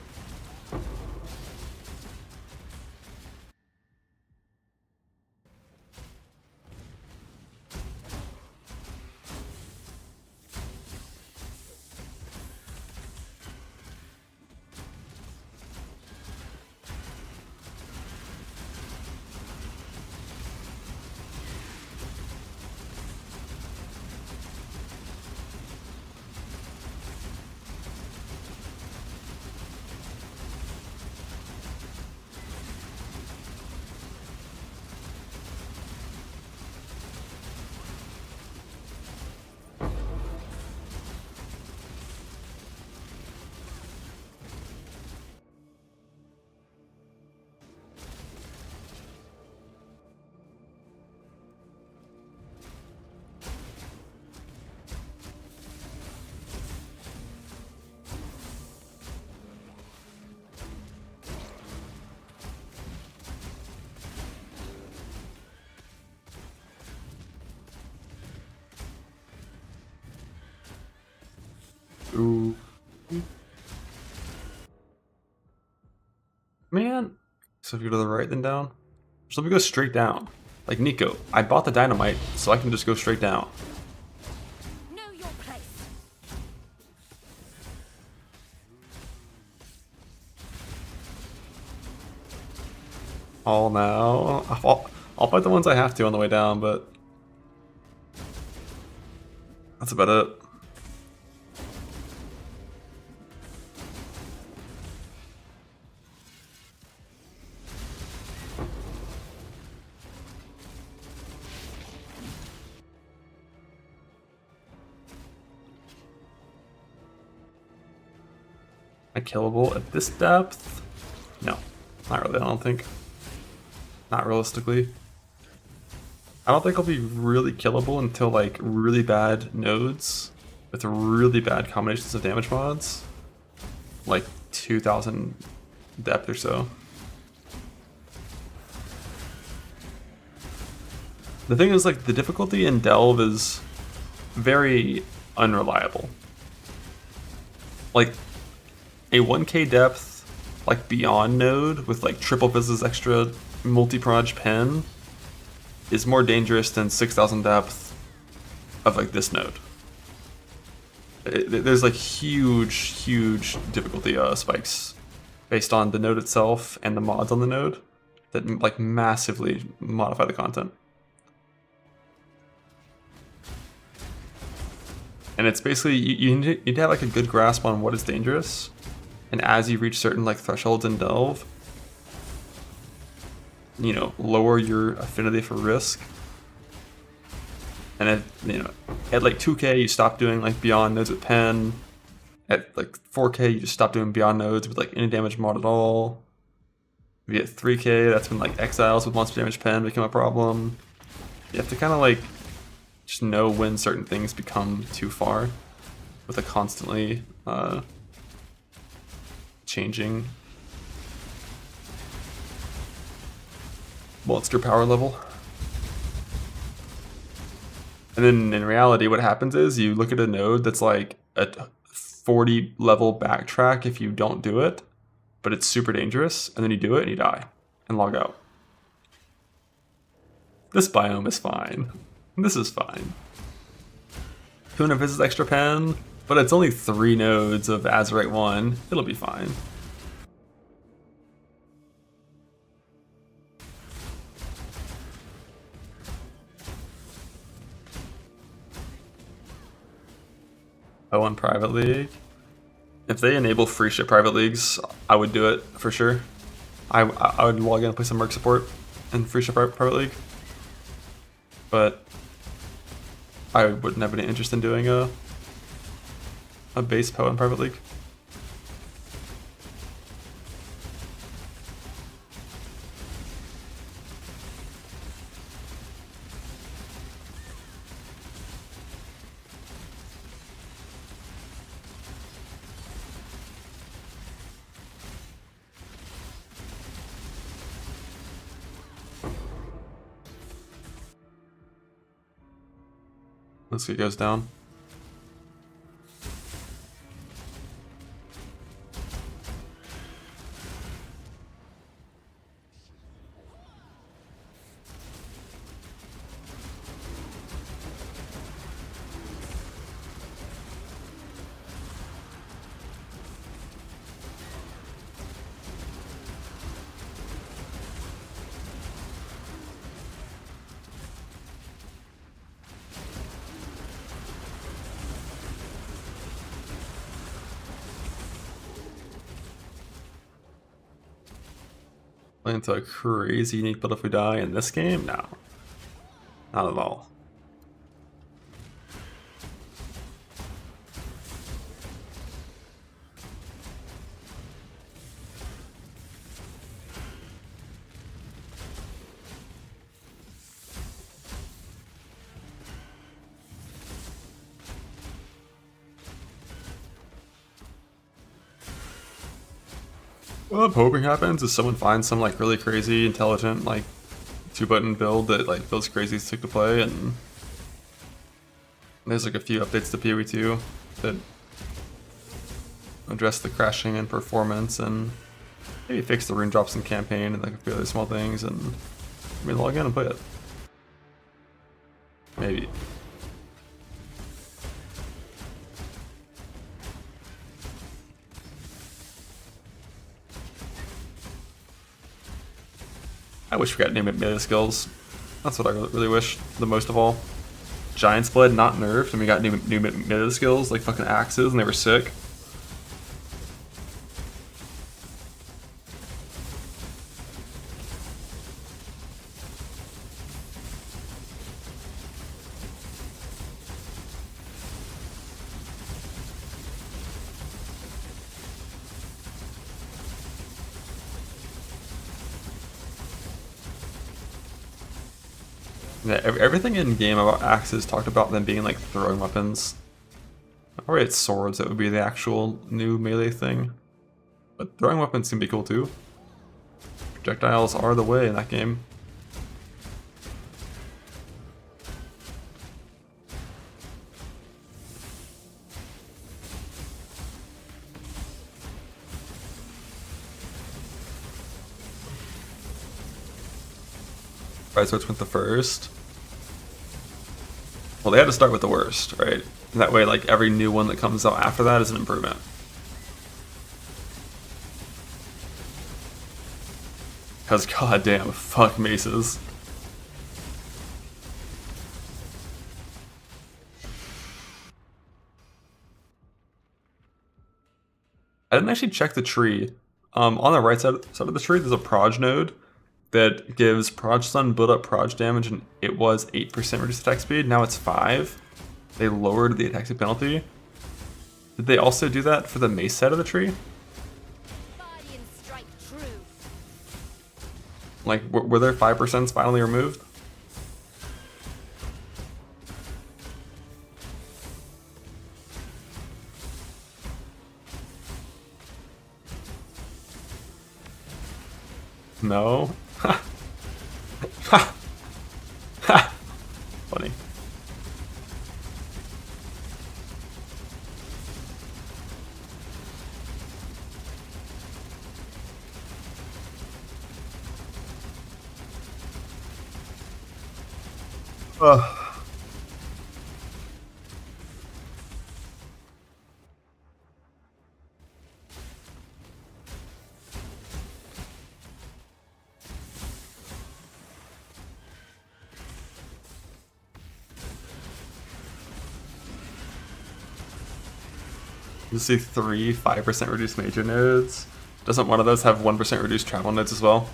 Ooh. Man. So if you go to the right then down? So let me go straight down. Like Nico, I bought the dynamite so I can just go straight down. Know your place. All now. I'll fight the ones I have to on the way down, but that's about it. Killable at this depth? No, not really, I don't think. Not realistically. I don't think I'll be really killable until like really bad nodes with really bad combinations of damage mods. Like 2000 depth or so. The thing is, like, the difficulty in Delve is very unreliable. Like, a 1k depth, like, beyond node with like triple fizz's extra multi-proj pen is more dangerous than 6000 depth of like this node. There's like huge difficulty spikes based on the node itself and the mods on the node that like massively modify the content. And it's basically, you need to have like a good grasp on what is dangerous. And as you reach certain like thresholds in Delve, you know, lower your affinity for risk. And at like 2k you stop doing like beyond nodes with pen. At like 4k you just stop doing beyond nodes with like any damage mod at all. If you get 3k, that's when like exiles with monster damage pen become a problem. You have to kind of like just know when certain things become too far with a constantly changing monster power level. And then in reality what happens is you look at a node that's like a 40 level backtrack if you don't do it, but it's super dangerous, and then you do it and you die and log out. This biome is fine. This is fine. Kuna visits extra pen, but it's only 3 nodes of Azurite 1. It'll be fine. Poe in private league. If they enable free ship private leagues, I would do it for sure. I would log in and play some merc support in free ship private league. But I wouldn't have any interest in doing a base Poe in private league. Let's see, it goes down. Into a crazy unique build if we die in this game? No. Not at all. What I'm hoping happens is someone finds some like really crazy, intelligent, like 2-button build that like feels crazy sick to play, and there's like a few updates to PoE 2 that address the crashing and performance, and maybe fix the rune drops in campaign and like a few other small things, and I mean log in and play it. Maybe. I wish we got new melee skills. That's what I really wish the most of all. Giant's Blade not nerfed, and we got new melee skills like fucking axes, and they were sick. Yeah, everything in game about axes talked about them being like throwing weapons. Probably it's swords that would be the actual new melee thing. But throwing weapons can be cool too. Projectiles are the way in that game. Right, so it's with the first. Well, they had to start with the worst, right? And that way, like, every new one that comes out after that is an improvement. Because, goddamn, fuck maces. I didn't actually check the tree. On the right side of the tree, there's a proj node that gives proj stun, build up proj damage, and it was 8% reduced attack speed. Now it's 5. They lowered the attack speed penalty. Did they also do that for the mace side of the tree? Like, were their 5% finally removed? No. Ha. Ha. Ha. Funny. You see 3 5% reduced major nodes. Doesn't one of those have 1% reduced travel nodes as well?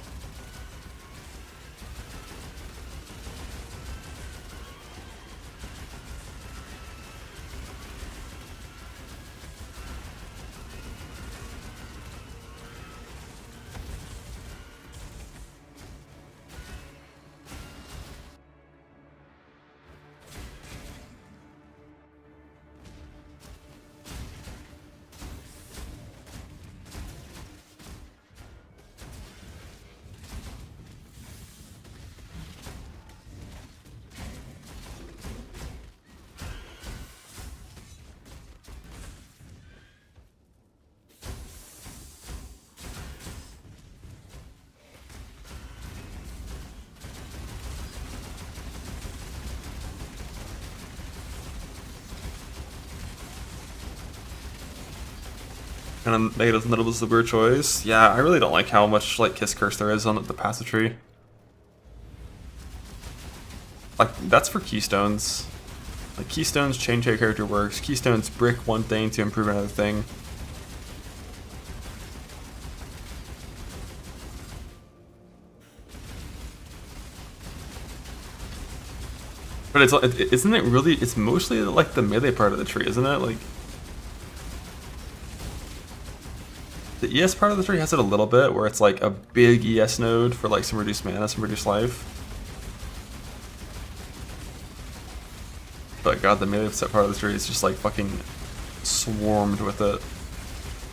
Kind of made a noticeable choice. Yeah, I really don't like how much like Kiss Curse there is on the passive tree. Like, that's for keystones. Like, keystones change how your character works. Keystones brick one thing to improve another thing. But isn't it really, it's mostly like the melee part of the tree, isn't it? Like, the ES part of the tree has it a little bit, where it's like a big ES node for like some reduced mana, some reduced life. But god, the melee set part of the tree is just like fucking swarmed with it.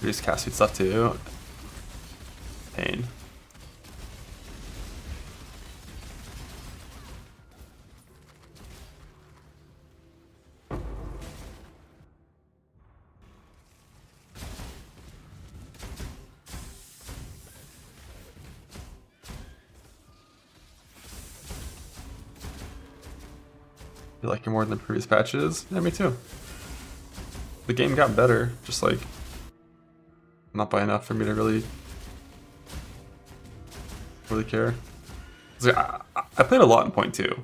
Reduced cast speed stuff too. Pain. You like it more than the previous patches? Yeah, me too. The game got better, just like not by enough for me to really care. Like, I played a lot in point 2.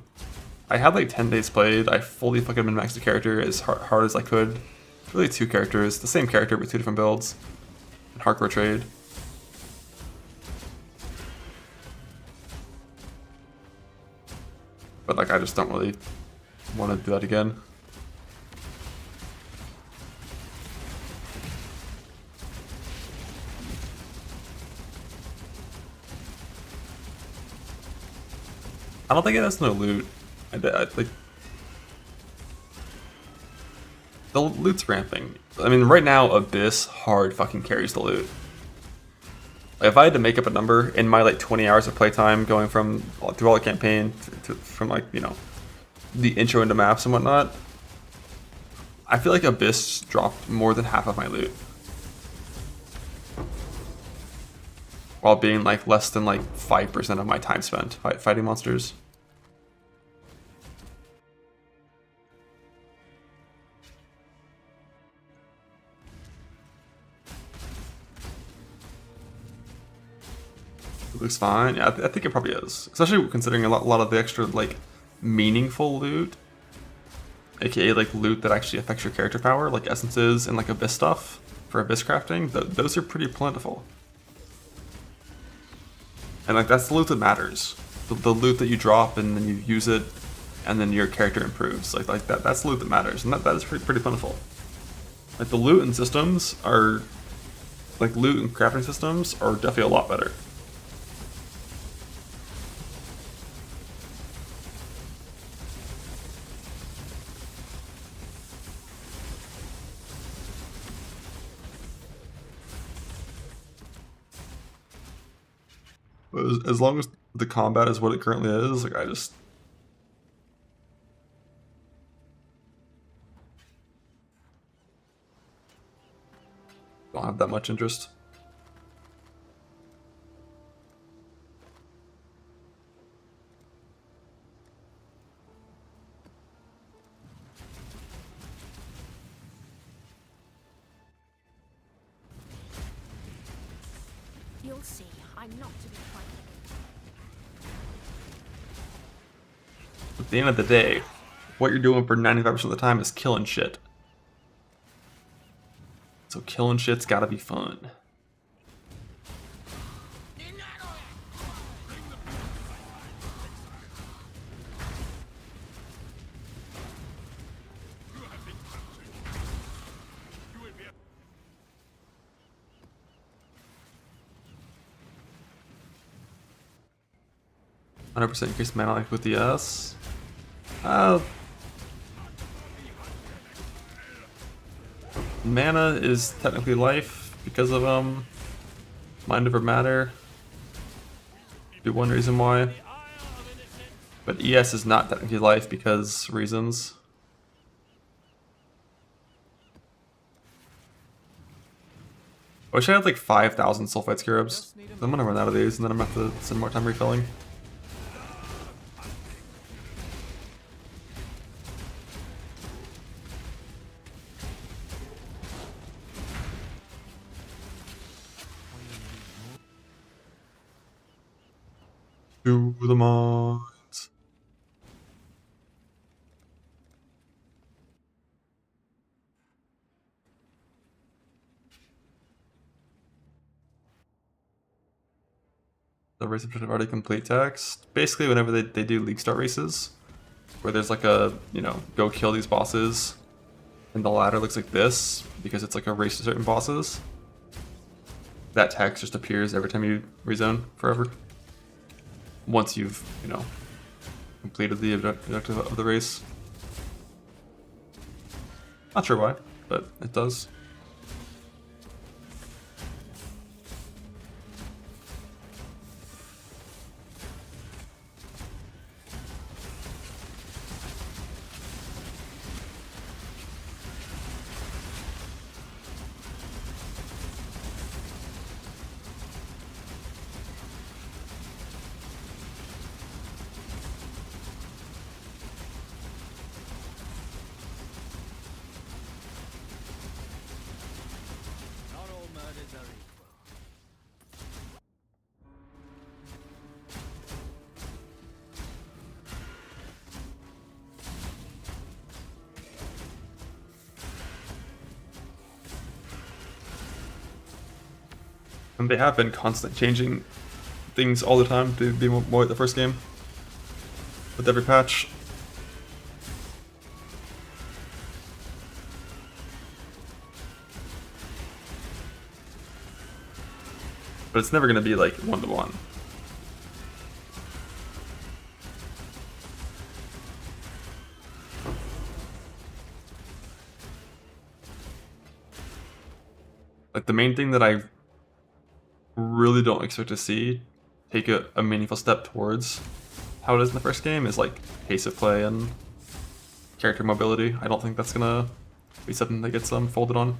I had like 10 days played. I fully fucking min-maxed the character as hard as I could. It's really 2 characters, the same character but 2 different builds. And hardcore trade. But like, I just don't really want to do that again. I don't think it has no loot. Like, the loot's ramping. I mean, right now, Abyss hard fucking carries the loot. Like, if I had to make up a number in my like 20 hours of playtime, going from through all the campaign from like, you know, the intro into maps and whatnot, I feel like Abyss dropped more than half of my loot, while being like less than like 5% of my time spent fighting monsters. It looks fine. Yeah, I think it probably is, especially considering a lot of the extra like meaningful loot, aka like loot that actually affects your character power, like essences and like Abyss stuff for Abyss crafting. Those are pretty plentiful. And like, that's the loot that matters. The loot that you drop and then you use it, and then your character improves. Like that's the loot that matters, and that is pretty plentiful. Like, the loot and systems are, like, loot and crafting systems are definitely a lot better. As long as the combat is what it currently is, like, I just don't have that much interest. You'll see. I'm not to be frightened. At the end of the day, what you're doing for 95% of the time is killing shit. So killing shit's gotta be fun. %, increased mana life with the S. Mana is technically life because of mind over matter. Be one reason why. But ES is not technically life because reasons. I wish I had like 5,000 sulfite scarabs. I'm gonna run out of these and then I'm gonna have to spend more time refilling. To the mines. The race objective already complete text. Basically, whenever they do league start races, where there's like a, you know, go kill these bosses, and the ladder looks like this, because it's like a race to certain bosses, that text just appears every time you rezone forever. Once you've, you know, completed the objective of the race. Not sure why, but it does. And they have been constantly changing things all the time to be more like the first game. With every patch. But it's never going to be like one-to-one. Like the main thing that I really don't expect to see take a meaningful step towards how it is in the first game is like pace of play and character mobility. I don't think that's gonna be something that gets folded on.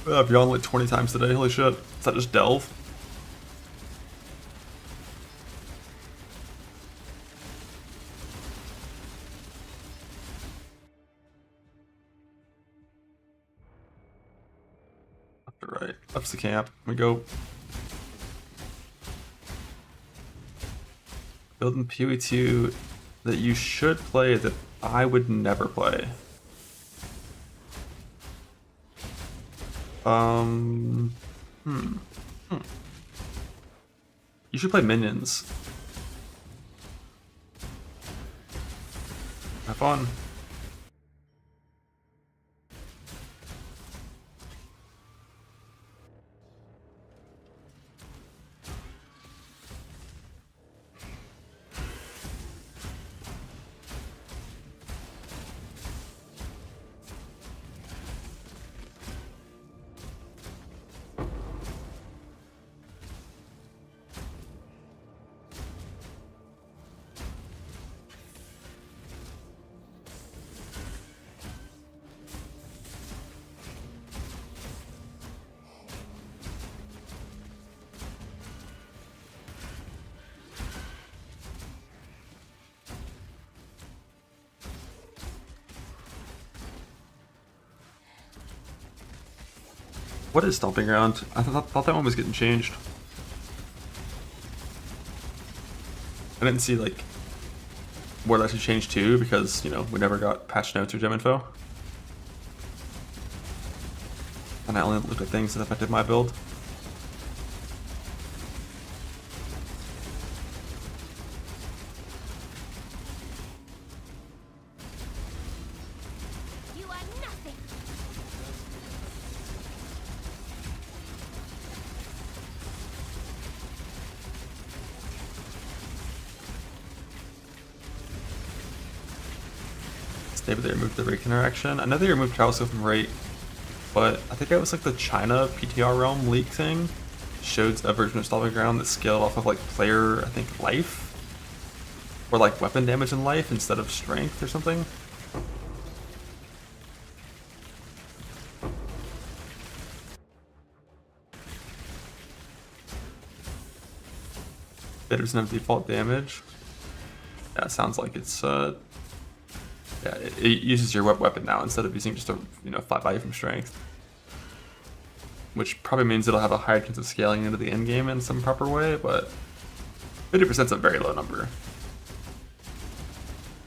I've yawned like 20 times today, holy shit. Is that just Delve? Alright, up to the camp. We go. Building PoE2 that you should play that I would never play. You should play minions. Have fun. What is Stomping Ground? I thought that one was getting changed. I didn't see like what it actually changed to because, you know, we never got patch notes or gem info. And I only looked at things that affected my build. You are nothing. Maybe they removed the rake interaction. I know they removed travel skill from rate, but I think it was like the China PTR realm leak thing showed a version of Stomping Ground that scaled off of like player, I think, life, or like weapon damage and life instead of strength or something. It doesn't have default damage. Yeah, it sounds like it's yeah, it uses your weapon now instead of using just a, you know, flat value from strength. Which probably means it'll have a higher chance of scaling into the endgame in some proper way, but 50% is a very low number.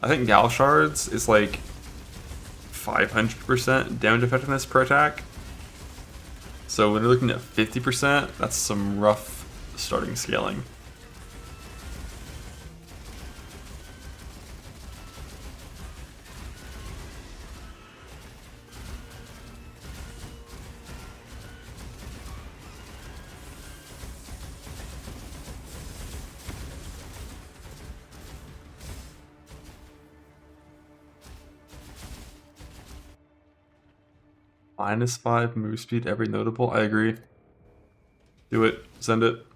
I think Gal Shards is like 500% damage effectiveness per attack. So when you're looking at 50%, that's some rough starting scaling. -5 move speed every notable. I agree. Do it. Send it.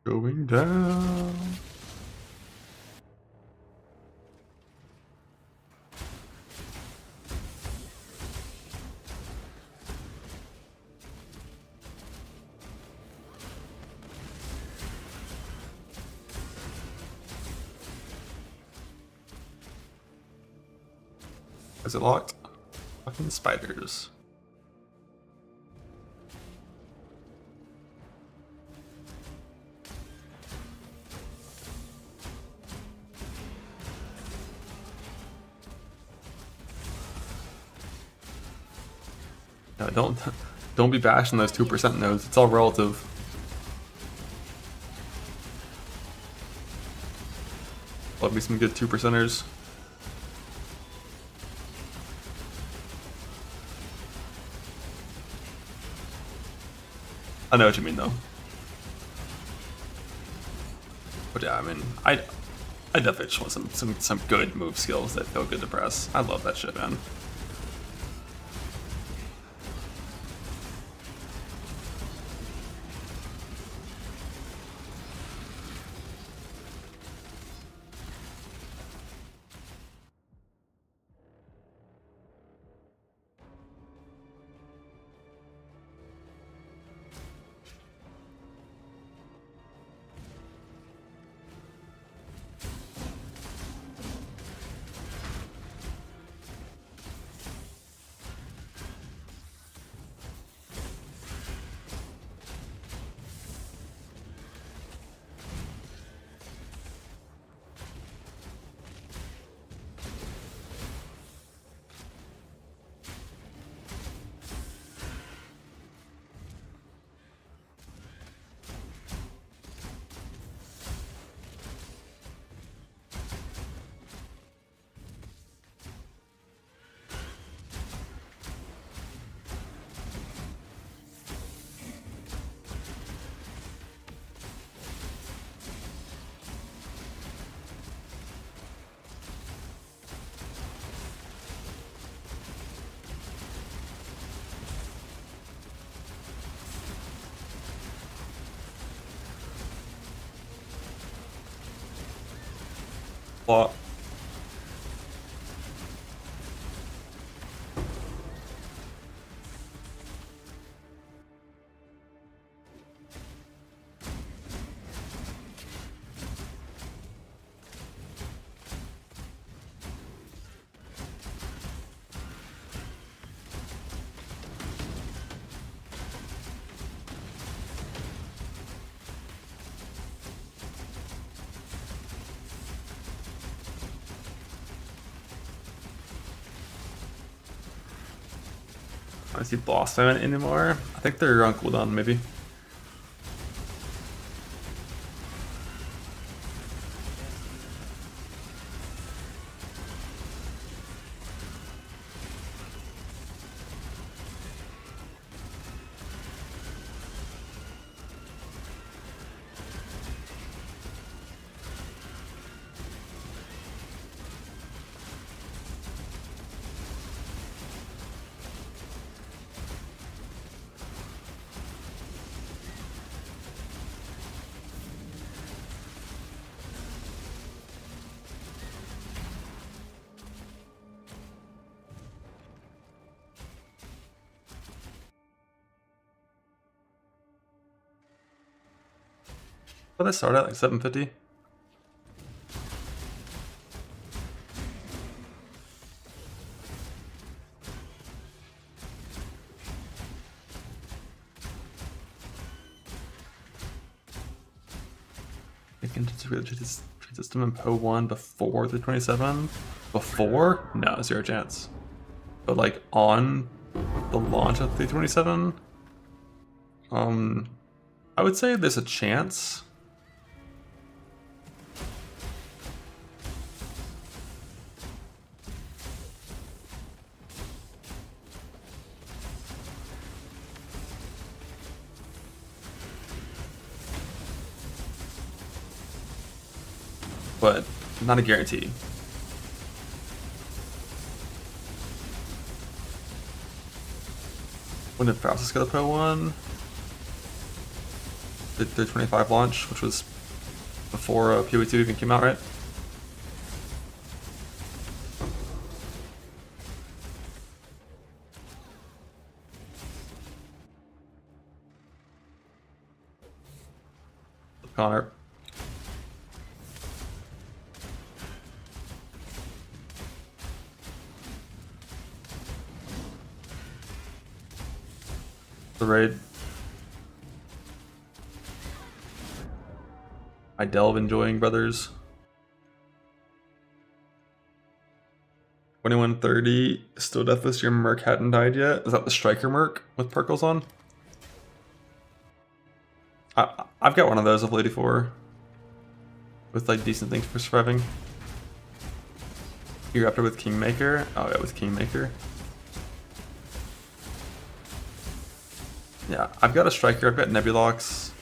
Going down. Is it locked? Fucking spiders. No, don't be bashing those 2% nodes. It's all relative. Love me some good 2%ers. I know what you mean though. But yeah, I mean, I definitely just want some good move skills that feel good to press. I love that shit, man. plot. I see boss summon anymore. I think they're on cooldown, maybe. But they start at like 750. They can disagree the trade system in PO 1 before the 27. Before? No, 0 chance. But like on the launch of the 27, I would say there's a chance. But not a guarantee. When did Faustus go to PO 1? The 25 launch, which was before PoE 2 even came out, right? Connor. The raid. I Delve enjoying, brothers. 2130. Still deathless. Your Merc hadn't died yet. Is that the Striker Merc with Perkles on? I've got one of those of 84 with like decent things for surviving. You're after with Kingmaker? Oh yeah, with Kingmaker. Yeah, I've got a Striker, I've got Nebulox.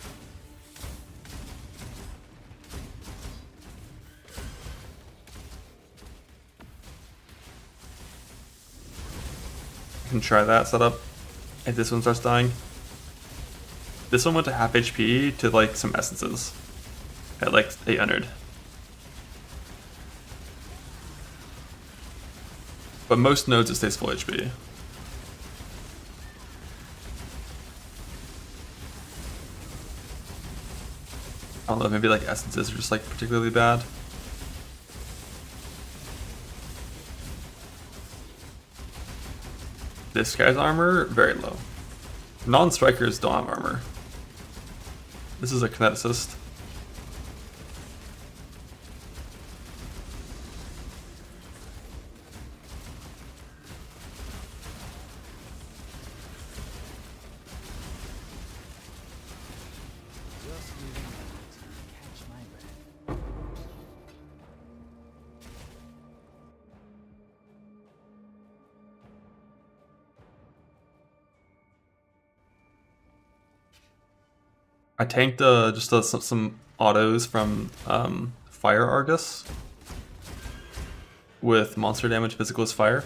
I can try that setup if this one starts dying. This one went to half HP to like some essences at like 800. But most nodes it stays full HP. I don't know, maybe like essences are just like particularly bad. This guy's armor, very low. Non-strikers don't have armor. This is a kineticist. I tanked just some autos from Fire Argus with monster damage physical as fire.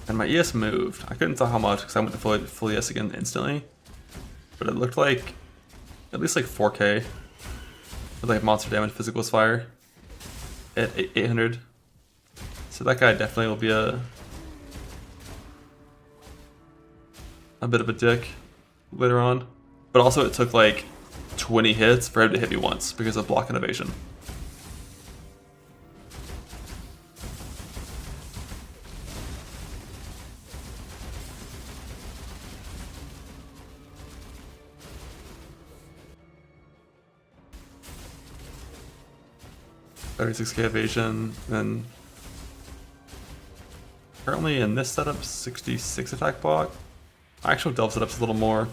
And my ES moved. I couldn't tell how much because I went to full ES again instantly. But it looked like at least like 4K with like monster damage physical as fire. at 800. So that guy definitely will be a bit of a dick later on. But also it took like 20 hits for him to hit me once because of block innovation. $36k evasion, then currently in this setup 66 attack block. Actual Delve setup's a little more.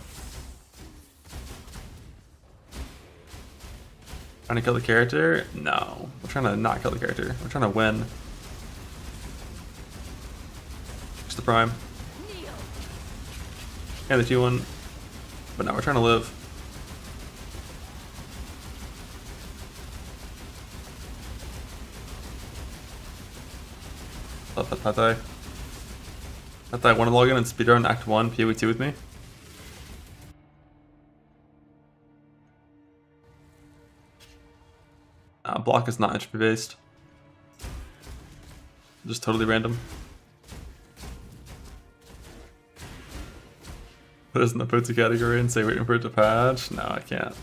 Trying to kill the character? No. We're trying to not kill the character. We're trying to win. Just the prime. And the T1. But now we're trying to live. Love that Patai. Patai, wanna log in and speedrun Act 1 PoE2 with me? Block is not entropy based. Just totally random. Put us in the Putty category and say waiting for it to patch? No, I can't.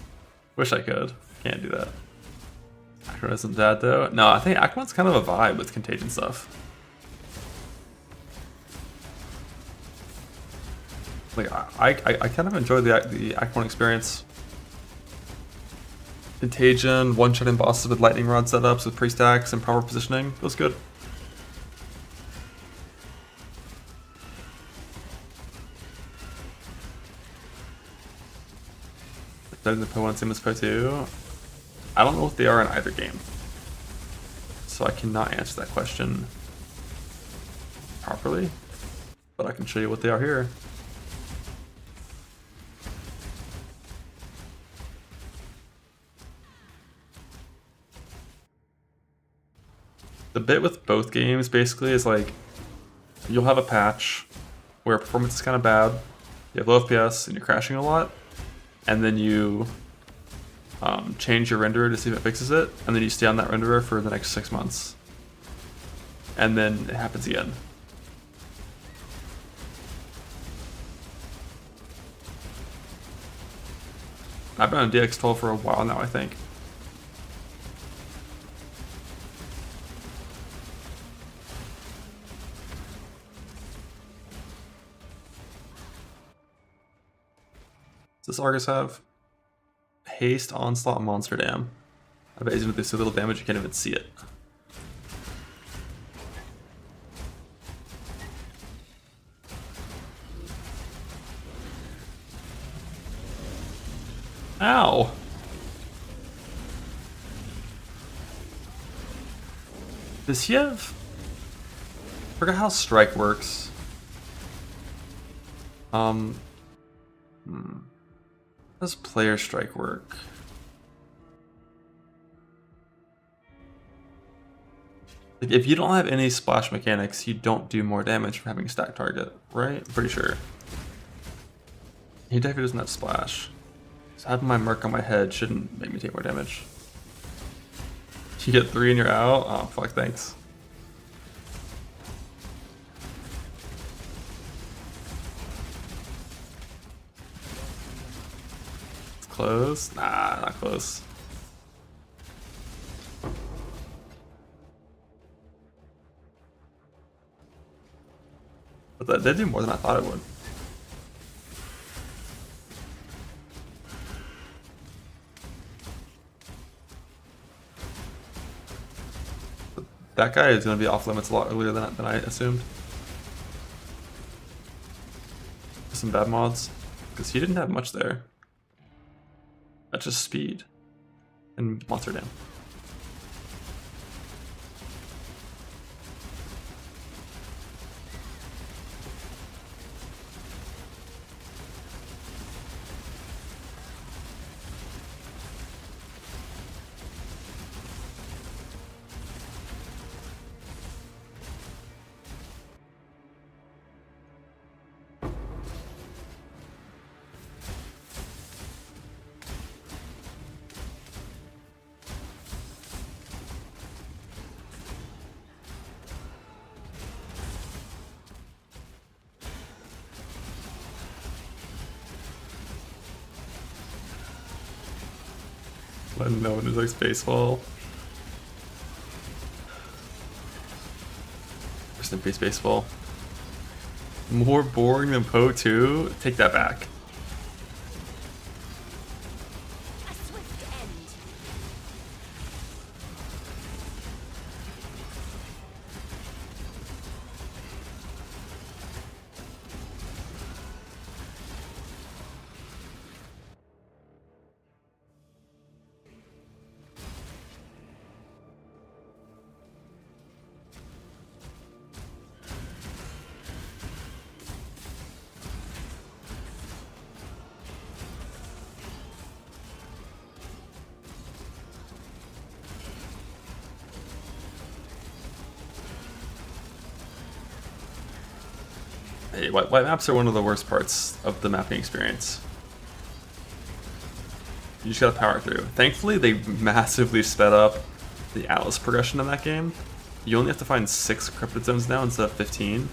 Wish I could. Can't do that. Act 1 isn't bad though. No, I think Act 1's kind of a vibe with contagion stuff. Like I kind of enjoy the Act 1 experience. Contagion, one-shotting bosses with lightning rod setups with pre-stacks and proper positioning. Feels good. Better than Po1, same as Po2. I don't know what they are in either game. So I cannot answer that question properly. But I can show you what they are here. The bit with both games basically is like, you'll have a patch where performance is kind of bad, you have low FPS and you're crashing a lot, and then you change your renderer to see if it fixes it, and then you stay on that renderer for the next 6 months. And then it happens again. I've been on DX12 for a while now, I think. Does this Argus have? Haste, Onslaught, Monster Dam. I bet he's gonna do so little damage you can't even see it. Ow! Does he have... I forgot how strike works. How does player strike work? Like if you don't have any splash mechanics, you don't do more damage from having a stack target, right? I'm pretty sure. He definitely doesn't have splash. So having my mark on my head shouldn't make me take more damage. You get 3 and you're out? Oh fuck, thanks. Close? Nah, not close. But that did do more than I thought it would. But that guy is going to be off limits a lot earlier than I assumed. Some bad mods, because he didn't have much there. That's just speed and monster dam. Let no one who's like Spaceball. Rest in peace, Baseball. More boring than Poe 2? Take that back. A swift end. Hey, white maps are one of the worst parts of the mapping experience. You just gotta power through. Thankfully, they massively sped up the Atlas progression in that game. You only have to find 6 cryptid zones now instead of 15.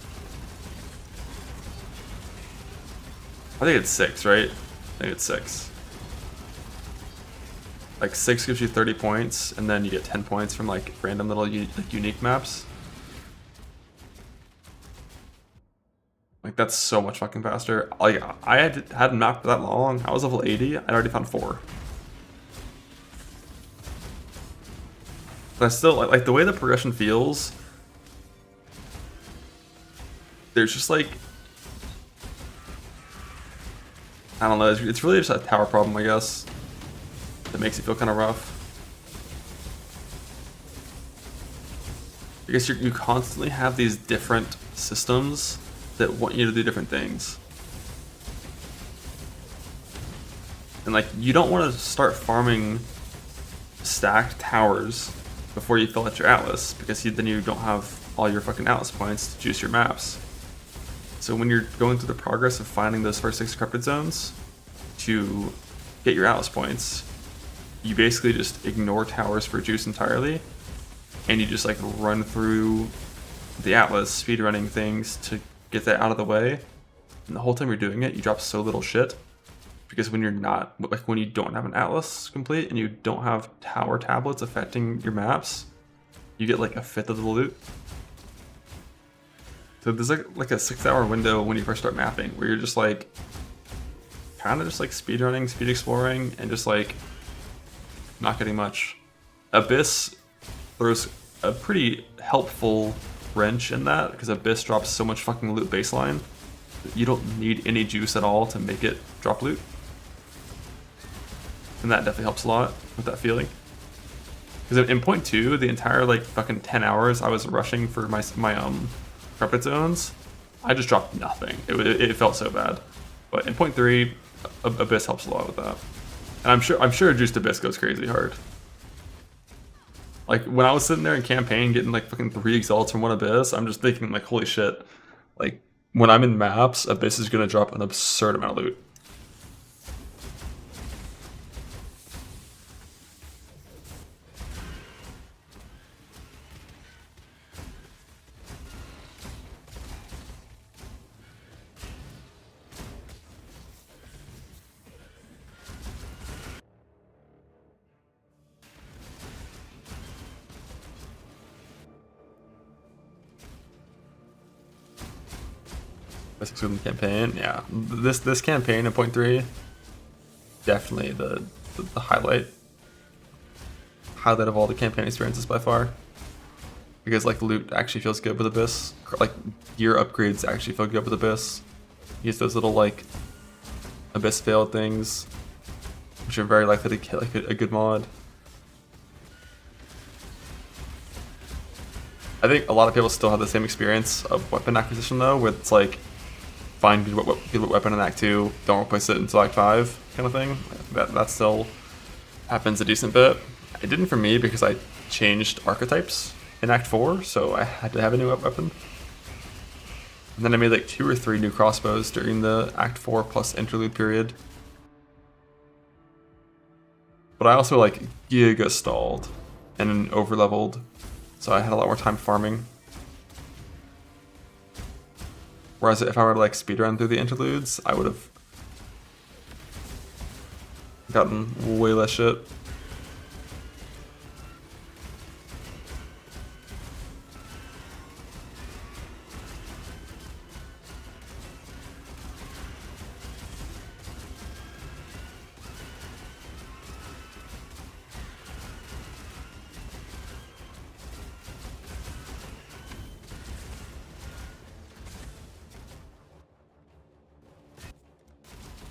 I think it's 6, right? I think it's 6. Like 6 gives you 30 points, and then you get 10 points from like random little unique maps. Like that's so much fucking faster. Like I hadn't mapped that long. I was level 80. I'd already found 4. But I still like the way the progression feels. There's just like I don't know. It's really just a tower problem, I guess. That makes it feel kind of rough. I guess you constantly have these different systems that want you to do different things. And like, you don't want to start farming stacked towers before you fill out your Atlas, because then you don't have all your fucking Atlas points to juice your maps. So when you're going through the progress of finding those first 6 cryptid zones to get your Atlas points, you basically just ignore towers for juice entirely, and you just like run through the Atlas, speedrunning things to get that out of the way. And the whole time you're doing it, you drop so little shit, because when you're not, like when you don't have an Atlas complete and you don't have tower tablets affecting your maps, you get like 1/5 of the loot. So there's like a 6-hour window when you first start mapping where you're just like kind of just like speedrunning, speed exploring, and just like not getting much. Abyss throws a pretty helpful wrench in that, because Abyss drops so much fucking loot baseline that you don't need any juice at all to make it drop loot. And that definitely helps a lot with that feeling. Because in point 2, the entire like fucking 10 hours I was rushing for my cryptid zones, I just dropped nothing. It felt so bad. But in point 3, Abyss helps a lot with that. And I'm sure Juiced Abyss goes crazy hard. Like when I was sitting there in campaign getting like fucking 3 exalts from one Abyss, I'm just thinking like, holy shit. Like when I'm in maps, Abyss is gonna drop an absurd amount of loot. Excluding the campaign, yeah. This campaign in point 3, definitely the highlight of all the campaign experiences by far. Because like loot actually feels good with Abyss. Like gear upgrades actually feel good with Abyss. Use those little like Abyss fail things, which are very likely to get like a good mod. I think a lot of people still have the same experience of weapon acquisition though, where it's like find good weapon in Act 2, don't replace it until Act 5 kind of thing. That still happens a decent bit. It didn't for me because I changed archetypes in Act 4, so I had to have a new weapon. And then I made like 2 or 3 new crossbows during the Act 4 plus interlude period. But I also like giga stalled and overleveled, so I had a lot more time farming. Whereas if I were to like speedrun through the interludes, I would have gotten way less shit.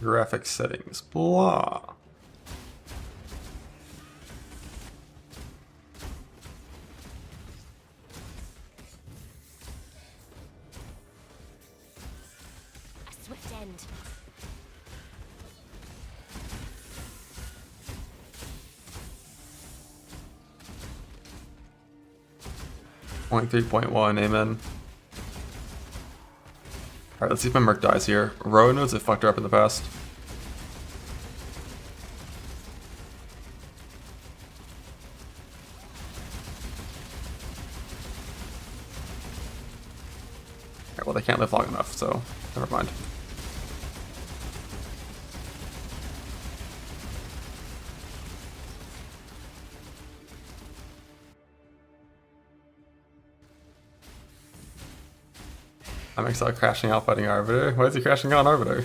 Graphic settings, blah. A swift end. Point 3.1, amen. Alright, let's see if my Merc dies here. Rowan knows it fucked her up in the past. Alright, well they can't live long enough, so never mind. I'm excited crashing out fighting Arbiter. Why is he crashing out on Arbiter?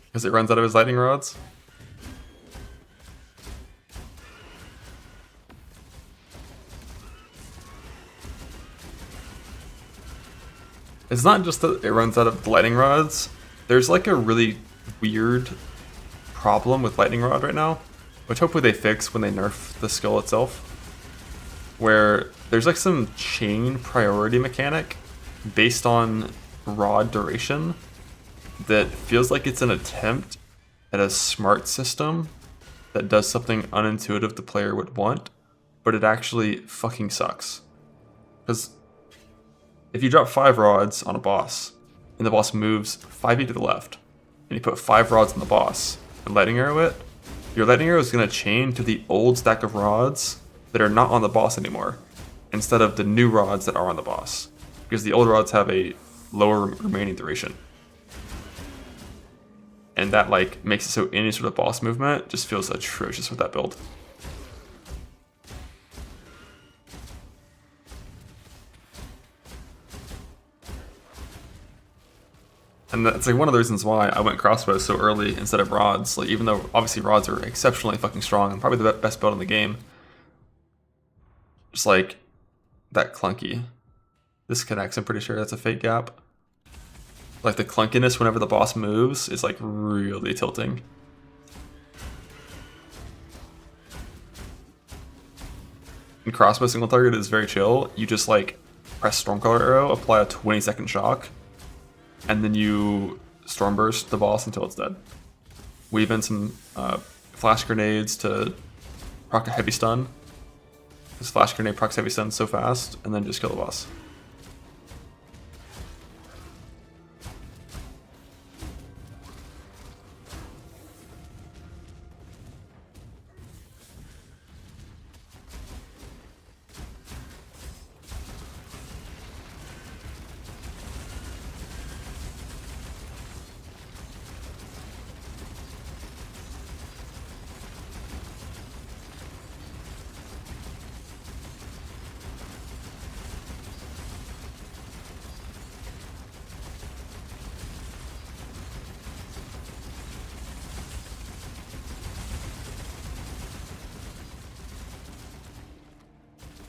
Because it runs out of his lightning rods? It's not just that it runs out of the lightning rods. There's like a really weird problem with lightning rod right now, which hopefully they fix when they nerf the skill itself, where there's like some chain priority mechanic based on rod duration that feels like it's an attempt at a smart system that does something unintuitive the player would want, but it actually fucking sucks. Because if you drop 5 rods on a boss, and the boss moves 5 feet to the left, and you put 5 rods on the boss and lightning arrow it, your lightning arrow is going to chain to the old stack of rods that are not on the boss anymore, instead of the new rods that are on the boss. Because the old rods have a lower remaining duration. And that like makes it so any sort of boss movement just feels atrocious with that build. And that's like one of the reasons why I went crossbows so early instead of rods. Like even though obviously rods are exceptionally fucking strong and probably the best build in the game, just like that clunky. This connects, I'm pretty sure that's a fake gap. Like the clunkiness whenever the boss moves is like really tilting. And crossbow single target is very chill. You just like press Stormcaller arrow, apply a 20-second shock, and then you storm burst the boss until it's dead. Weave in some flash grenades to proc a heavy stun. This flash grenade procs heavy stun so fast, and then just kill the boss.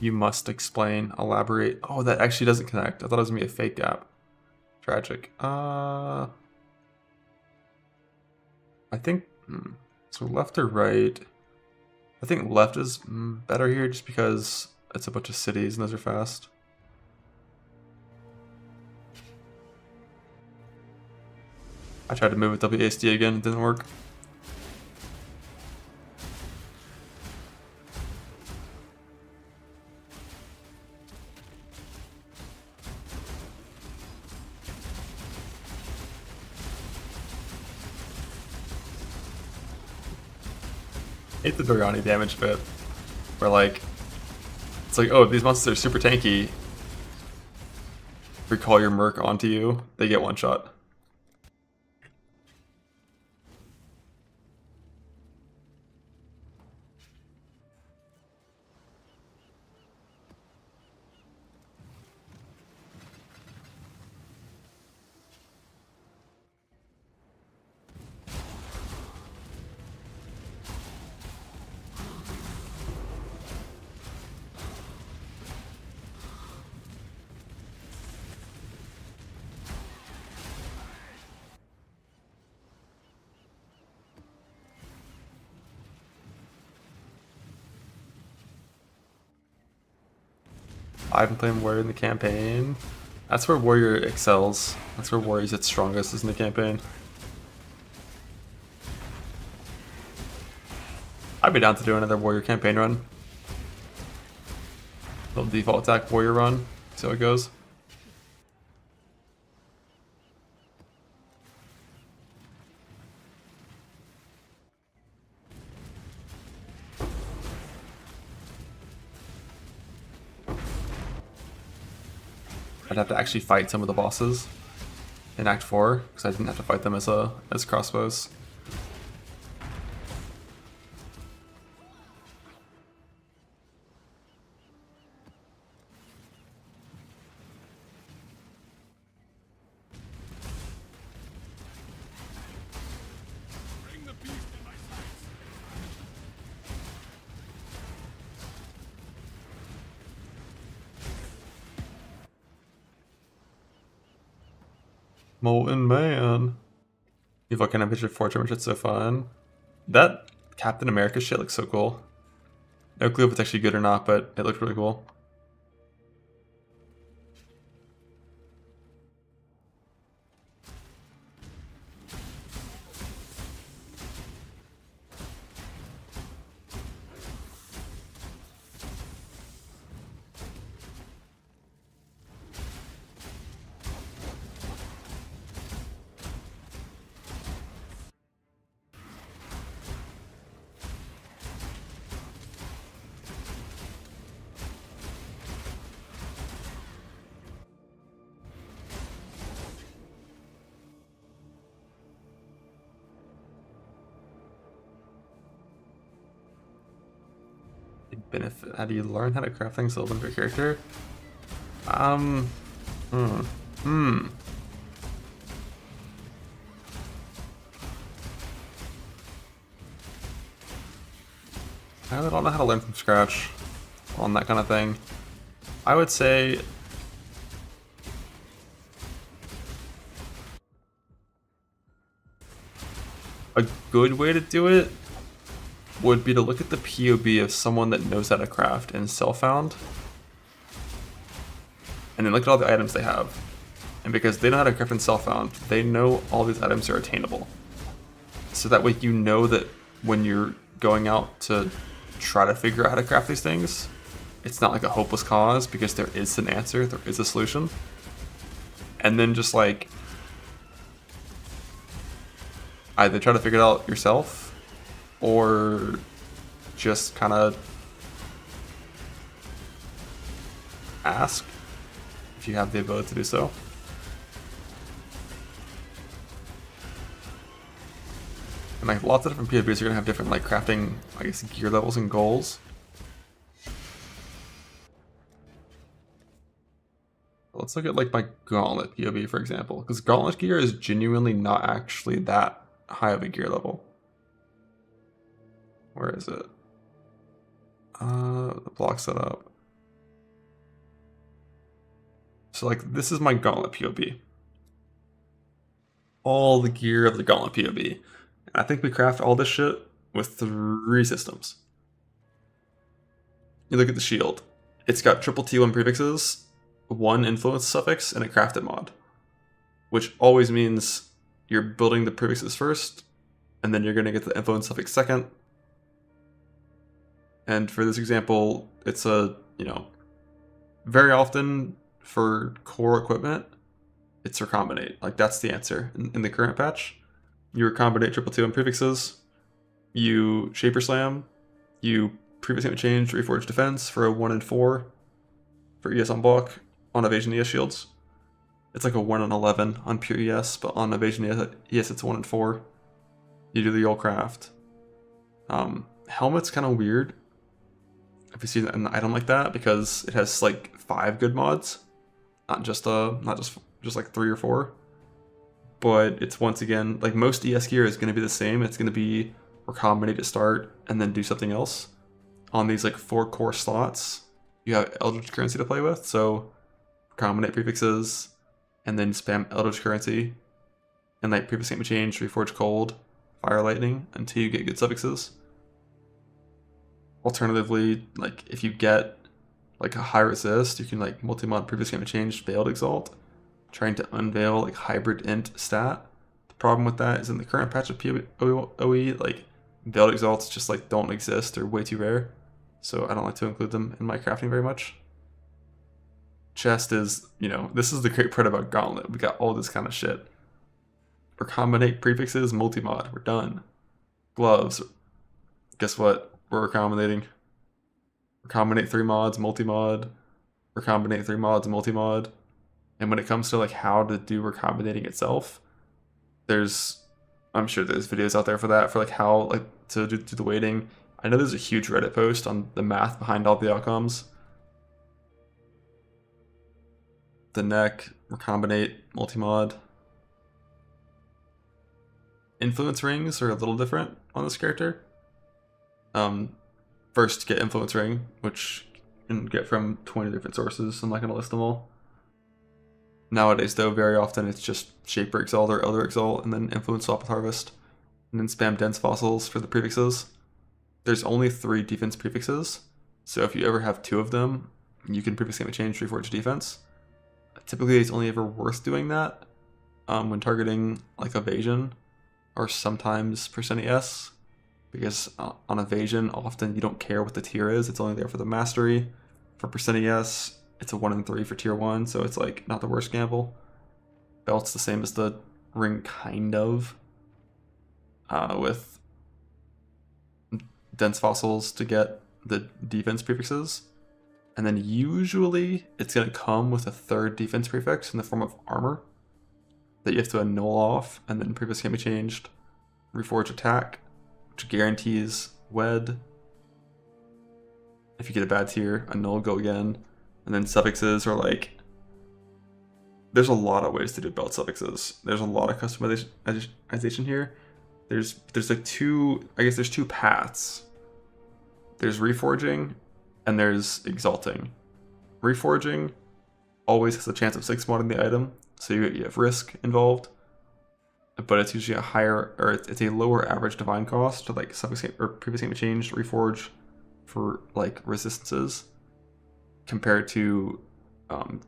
You must explain, elaborate. Oh, that actually doesn't connect. I thought it was gonna be a fake gap. Tragic. I think, so left or right? I think left is better here just because it's a bunch of cities and those are fast. I tried to move with WASD again, it didn't work. Hate the Doriani damage bit, where like, it's like, oh, these monsters are super tanky. Recall your Merc onto you, they get one shot. I've been playing Warrior in the campaign. That's where Warrior excels. That's where Warrior's its strongest, is in the campaign. I'd be down to do another Warrior campaign run. Little default attack Warrior run. See how it goes. I'd have to actually fight some of the bosses in Act 4, because I didn't have to fight them as crossbows. Molten Man. You fucking have picture Fortune, which is so fun. That Captain America shit looks so cool. No clue if it's actually good or not, but it looked really cool. Benefit. How do you learn how to craft things to level your character? I don't know how to learn from scratch on that kind of thing. I would say a good way to do it would be to look at the POB of someone that knows how to craft in Self-Found, and then look at all the items they have. And because they know how to craft in Self-Found, they know all these items are attainable. So that way you know that when you're going out to try to figure out how to craft these things, it's not like a hopeless cause, because there is an answer, there is a solution. And then just like either try to figure it out yourself, or just kind of ask if you have the ability to do so. And like lots of different POBs are gonna have different like crafting, I guess, gear levels and goals. Let's look at like my Gauntlet POB, for example, because Gauntlet gear is genuinely not actually that high of a gear level. Where is it? The block setup. So like this is my Gauntlet POB. All the gear of the Gauntlet POB. And I think we craft all this shit with 3 systems. You look at the shield. It's got triple T1 prefixes, 1 influence suffix, and a crafted mod. Which always means you're building the prefixes first, and then you're gonna get the influence suffix second. And for this example, it's a, very often for core equipment, it's recombinate. Like that's the answer in the current patch. You recombinate triple 2 and prefixes, you Shaper Slam, you prefix name change, Reforged Defense for a 1 and 4 for ES on block on evasion ES shields. It's like a 1 and 11 on pure ES, but on evasion ES it's 1 and 4. You do the old craft. Helmet's kind of weird if you see an item like that, because it has like 5 good mods, not just like 3 or 4. But it's, once again, like most ES gear is going to be the same. It's going to be recombinate to start and then do something else. On these like 4 core slots, you have Eldritch Currency to play with, so recombinate prefixes and then spam Eldritch Currency and like prefix name change, Reforge Cold, Fire Lightning until you get good suffixes. Alternatively, like if you get like a high resist. You can like multi-mod previous game changed veiled exalt, trying to unveil like hybrid int stat. The problem with that is in the current patch of OE, like veiled exalts just like don't exist. They're way too rare, so I don't like to include them in my crafting very much. Chest is, you know, this is the great part about Gauntlet. We got all this kind of shit. Recombinate prefixes, multi-mod. We're done. Gloves. Guess what? We're recombinating. Recombinate 3 mods, multi-mod. Recombinate 3 mods, multi-mod. And when it comes to like how to do recombinating itself, I'm sure there's videos out there for that, for like how like to do the weighting. I know there's a huge Reddit post on the math behind all the outcomes. The neck, recombinate, multi-mod. Influence rings are a little different on this character. First, get influence ring, which you can get from 20 different sources. I'm not going to list them all. Nowadays, though, very often it's just Shaper Exalt or Elder Exalt, and then influence swap with Harvest, and then spam dense fossils for the prefixes. There's only 3 defense prefixes, so if you ever have 2 of them, you can prefix game change reforge defense. Typically, it's only ever worth doing that when targeting like evasion or sometimes %ES, because on evasion, often you don't care what the tier is. It's only there for the mastery. For %ES, it's a 1 in 3 for tier 1, so it's like not the worst gamble. Belt's the same as the ring, kind of, with dense fossils to get the defense prefixes. And then usually it's going to come with a 3rd defense prefix in the form of armor that you have to annul off, and then prefix can be changed. Reforge attack, which guarantees wed. If you get a bad tier, annul, go again. And then suffixes are like, there's a lot of ways to do belt suffixes. There's a lot of customization here. There's like there's 2 paths. There's reforging and there's exalting. Reforging always has a chance of 6 modding the item, so you have risk involved, but it's usually a higher, or it's a lower average divine cost to like suffix game, or previous game changed reforge for like resistances, compared to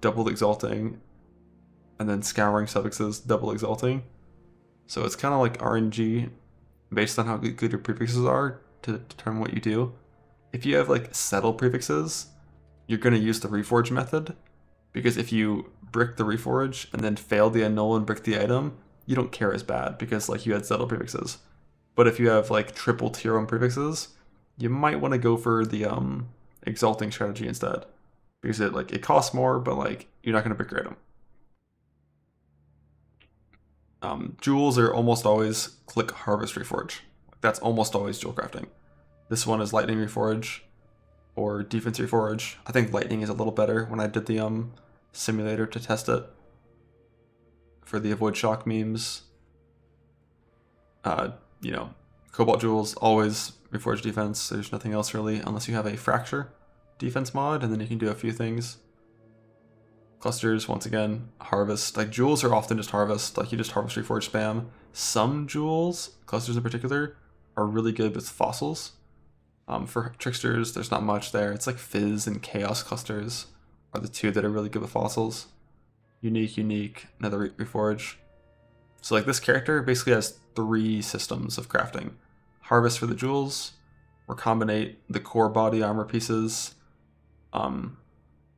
double exalting and then scouring suffixes, double exalting. So it's kind of like RNG based on how good your prefixes are to determine what you do. If you have like settle prefixes, you're going to use the reforge method, because if you brick the reforge and then fail the annul and brick the item, you don't care as bad because like you had settle prefixes. But if you have like triple tier 1 prefixes, you might want to go for the exalting strategy instead, because it costs more, but like you're not going to brick your item. Jewels are almost always click harvest reforge. That's almost always jewel crafting. This one is lightning reforge or defense reforge. I think lightning is a little better when I did the simulator to test it for the avoid shock memes. You know, cobalt jewels always reforge defense. There's nothing else really unless you have a fracture defense mod, and then you can do a few things. Clusters, once again, harvest. Like jewels are often just harvest. Like you just harvest reforge spam. Some jewels, clusters in particular, are really good with fossils. For tricksters, there's not much there. It's like Fizz and Chaos clusters are the 2 that are really good with fossils. Unique, another reforge. So like this character basically has 3 systems of crafting. Harvest for the jewels, recombinate the core body armor pieces, and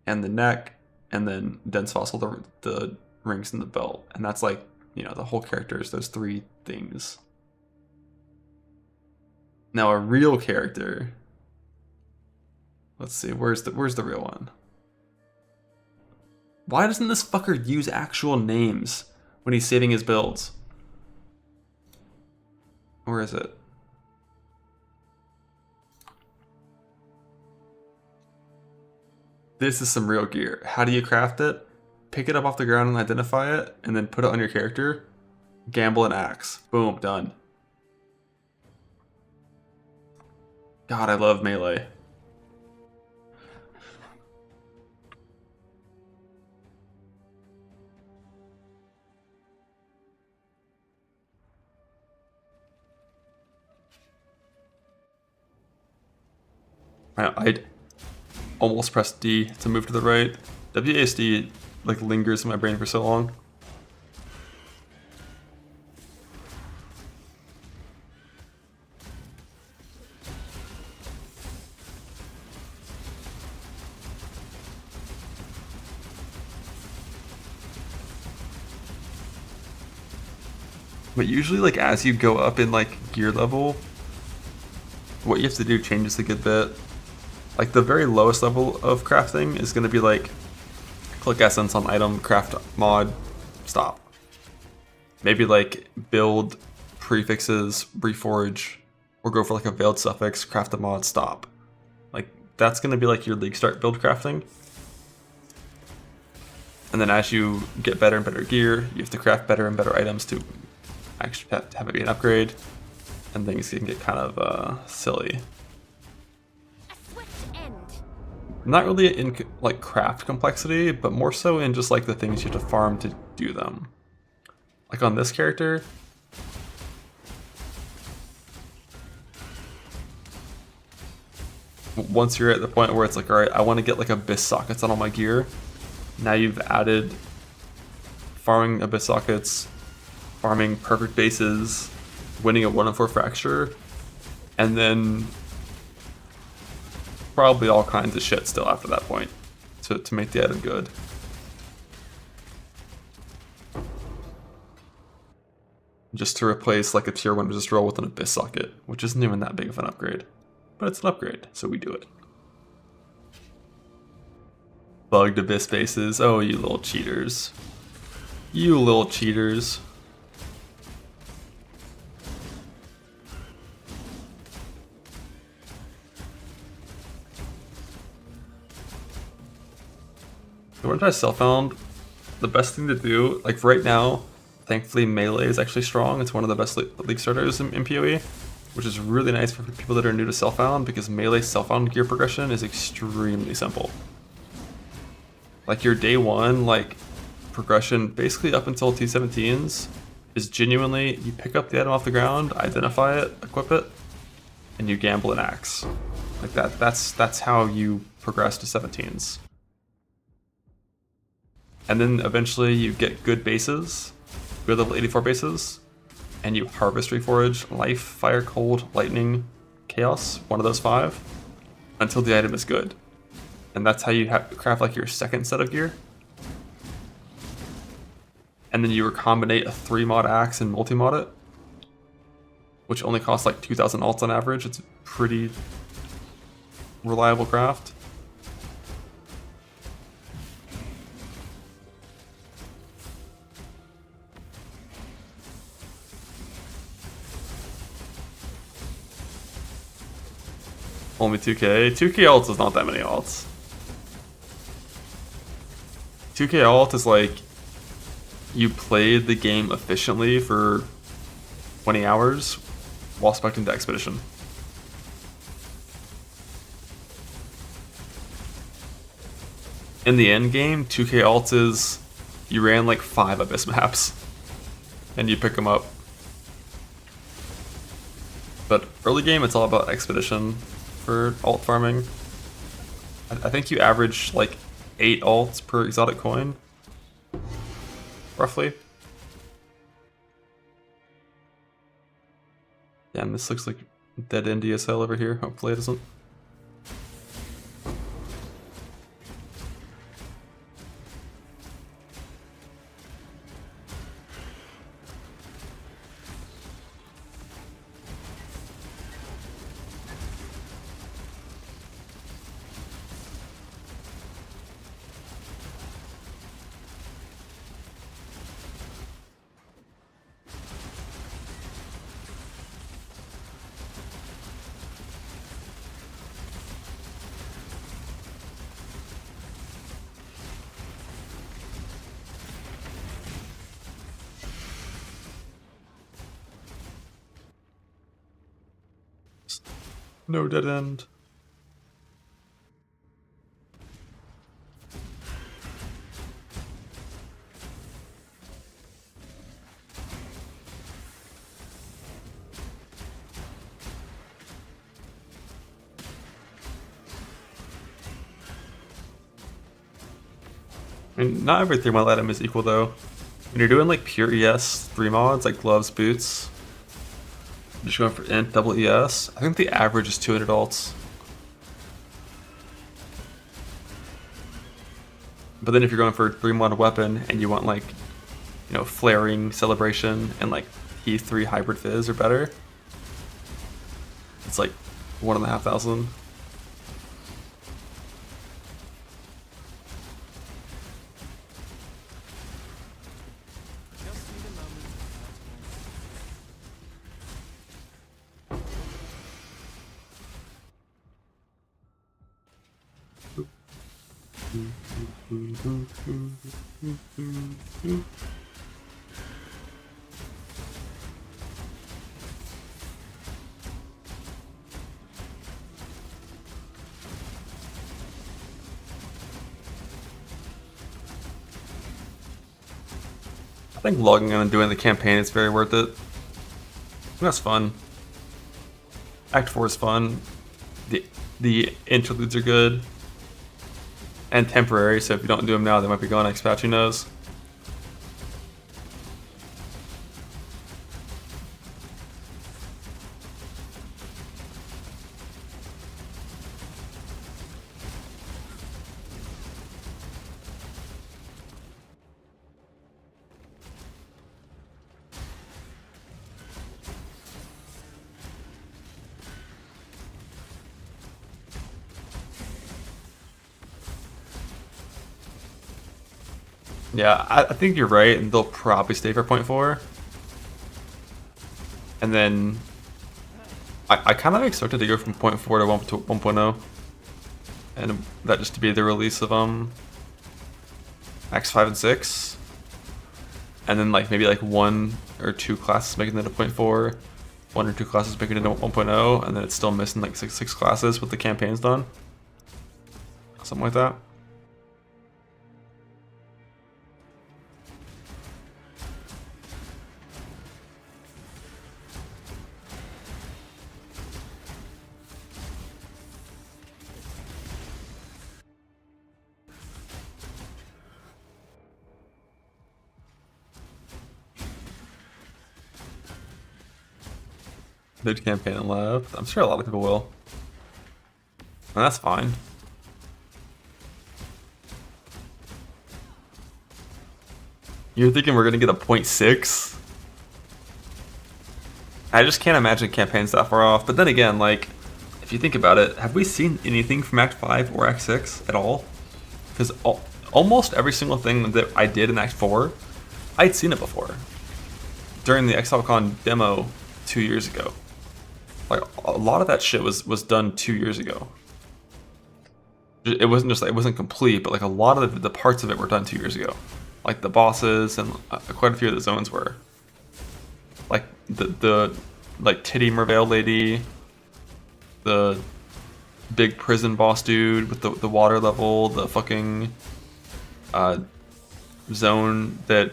the neck, and then dense fossil the rings and the belt. And that's like, you know, the whole character is those 3 things. Now a real character. Let's see, where's the real one? Why doesn't this fucker use actual names when he's saving his builds? Where is it? This is some real gear. How do you craft it? Pick it up off the ground and identify it, and then put it on your character. Gamble and axe. Boom, done. God, I love melee. almost press D to move to the right. WASD like lingers in my brain for so long. But usually, like, as you go up in like gear level, what you have to do changes a good bit. Like the very lowest level of crafting is going to be like click essence on item, craft mod, stop. Maybe like build prefixes, reforge, or go for like a veiled suffix, craft a mod, stop. Like that's going to be like your league start build crafting. And then as you get better and better gear, you have to craft better and better items to actually have it be an upgrade. And things can get kind of silly. A swift end. Not really in like craft complexity, but more so in just like the things you have to farm to do them. Like on this character, once you're at the point where it's like, all right, I want to get like abyss sockets on all my gear. Now you've added farming abyss sockets, farming perfect bases, winning a 1-in-4 fracture, and then probably all kinds of shit still after that point to make the item good. Just to replace like a tier 1 resist roll with an abyss socket, which isn't even that big of an upgrade. But it's an upgrade, so we do it. Bugged abyss bases. Oh, you little cheaters. You little cheaters. Once I self-found, the best thing to do, like right now, thankfully melee is actually strong. It's one of the best league starters in PoE, which is really nice for people that are new to self-found because melee self-found gear progression is extremely simple. Like your day 1, like progression basically up until T17s is genuinely you pick up the item off the ground, identify it, equip it, and you gamble an axe. Like that's how you progress to 17s. And then eventually you get good bases, good level 84 bases, and you harvest reforge, life, fire, cold, lightning, chaos, one of those 5, until the item is good. And that's how you craft like your second set of gear. And then you recombinate a 3-mod axe and multi-mod it, which only costs like 2,000 alts on average. It's a pretty reliable craft. Only 2k. 2k alts is not that many alts. 2k alt is like you played the game efficiently for 20 hours while spec'ing the expedition. In the end game, 2k alt is you ran like 5 abyss maps and you pick them up. But early game, it's all about expedition for alt farming. I think you average like 8 alts per exotic coin, roughly. Yeah, and this looks like dead end DSL over here. Hopefully it doesn't. No dead end. I mean, not every 3-mod item is equal though. When you're doing like pure ES 3 mods, like gloves, boots, just going for int double ES, I think the average is 200 alts. But then if you're going for a 3-mod weapon and you want like, you know, flaring, celebration, and like E3 hybrid fizz or better, it's like 1,500. I think logging on and doing the campaign is very worth it. That's fun. Act 4 is fun. The interludes are good. And temporary, so if you don't do them now, they might be gone next patch, who knows? Yeah, I think you're right, and they'll probably stay for 0.4. And then I kind of expected to go from 0.4 to 1.0, and that just to be the release of X5 and 6, and then like maybe like 1 or 2 classes making it a 0.4, 1 or 2 classes making it a 1.0, and then it's still missing like six classes with the campaigns done, something like that. Big campaign and left. I'm sure a lot of people will. And that's fine. You're thinking we're gonna get a 0.6? I just can't imagine campaigns that far off. But then again, like, if you think about it, have we seen anything from Act 5 or Act 6 at all? Because almost every single thing that I did in Act 4, I'd seen it before. During the XLCon demo 2 years ago. Like, a lot of that shit was done 2 years ago. It wasn't just like, it wasn't complete, but like a lot of the parts of it were done 2 years ago. Like the bosses and quite a few of the zones were. Like the like titty merveil lady, the big prison boss dude with the water level, the fucking zone that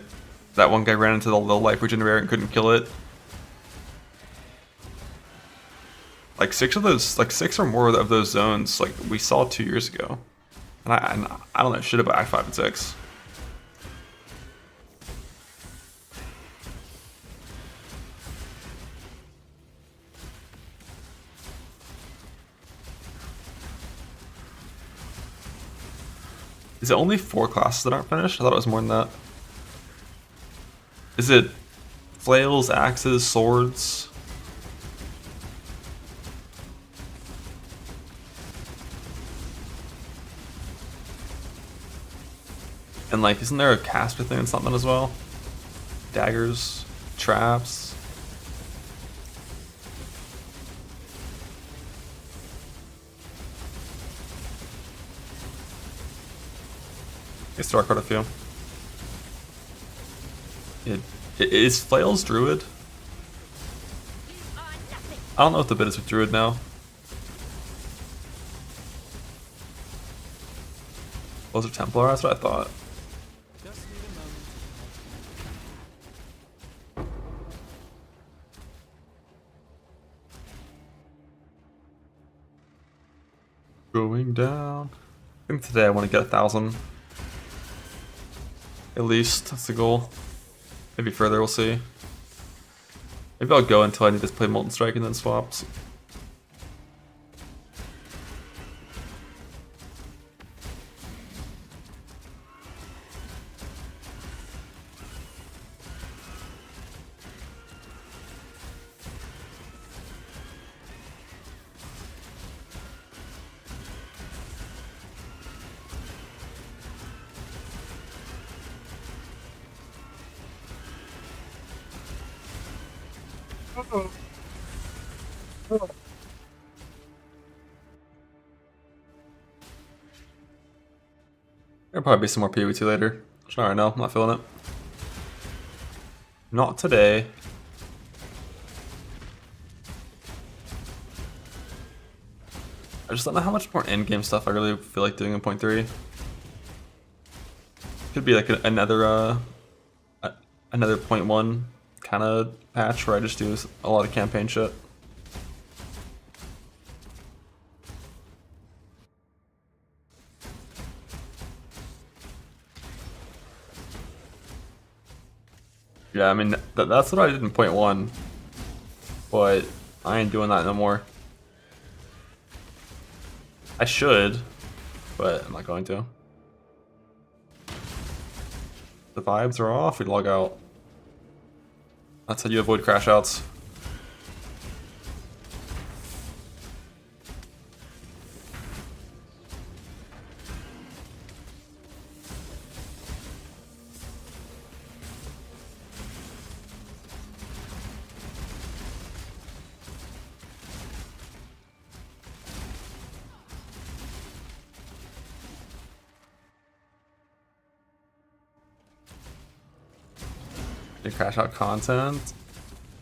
one guy ran into the life regenerator and couldn't kill it. Like 6 of those, like 6 or more of those zones, like we saw 2 years ago, and I don't know shit about Act 5 and 6. Is it only 4 classes that aren't finished? I thought it was more than that. Is it flails, axes, swords? And like, isn't there a caster thing and something as well? Daggers, traps. Guess there are quite a few. Is flails druid? I don't know what the bit is with druid now. Those are Templar, that's what I thought. Going down. I think today I want to get 1,000. At least, that's the goal. Maybe further, we'll see. Maybe I'll go until I need to play Molten Strike and then swaps. There'll probably be some more PvT later. Just not right now, I'm not feeling it. Not today. I just don't know how much more endgame stuff I really feel like doing in 0.3. Could be like another 0.1 kind of patch where I just do a lot of campaign shit. Yeah, I mean, that's what I did in 0.1, but I ain't doing that no more. I should, but I'm not going to. The vibes are off, we log out. That's how you avoid crash outs. Crash out content.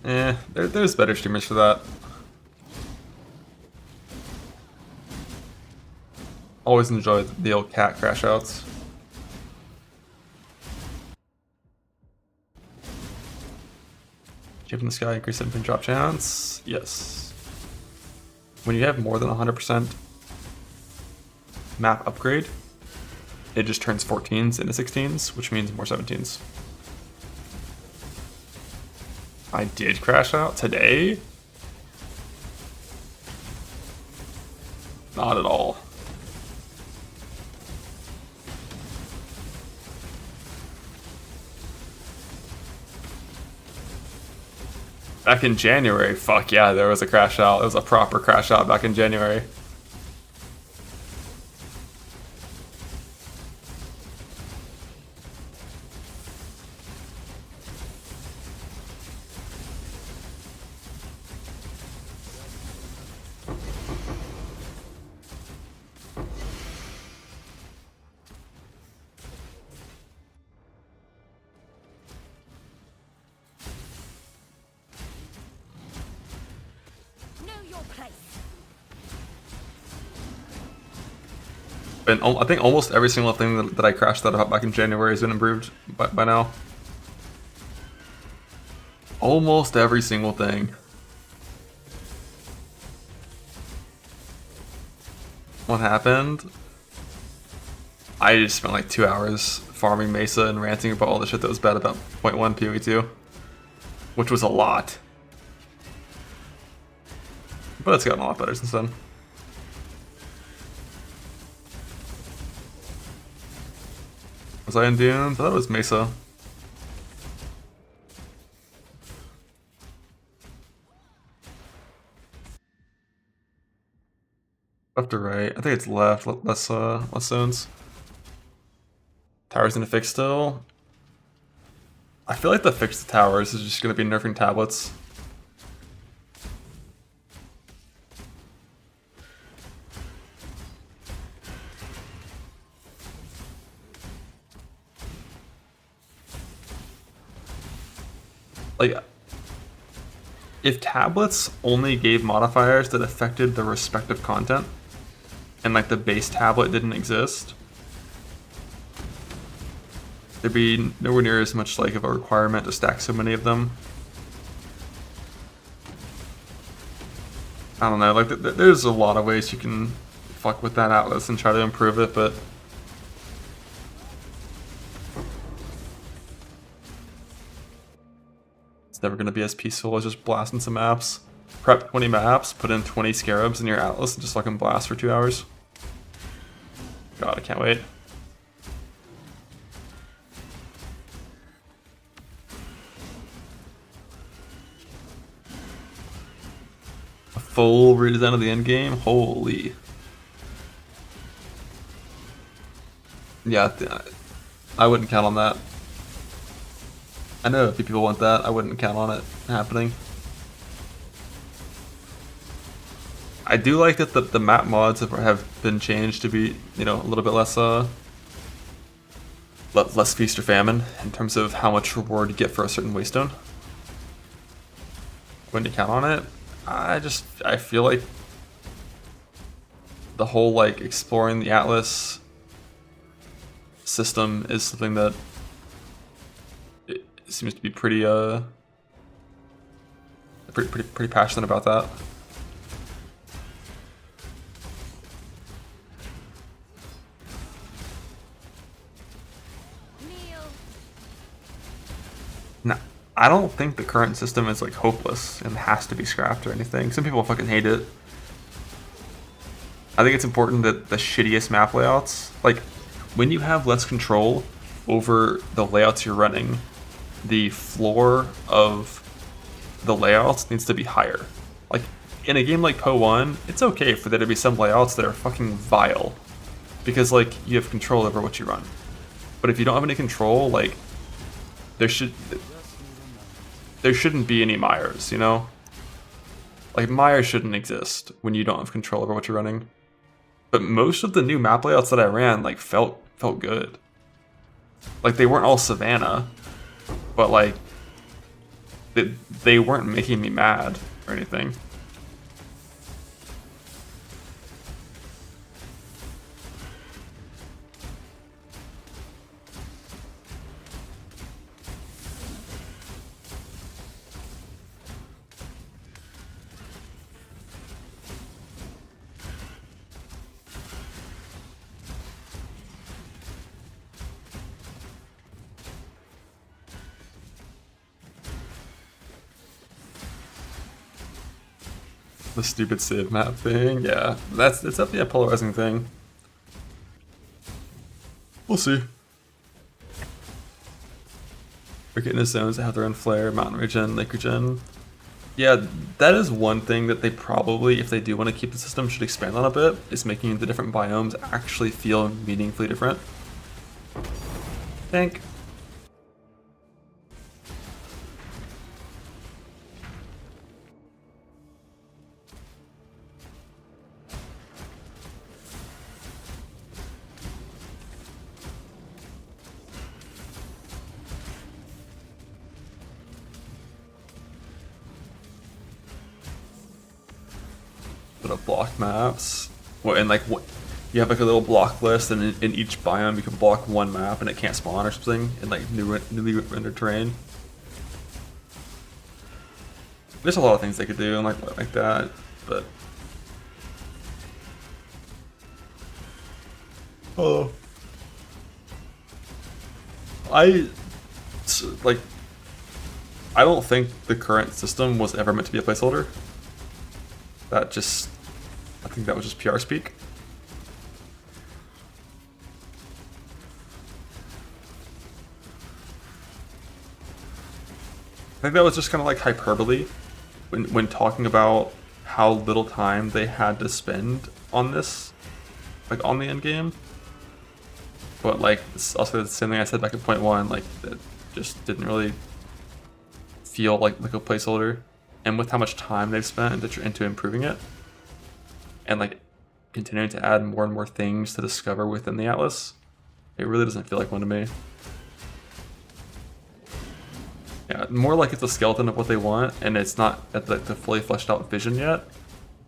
There's better streamers for that. Always enjoy the old cat crash outs. Chip in the sky, increase in pin drop chance. Yes. When you have more than 100% map upgrade, it just turns 14s into 16s, which means more 17s. I did crash out today? Not at all. Back in January, fuck yeah, there was a crash out. It was a proper crash out back in January. And I think almost every single thing that I crashed out back in January has been improved by now. Almost every single thing. What happened? I just spent like 2 hours farming Mesa and ranting about all the shit that was bad about 0.1 PoE2. Which was a lot. But it's gotten a lot better since then. Was I in Dunes? I thought it was Mesa. Left or right? I think it's left. Less zones. Towers gonna fix still. I feel like the fix the towers is just gonna be nerfing tablets. Like, if tablets only gave modifiers that affected the respective content, and like the base tablet didn't exist, there'd be nowhere near as much like of a requirement to stack so many of them. I don't know, like there's a lot of ways you can fuck with that atlas and try to improve it, but never going to be as peaceful as just blasting some maps. Prep 20 maps, put in 20 scarabs in your atlas, and just fucking blast for 2 hours. God, I can't wait. A full redesign of the endgame? Holy. Yeah, I wouldn't count on that. I know if people want that, I wouldn't count on it happening. I do like that the map mods have been changed to be, you know, a little bit less less feast or famine in terms of how much reward you get for a certain waystone. When you count on it, I feel like the whole like exploring the Atlas system is something that it seems to be pretty passionate about that. No, I don't think the current system is like hopeless and has to be scrapped or anything. Some people fucking hate it. I think it's important that the shittiest map layouts, like when you have less control over the layouts you're running, the floor of the layouts needs to be higher. Like in a game like Poe 1, it's okay for there to be some layouts that are fucking vile, because like you have control over what you run. But if you don't have any control, like there shouldn't be any Myers, you know? Like Myers shouldn't exist when you don't have control over what you're running. But most of the new map layouts that I ran like felt good. Like they weren't all Savannah, but like they weren't making me mad or anything. The stupid Civ map thing, yeah. It's definitely a polarizing thing. We'll see. We're getting into zones that have their own flair, mountain regen, lake regen. Yeah, that is one thing that they probably, if they do want to keep the system, should expand on a bit, is making the different biomes actually feel meaningfully different. Think. Block maps, and like what you have like a little block list, and in each biome you can block one map and it can't spawn or something in like newly rendered terrain. There's a lot of things they could do and like that, but I don't think the current system was ever meant to be a placeholder. I think that was just PR speak. I think that was just kind of like hyperbole when talking about how little time they had to spend on this, like on the end game. But like it's also the same thing I said back at point 1, like it just didn't really feel like a placeholder. And with how much time they've spent into improving it, and like continuing to add more and more things to discover within the Atlas, it really doesn't feel like one to me. Yeah, more like it's a skeleton of what they want, and it's not at the fully fleshed out vision yet,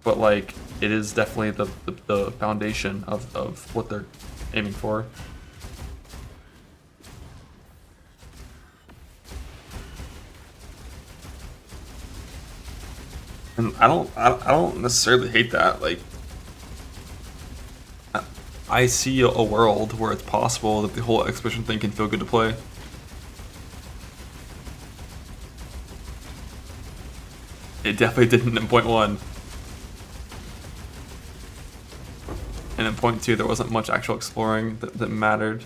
but like it is definitely the foundation of what they're aiming for. And I don't necessarily hate that. Like, I see a world where it's possible that the whole expedition thing can feel good to play. It definitely didn't in point 1. And in point 2, there wasn't much actual exploring that mattered.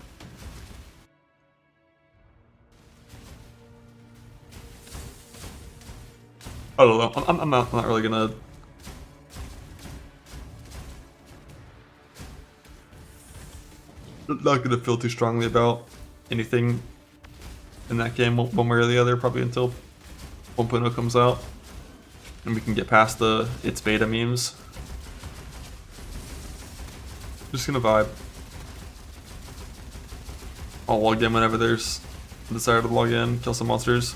I don't know. I'm not really gonna. Not gonna feel too strongly about anything in that game one way or the other, probably until 1.0 comes out and we can get past the it's beta memes. Just gonna vibe. I'll log in whenever there's a desire to log in, kill some monsters.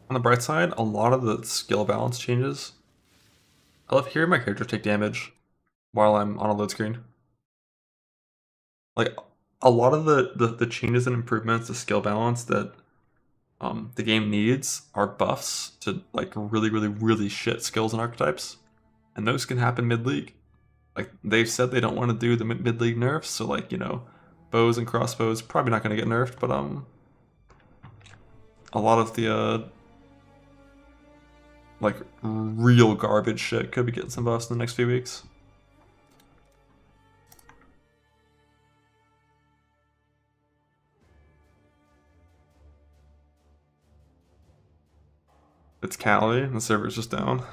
On the bright side, a lot of the skill balance changes. I love hearing my character take damage while I'm on a load screen. Like, a lot of the changes and improvements to skill balance that the game needs are buffs to like really shit skills and archetypes. And those can happen mid-league. Like, they've said they don't want to do the mid-league nerfs, so like, you know, bows and crossbows probably not going to get nerfed, but a lot of the like real garbage shit could be getting some buffs in the next few weeks. It's Cali and the server's just down.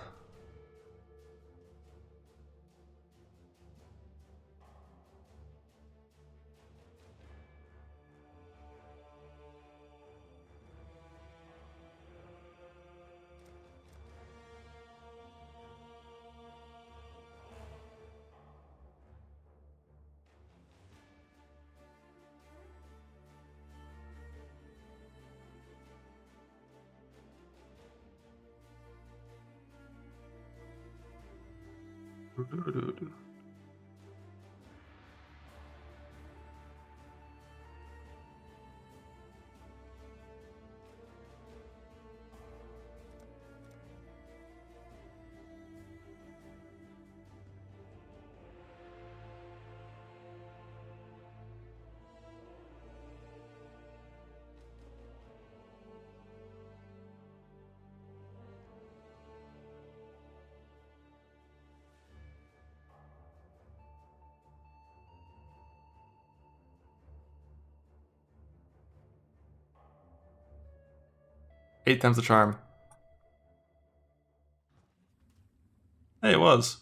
Eight times the charm. Hey, it was.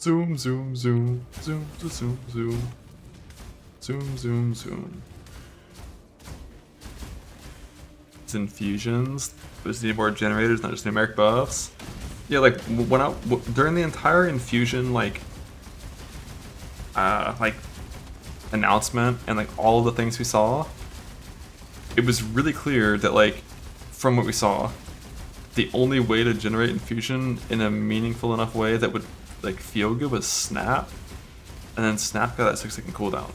Zoom, zoom, zoom, zoom, zoom, zoom, zoom, zoom, zoom. It's infusions. There's need more generators, not just numeric buffs. Yeah, like when during the entire infusion like announcement and like all of the things we saw, it was really clear that, like, from what we saw, the only way to generate infusion in a meaningful enough way that would, like, feel good was Snap, and then Snap got that 6-second cooldown.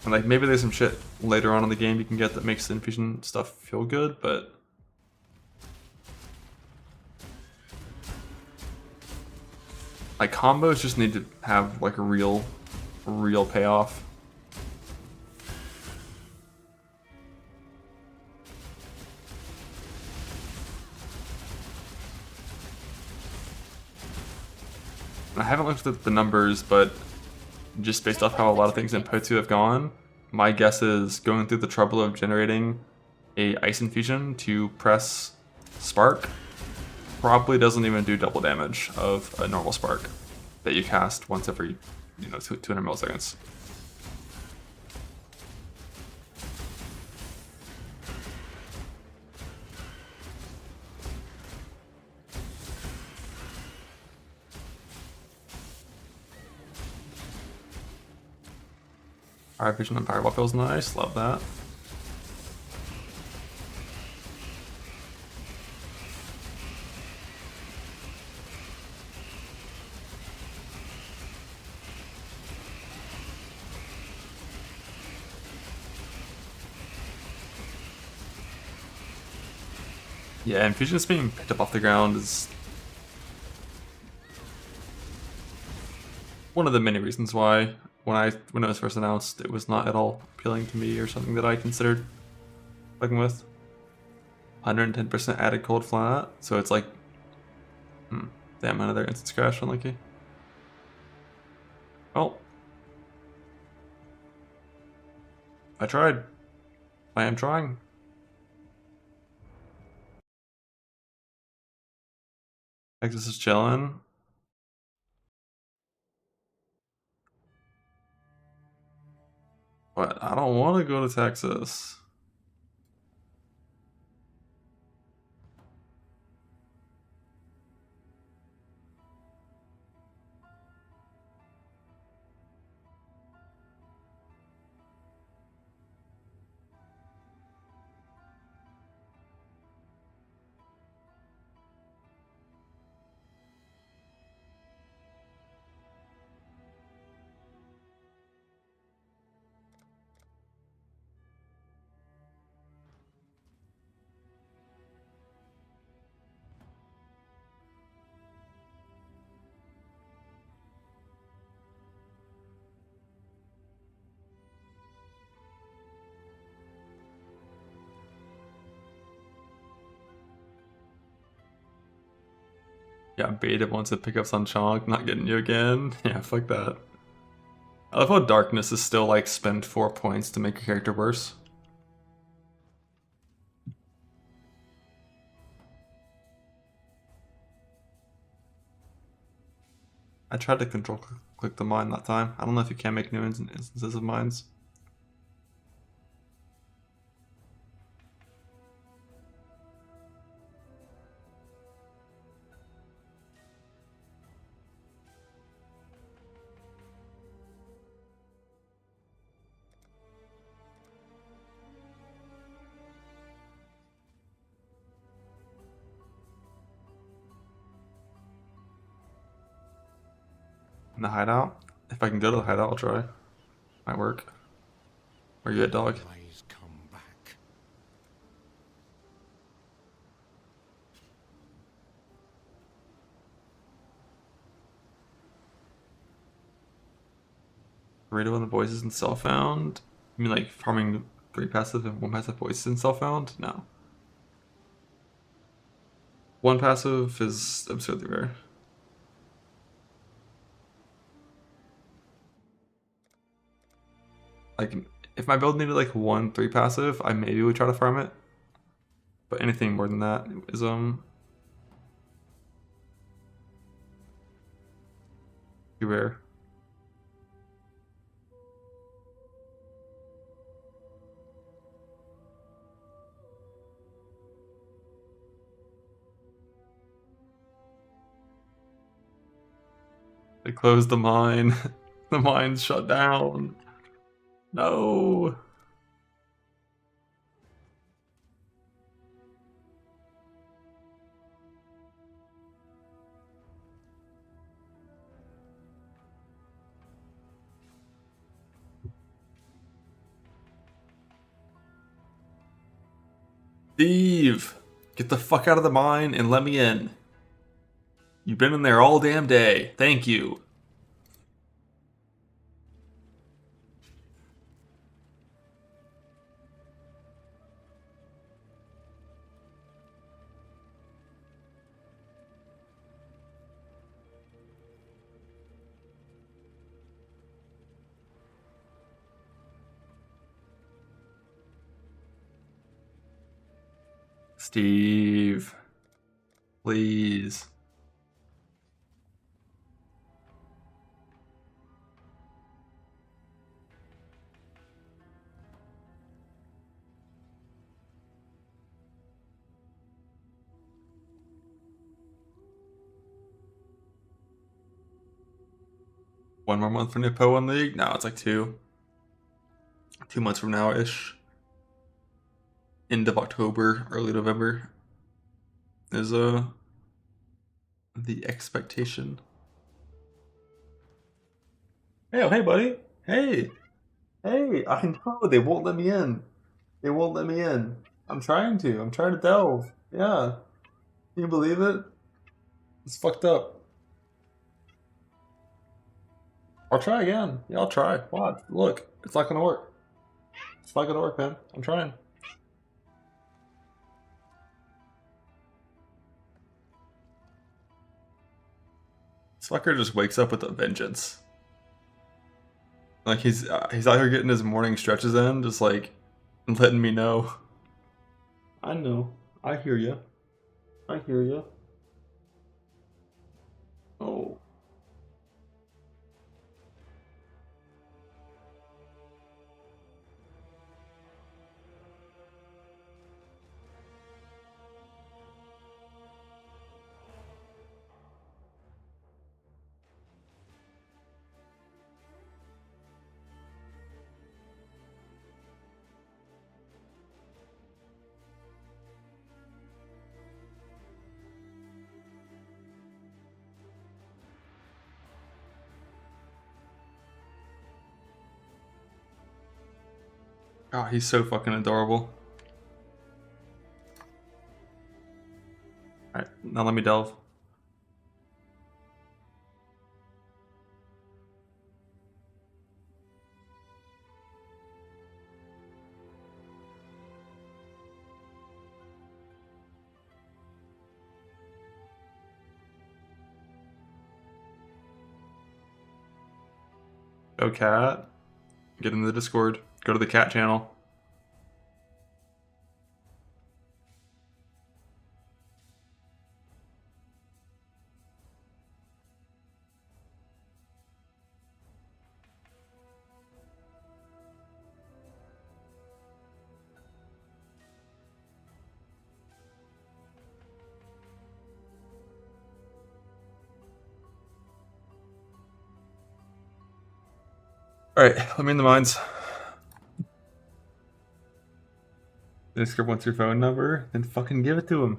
And, like, maybe there's some shit later on in the game you can get that makes the infusion stuff feel good, but like, combos just need to have, like, a real payoff. I haven't looked at the numbers, but just based off how a lot of things in PO2 have gone, my guess is going through the trouble of generating a Ice Infusion to press Spark probably doesn't even do double damage of a normal Spark that you cast once every, 200 milliseconds. Alright, Vision and Fireball feels nice, love that. Yeah, Infusion just being picked up off the ground is one of the many reasons why when it was first announced it was not at all appealing to me or something that I considered fucking with. 110% added cold flat, so it's like, damn, another instance crash, unlucky. Well, I tried. I am trying. Texas is chilling. But I don't want to go to Texas. Yeah, beta wants to pick up Sunchonk, not getting you again. Yeah, fuck that. I love how Darkness is still like spend 4 points to make your character worse. I tried to control click the mine that time. I don't know if you can make new instances of mines. In the hideout? If I can go to the hideout, I'll try. Might work. Where you at, dog? Please come back. Burrito and the voices and self-found? You mean like farming 3 passive and 1 passive voices and self-found? No. 1 passive is absurdly rare. Like, if my build needed like 1 3 passive, I maybe would try to farm it. But anything more than that is too rare. They closed the mine. The mine's shut down. No. Steve, get the fuck out of the mine and let me in. You've been in there all damn day. Thank you. Steve, please. One more month for Nippo One League? No, it's like 2. 2 months from now-ish. End of October, early November is the expectation. Hey, oh, hey, buddy. Hey. Hey, I know. They won't let me in. They won't let me in. I'm trying to. I'm trying to delve. Yeah. Can you believe it? It's fucked up. I'll try again. Yeah, I'll try. Watch. Look. It's not gonna work. It's not gonna work, man. I'm trying. This fucker just wakes up with a vengeance. Like he's out here getting his morning stretches in, just like letting me know. I know. I hear you. I hear you. Oh. God, he's so fucking adorable. Alright, now let me delve. Go cat. Get in the Discord. Go to the cat channel. Alright, let me in the mines. Discord wants your phone number, then fucking give it to him.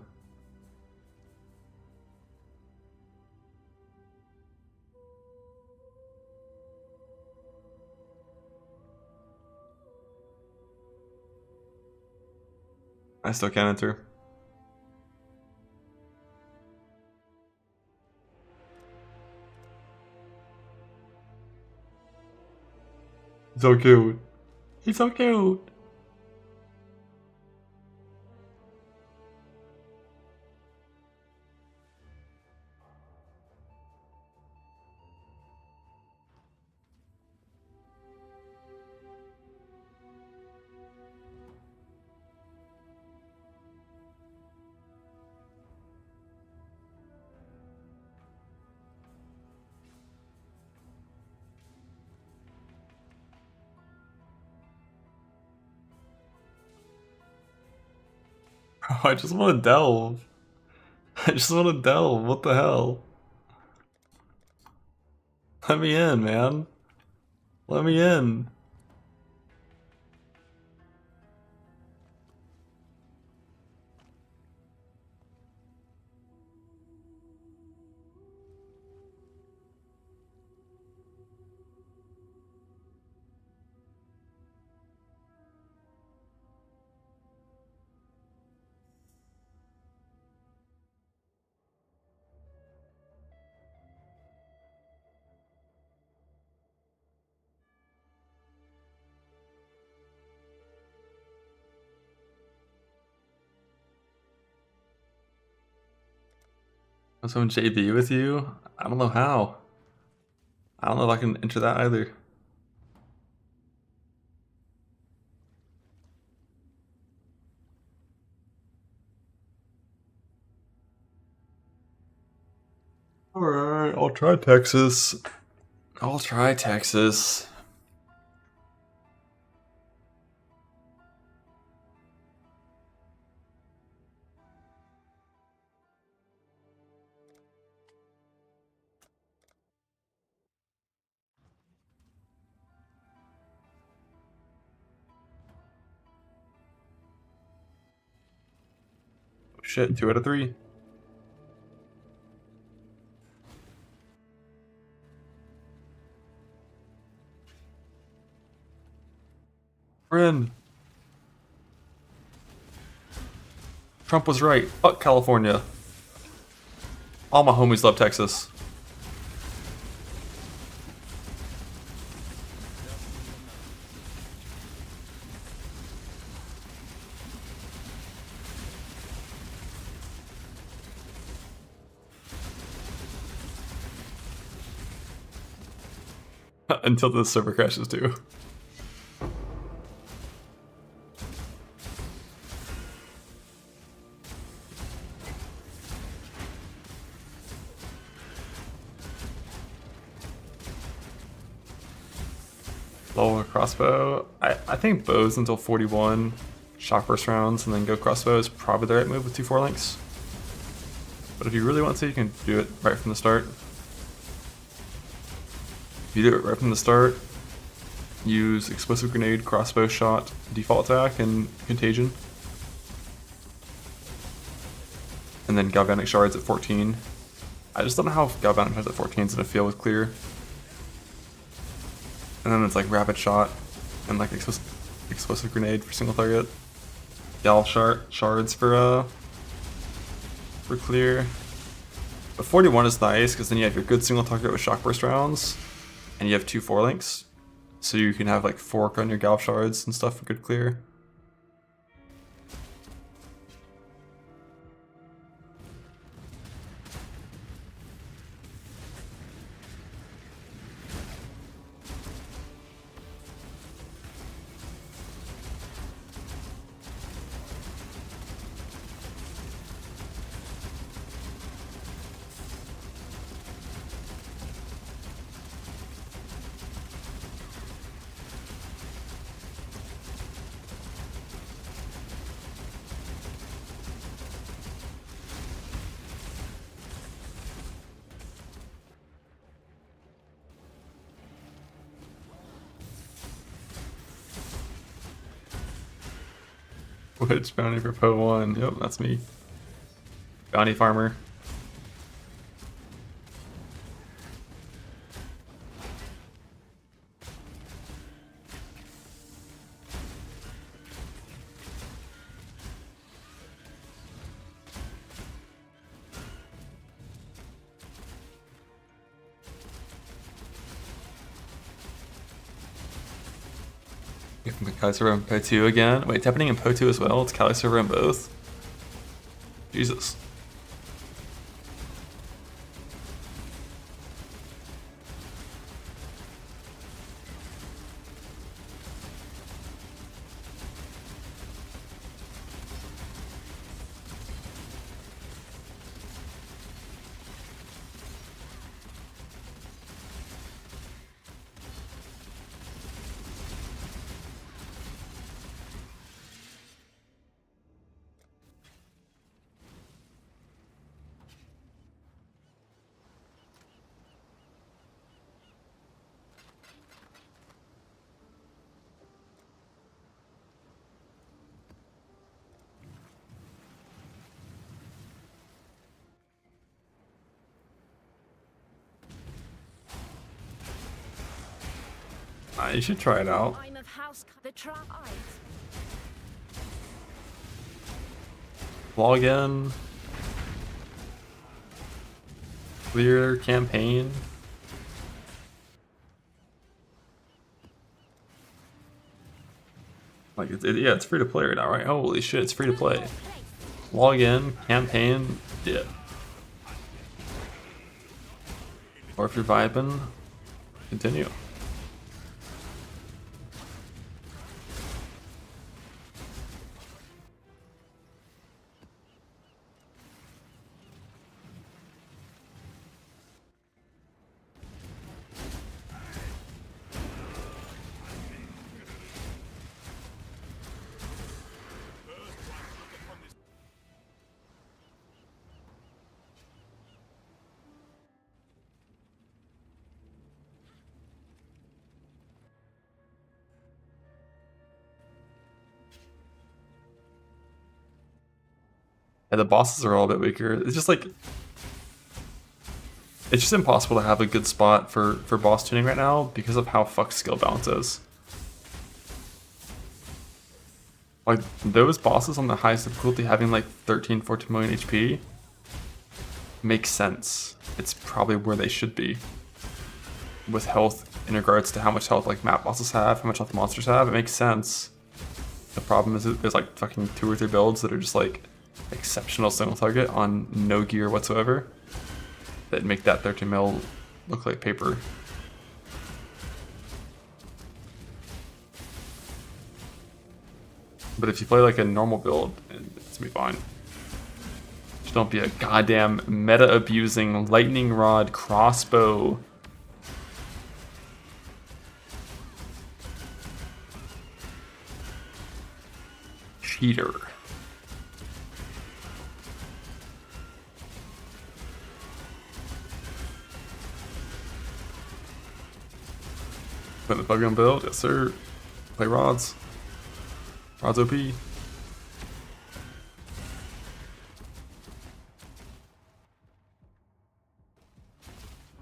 I still can't enter. So cute. He's so cute. I just want to delve. I just want to delve. What the hell? Let me in, man. Let me in. I'm some JB with you? I don't know how. I don't know if I can enter that either. Alright, I'll try Texas. I'll try Texas. Oh, shit, 2 out of 3. Friend. Trump was right. Fuck California. All my homies love Texas. Until the server crashes too. Lower crossbow. I think bows until 41. Shock burst rounds and then go crossbow is probably the right move with 2 4-links. But if you really want to, you can do it right from the start. If you do it right from the start, use explosive grenade, crossbow shot, default attack, and contagion. And then galvanic shards at 14. I just don't know how galvanic shards at 14 is gonna feel with clear. And then it's like rapid shot and like explosive grenade for single target. Gal shards for clear. But 41 is nice because then you have your good single target with shock burst rounds, and you have 2 4-links, so you can have like fork on your gal shards and stuff for good clear. Which bounty for Po 1? Yep, that's me. Bounty farmer. Kali server in Po 2 again. Wait, it's happening in Po 2 as well? It's Kali server in both? Jesus. You should try it out. I'm of house the Log in. Clear campaign. Like, yeah, it's free to play right now, right? Holy shit, it's free to play. Log in, campaign, yeah. Or if you're vibing, continue. Yeah, the bosses are all a bit weaker. It's just like, it's just impossible to have a good spot for boss tuning right now because of how fucked skill balance is. Like, those bosses on the highest difficulty having like 13, 14 million HP makes sense. It's probably where they should be. With health in regards to how much health like map bosses have, how much health monsters have, it makes sense. The problem is there's like fucking 2 or 3 builds that are just like exceptional single target on no gear whatsoever that make that 13 mil look like paper. But if you play like a normal build, it's gonna be fine. Just don't be a goddamn meta-abusing lightning rod crossbow. Cheater. Put the bug on build, yes sir. Play rods. Rods OP.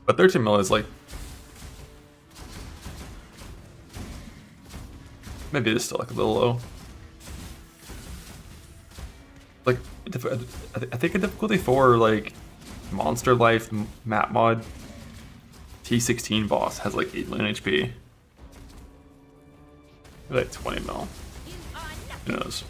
But 13 mil is like, maybe it's still like a little low. Like, I think a difficulty 4 like Monster Life map mod T16 boss has like 8 million HP. Like 20 mil. Who knows?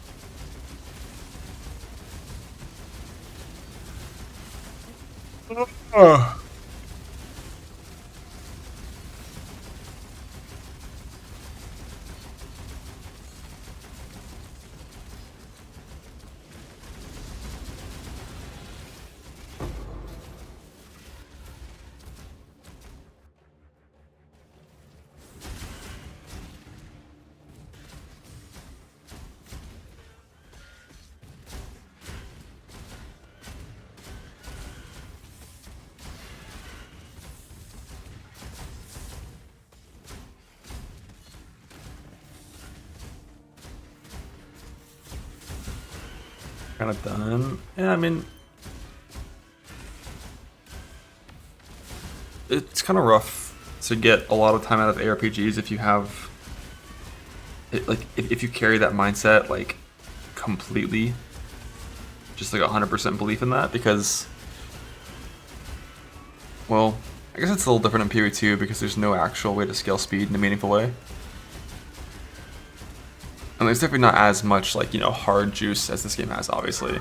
Kind of done. Yeah, I mean, it's kind of rough to get a lot of time out of ARPGs if you have, like, if you carry that mindset like completely, just like 100% belief in that, because, well, I guess it's a little different in PoE2 because there's no actual way to scale speed in a meaningful way. And there's definitely not as much, like, you know, hard juice as this game has, obviously.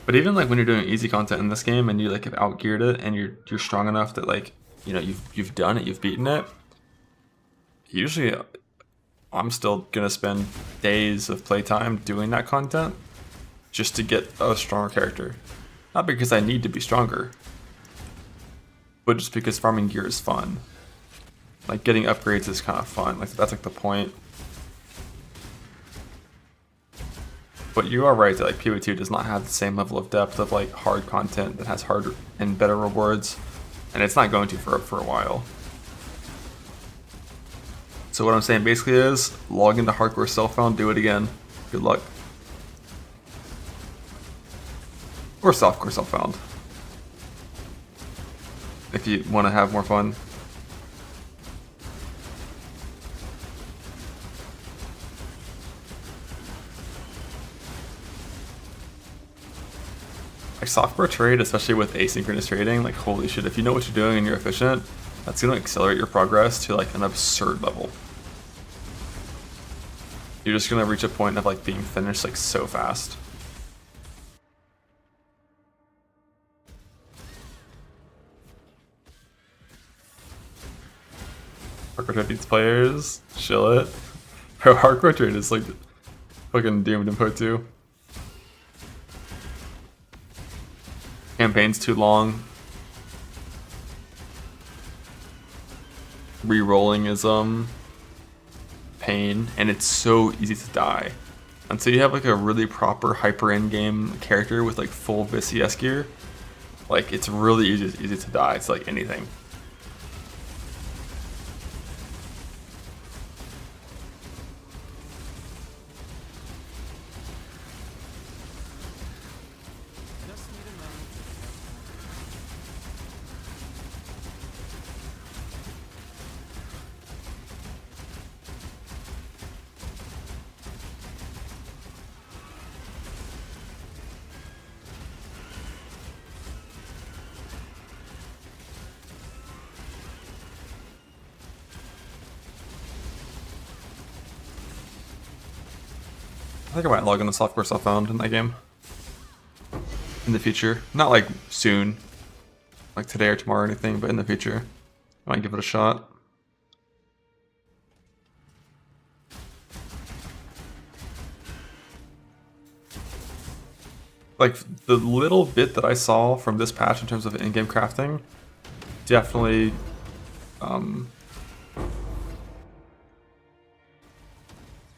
But even like when you're doing easy content in this game and you like have outgeared it and you're strong enough that, like, you know, you've done it, you've beaten it. Usually, I'm still gonna spend days of playtime doing that content just to get a stronger character. Not because I need to be stronger, but just because farming gear is fun. Like, getting upgrades is kind of fun. Like, that's like the point. But you are right that like PoE2 does not have the same level of depth of like hard content that has harder and better rewards, and it's not going to for a while. So what I'm saying basically is log into hardcore self-found, do it again. Good luck. Or softcore self-found if you want to have more fun. Like, software trade, especially with asynchronous trading, like, holy shit, if you know what you're doing and you're efficient, that's going to accelerate your progress to like an absurd level. You're just going to reach a point of like being finished like so fast. Hardcore trade needs players. Chill it. Bro, hardcore trade is like fucking doomed in Pro 2. Campaign's too long. Rerolling is pain, and it's so easy to die. Until you have like a really proper hyper endgame character with like full VCS gear, like it's really easy to die. It's like anything. I think I might log in the soft course I found in that game. In the future. Not like soon. Like today or tomorrow or anything, but in the future. I might give it a shot. Like the little bit that I saw from this patch in terms of in-game crafting definitely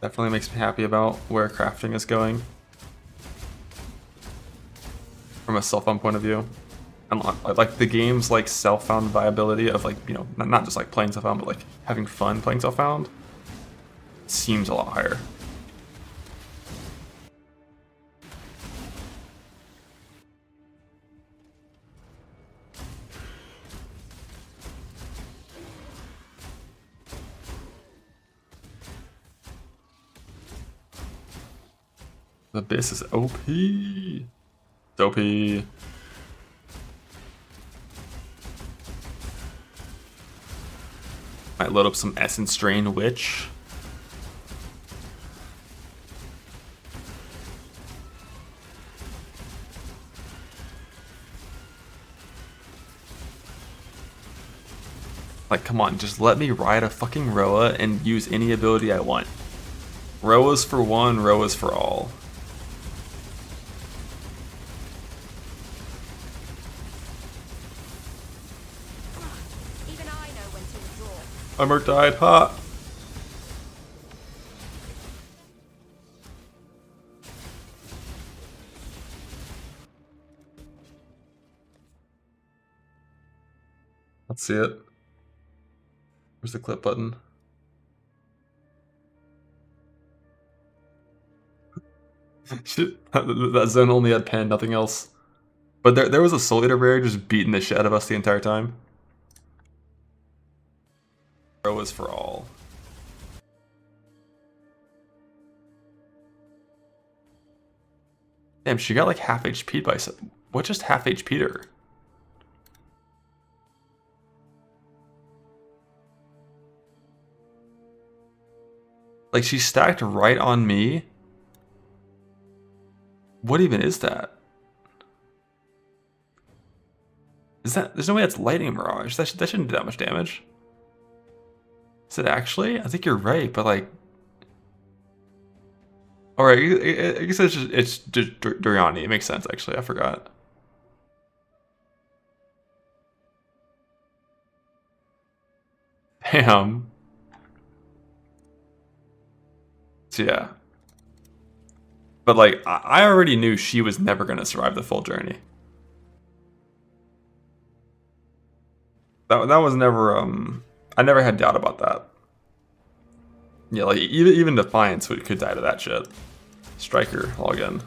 definitely makes me happy about where crafting is going from a self-found point of view. And like the game's like self-found viability of like, you know, not just like playing self-found, but like having fun playing self-found seems a lot higher. The Abyss is OP. It's OP. Might load up some Essence Drain Witch. Like, come on, just let me ride a fucking Roa and use any ability I want. Roa's for one, Roa's for all. Ummer died, ha! Let's see it. Where's the clip button? Shit, that zone only had pen, nothing else. But there was a Soul Eater rare just beating the shit out of us the entire time. Bro is for all. Damn, she got like half HP'd by some. What just half HP'd her? Like she stacked right on me. What even is that? Is that? There's no way that's Lightning Mirage. That shouldn't do that much damage. Is it actually? I think you're right, but like... Alright, I guess it's just Duriani. It makes sense, actually. I forgot. Damn. So yeah. But like, I already knew she was never going to survive the full journey. That was never... I never had doubt about that. Yeah, like even Defiance could die to that shit. Striker, log in.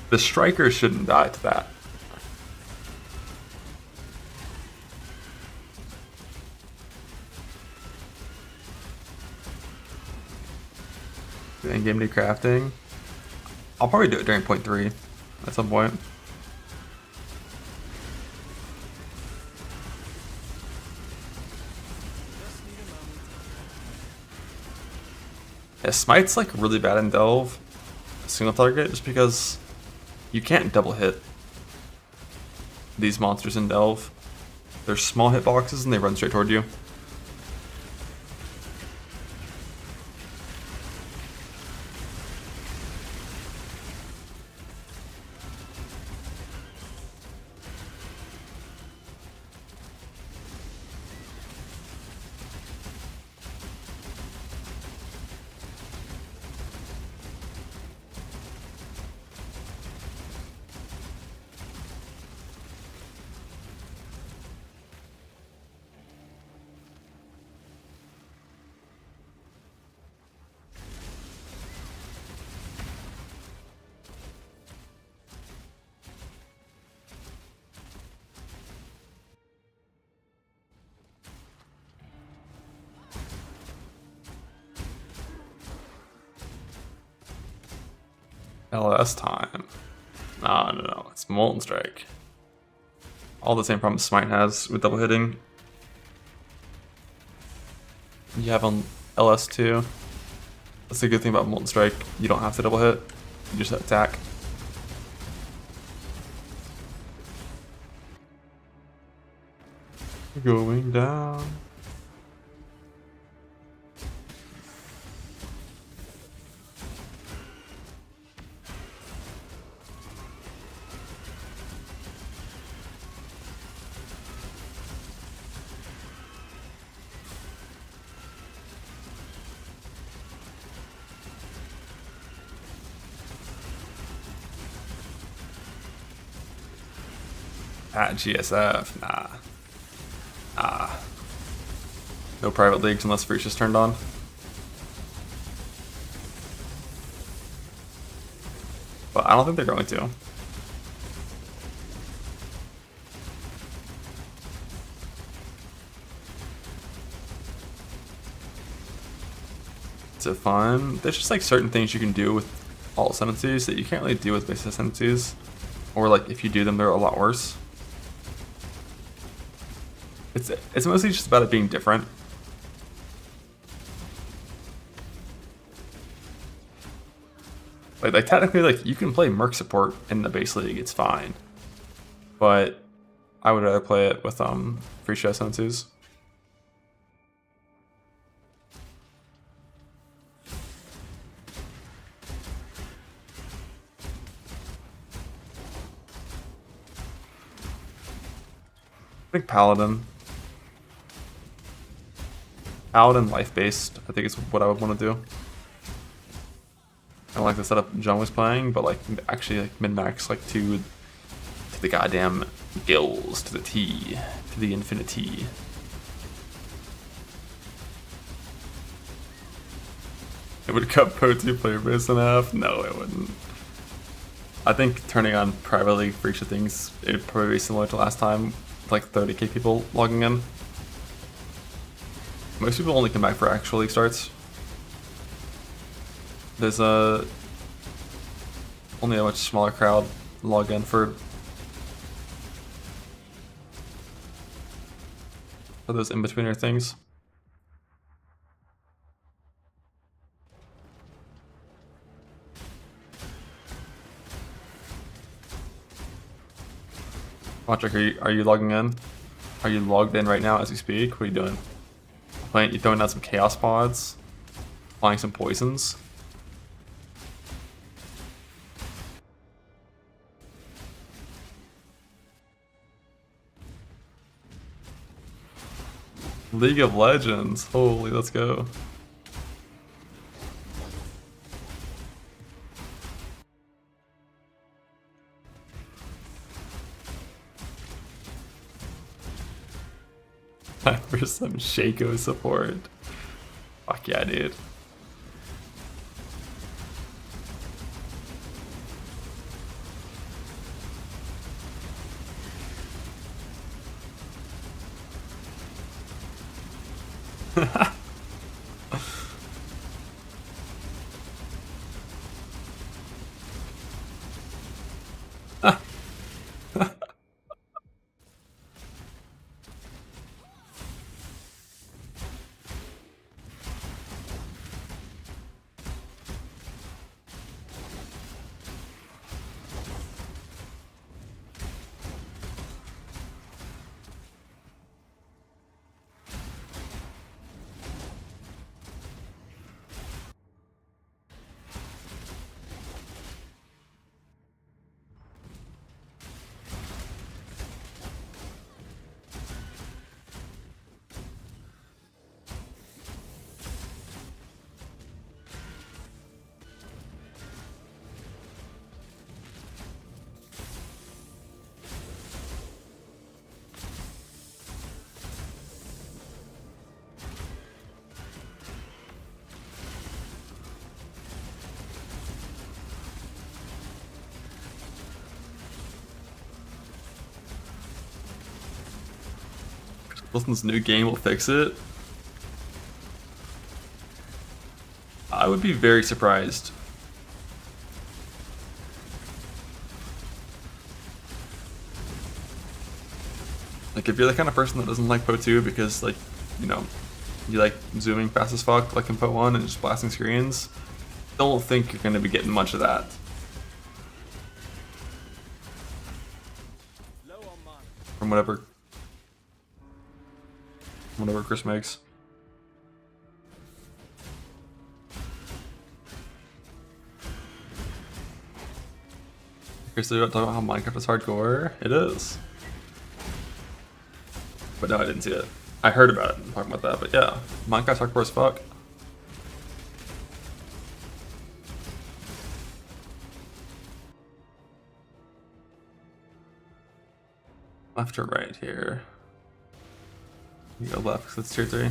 The Striker shouldn't die to that. In-game new crafting. I'll probably do it during point 3 at some point. Yeah, Smite's like really bad in Delve, single target, just because you can't double hit these monsters in Delve. They're small hitboxes and they run straight toward you. LS time. No, it's Molten Strike. All the same problems Smite has with double hitting. You have on LS2. That's the good thing about Molten Strike. You don't have to double hit. You just attack. Going down. At GSF, nah. No private leagues unless Fresh is turned on. But I don't think they're going to. Is it fun? There's just like certain things you can do with all ascendancies that you can't really do with base ascendancies. Or like if you do them, they're a lot worse. It's mostly just about it being different. Like technically, like you can play Merc support in the base league, it's fine. But I would rather play it with free shot ascendancies. I think Paladin. Paladin life-based, I think is what I would want to do. I don't like the setup John was playing, but like actually like min-max like to the goddamn gills, to the T, to the infinity. It would cut Pro2 player base in half? No, it wouldn't. I think turning on private league for each of things, it would probably be similar to last time, like 30k people logging in. Most people only come back for actual league starts. There's only a much smaller crowd log in for those in-betweener things. Patrick, are you logging in? Are you logged in right now as we speak? What are you doing? You throwing out some chaos pods? Applying some poisons? League of Legends. Holy, let's go. Time for some Shaco support. Fuck yeah, dude. Wilson's new game will fix it. I would be very surprised. Like, if you're the kind of person that doesn't like Poe 2 because, like, you know, you like zooming fast as fuck like in Poe 1 and just blasting screens, don't think you're going to be getting much of that. From whatever Chris makes. Okay, so you're talking about how Minecraft is hardcore? It is. But no, I didn't see it. I heard about it and talking about that, but yeah, Minecraft's hardcore as fuck. Left or right here? You go left because it's tier 3.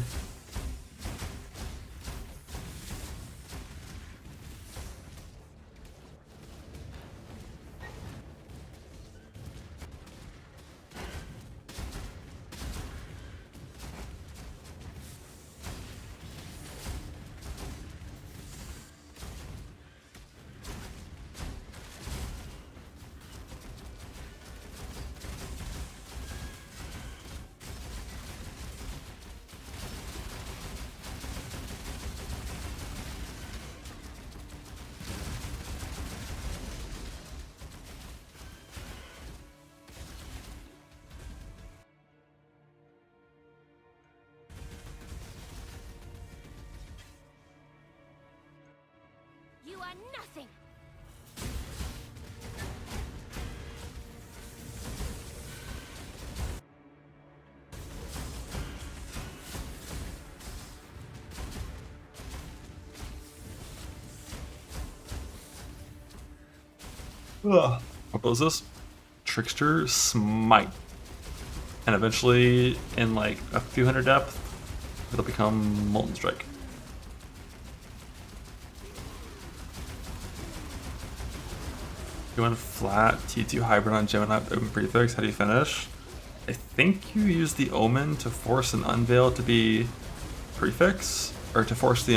You are nothing. Ugh. What was this? Trickster Smite. And eventually, in like a few hundred depth, it'll become Molten Strike. You went flat, T2 hybrid on Gemini open prefix, how do you finish? I think you use the Omen to force an Unveil to be prefix, or to force the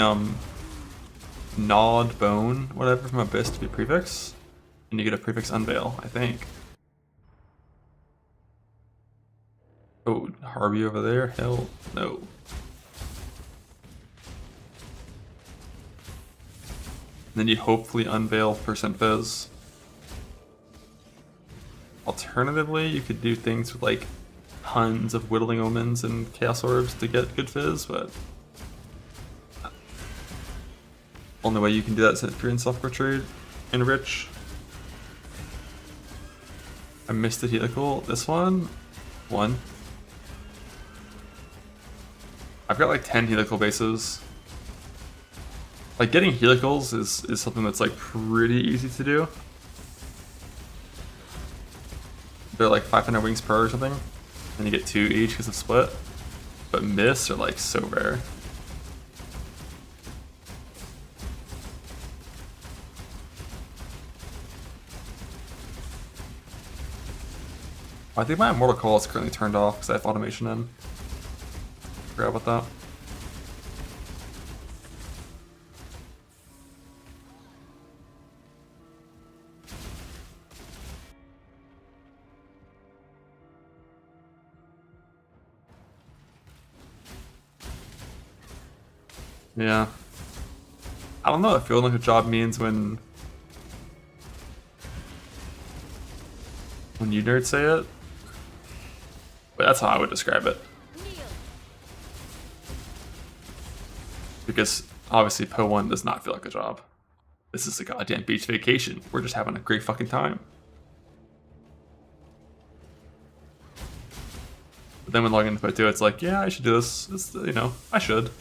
Gnawed Bone, whatever, from Abyss to be prefix, and you get a prefix Unveil, I think. Oh, Harvey over there? Hell no. And then you hopefully Unveil percent Fizz. Alternatively, you could do things with like tons of Whittling Omens and Chaos Orbs to get good Fizz, but only way you can do that is if you're in Self-Core Trade and Rich. I missed the helical. This one? I've got like 10 helical bases. Like, getting helicals is something that's like pretty easy to do. They're like 500 wings per or something, and you get 2 each because of split. But miss are like so rare. I think my Immortal Call is currently turned off because I have automation in. Forgot about that. Yeah. I don't know if feeling like a job means when you nerds say it, but that's how I would describe it. Because obviously Poe 1 does not feel like a job. This is a goddamn beach vacation. We're just having a great fucking time. But then when logging into Poe 2, it's like, yeah, I should do this. It's, you know, I should.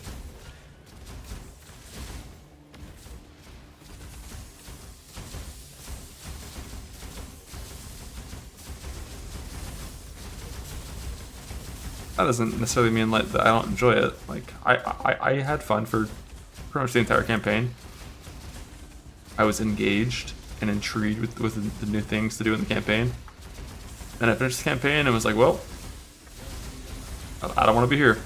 That doesn't necessarily mean like that I don't enjoy it. Like I had fun for pretty much the entire campaign. I was engaged and intrigued with the new things to do in the campaign. And I finished the campaign and was like, well, I don't want to be here.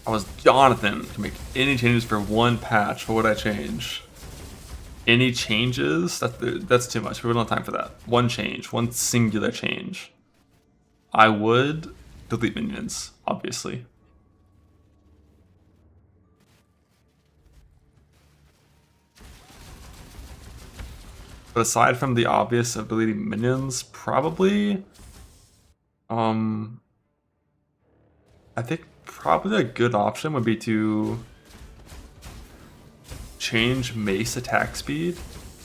I was Jonathan to make any changes for one patch. What would I change? Any changes? That's too much. We don't have time for that. One change, one singular change. I would delete minions, obviously. But aside from the obvious of deleting minions, probably, I think probably a good option would be to change mace attack speed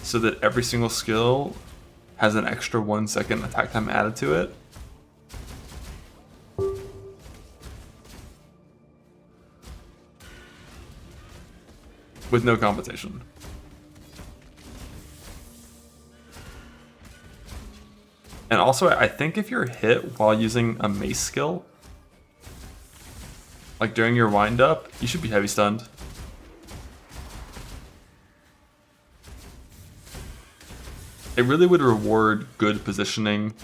so that every single skill has an extra 1 second attack time added to it. With no compensation. And also, I think if you're hit while using a mace skill, like during your wind up, you should be heavy stunned. It really would reward good positioning.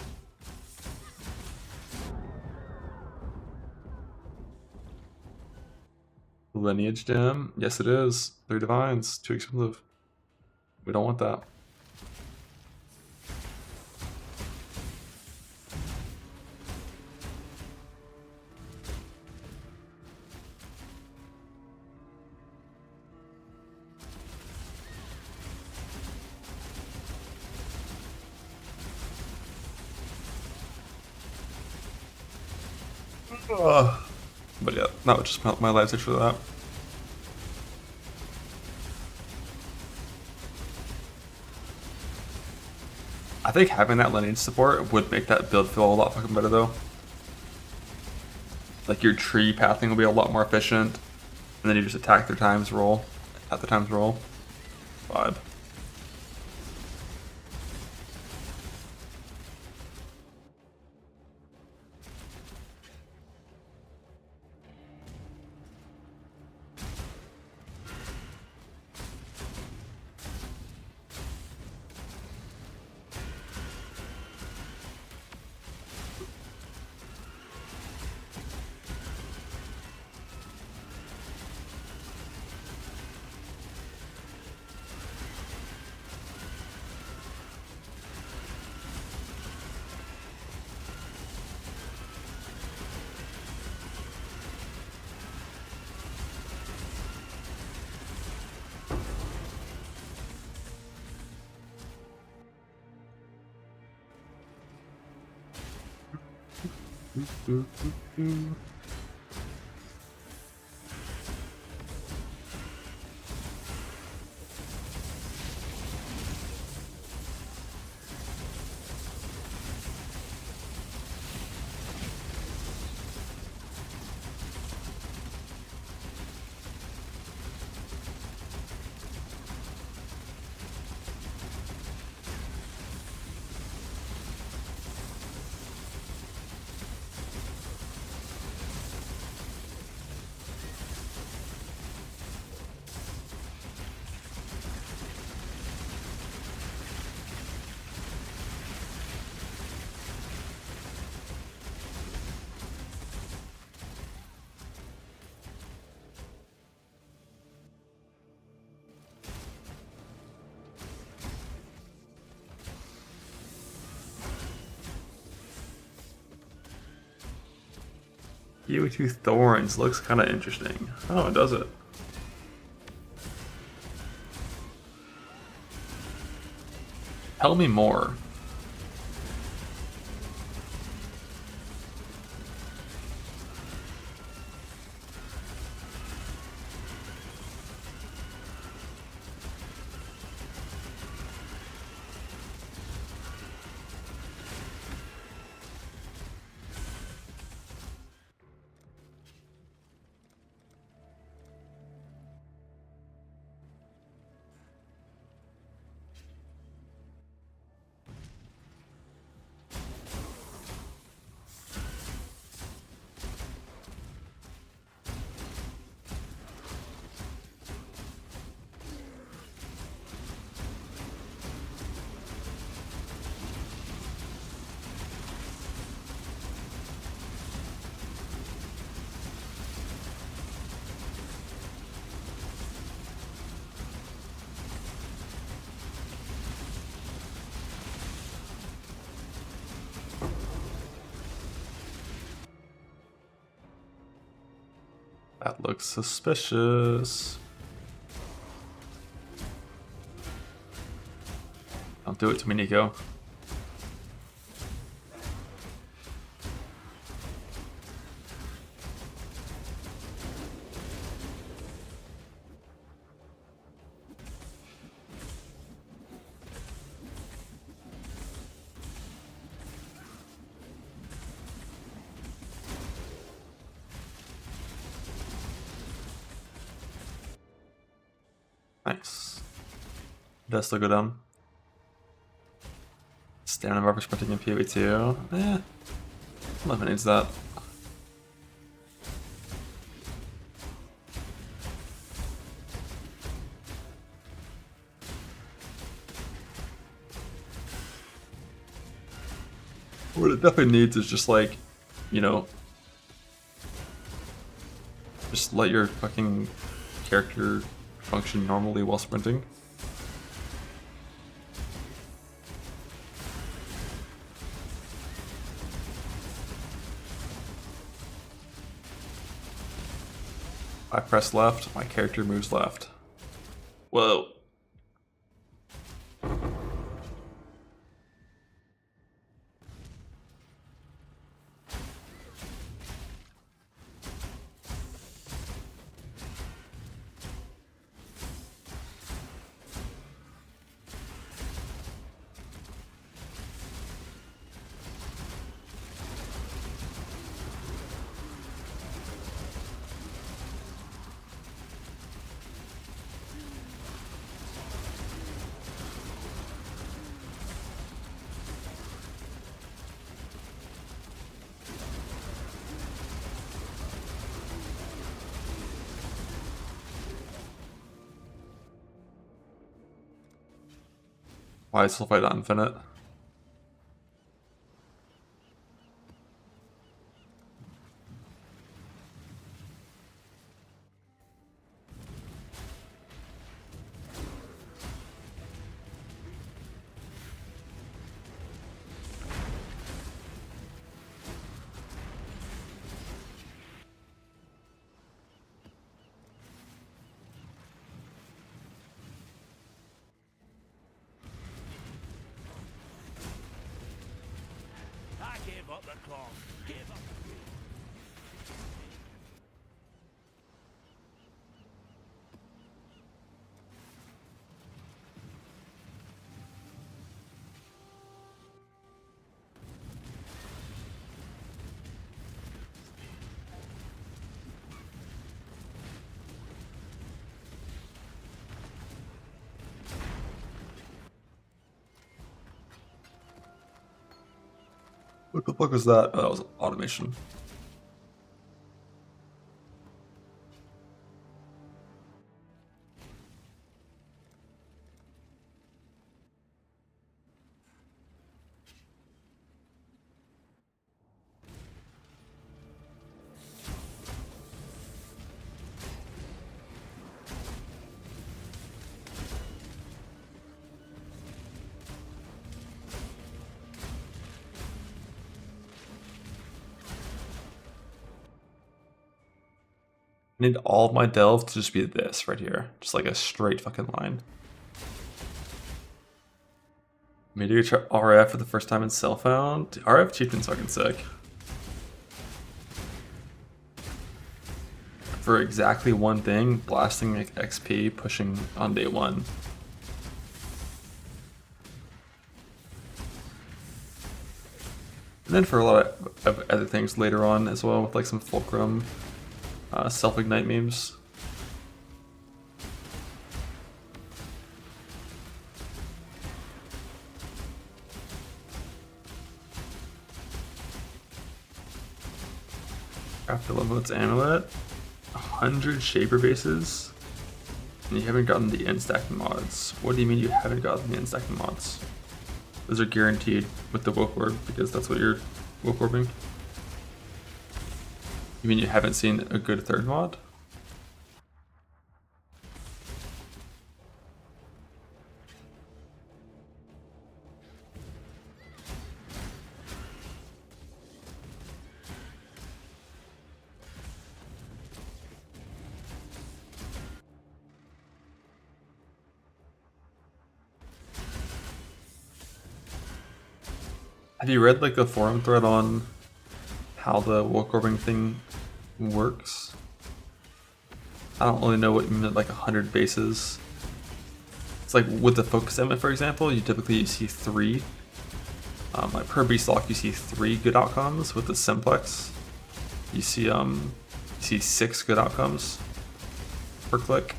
Lineage gem? Yes it is. 3 divines, too expensive. We don't want that. But yeah, that would just melt my life for that. I think having that lineage support would make that build feel a lot fucking better though. Like your tree pathing will be a lot more efficient, and then you just attack their times roll, at the times roll. Vibe. Kiwi2 Thorns looks kind of interesting. Oh, does it? Tell me more. That looks suspicious. Don't do it to me, Nico. Nice. Does still go down. Stamina bar for sprinting in PoE 2. Nothing needs that. What it definitely needs is just like, you know, just let your fucking character function normally while sprinting. I press left, my character moves left. Whoa. Why is Sulfite not infinite? I gave up the clock. Give up. What the fuck was that? Oh, that was automation. I need all of my delve to just be this right here. Just like a straight fucking line. Maybe you try RF for the first time in Cellfound. Dude, RF chieftain's fucking sick. For exactly one thing, blasting like XP, pushing on day one. And then for a lot of other things later on as well, with like some Fulcrum, self-ignite memes. Craft Limbo's Amulet, 100 Shaper bases, and you haven't gotten the end-stacking mods. What do you mean you haven't gotten the end-stacking mods? Those are guaranteed with the Woke Orb, because that's what you're Woke Orbing. You mean you haven't seen a good third mod? Have you read like the forum thread on how the woke orbing thing works? I don't really know what you meant like 100 bases. It's like with the focus element, for example, you typically see 3. Like per beast lock, you see 3 good outcomes. With the simplex, you see 6 good outcomes per click.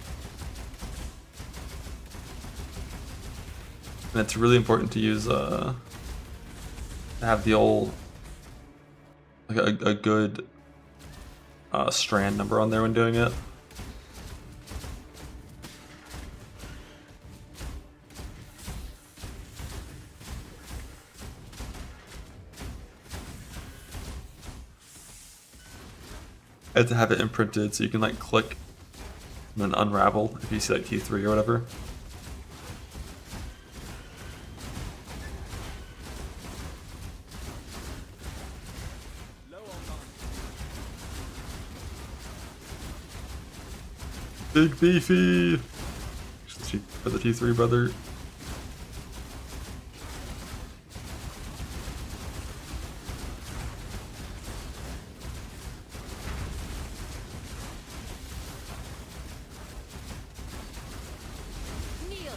And it's really important to use to have the old like a good strand number on there when doing it. I have to have it imprinted so you can like click and then unravel if you see like T3 or whatever. Big beefy for the T3 brother. Kneel.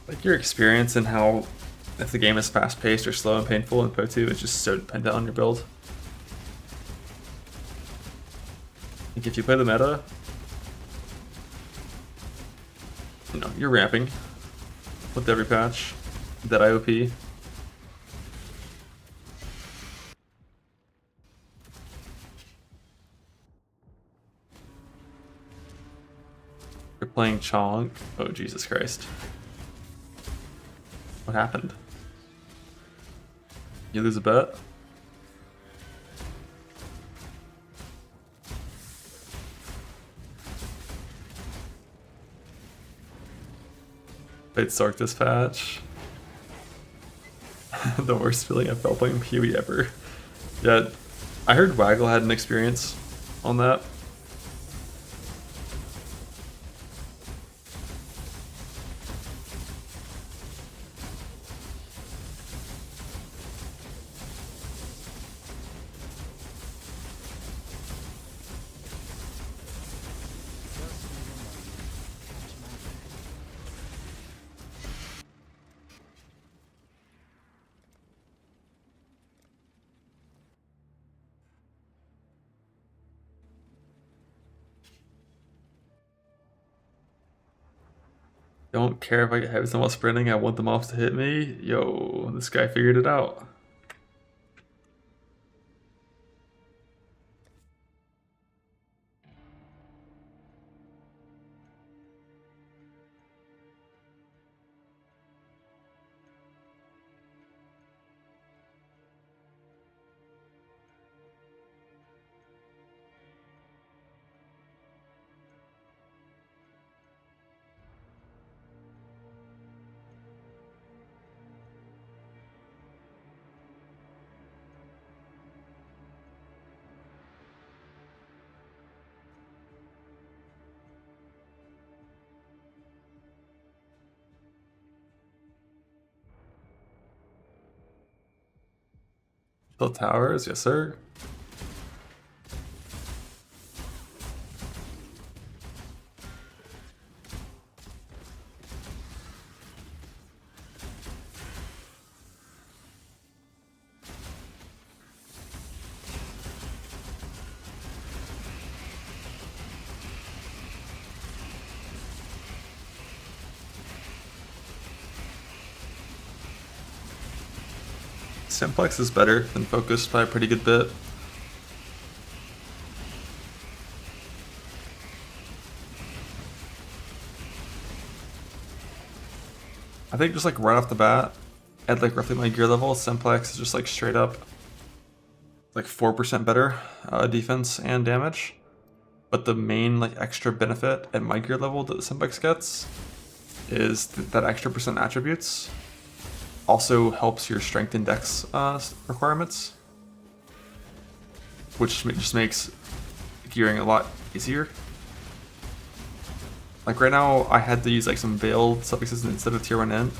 Like your experience and how if the game is fast paced or slow and painful in PO2 is just so dependent on your build. Like if you play the meta, you know, you're ramping with every patch, that IOP. You're playing Chonk. Oh Jesus Christ. What happened? You lose a bet? Played Sark this patch. The worst feeling I felt playing PoE ever. Yeah, I heard Waggle had an experience on that. Don't care if I get heavies while sprinting, I want them off to hit me. Yo, this guy figured it out. Build towers, yes sir. Simplex is better than focused by a pretty good bit. I think just like right off the bat, at like roughly my gear level, Simplex is just like straight up like 4% better defense and damage. But the main like extra benefit at my gear level that the Simbex gets is that extra percent attributes also helps your strength and dex requirements, which just makes gearing a lot easier. Like right now, I had to use like some veiled suffixes instead of tier 1 int,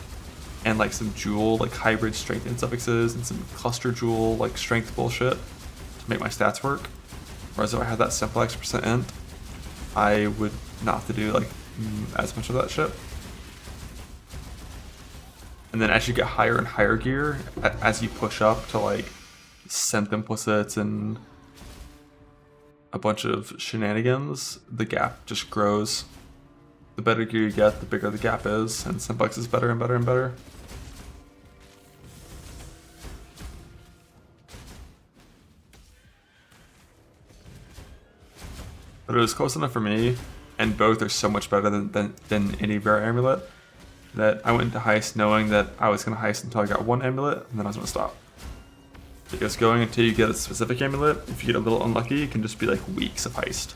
and like some jewel like hybrid strength int suffixes and some cluster jewel like strength bullshit to make my stats work. Whereas if I had that simple extra percent int, I would not have to do like as much of that shit. And then as you get higher and higher gear, as you push up to like synth implicits and a bunch of shenanigans, the gap just grows. The better gear you get, the bigger the gap is, and Simplex is better and better and better. But it was close enough for me, and both are so much better than any rare amulet, that I went into heist knowing that I was going to heist until I got one amulet, and then I was going to stop. Because going until you get a specific amulet, if you get a little unlucky, it can just be like weeks of heist.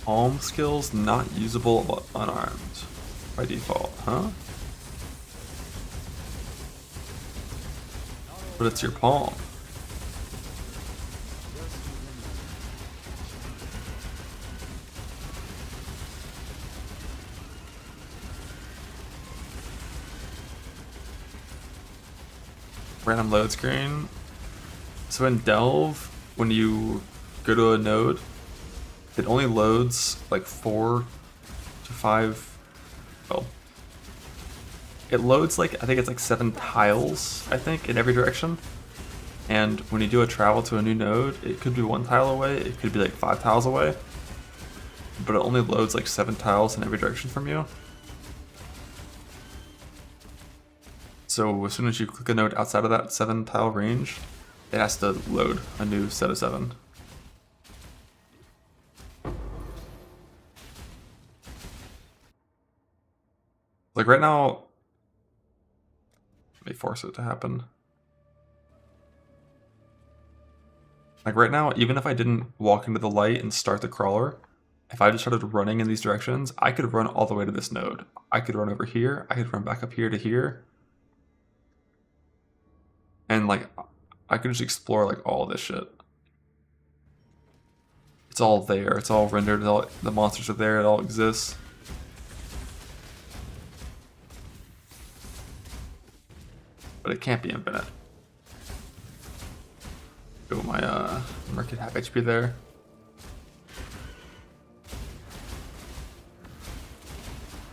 Palm skills not usable but unarmed by default, huh? But it's your palm. Random load screen. So in Delve, when you go to a node, it only loads like 4 to 5, well, it loads like, I think it's like 7 tiles, I think, in every direction. And when you do a travel to a new node, it could be 1 tile away, it could be like 5 tiles away. But it only loads like 7 tiles in every direction from you. So as soon as you click a node outside of that 7 tile range, it has to load a new set of 7. Like right now, let me force it to happen. Like right now, even if I didn't walk into the light and start the crawler, if I just started running in these directions, I could run all the way to this node. I could run over here, I could run back up here to here. And like, I could just explore like all this shit. It's all there, it's all rendered, the monsters are there, it all exists. But it can't be infinite. Oh, my Merc half HP there.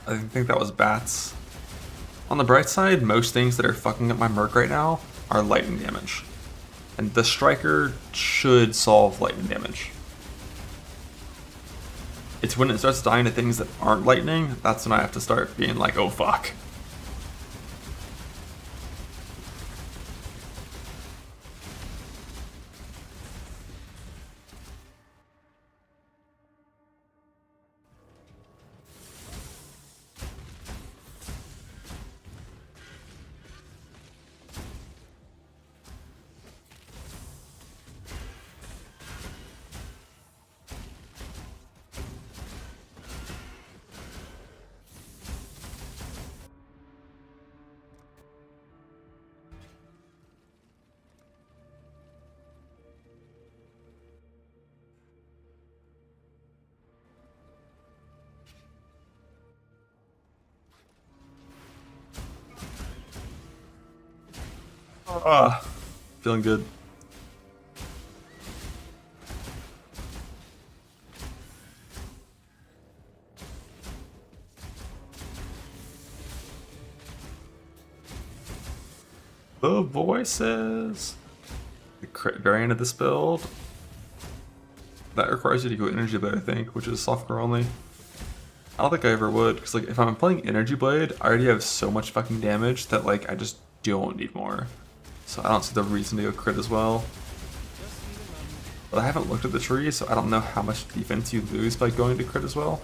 I think that was bats. On the bright side, most things that are fucking up my Merc right now are lightning damage. And the Striker should solve lightning damage. It's when it starts dying to things that aren't lightning, that's when I have to start being like, oh fuck. Feeling good. The voices. The crit variant of this build. That requires you to go Energy Blade, I think, which is software only. I don't think I ever would, because like if I'm playing Energy Blade, I already have so much fucking damage that like I just don't need more. So I don't see the reason to go crit as well. But I haven't looked at the tree, so I don't know how much defense you lose by going to crit as well.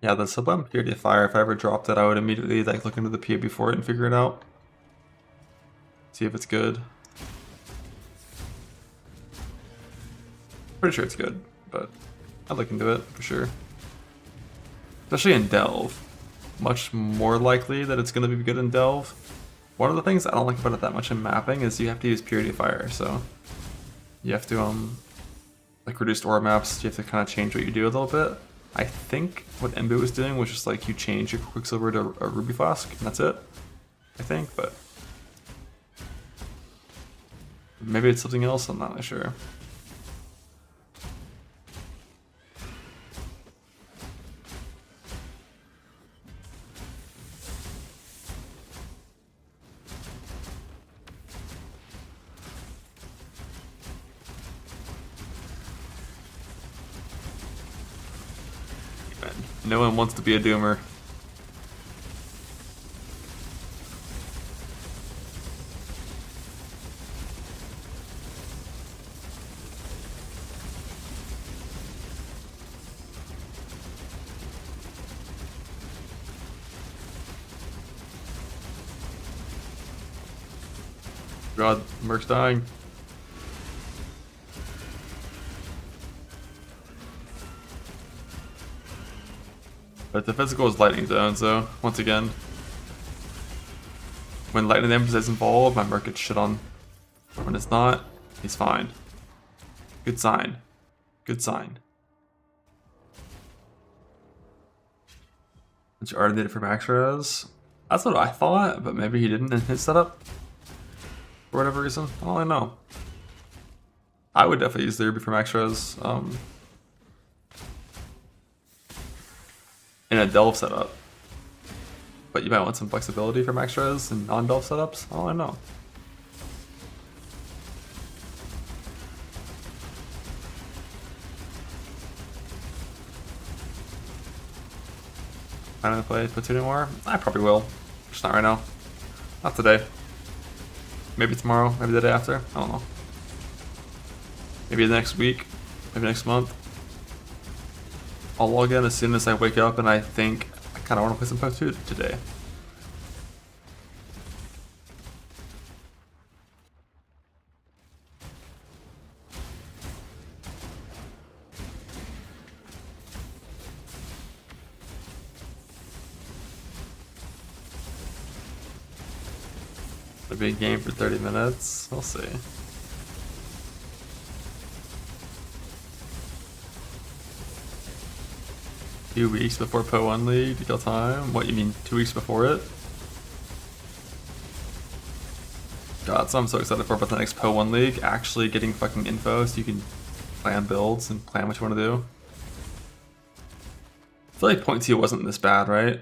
Yeah, the sublime purity of fire, if I ever dropped it, I would immediately like look into the PO before it and figure it out. See if it's good. Pretty sure it's good, but I'd look into it for sure. Especially in Delve. Much more likely that it's going to be good in Delve. One of the things I don't like about it that much in mapping is you have to use purity of fire, so you have to like reduced aura maps, you have to kind of change what you do a little bit. I think what Embu was doing was just like you change your Quicksilver to a Ruby Flask, and that's it. I think, but maybe it's something else, I'm not really sure. No one wants to be a doomer. God, Merc's dying. But the physical is lightning zone, so once again, when lightning damage is involved, my Merc gets shit on. When it's not, he's fine. Good sign. Good sign. Did you already did it for max res? That's what I thought, but maybe he didn't in his setup. For whatever reason. I don't really know. I would definitely use the Ruby for max res. In a Delve setup. But you might want some flexibility for max res in non-Delve setups. I don't know. I'm gonna play Platoon anymore? I probably will. Just not right now. Not today. Maybe tomorrow, maybe the day after. I don't know. Maybe the next week, maybe next month. I'll log in as soon as I wake up and I think I kind of want to play some Platoon today. It'll be a game for 30 minutes. We'll see. Two weeks before Po1 League to kill time? What, you mean 2 weeks before it? God, that's what I'm so excited for about the next Po1 League. Actually getting fucking info so you can plan builds and plan what you want to do. I feel like point 2 wasn't this bad, right?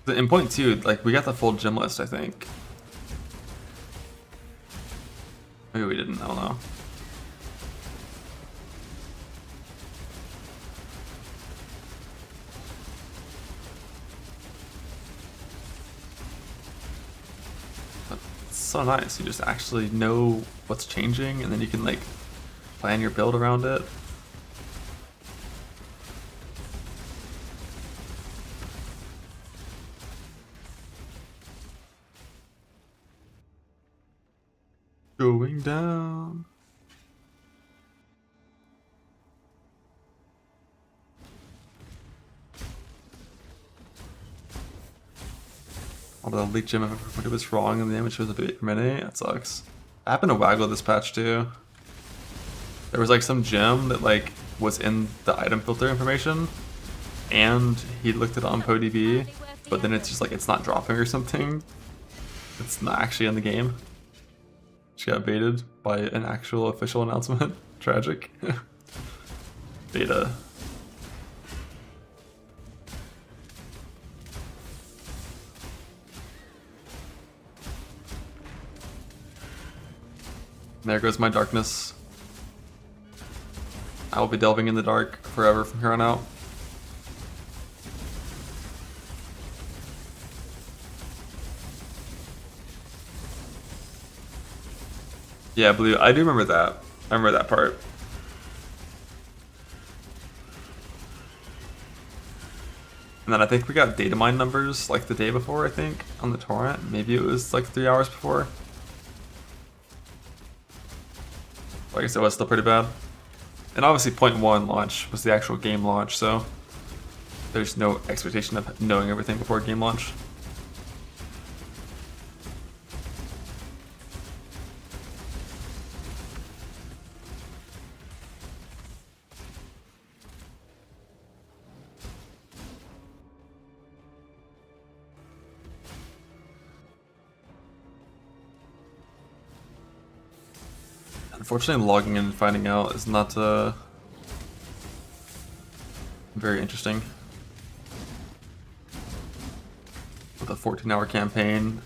In point 2, like, we got the full gym list, I think. Maybe we didn't, I don't know. But it's so nice, you just actually know what's changing, and then you can, like, plan your build around it. Going down. Although the leak gem, if it was wrong and the damage was a bit per minute, that sucks. It happened to Waggle this patch too. There was like some gem that like was in the item filter information, and he looked it on PoDB, but then it's just like it's not dropping or something. It's not actually in the game. She got baited by an actual official announcement. Tragic. Beta. There goes my darkness. I will be delving in the dark forever from here on out. Yeah, blue. I do remember that. I remember that part. And then I think we got data mine numbers like the day before, I think, on the torrent. Maybe it was like 3 hours before. I guess it was still pretty bad. And obviously 0.1 launch was the actual game launch, so there's no expectation of knowing everything before game launch. Unfortunately, logging in and finding out is not very interesting. With a 14-hour campaign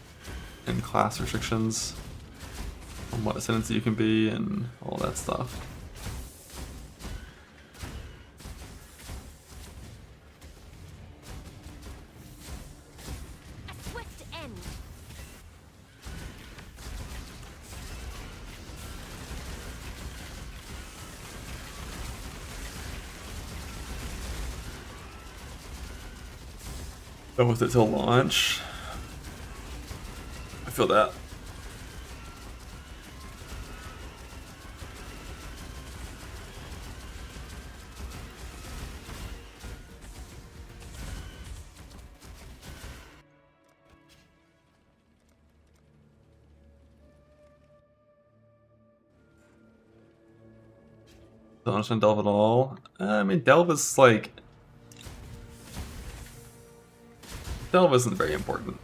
and class restrictions on what Ascendancy you can be and all that stuff. A swift end. Done with it till launch. I feel that. Don't understand Delve at all. I mean, Delve is like... Delve isn't very important.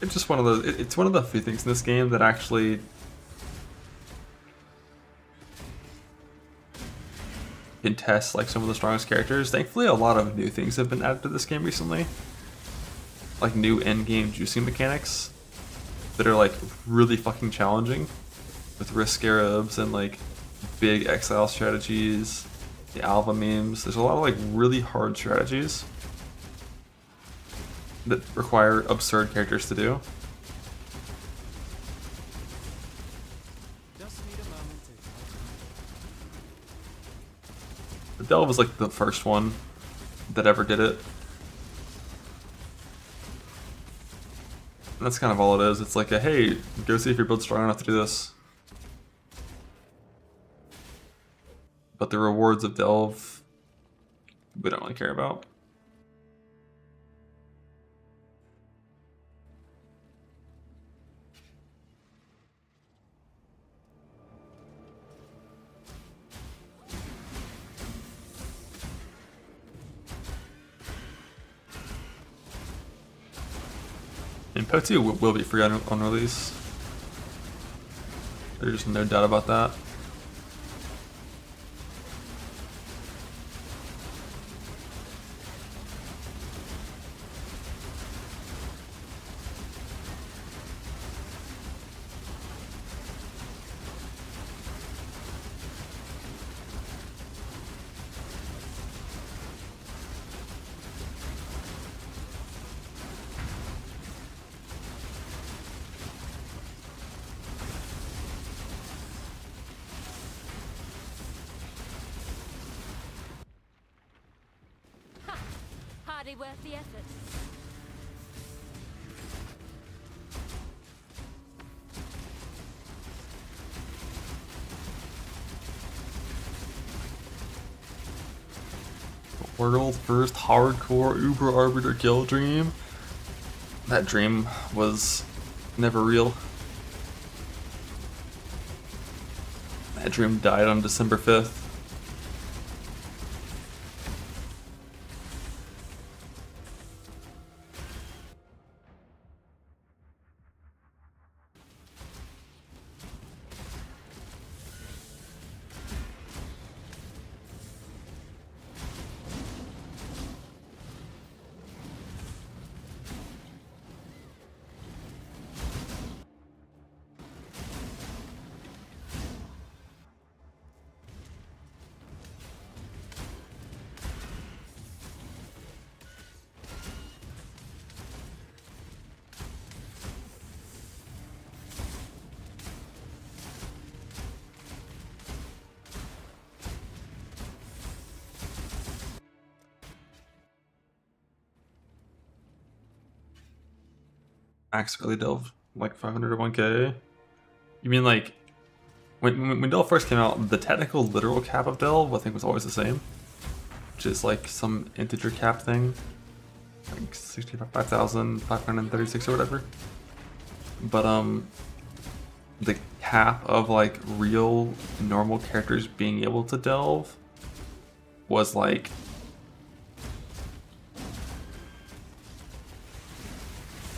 It's just one of the... It's one of the few things in this game that actually... can test like some of the strongest characters. Thankfully, a lot of new things have been added to this game recently. Like new endgame juicing mechanics that are like really fucking challenging. With risk scarabs and like big exile strategies, the alpha memes. There's a lot of like really hard strategies that require absurd characters to do. The Delve was like the first one that ever did it. And that's kind of all it is. It's like a, hey, go see if your build's strong enough to do this. But the rewards of Delve, we don't really care about. And PO2 will be free on release. There's no doubt about that. Hardly worth the effort. World's first hardcore Uber Arbiter kill dream. That dream was never real. That dream died on December 5th. max early Delve like 500 to 1k. You mean like when Delve first came out, the technical literal cap of Delve I think was always the same, which is like some integer cap thing, like 65,536 or whatever. But the cap of like real normal characters being able to Delve was like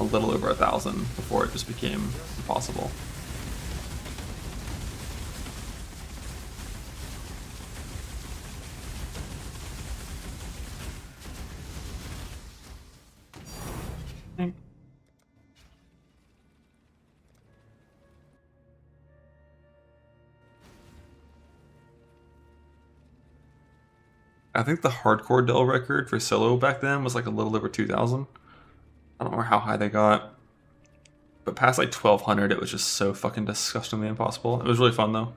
a little over 1,000 before it just became impossible. I think the hardcore Dell record for solo back then was like a little over 2,000. I don't remember how high they got. But past like 1,200, it was just so fucking disgustingly impossible. It was really fun though.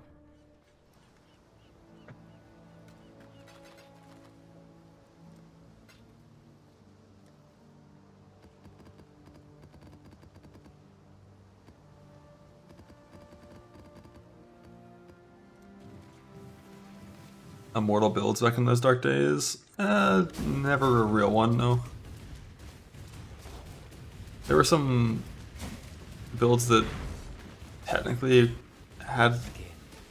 Immortal builds back in those dark days? Never a real one, no. There were some builds that technically had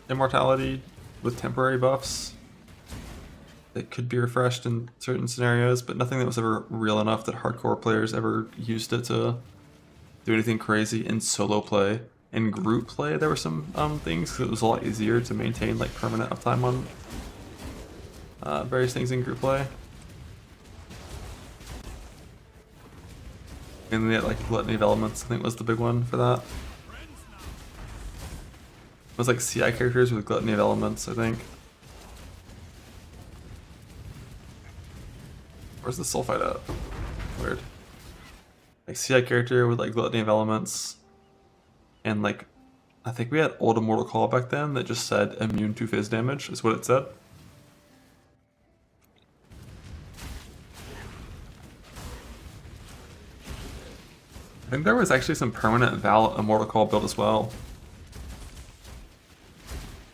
immortality with temporary buffs that could be refreshed in certain scenarios, but nothing that was ever real enough that hardcore players ever used it to do anything crazy in solo play. In group play, there were some things, because it was a lot easier to maintain like permanent uptime on various things in group play. And then like Gluttony of Elements, I think was the big one for that. It was like CI characters with Gluttony of Elements, I think. Where's the Sulfite at? Weird. Like CI character with like Gluttony of Elements. And like, I think we had old Immortal Call back then that just said immune to phase damage, is what it said. I think there was actually some permanent Val Immortal Call build as well,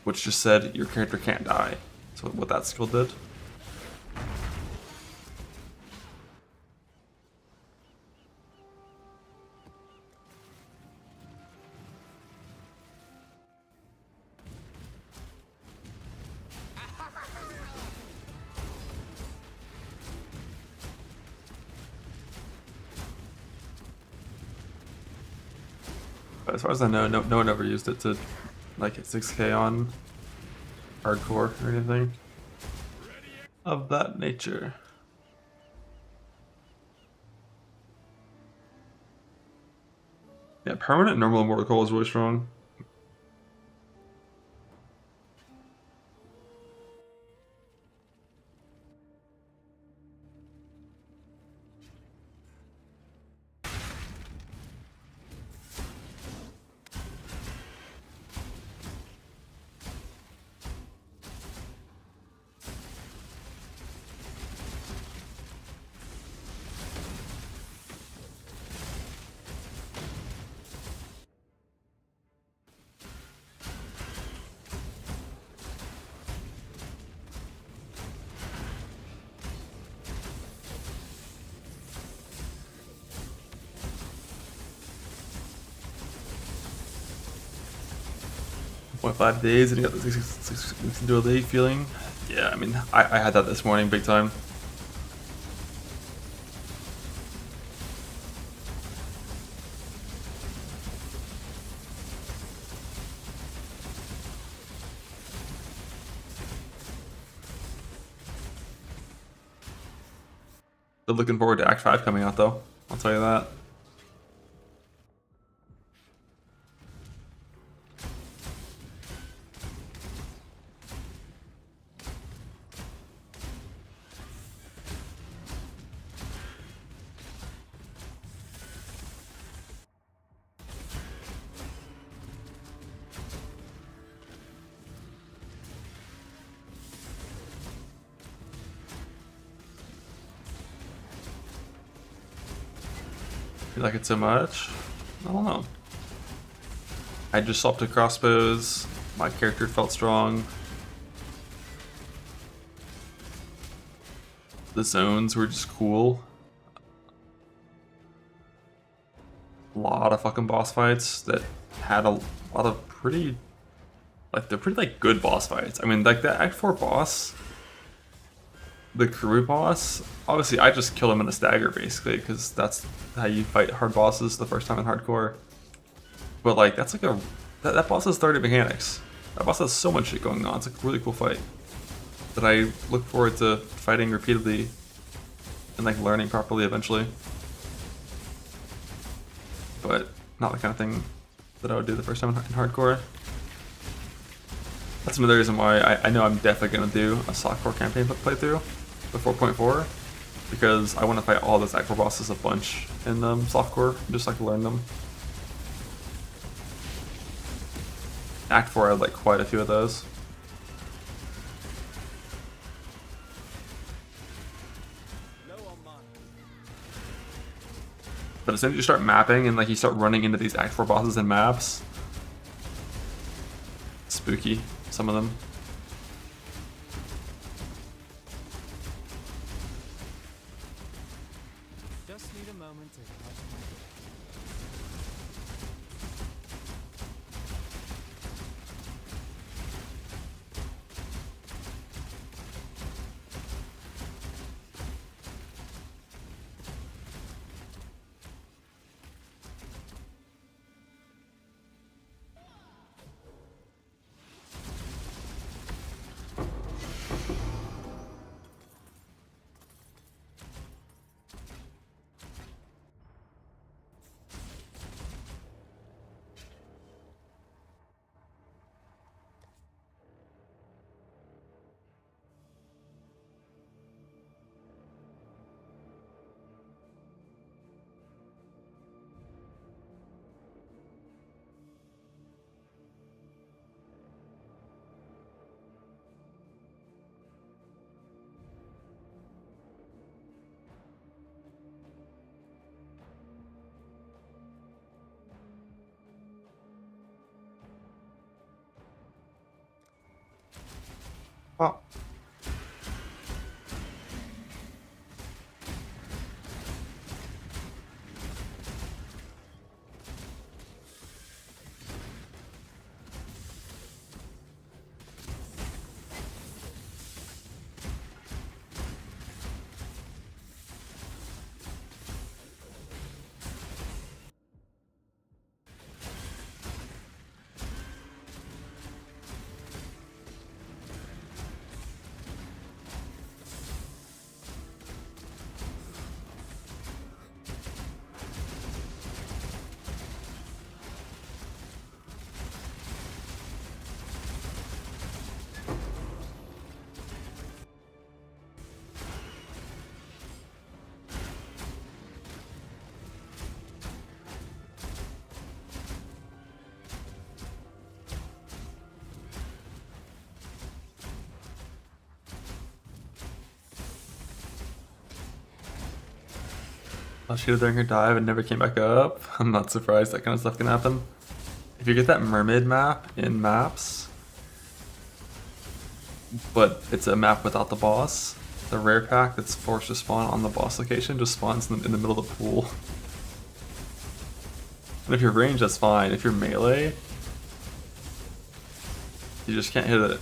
which just said your character can't die. So what that skill did. But as far as I know, no one ever used it to like hit 6k on hardcore or anything of that nature. Yeah, permanent normal Immortal Call is really strong. Went 5 days and you got the 6 weeks into a league feeling. Yeah, I mean, I had that this morning big time. Still looking forward to Act 5 coming out though, I'll tell you that. You like it so much? I don't know. I just swapped to crossbows. My character felt strong. The zones were just cool. A lot of fucking boss fights that had a lot of pretty, like, they're pretty like good boss fights. I mean, like that Act 4 boss, the crew boss, obviously I just killed him in a stagger basically, because that's how you fight hard bosses the first time in hardcore. But like, that's like that boss has 30 mechanics. That boss has so much shit going on. It's a really cool fight that I look forward to fighting repeatedly and like learning properly eventually. But not the kind of thing that I would do the first time in hardcore. That's another reason why I know I'm definitely going to do a softcore campaign playthrough with 4.4, because I want to fight all those Act 4 bosses a bunch in softcore, just like learn them. Act 4 I had like quite a few of those. But as soon as you start mapping and like you start running into these Act 4 bosses and maps, spooky, some of them. Just need a moment to Oh. She did during her dive and never came back up. I'm not surprised that kind of stuff can happen. If you get that mermaid map in maps, but it's a map without the boss, the rare pack that's forced to spawn on the boss location just spawns in the middle of the pool. And if you're ranged, that's fine. If you're melee, you just can't hit it.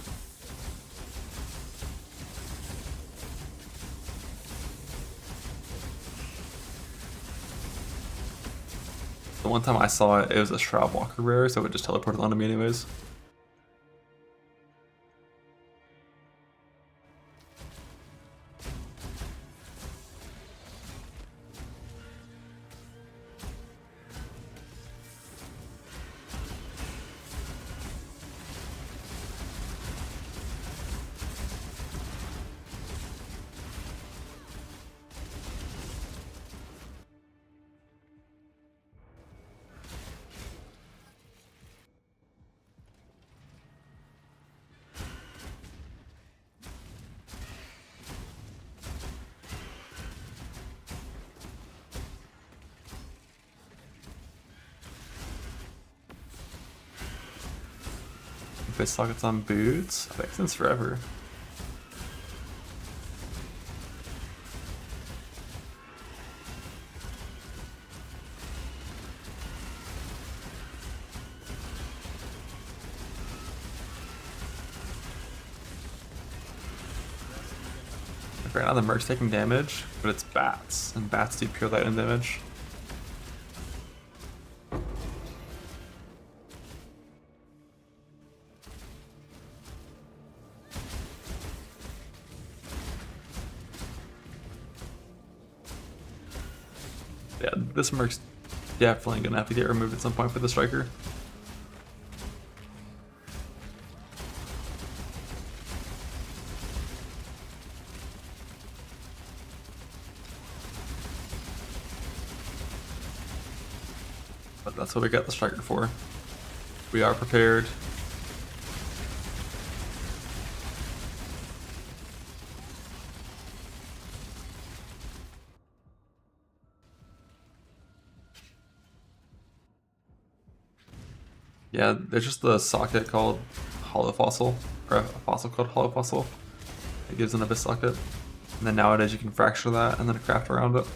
The one time I saw it, it was a Shroud Walker rare, so it just teleported onto me anyways. Face sockets on boots? I think since forever. Right now the merc's taking damage, but it's bats, and bats do pure lightning damage. Yeah, this merc's definitely gonna have to get removed at some point for the striker. But that's what we got the striker for. We are prepared. Yeah, there's just the socket called Hollow Fossil, or a fossil called Hollow Fossil. It gives an Abyss socket. And then nowadays you can fracture that and then craft around it.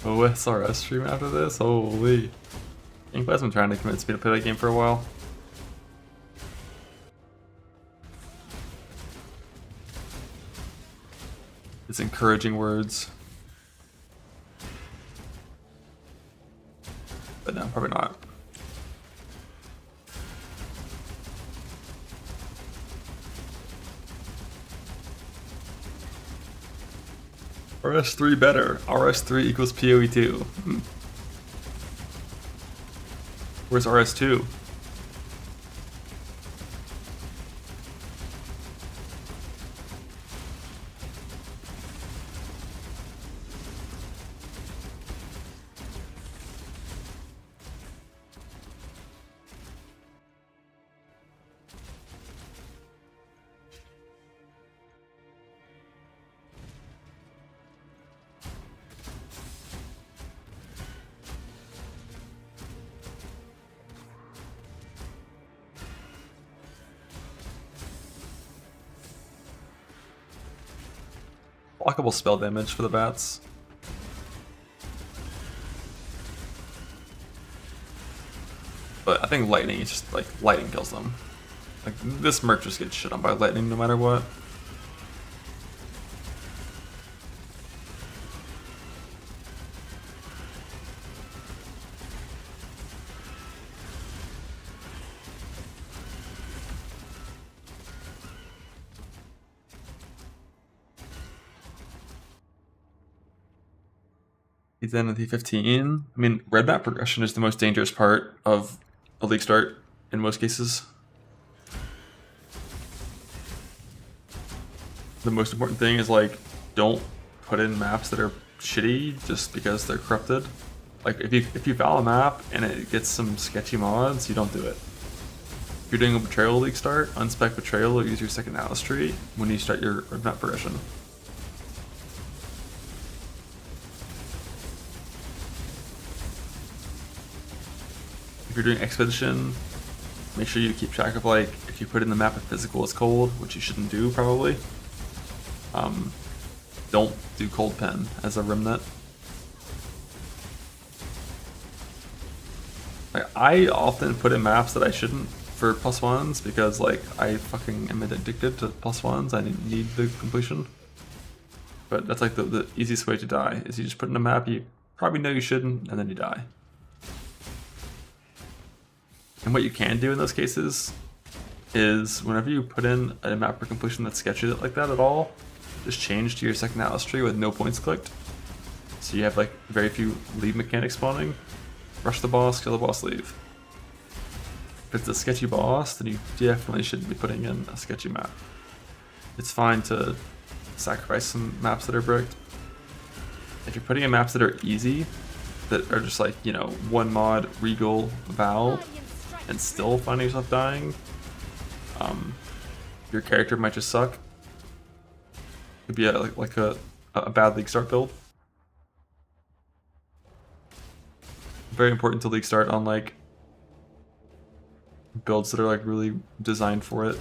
OSRS stream after this? Holy. Inkblad's been trying to convince me to play that game for a while. It's encouraging words. But no, probably not. RS3 better. RS3 equals PoE2. Where's RS2? Blockable spell damage for the bats. But I think lightning is just like lightning kills them. Like this merc just gets shit on by lightning no matter what. He's in at T15. I mean, red map progression is the most dangerous part of a league start in most cases. The most important thing is like, don't put in maps that are shitty just because they're corrupted. Like if you foul a map and it gets some sketchy mods, you don't do it. If you're doing a betrayal league start, unspec betrayal or use your second Atlas tree when you start your red map progression. If you're doing expedition, make sure you keep track of like if you put in the map if physical is cold, which you shouldn't do probably. Don't do cold pen as a remnant. Like I often put in maps that I shouldn't for +1s because like I fucking am addicted to +1s. I need the completion. But that's like the easiest way to die is you just put in a map you probably know you shouldn't and then you die. And what you can do in those cases is whenever you put in a map for completion that's sketchy like that at all, just change to your second Atlas tree with no points clicked. So you have like very few leave mechanics spawning. Rush the boss, kill the boss, leave. If it's a sketchy boss, then you definitely shouldn't be putting in a sketchy map. It's fine to sacrifice some maps that are bricked. If you're putting in maps that are easy, that are just like, you know, one mod, Regal, Val, and still finding yourself dying, your character might just suck. Could be like a bad league start build. Very important to league start on like builds that are like really designed for it,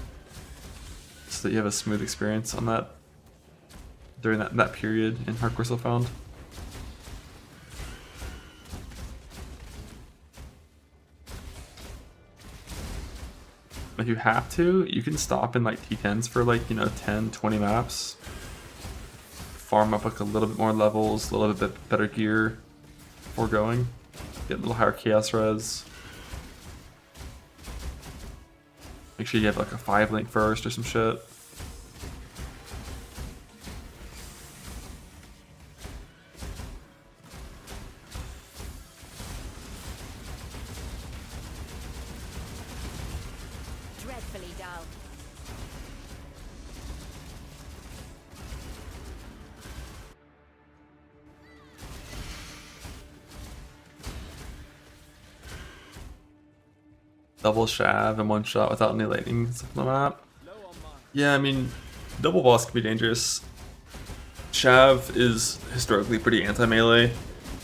so that you have a smooth experience on that during that period in Hardcore Found. If you have to, you can stop in like T10s for like, you know, 10, 20 maps. Farm up like a little bit more levels, a little bit better gear before going. Get a little higher chaos res. Make sure you have like a 5 link first or some shit. Dreadfully dull. Double shav in one shot without any lightning on the map. Yeah, I mean, double boss can be dangerous. Shav is historically pretty anti-melee.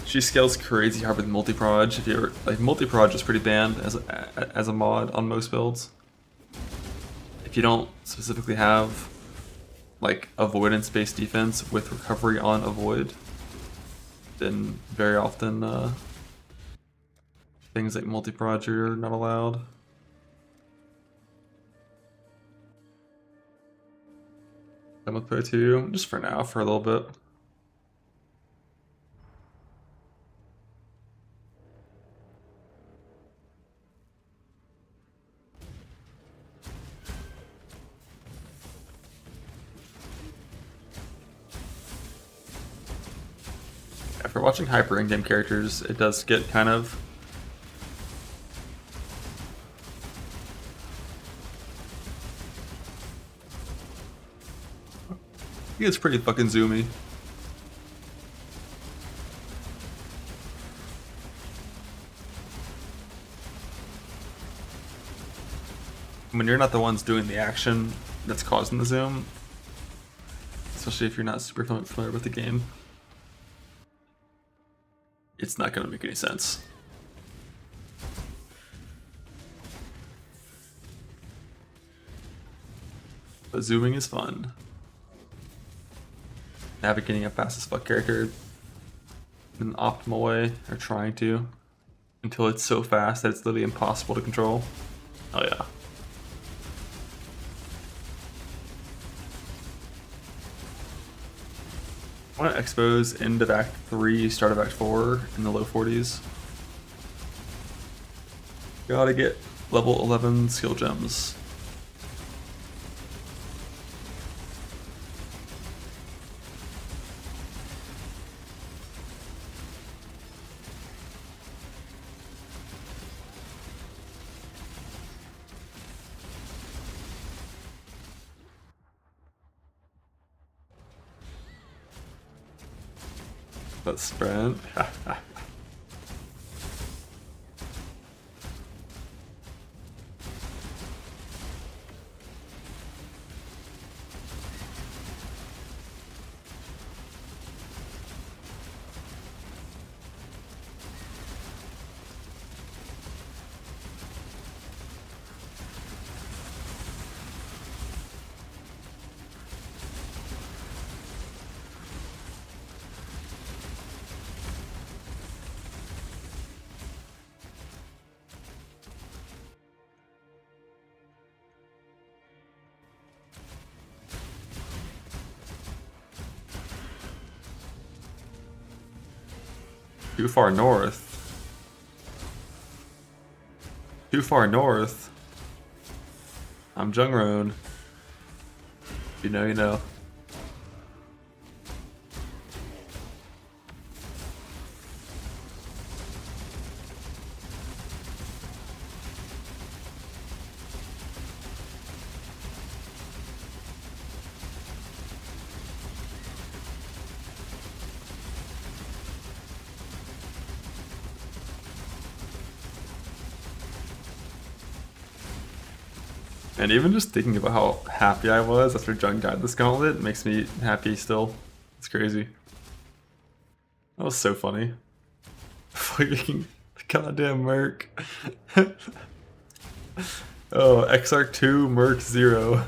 She scales crazy hard with multi-proj. If you ever, like, multi-proj is pretty banned as a mod on most builds. If you don't specifically have like avoidance-based defense with recovery on avoid, then very often things like multi-proj are not allowed. Done with Pro 2, just for now, for a little bit. After watching hyper in-game characters, it does get kind of it gets pretty fucking zoomy. When you're not the ones doing the action that's causing the zoom, especially if you're not super familiar with the game, it's not going to make any sense. But zooming is fun. Navigating a fast as fuck character in an optimal way, or trying to, until it's so fast that it's literally impossible to control. Oh yeah. I want to expose end of Act 3, start of Act 4 in the low 40s. Gotta get level 11 skill gems. That sprint. Too far north. Too far north. I'm Jungroon. You know, you know. And even just thinking about how happy I was after Jung died this gauntlet makes me happy still. It's crazy. That was so funny. Fucking goddamn Merc. Oh, XR 2, Merc 0.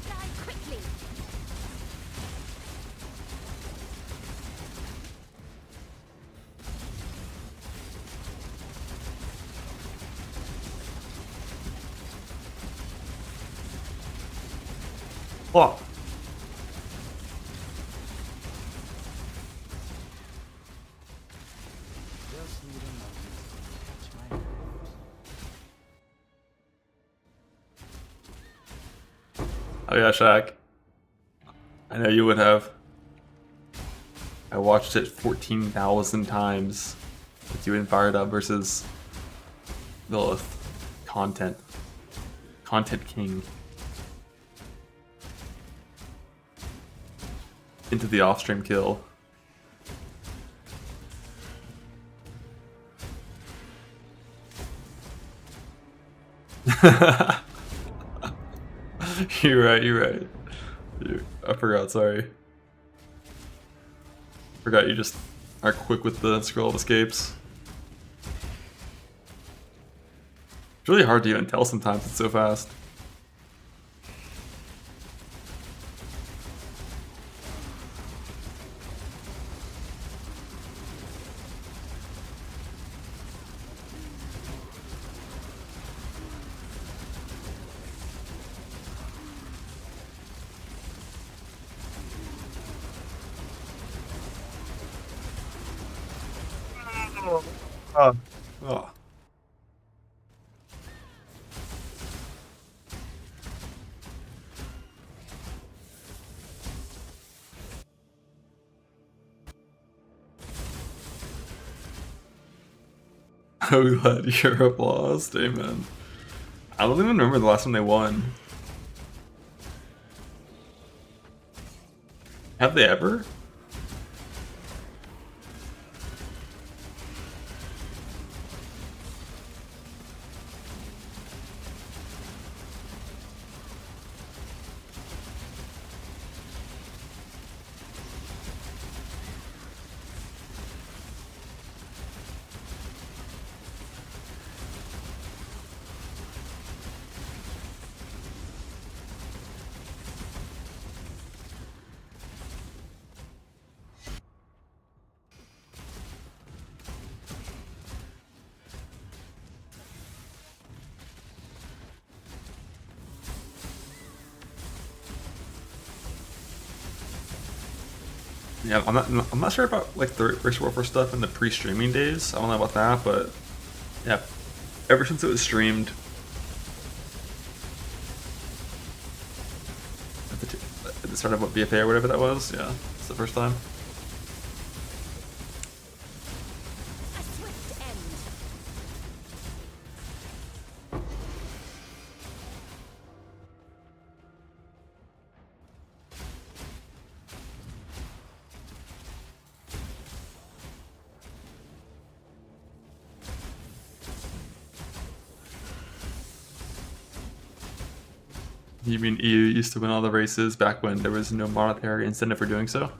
Die quickly. Oh. Just need a moment to catch my breath. Oh yeah, Shaq. I know you would have. I watched it 14,000 times with you and Fired Up versus Lilith. Content. Content King. Into the off-stream kill. You're right, you're right. I forgot, sorry. Forgot you just are quick with the scroll of escapes. It's really hard to even tell sometimes, it's so fast. Oh. I'm glad Europe lost, amen. I don't even remember the last time they won. Have they ever? Yeah, I'm not sure about like the Race Warfare stuff in the pre-streaming days. I don't know about that, but yeah, ever since it was streamed at the start of what BFA or whatever that was, yeah, it's the first time. A swift end. You mean EU used to win all the races back when there was no monetary incentive for doing so?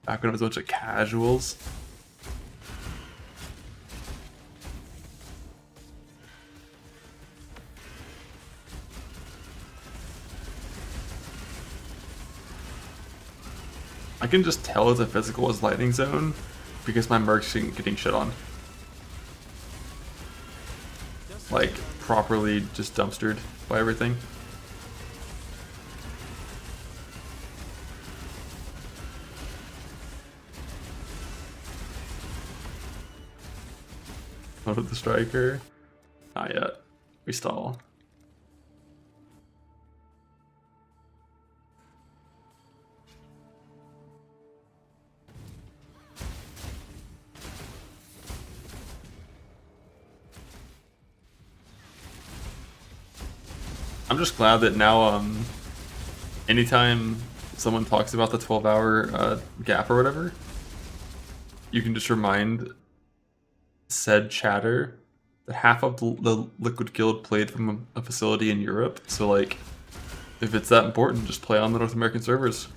Back when it was a bunch of casuals. I can just tell it's a physical as lightning zone because my merc's getting shit on. Like, properly just dumpstered by everything. What with the striker? Not yet. We stall. I'm just glad that now, anytime someone talks about the 12-hour gap or whatever, you can just remind said chatter that half of the Liquid Guild played from a facility in Europe. So, like, if it's that important, just play on the North American servers.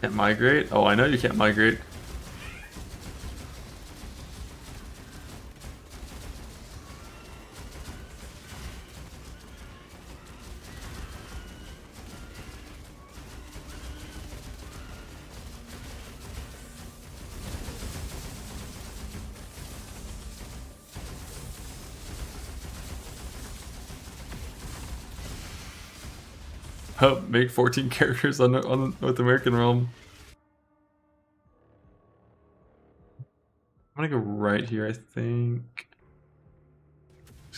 Can't migrate? Oh, I know you can't migrate. Oh, make 14 characters on the North American realm. I'm gonna go right here, I think.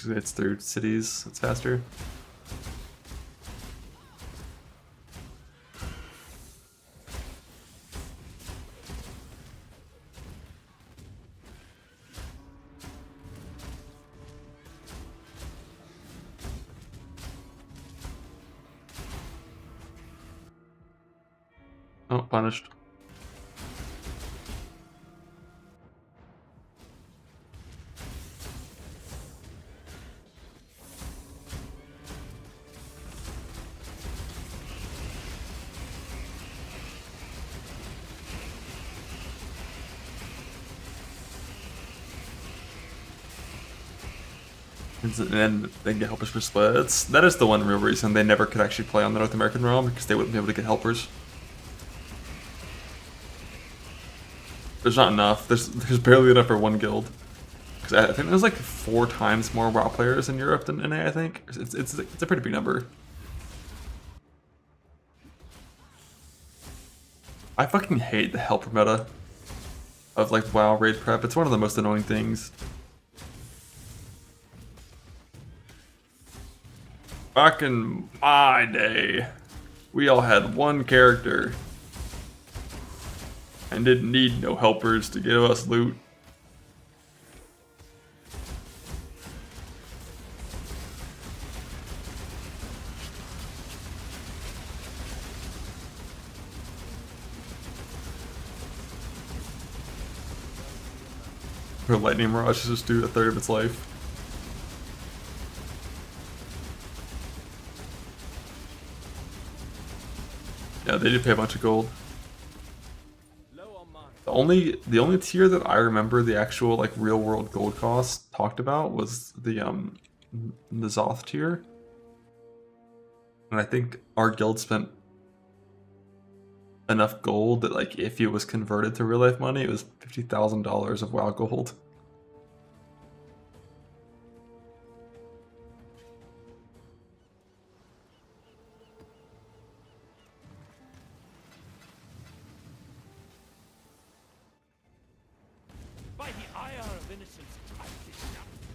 It's through cities, it's faster. Oh, punished. And then get helpers for splits. That is the one real reason they never could actually play on the North American realm, because they wouldn't be able to get helpers. There's not enough. There's barely enough for one guild. Because I think there's like 4 times more WoW players in Europe than NA, I think. It's a pretty big number. I fucking hate the helper meta of like WoW raid prep. It's one of the most annoying things. Back in my day, we all had one character and didn't need no helpers to give us loot. Her lightning mirage just do 1/3 of its life. Yeah, they did pay a bunch of gold. The only tier that I remember the actual like real world gold cost talked about was the Zoth tier. And I think our guild spent enough gold that like if it was converted to real life money, it was $50,000 of WoW gold.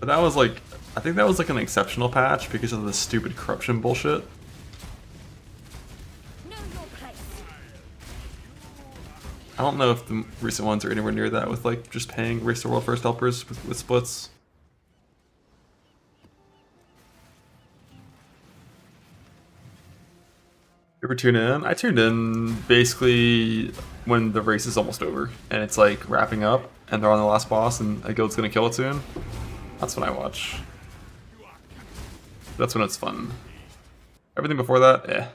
But that was like, I think that was like an exceptional patch because of the stupid corruption bullshit. I don't know if the recent ones are anywhere near that with like just paying Race the World First helpers with splits. You ever tune in? I tuned in basically when the race is almost over and it's like wrapping up and they're on the last boss and a guild's gonna kill it soon. That's when I watch. That's when it's fun. Everything before that, eh.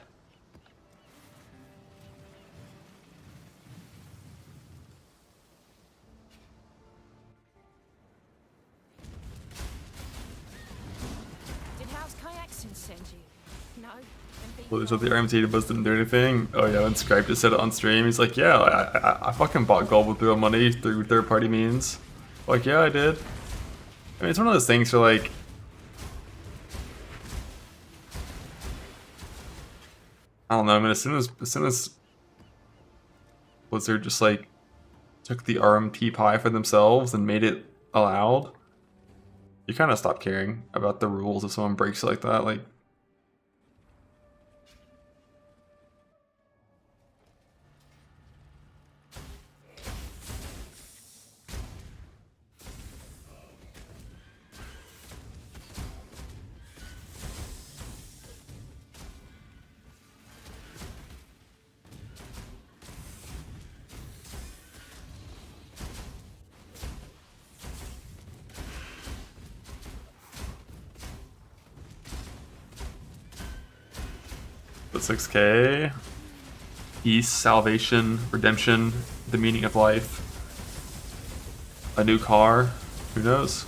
Did House Kayakson send you? No. Well, so the RMT bus didn't do anything. Oh yeah, when Scribe just said it on stream, he's like, yeah, I fucking bought gold with real money through third-party means. Like, yeah, I did. I mean, it's one of those things where like, I don't know. I mean, as soon as Blizzard just like took the RMT pie for themselves and made it allowed, you kind of stop caring about the rules if someone breaks it like that. Like, but 6K, peace, salvation, redemption, the meaning of life, a new car, who knows?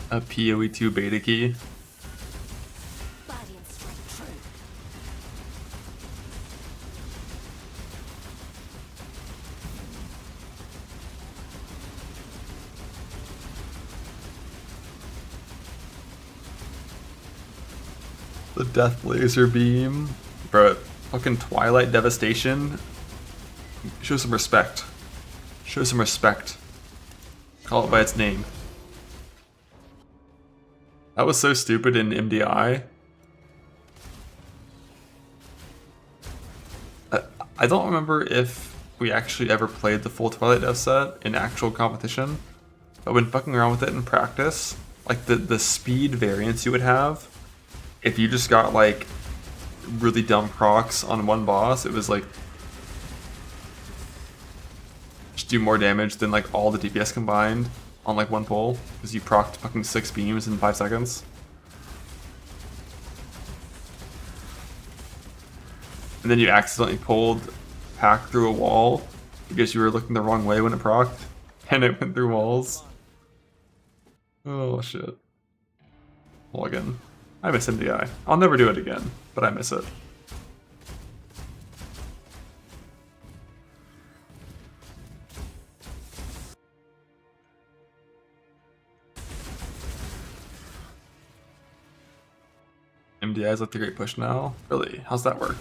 A PoE2 beta key. Body and strike true. The death laser beam. Bro, fucking Twilight Devastation. Show some respect. Show some respect. Call it by its name. That was so stupid in MDI. I don't remember if we actually ever played the full Twilight Dev set in actual competition, but when fucking around with it in practice, like the speed variance you would have, if you just got like really dumb procs on one boss, it was like just do more damage than like all the DPS combined on like one pull, because you procced fucking 6 beams in 5 seconds. And then you accidentally pulled pack through a wall because you were looking the wrong way when it procced, and it went through walls. Oh shit. Login. I miss MDI. I'll never do it again, but I miss it. MDI is like the great push now? Really? How's that work?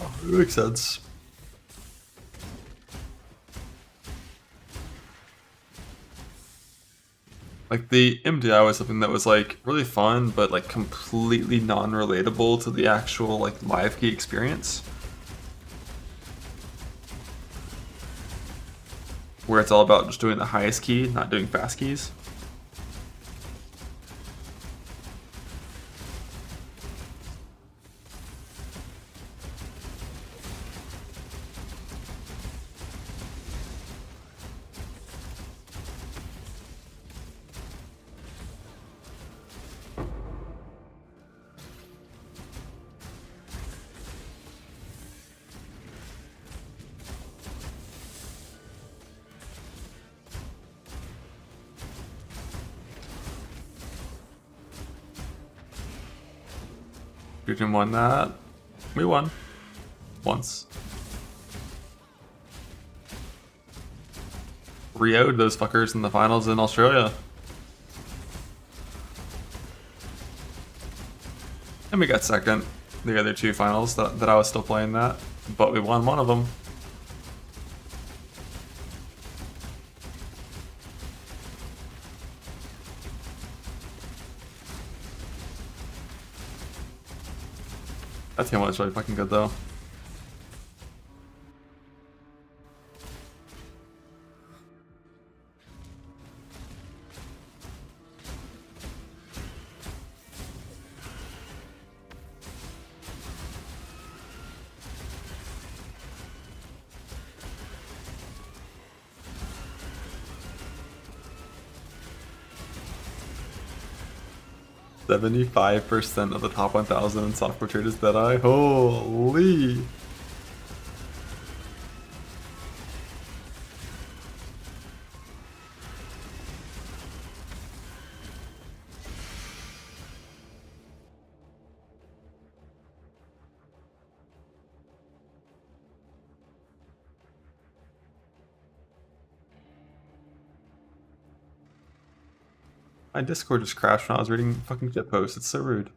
Oh, it makes sense. Like the MDI was something that was like really fun, but like completely non-relatable to the actual like live key experience. Where it's all about just doing the highest key, not doing fast keys. Fusion won that. We won. Once. Rio'd those fuckers in the finals in Australia. And we got second the other two finals that I was still playing that. But we won one of them. That team was really fucking good though. "75% of the top 1,000 in software traders that I holy." My Discord just crashed when I was reading fucking shit posts. It's so rude.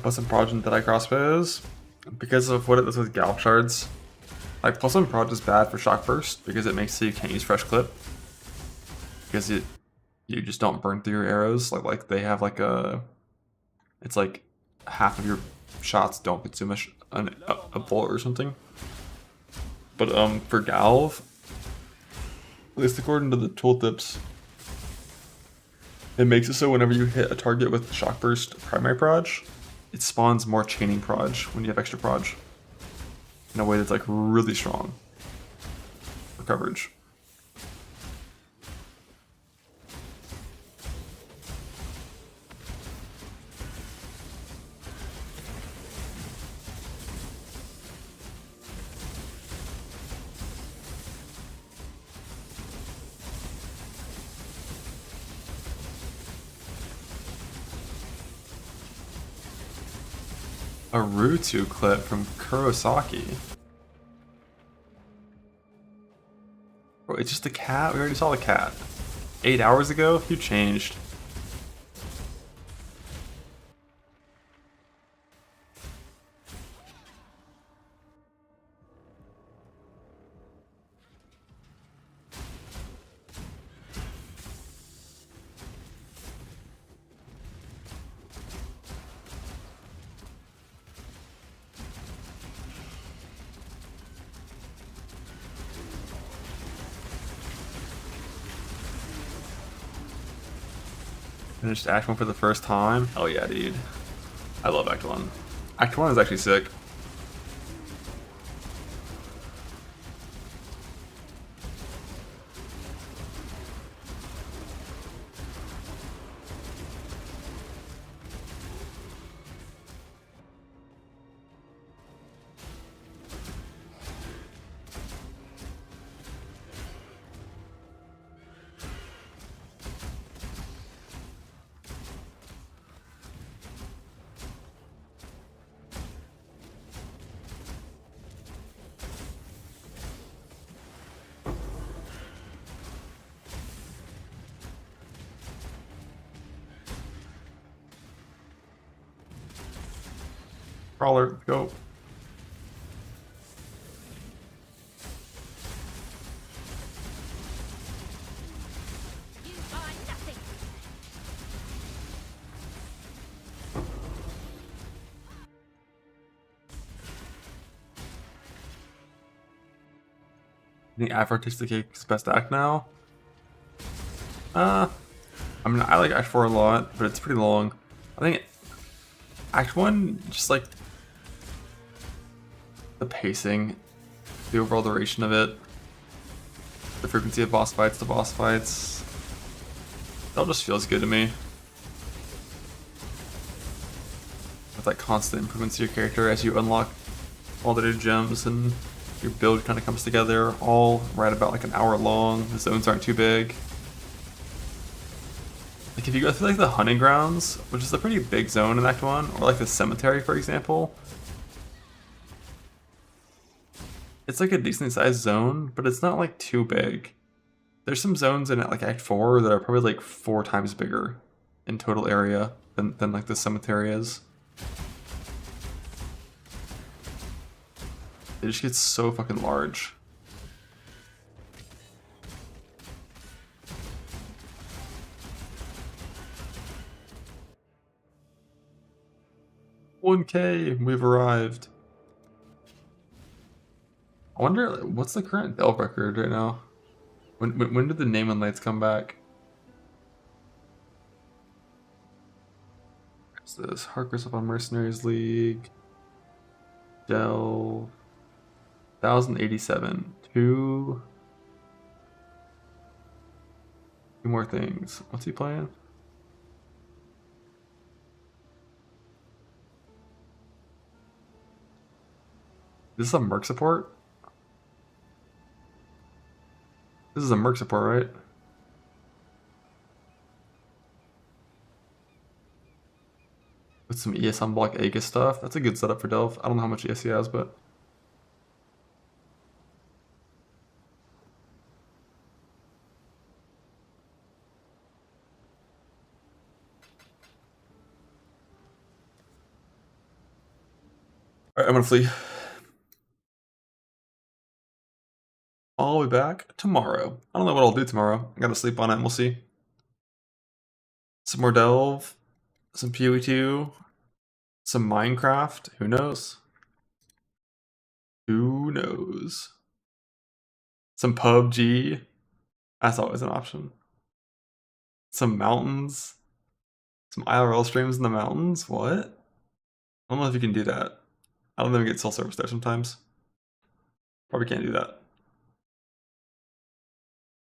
Plus one proj that I crossbows because of what it does with Galp shards. Like plus one proj is bad for shock burst because it makes so you can't use fresh clip because you just don't burn through your arrows. Like they have like it's like half of your shots don't consume a bullet or something. But for Galv, at least according to the tooltips, it makes it so whenever you hit a target with shock burst primary proj, it spawns more chaining proj when you have extra proj in a way that's like really strong for coverage. A Rutu clip from Kurosaki. Bro, it's just a cat? We already saw the cat. 8 hours ago? You changed. Finished Act 1 for the first time? Oh yeah, dude. I love Act 1. Act 1 is actually sick. Crawler, let's go. You are nothing. I think Afro-Artistic Cake's best act now. I mean, I like Act 4 a lot, but it's pretty long. I think Act 1, just like the pacing, the overall duration of it, the frequency of boss fights to boss fights, that all just feels good to me. With like constant improvements to your character as you unlock all the new gems and your build kind of comes together, all right about like an hour long. The zones aren't too big. Like if you go through like the hunting grounds, which is a pretty big zone in Act 1, or like the cemetery for example, it's like a decently sized zone, but it's not like too big. There's some zones in like Act 4 that are probably like 4 times bigger in total area than like the cemetery is. It just gets so fucking large. $1K, we've arrived. I wonder what's the current Delve record right now? When did the name and lights come back? What's this? Harkers up on Mercenaries League. Delve. 1087. Two more things. What's he playing? Is this a Merc support? This is a Merc support, right? With some ES unblock Aegis stuff. That's a good setup for Delve. I don't know how much ES he has, but... Alright, I'm gonna flee. I'll be back tomorrow. I don't know what I'll do tomorrow. I gotta sleep on it and we'll see. Some more Delve. Some PoE2. Some Minecraft. Who knows? Who knows? Some PUBG. That's always an option. Some mountains. Some IRL streams in the mountains. What? I don't know if you can do that. I don't even get cell service there sometimes. Probably can't do that.